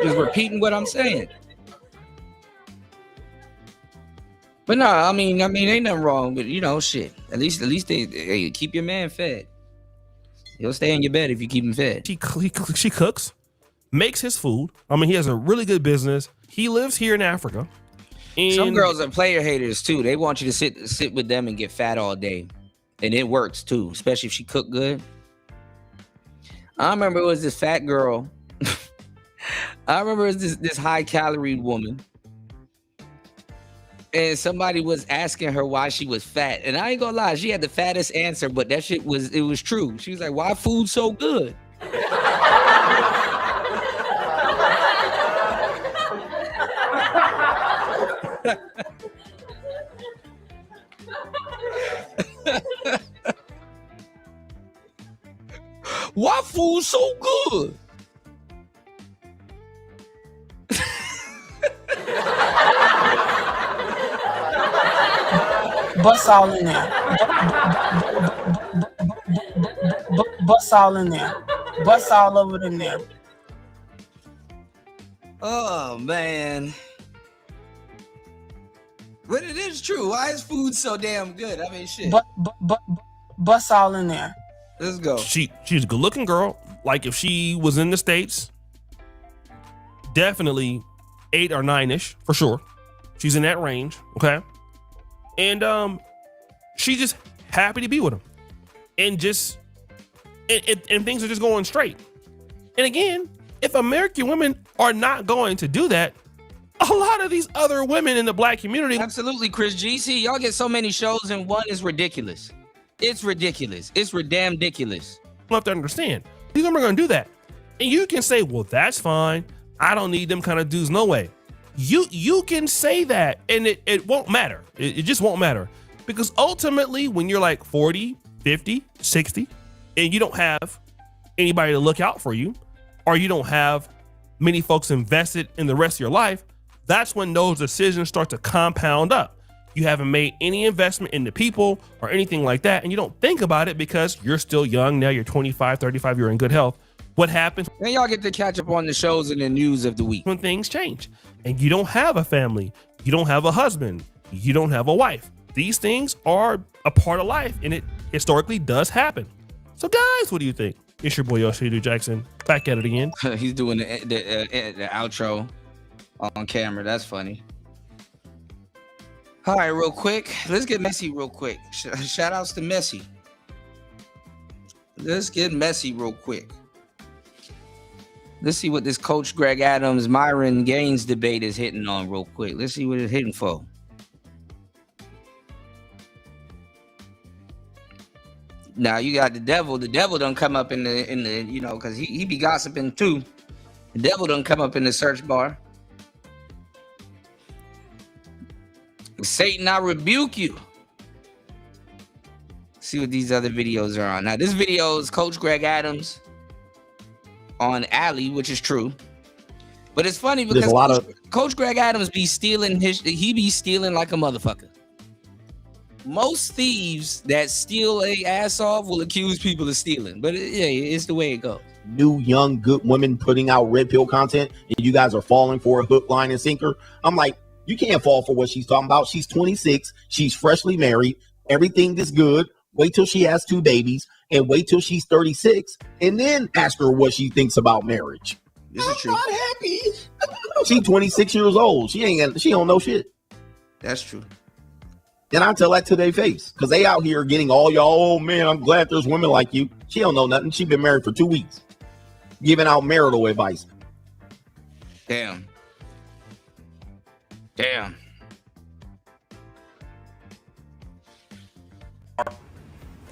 S5: Just repeating what I'm saying. But no, I mean, ain't nothing wrong with, you know, shit. At least they keep your man fed. He'll stay in your bed if you keep him fed.
S23: She cooks. makes his food. I mean, he has a really good business. He lives here in Africa. And
S5: some girls are player haters too. They want you to sit with them and get fat all day. And it works too, especially if she cook good. I remember it was this fat girl. I remember it was this high calorie woman. And somebody was asking her why she was fat. And I ain't gonna lie, she had the fattest answer, but that shit was true. She was like, why food so good? Why food so good?
S20: Bust all in there. Bust all in there. Bust all over in there.
S5: Oh man. But it is true. Why is food so damn good? I mean, shit.
S20: Bust all in there.
S5: Let's go.
S23: She's a good looking girl. Like if she was in the States, definitely 8 or 9-ish for sure. She's in that range. Okay. And she's just happy to be with him. And just and things are just going straight. And again, if American women are not going to do that, a lot of these other women in the black community.
S5: Absolutely, Chris G. See, y'all get so many shows and one is ridiculous. It's ridiculous. It's damn ridiculous.
S23: You have to understand. These women are going to do that. And you can say, well, that's fine. I don't need them kind of dudes. No way. You can say that and it won't matter. It just won't matter. Because ultimately, when you're like 40, 50, 60, and you don't have anybody to look out for you, or you don't have many folks invested in the rest of your life, that's when those decisions start to compound up. You haven't made any investment into people or anything like that, and you don't think about it because you're still young. Now you're 25, 35, you're in good health. What happens?
S5: Then y'all get to catch up on the shows and the news of the week.
S23: When things change and you don't have a family, you don't have a husband, you don't have a wife. These things are a part of life, and it historically does happen. So guys, what do you think? It's your boy Yoshidu Jackson, back at it again.
S5: He's doing the outro on camera. That's funny. All right, real quick. Let's get messy real quick. Shout outs to Messi. Let's get messy real quick. Let's see what this Coach Greg Adams, Myron Gaines debate is hitting on real quick. Let's see what it's hitting for. Now you got the devil. The devil done come up in the you know, because he be gossiping too. The devil done come up in the search bar. Satan, I rebuke you. See what these other videos are on. Now this video is Coach Greg Adams on Alley, which is true. But it's funny because Coach Greg Adams be stealing he be stealing like a motherfucker. Most thieves that steal a ass off will accuse people of stealing, but yeah, it's the way it goes.
S14: New, young, good women putting out red pill content, and you guys are falling for a hook, line, and sinker. I'm like, you can't fall for what she's talking about. She's 26. She's freshly married. Everything is good. Wait till she has 2 babies, and wait till she's 36, and then ask her what she thinks about marriage.
S5: This is true.
S14: I'm not happy. She's 26 years old. She don't know shit.
S5: That's true.
S14: And I tell that to their face, because they out here getting all y'all, oh man, I'm glad there's women like you. She don't know nothing. She been married for 2 weeks, giving out marital advice.
S5: Damn.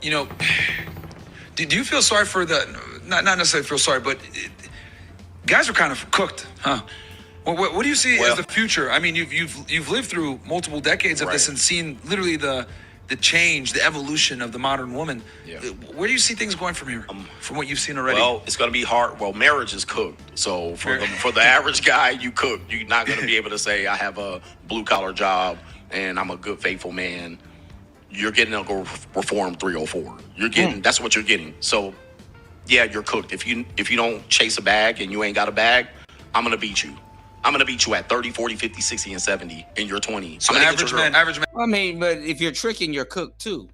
S15: You know, do you feel sorry for not necessarily feel sorry, but guys are kind of cooked, huh? What do you see as the future? I mean, you've lived through multiple decades of this and seen literally the change, the evolution of the modern woman. Yeah. Where do you see things going from here, from what you've seen already?
S18: Well, it's going to be hard. Well, marriage is cooked. So for the average guy, you cook. You're not going to be able to say, I have a blue-collar job and I'm a good, faithful man. You're getting to go reform 304. You're getting that's what you're getting. So, yeah, you're cooked. If you don't chase a bag and you ain't got a bag, I'm going to beat you. I'm going to beat you at 30, 40, 50, 60, and 70 in your 20s.
S15: So average man.
S5: I mean, but if you're tricking, you're cooked too.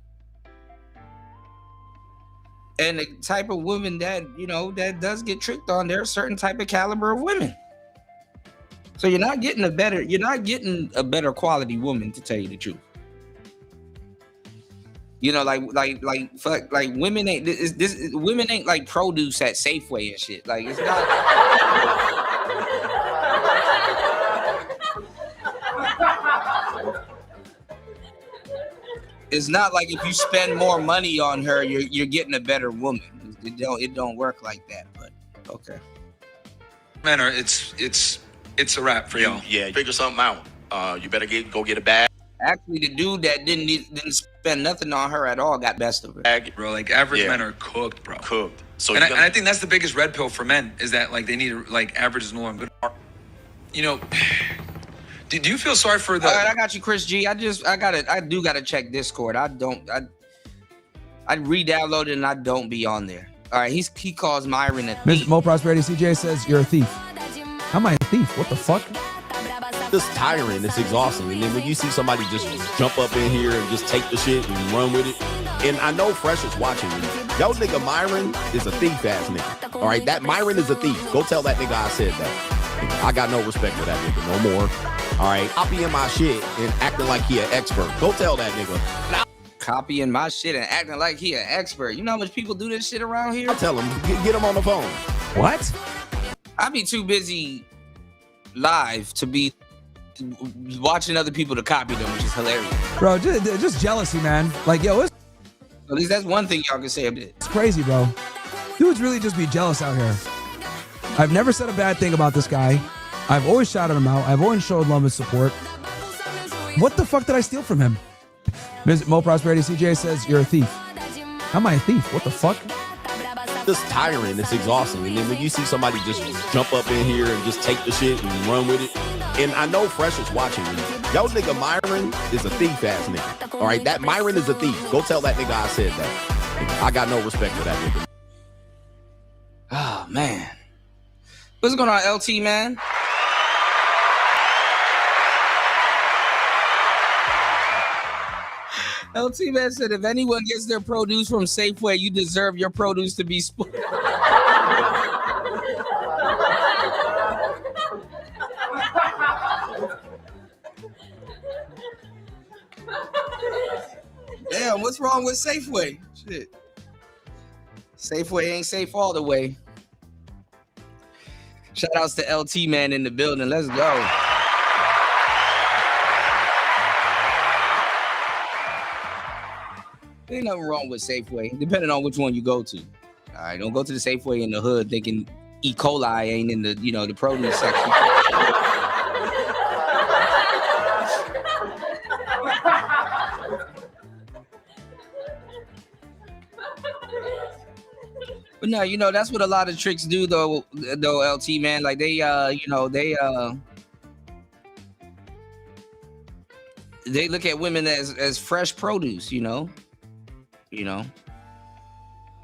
S5: And the type of woman that, that does get tricked on, there are certain type of caliber of women. So you're not getting a better quality woman, to tell you the truth. Like women ain't women ain't like produce at Safeway and shit. Like it's not. It's not like if you spend more money on her, you're getting a better woman. It don't work like that. But okay.
S15: Men are it's a wrap for y'all.
S18: Yeah, figure something out. You better go get a bag.
S5: Actually, the dude that didn't spend nothing on her at all got best of her.
S15: Bro, like average men are cooked, bro.
S18: Cooked. So
S15: and I think that's the biggest red pill for men is that like they need to like average is no longer good. Do you feel sorry for the?
S5: All right, I got you, Chris G. I do gotta check Discord. I re-downloaded it and I don't be on there. All right, he calls Myron a thief.
S13: Mo Prosperity CJ says you're a thief. How am I a thief? What the fuck?
S14: This tiring, it's exhausting. And then when you see somebody just jump up in here and just take the shit and run with it, and I know Fresh is watching me. Yo, nigga, Myron is a thief ass nigga. All right, that Myron is a thief. Go tell that nigga I said that. I got no respect for that nigga no more. All right, copying my shit and acting like he an expert. Go tell that nigga.
S5: Copying my shit and acting like he an expert. You know how much people do this shit around here?
S14: I'll tell him, get him on the phone.
S13: What?
S5: I be too busy live to be watching other people to copy them, which is hilarious.
S13: Bro, just jealousy, man. Like, yo,
S5: at least that's one thing y'all can say a bit.
S13: It's crazy, bro. Dudes really just be jealous out here. I've never said a bad thing about this guy. I've always shouted him out. I've always showed love and support. What the fuck did I steal from him? Mo Prosperity CJ says you're a thief. How am I a thief? What the fuck?
S14: This tiring, it's exhausting. And then when you see somebody just jump up in here and just take the shit and run with it, and I know Fresh is watching me. Yo, nigga, Myron is a thief ass nigga. All right, that Myron is a thief. Go tell that nigga I said that. I got no respect for that nigga.
S5: Oh man, what's going on, LT man? LT man said, if anyone gets their produce from Safeway, you deserve your produce to be spoiled. Damn, what's wrong with Safeway? Shit. Safeway ain't safe all the way. Shout outs to LT man in the building. Let's go. Ain't nothing wrong with Safeway, depending on which one you go to. All right, don't go to the Safeway in the hood thinking E. coli ain't in the, the produce section. But no, that's what a lot of tricks do though LT man. Like they look at women as fresh produce, I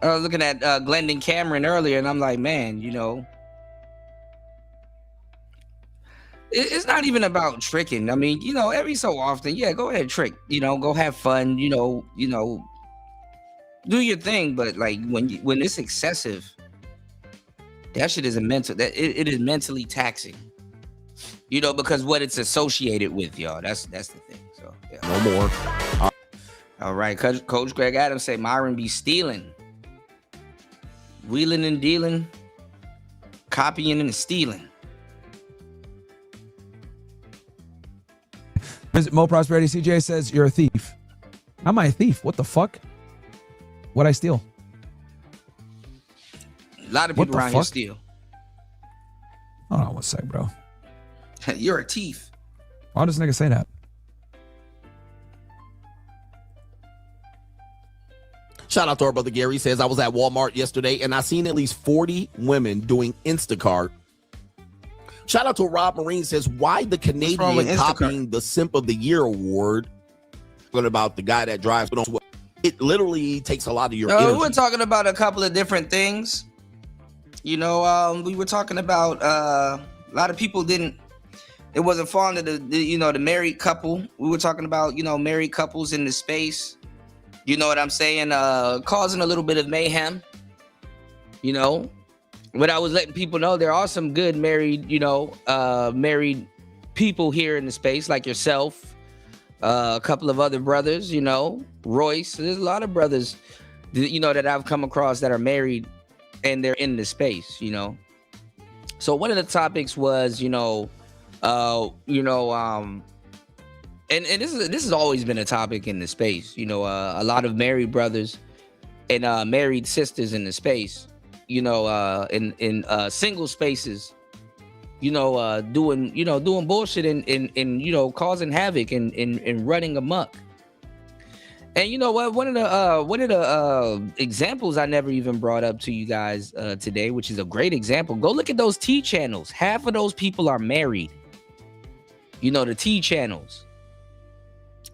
S5: was looking at Glendon Cameron earlier, and I'm like, man, it's not even about tricking. I mean, every so often, yeah, go ahead, trick. Go have fun. Do your thing. But like when it's excessive, that shit is it is mentally taxing. Because what it's associated with, y'all. That's the thing. So yeah.
S14: No more.
S5: All right, Coach Greg Adams say Myron be stealing, wheeling and dealing, copying and stealing.
S13: Mo Prosperity CJ says you're a thief. How am I a thief? What the fuck? What'd I steal?
S5: A lot of people around here steal.
S13: Hold on one sec, bro.
S5: You're a thief.
S13: Why does this nigga say that?
S14: Shout out to our brother Gary. He says, I was at Walmart yesterday and I seen at least 40 women doing Instacart. Shout out to Rob Marine. Says, why the Canadian copying the Simp of the Year award? What about the guy that drives? It literally takes a lot of your energy.
S5: We were talking about a couple of different things. We were talking about a lot of people it wasn't fond of the married couple. We were talking about, married couples in the space. You know what I'm saying? Causing a little bit of mayhem. you know. But I was letting people know there are some good married, married people here in the space, like yourself, a couple of other brothers, Royce. There's a lot of brothers, that I've come across that are married and they're in the space, So one of the topics was, and this has always been a topic in the space, a lot of married brothers and married sisters in the space, in single spaces, doing bullshit and causing havoc and running amok. And you know what? One of the examples I never even brought up to you guys today, which is a great example. Go look at those T channels. Half of those people are married. The T channels.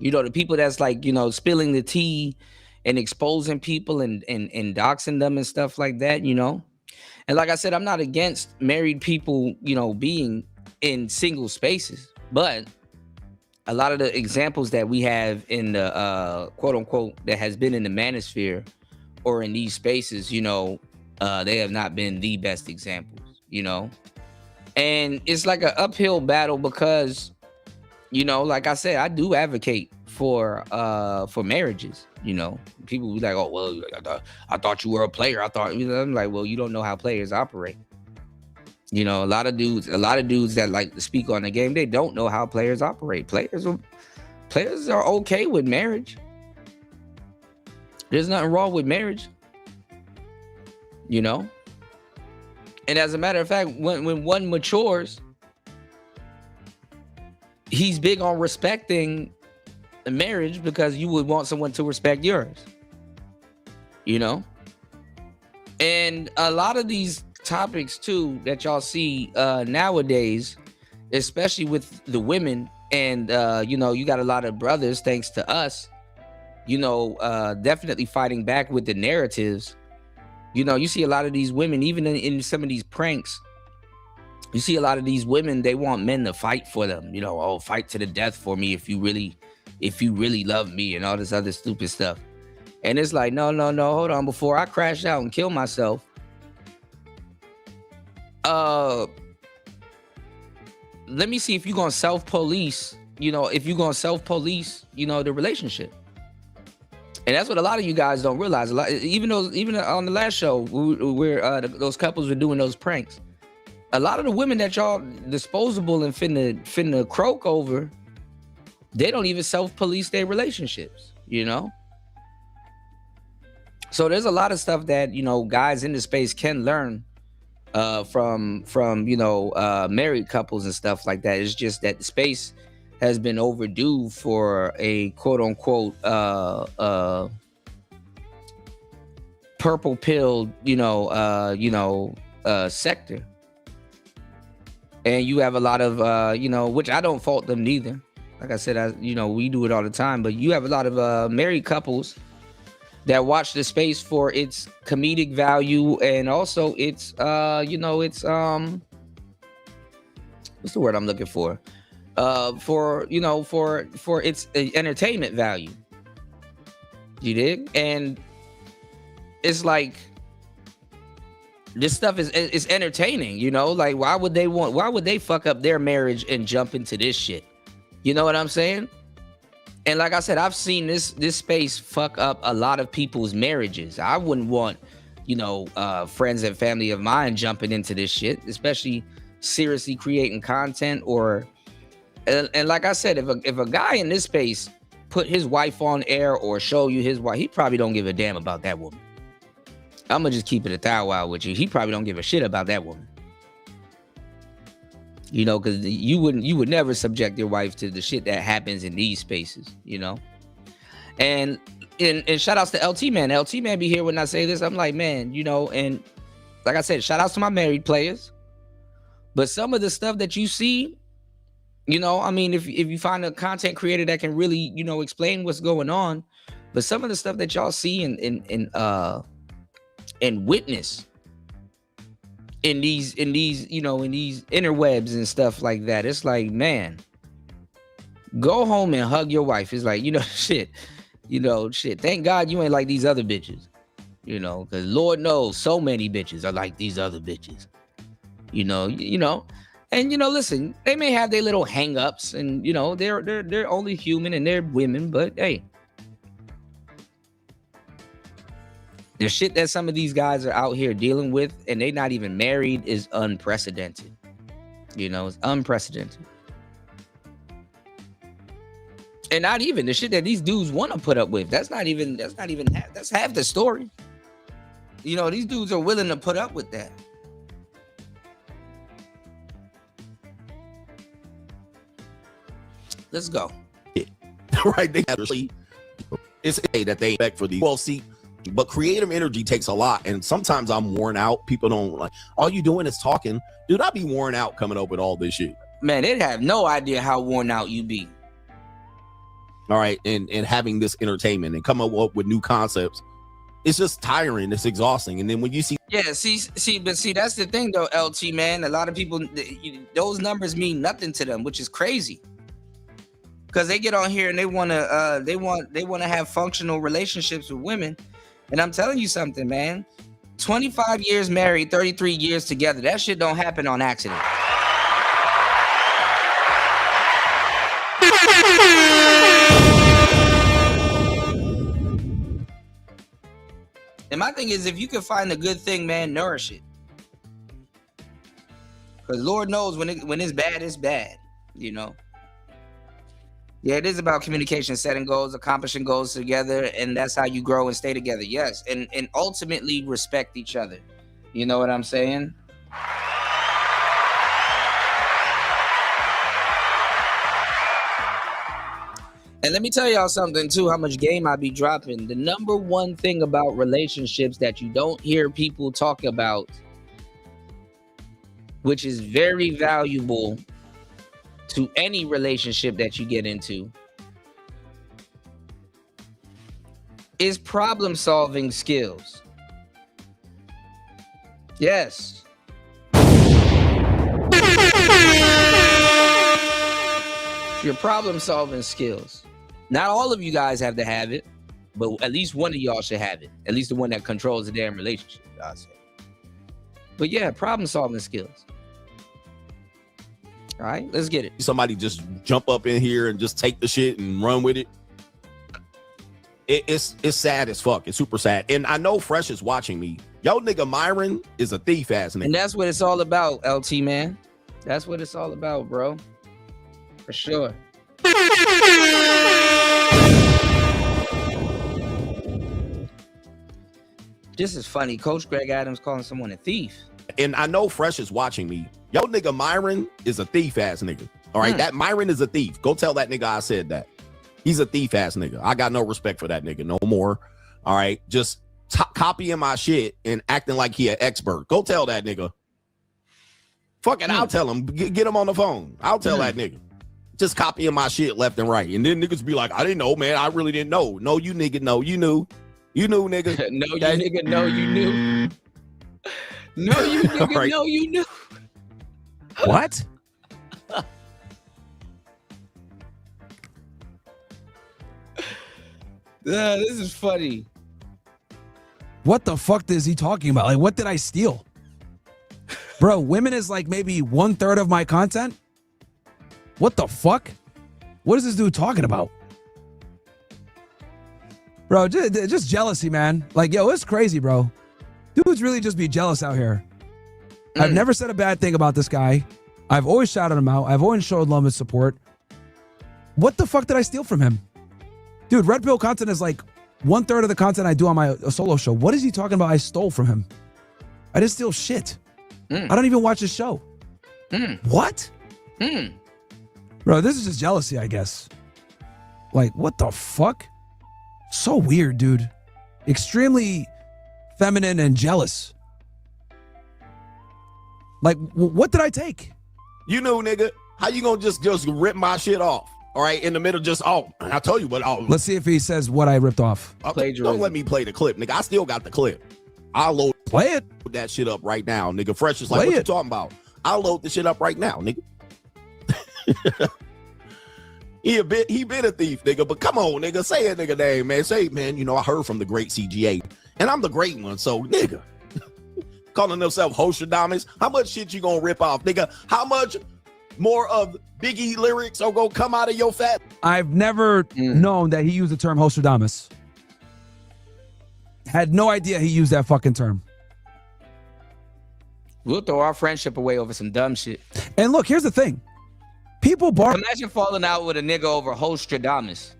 S5: The people that's like, spilling the tea and exposing people and doxing them and stuff like that, And like I said, I'm not against married people, being in single spaces, but a lot of the examples that we have in the quote unquote that has been in the manosphere or in these spaces, they have not been the best examples, And it's like an uphill battle because, like I said, I do advocate for marriages. People be like, oh well, I thought you were a player. I'm like, well, you don't know how players operate. A lot of dudes that like to speak on the game, they don't know how players operate. Players are okay with marriage. There's nothing wrong with marriage. And as a matter of fact, when one matures, he's big on respecting the marriage because you would want someone to respect yours. And a lot of these topics too that y'all see nowadays, especially with the women, and you got a lot of brothers, thanks to us, definitely fighting back with the narratives. You see a lot of these women, even in some of these pranks, you see a lot of these women, they want men to fight for them, fight to the death for me if you really love me and all this other stupid stuff. And it's like, no, hold on, before I crash out and kill myself, let me see if you're gonna self-police, the relationship. And that's what a lot of you guys don't realize. Even on the last show where those couples were doing those pranks, a lot of the women that y'all disposable and finna croak over, they don't even self-police their relationships, So there's a lot of stuff that, guys in the space can learn from married couples and stuff like that. It's just that the space has been overdue for a quote unquote purple pilled sector. And you have a lot of which I don't fault them neither. Like I said, we do it all the time, but you have a lot of married couples that watch the space for its comedic value and also its what's the word I'm looking for? For its entertainment value. You dig? And it's like this stuff is entertaining, like why would they fuck up their marriage and jump into this shit? You know what I'm saying? And like I said, I've seen this space fuck up a lot of people's marriages. I wouldn't want, friends and family of mine jumping into this shit, especially seriously creating content and like I said, if a guy in this space put his wife on air or show you his wife, he probably don't give a damn about that woman. I'm gonna just keep it a thou wow with you. He probably don't give a shit about that woman. Because you would never subject your wife to the shit that happens in these spaces, And shout outs to LT man. LT man be here when I say this. I'm like, man, and like I said, shout outs to my married players. But some of the stuff that you see, if you find a content creator that can really, explain what's going on, but some of the stuff that y'all see and witness in these interwebs and stuff like that, it's like, man, go home and hug your wife. It's like, shit. Thank God you ain't like these other bitches. You know, because Lord knows so many bitches are like these other bitches. You know, and listen, they may have their little hang-ups, and they're only human and they're women, but hey, the shit that some of these guys are out here dealing with, and they not even married, is unprecedented. It's unprecedented. And not even the shit that these dudes want to put up with. That's half the story. These dudes are willing to put up with that. Let's go.
S14: Right? They actually, it's a that they expect for these. Well, see, but creative energy takes a lot, and sometimes I'm worn out. People don't like, all you doing is talking. Dude, I'd be worn out coming up with all this shit.
S5: Man, they'd have no idea how worn out you be.
S14: All right, and having this entertainment and come up with new concepts, it's just tiring. It's exhausting. And then when you see,
S5: but that's the thing though, LT, man. A lot of people, those numbers mean nothing to them, which is crazy. Because they get on here and they want to have functional relationships with women, and I'm telling you something, man. 25 years married, 33 years together. That shit don't happen on accident. And my thing is, if you can find a good thing, man, nourish it. Because Lord knows when it's bad, it's bad. Yeah, it is about communication, setting goals, accomplishing goals together, and that's how you grow and stay together. Yes, and ultimately respect each other. You know what I'm saying? And let me tell y'all something too, how much game I be dropping. The number one thing about relationships that you don't hear people talk about, which is very valuable to any relationship that you get into, is problem solving skills. Yes. Your problem solving skills. Not all of you guys have to have it, but at least one of y'all should have it. At least the one that controls the damn relationship, I'll say. But yeah, problem solving skills. All right, let's get it.
S14: Somebody just jump up in here and just take the shit and run with it. It's sad as fuck. It's super sad. And I know Fresh is watching me. Yo, nigga Myron is a thief ass nigga.
S5: And that's what it's all about, LT, man. That's what it's all about, bro. For sure. This is funny. Coach Greg Adams calling someone a thief.
S14: And I know Fresh is watching me. Yo, nigga Myron is a thief ass nigga. All right, that Myron is a thief. Go tell that nigga I said that. He's a thief ass nigga. I got no respect for that nigga no more. All right, just copying my shit and acting like he an expert. Go tell that nigga. Fuck it, I'll tell him. Get him on the phone. I'll tell that nigga. Just copying my shit left and right. And then niggas be like, I didn't know, man. I really didn't know. No, you nigga, no, you knew. You knew, nigga.
S5: No, you nigga, no, you knew. No, you nigga, right. No, you knew.
S13: What?
S5: This is funny.
S13: What the fuck is he talking about? Like, what did I steal? Bro, women is like maybe 1/3 of my content? What the fuck? What is this dude talking about? Bro, just jealousy, man. Like, yo, it's crazy, bro. Dudes really just be jealous out here. I've never said a bad thing about this guy. I've always shouted him out. I've always showed love and support. What the fuck did I steal from him? Dude, Red Pill content is like 1/3 of the content I do on my solo show. What is he talking about I stole from him? I didn't steal shit. I don't even watch his show. What? Bro, this is just jealousy, I guess. Like, what the fuck? So weird, dude. Extremely feminine and jealous. Like, what did I take?
S14: You know, nigga, how you gonna just rip my shit off? All right, in the middle, just, I tell you what.
S13: Let's see if he says what I ripped off.
S14: Don't let me play the clip, nigga. I still got the clip. I'll load that shit up right now, nigga. Fresh is like, what you talking about? I'll load the shit up right now, nigga. He been a thief, nigga. But come on, nigga, say a nigga name, man. Say, man, you know, I heard from the great CGA, and I'm the great one. So, nigga, calling themselves Hostradamus. How much shit you gonna rip off, nigga? How much more of Biggie lyrics are gonna come out of your fat?
S13: I've never known that he used the term Hostradamus. Had no idea he used that fucking term.
S5: We'll throw our friendship away over some dumb shit.
S13: And look, here's the thing. People
S5: Imagine falling out with a nigga over Hostradamus.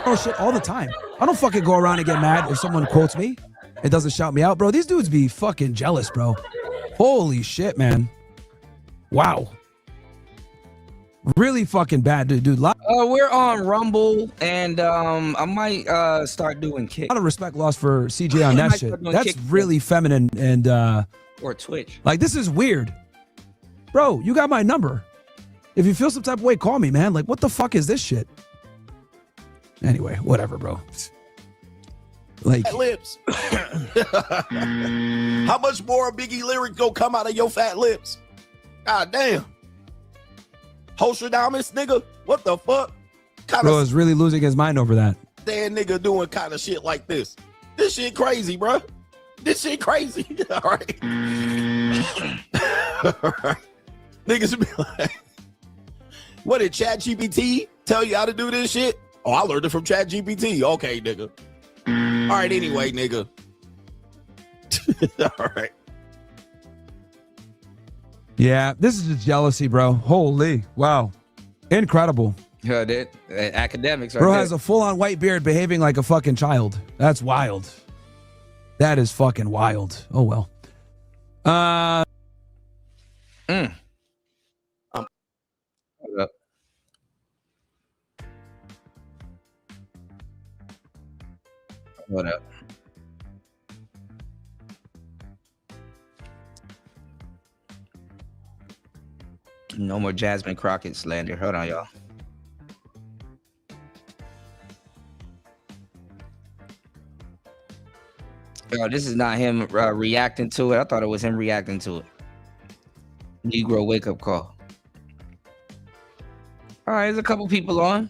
S13: Oh shit all the time. I don't fucking go around and get mad if someone quotes me and doesn't shout me out, bro. These dudes be fucking jealous, bro. Holy shit, man. Wow. Really fucking bad, dude.
S5: We're on Rumble, and I might start doing kick.
S13: A lot of respect lost for CJ on that shit. That's really feminine and
S5: or Twitch.
S13: Like, this is weird. Bro, you got my number. If you feel some type of way, call me, man. Like, what the fuck is this shit? Anyway, whatever, bro. Like
S14: lips. How much more Biggie lyrics gonna come out of your fat lips? God damn. Hostradamus, nigga. What the fuck?
S13: Bro is really losing his mind over that.
S14: That nigga doing kind of shit like this. This shit crazy, bro. This shit crazy. All right. All right. Niggas be like, what did ChatGPT tell you how to do this shit? Oh, I learned it from ChatGPT. Okay, nigga. All right, anyway, nigga. All right.
S13: Yeah, this is just jealousy, bro. Holy, wow. Incredible.
S5: Yeah, that academics are
S13: Bro has a full-on white beard behaving like a fucking child. That's wild. That is fucking wild. Oh, well.
S5: Hold up. Hold up. No more Jasmine Crockett slander. Hold on, y'all. Yo, this is not him reacting to it. I thought it was him reacting to it. Negro wake up call. All right, there's a couple people on.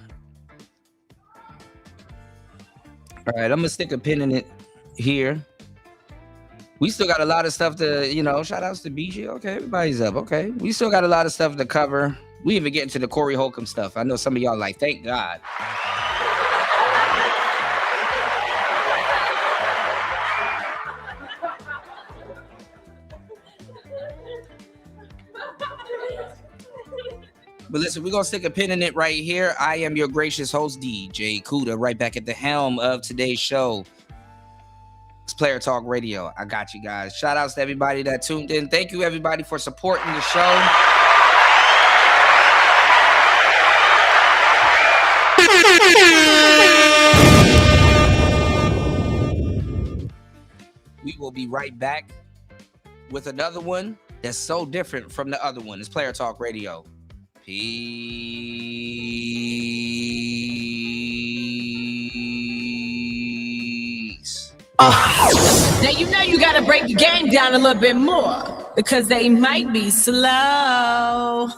S5: All right, I'm gonna stick a pin in it here. We still got a lot of stuff to, you know, shout outs to BG. Okay, everybody's up. Okay, we still got a lot of stuff to cover. We even get into the Corey Holcomb stuff. I know some of y'all like, thank God. But listen, we're going to stick a pin in it right here. I am your gracious host, DJ Kuda, right back at the helm of today's show. It's Player Talk Radio. I got you guys. Shout outs to everybody that tuned in. Thank you, everybody, for supporting the show. We will be right back with another one that's so different from the other one. It's Player Talk Radio. Peace.
S16: Now you know you gotta break your game down a little bit more because they might be slow.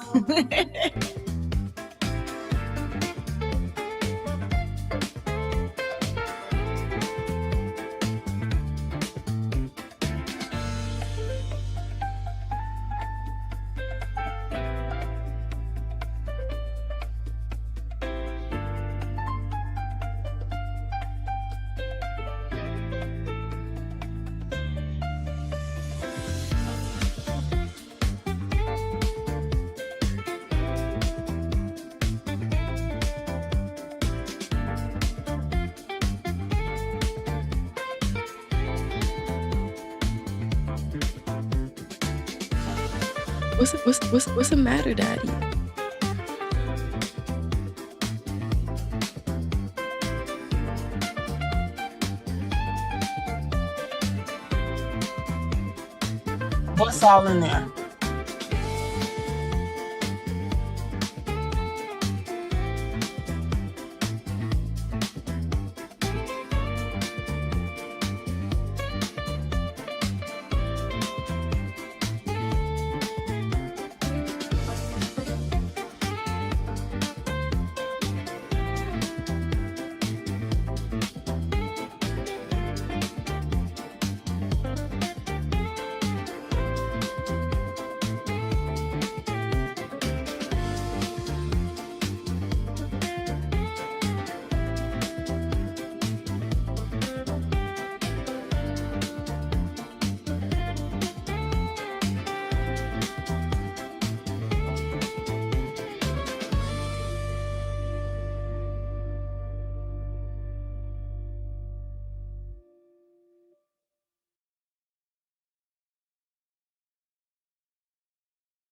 S17: What's the matter, Daddy?
S20: What's all in there?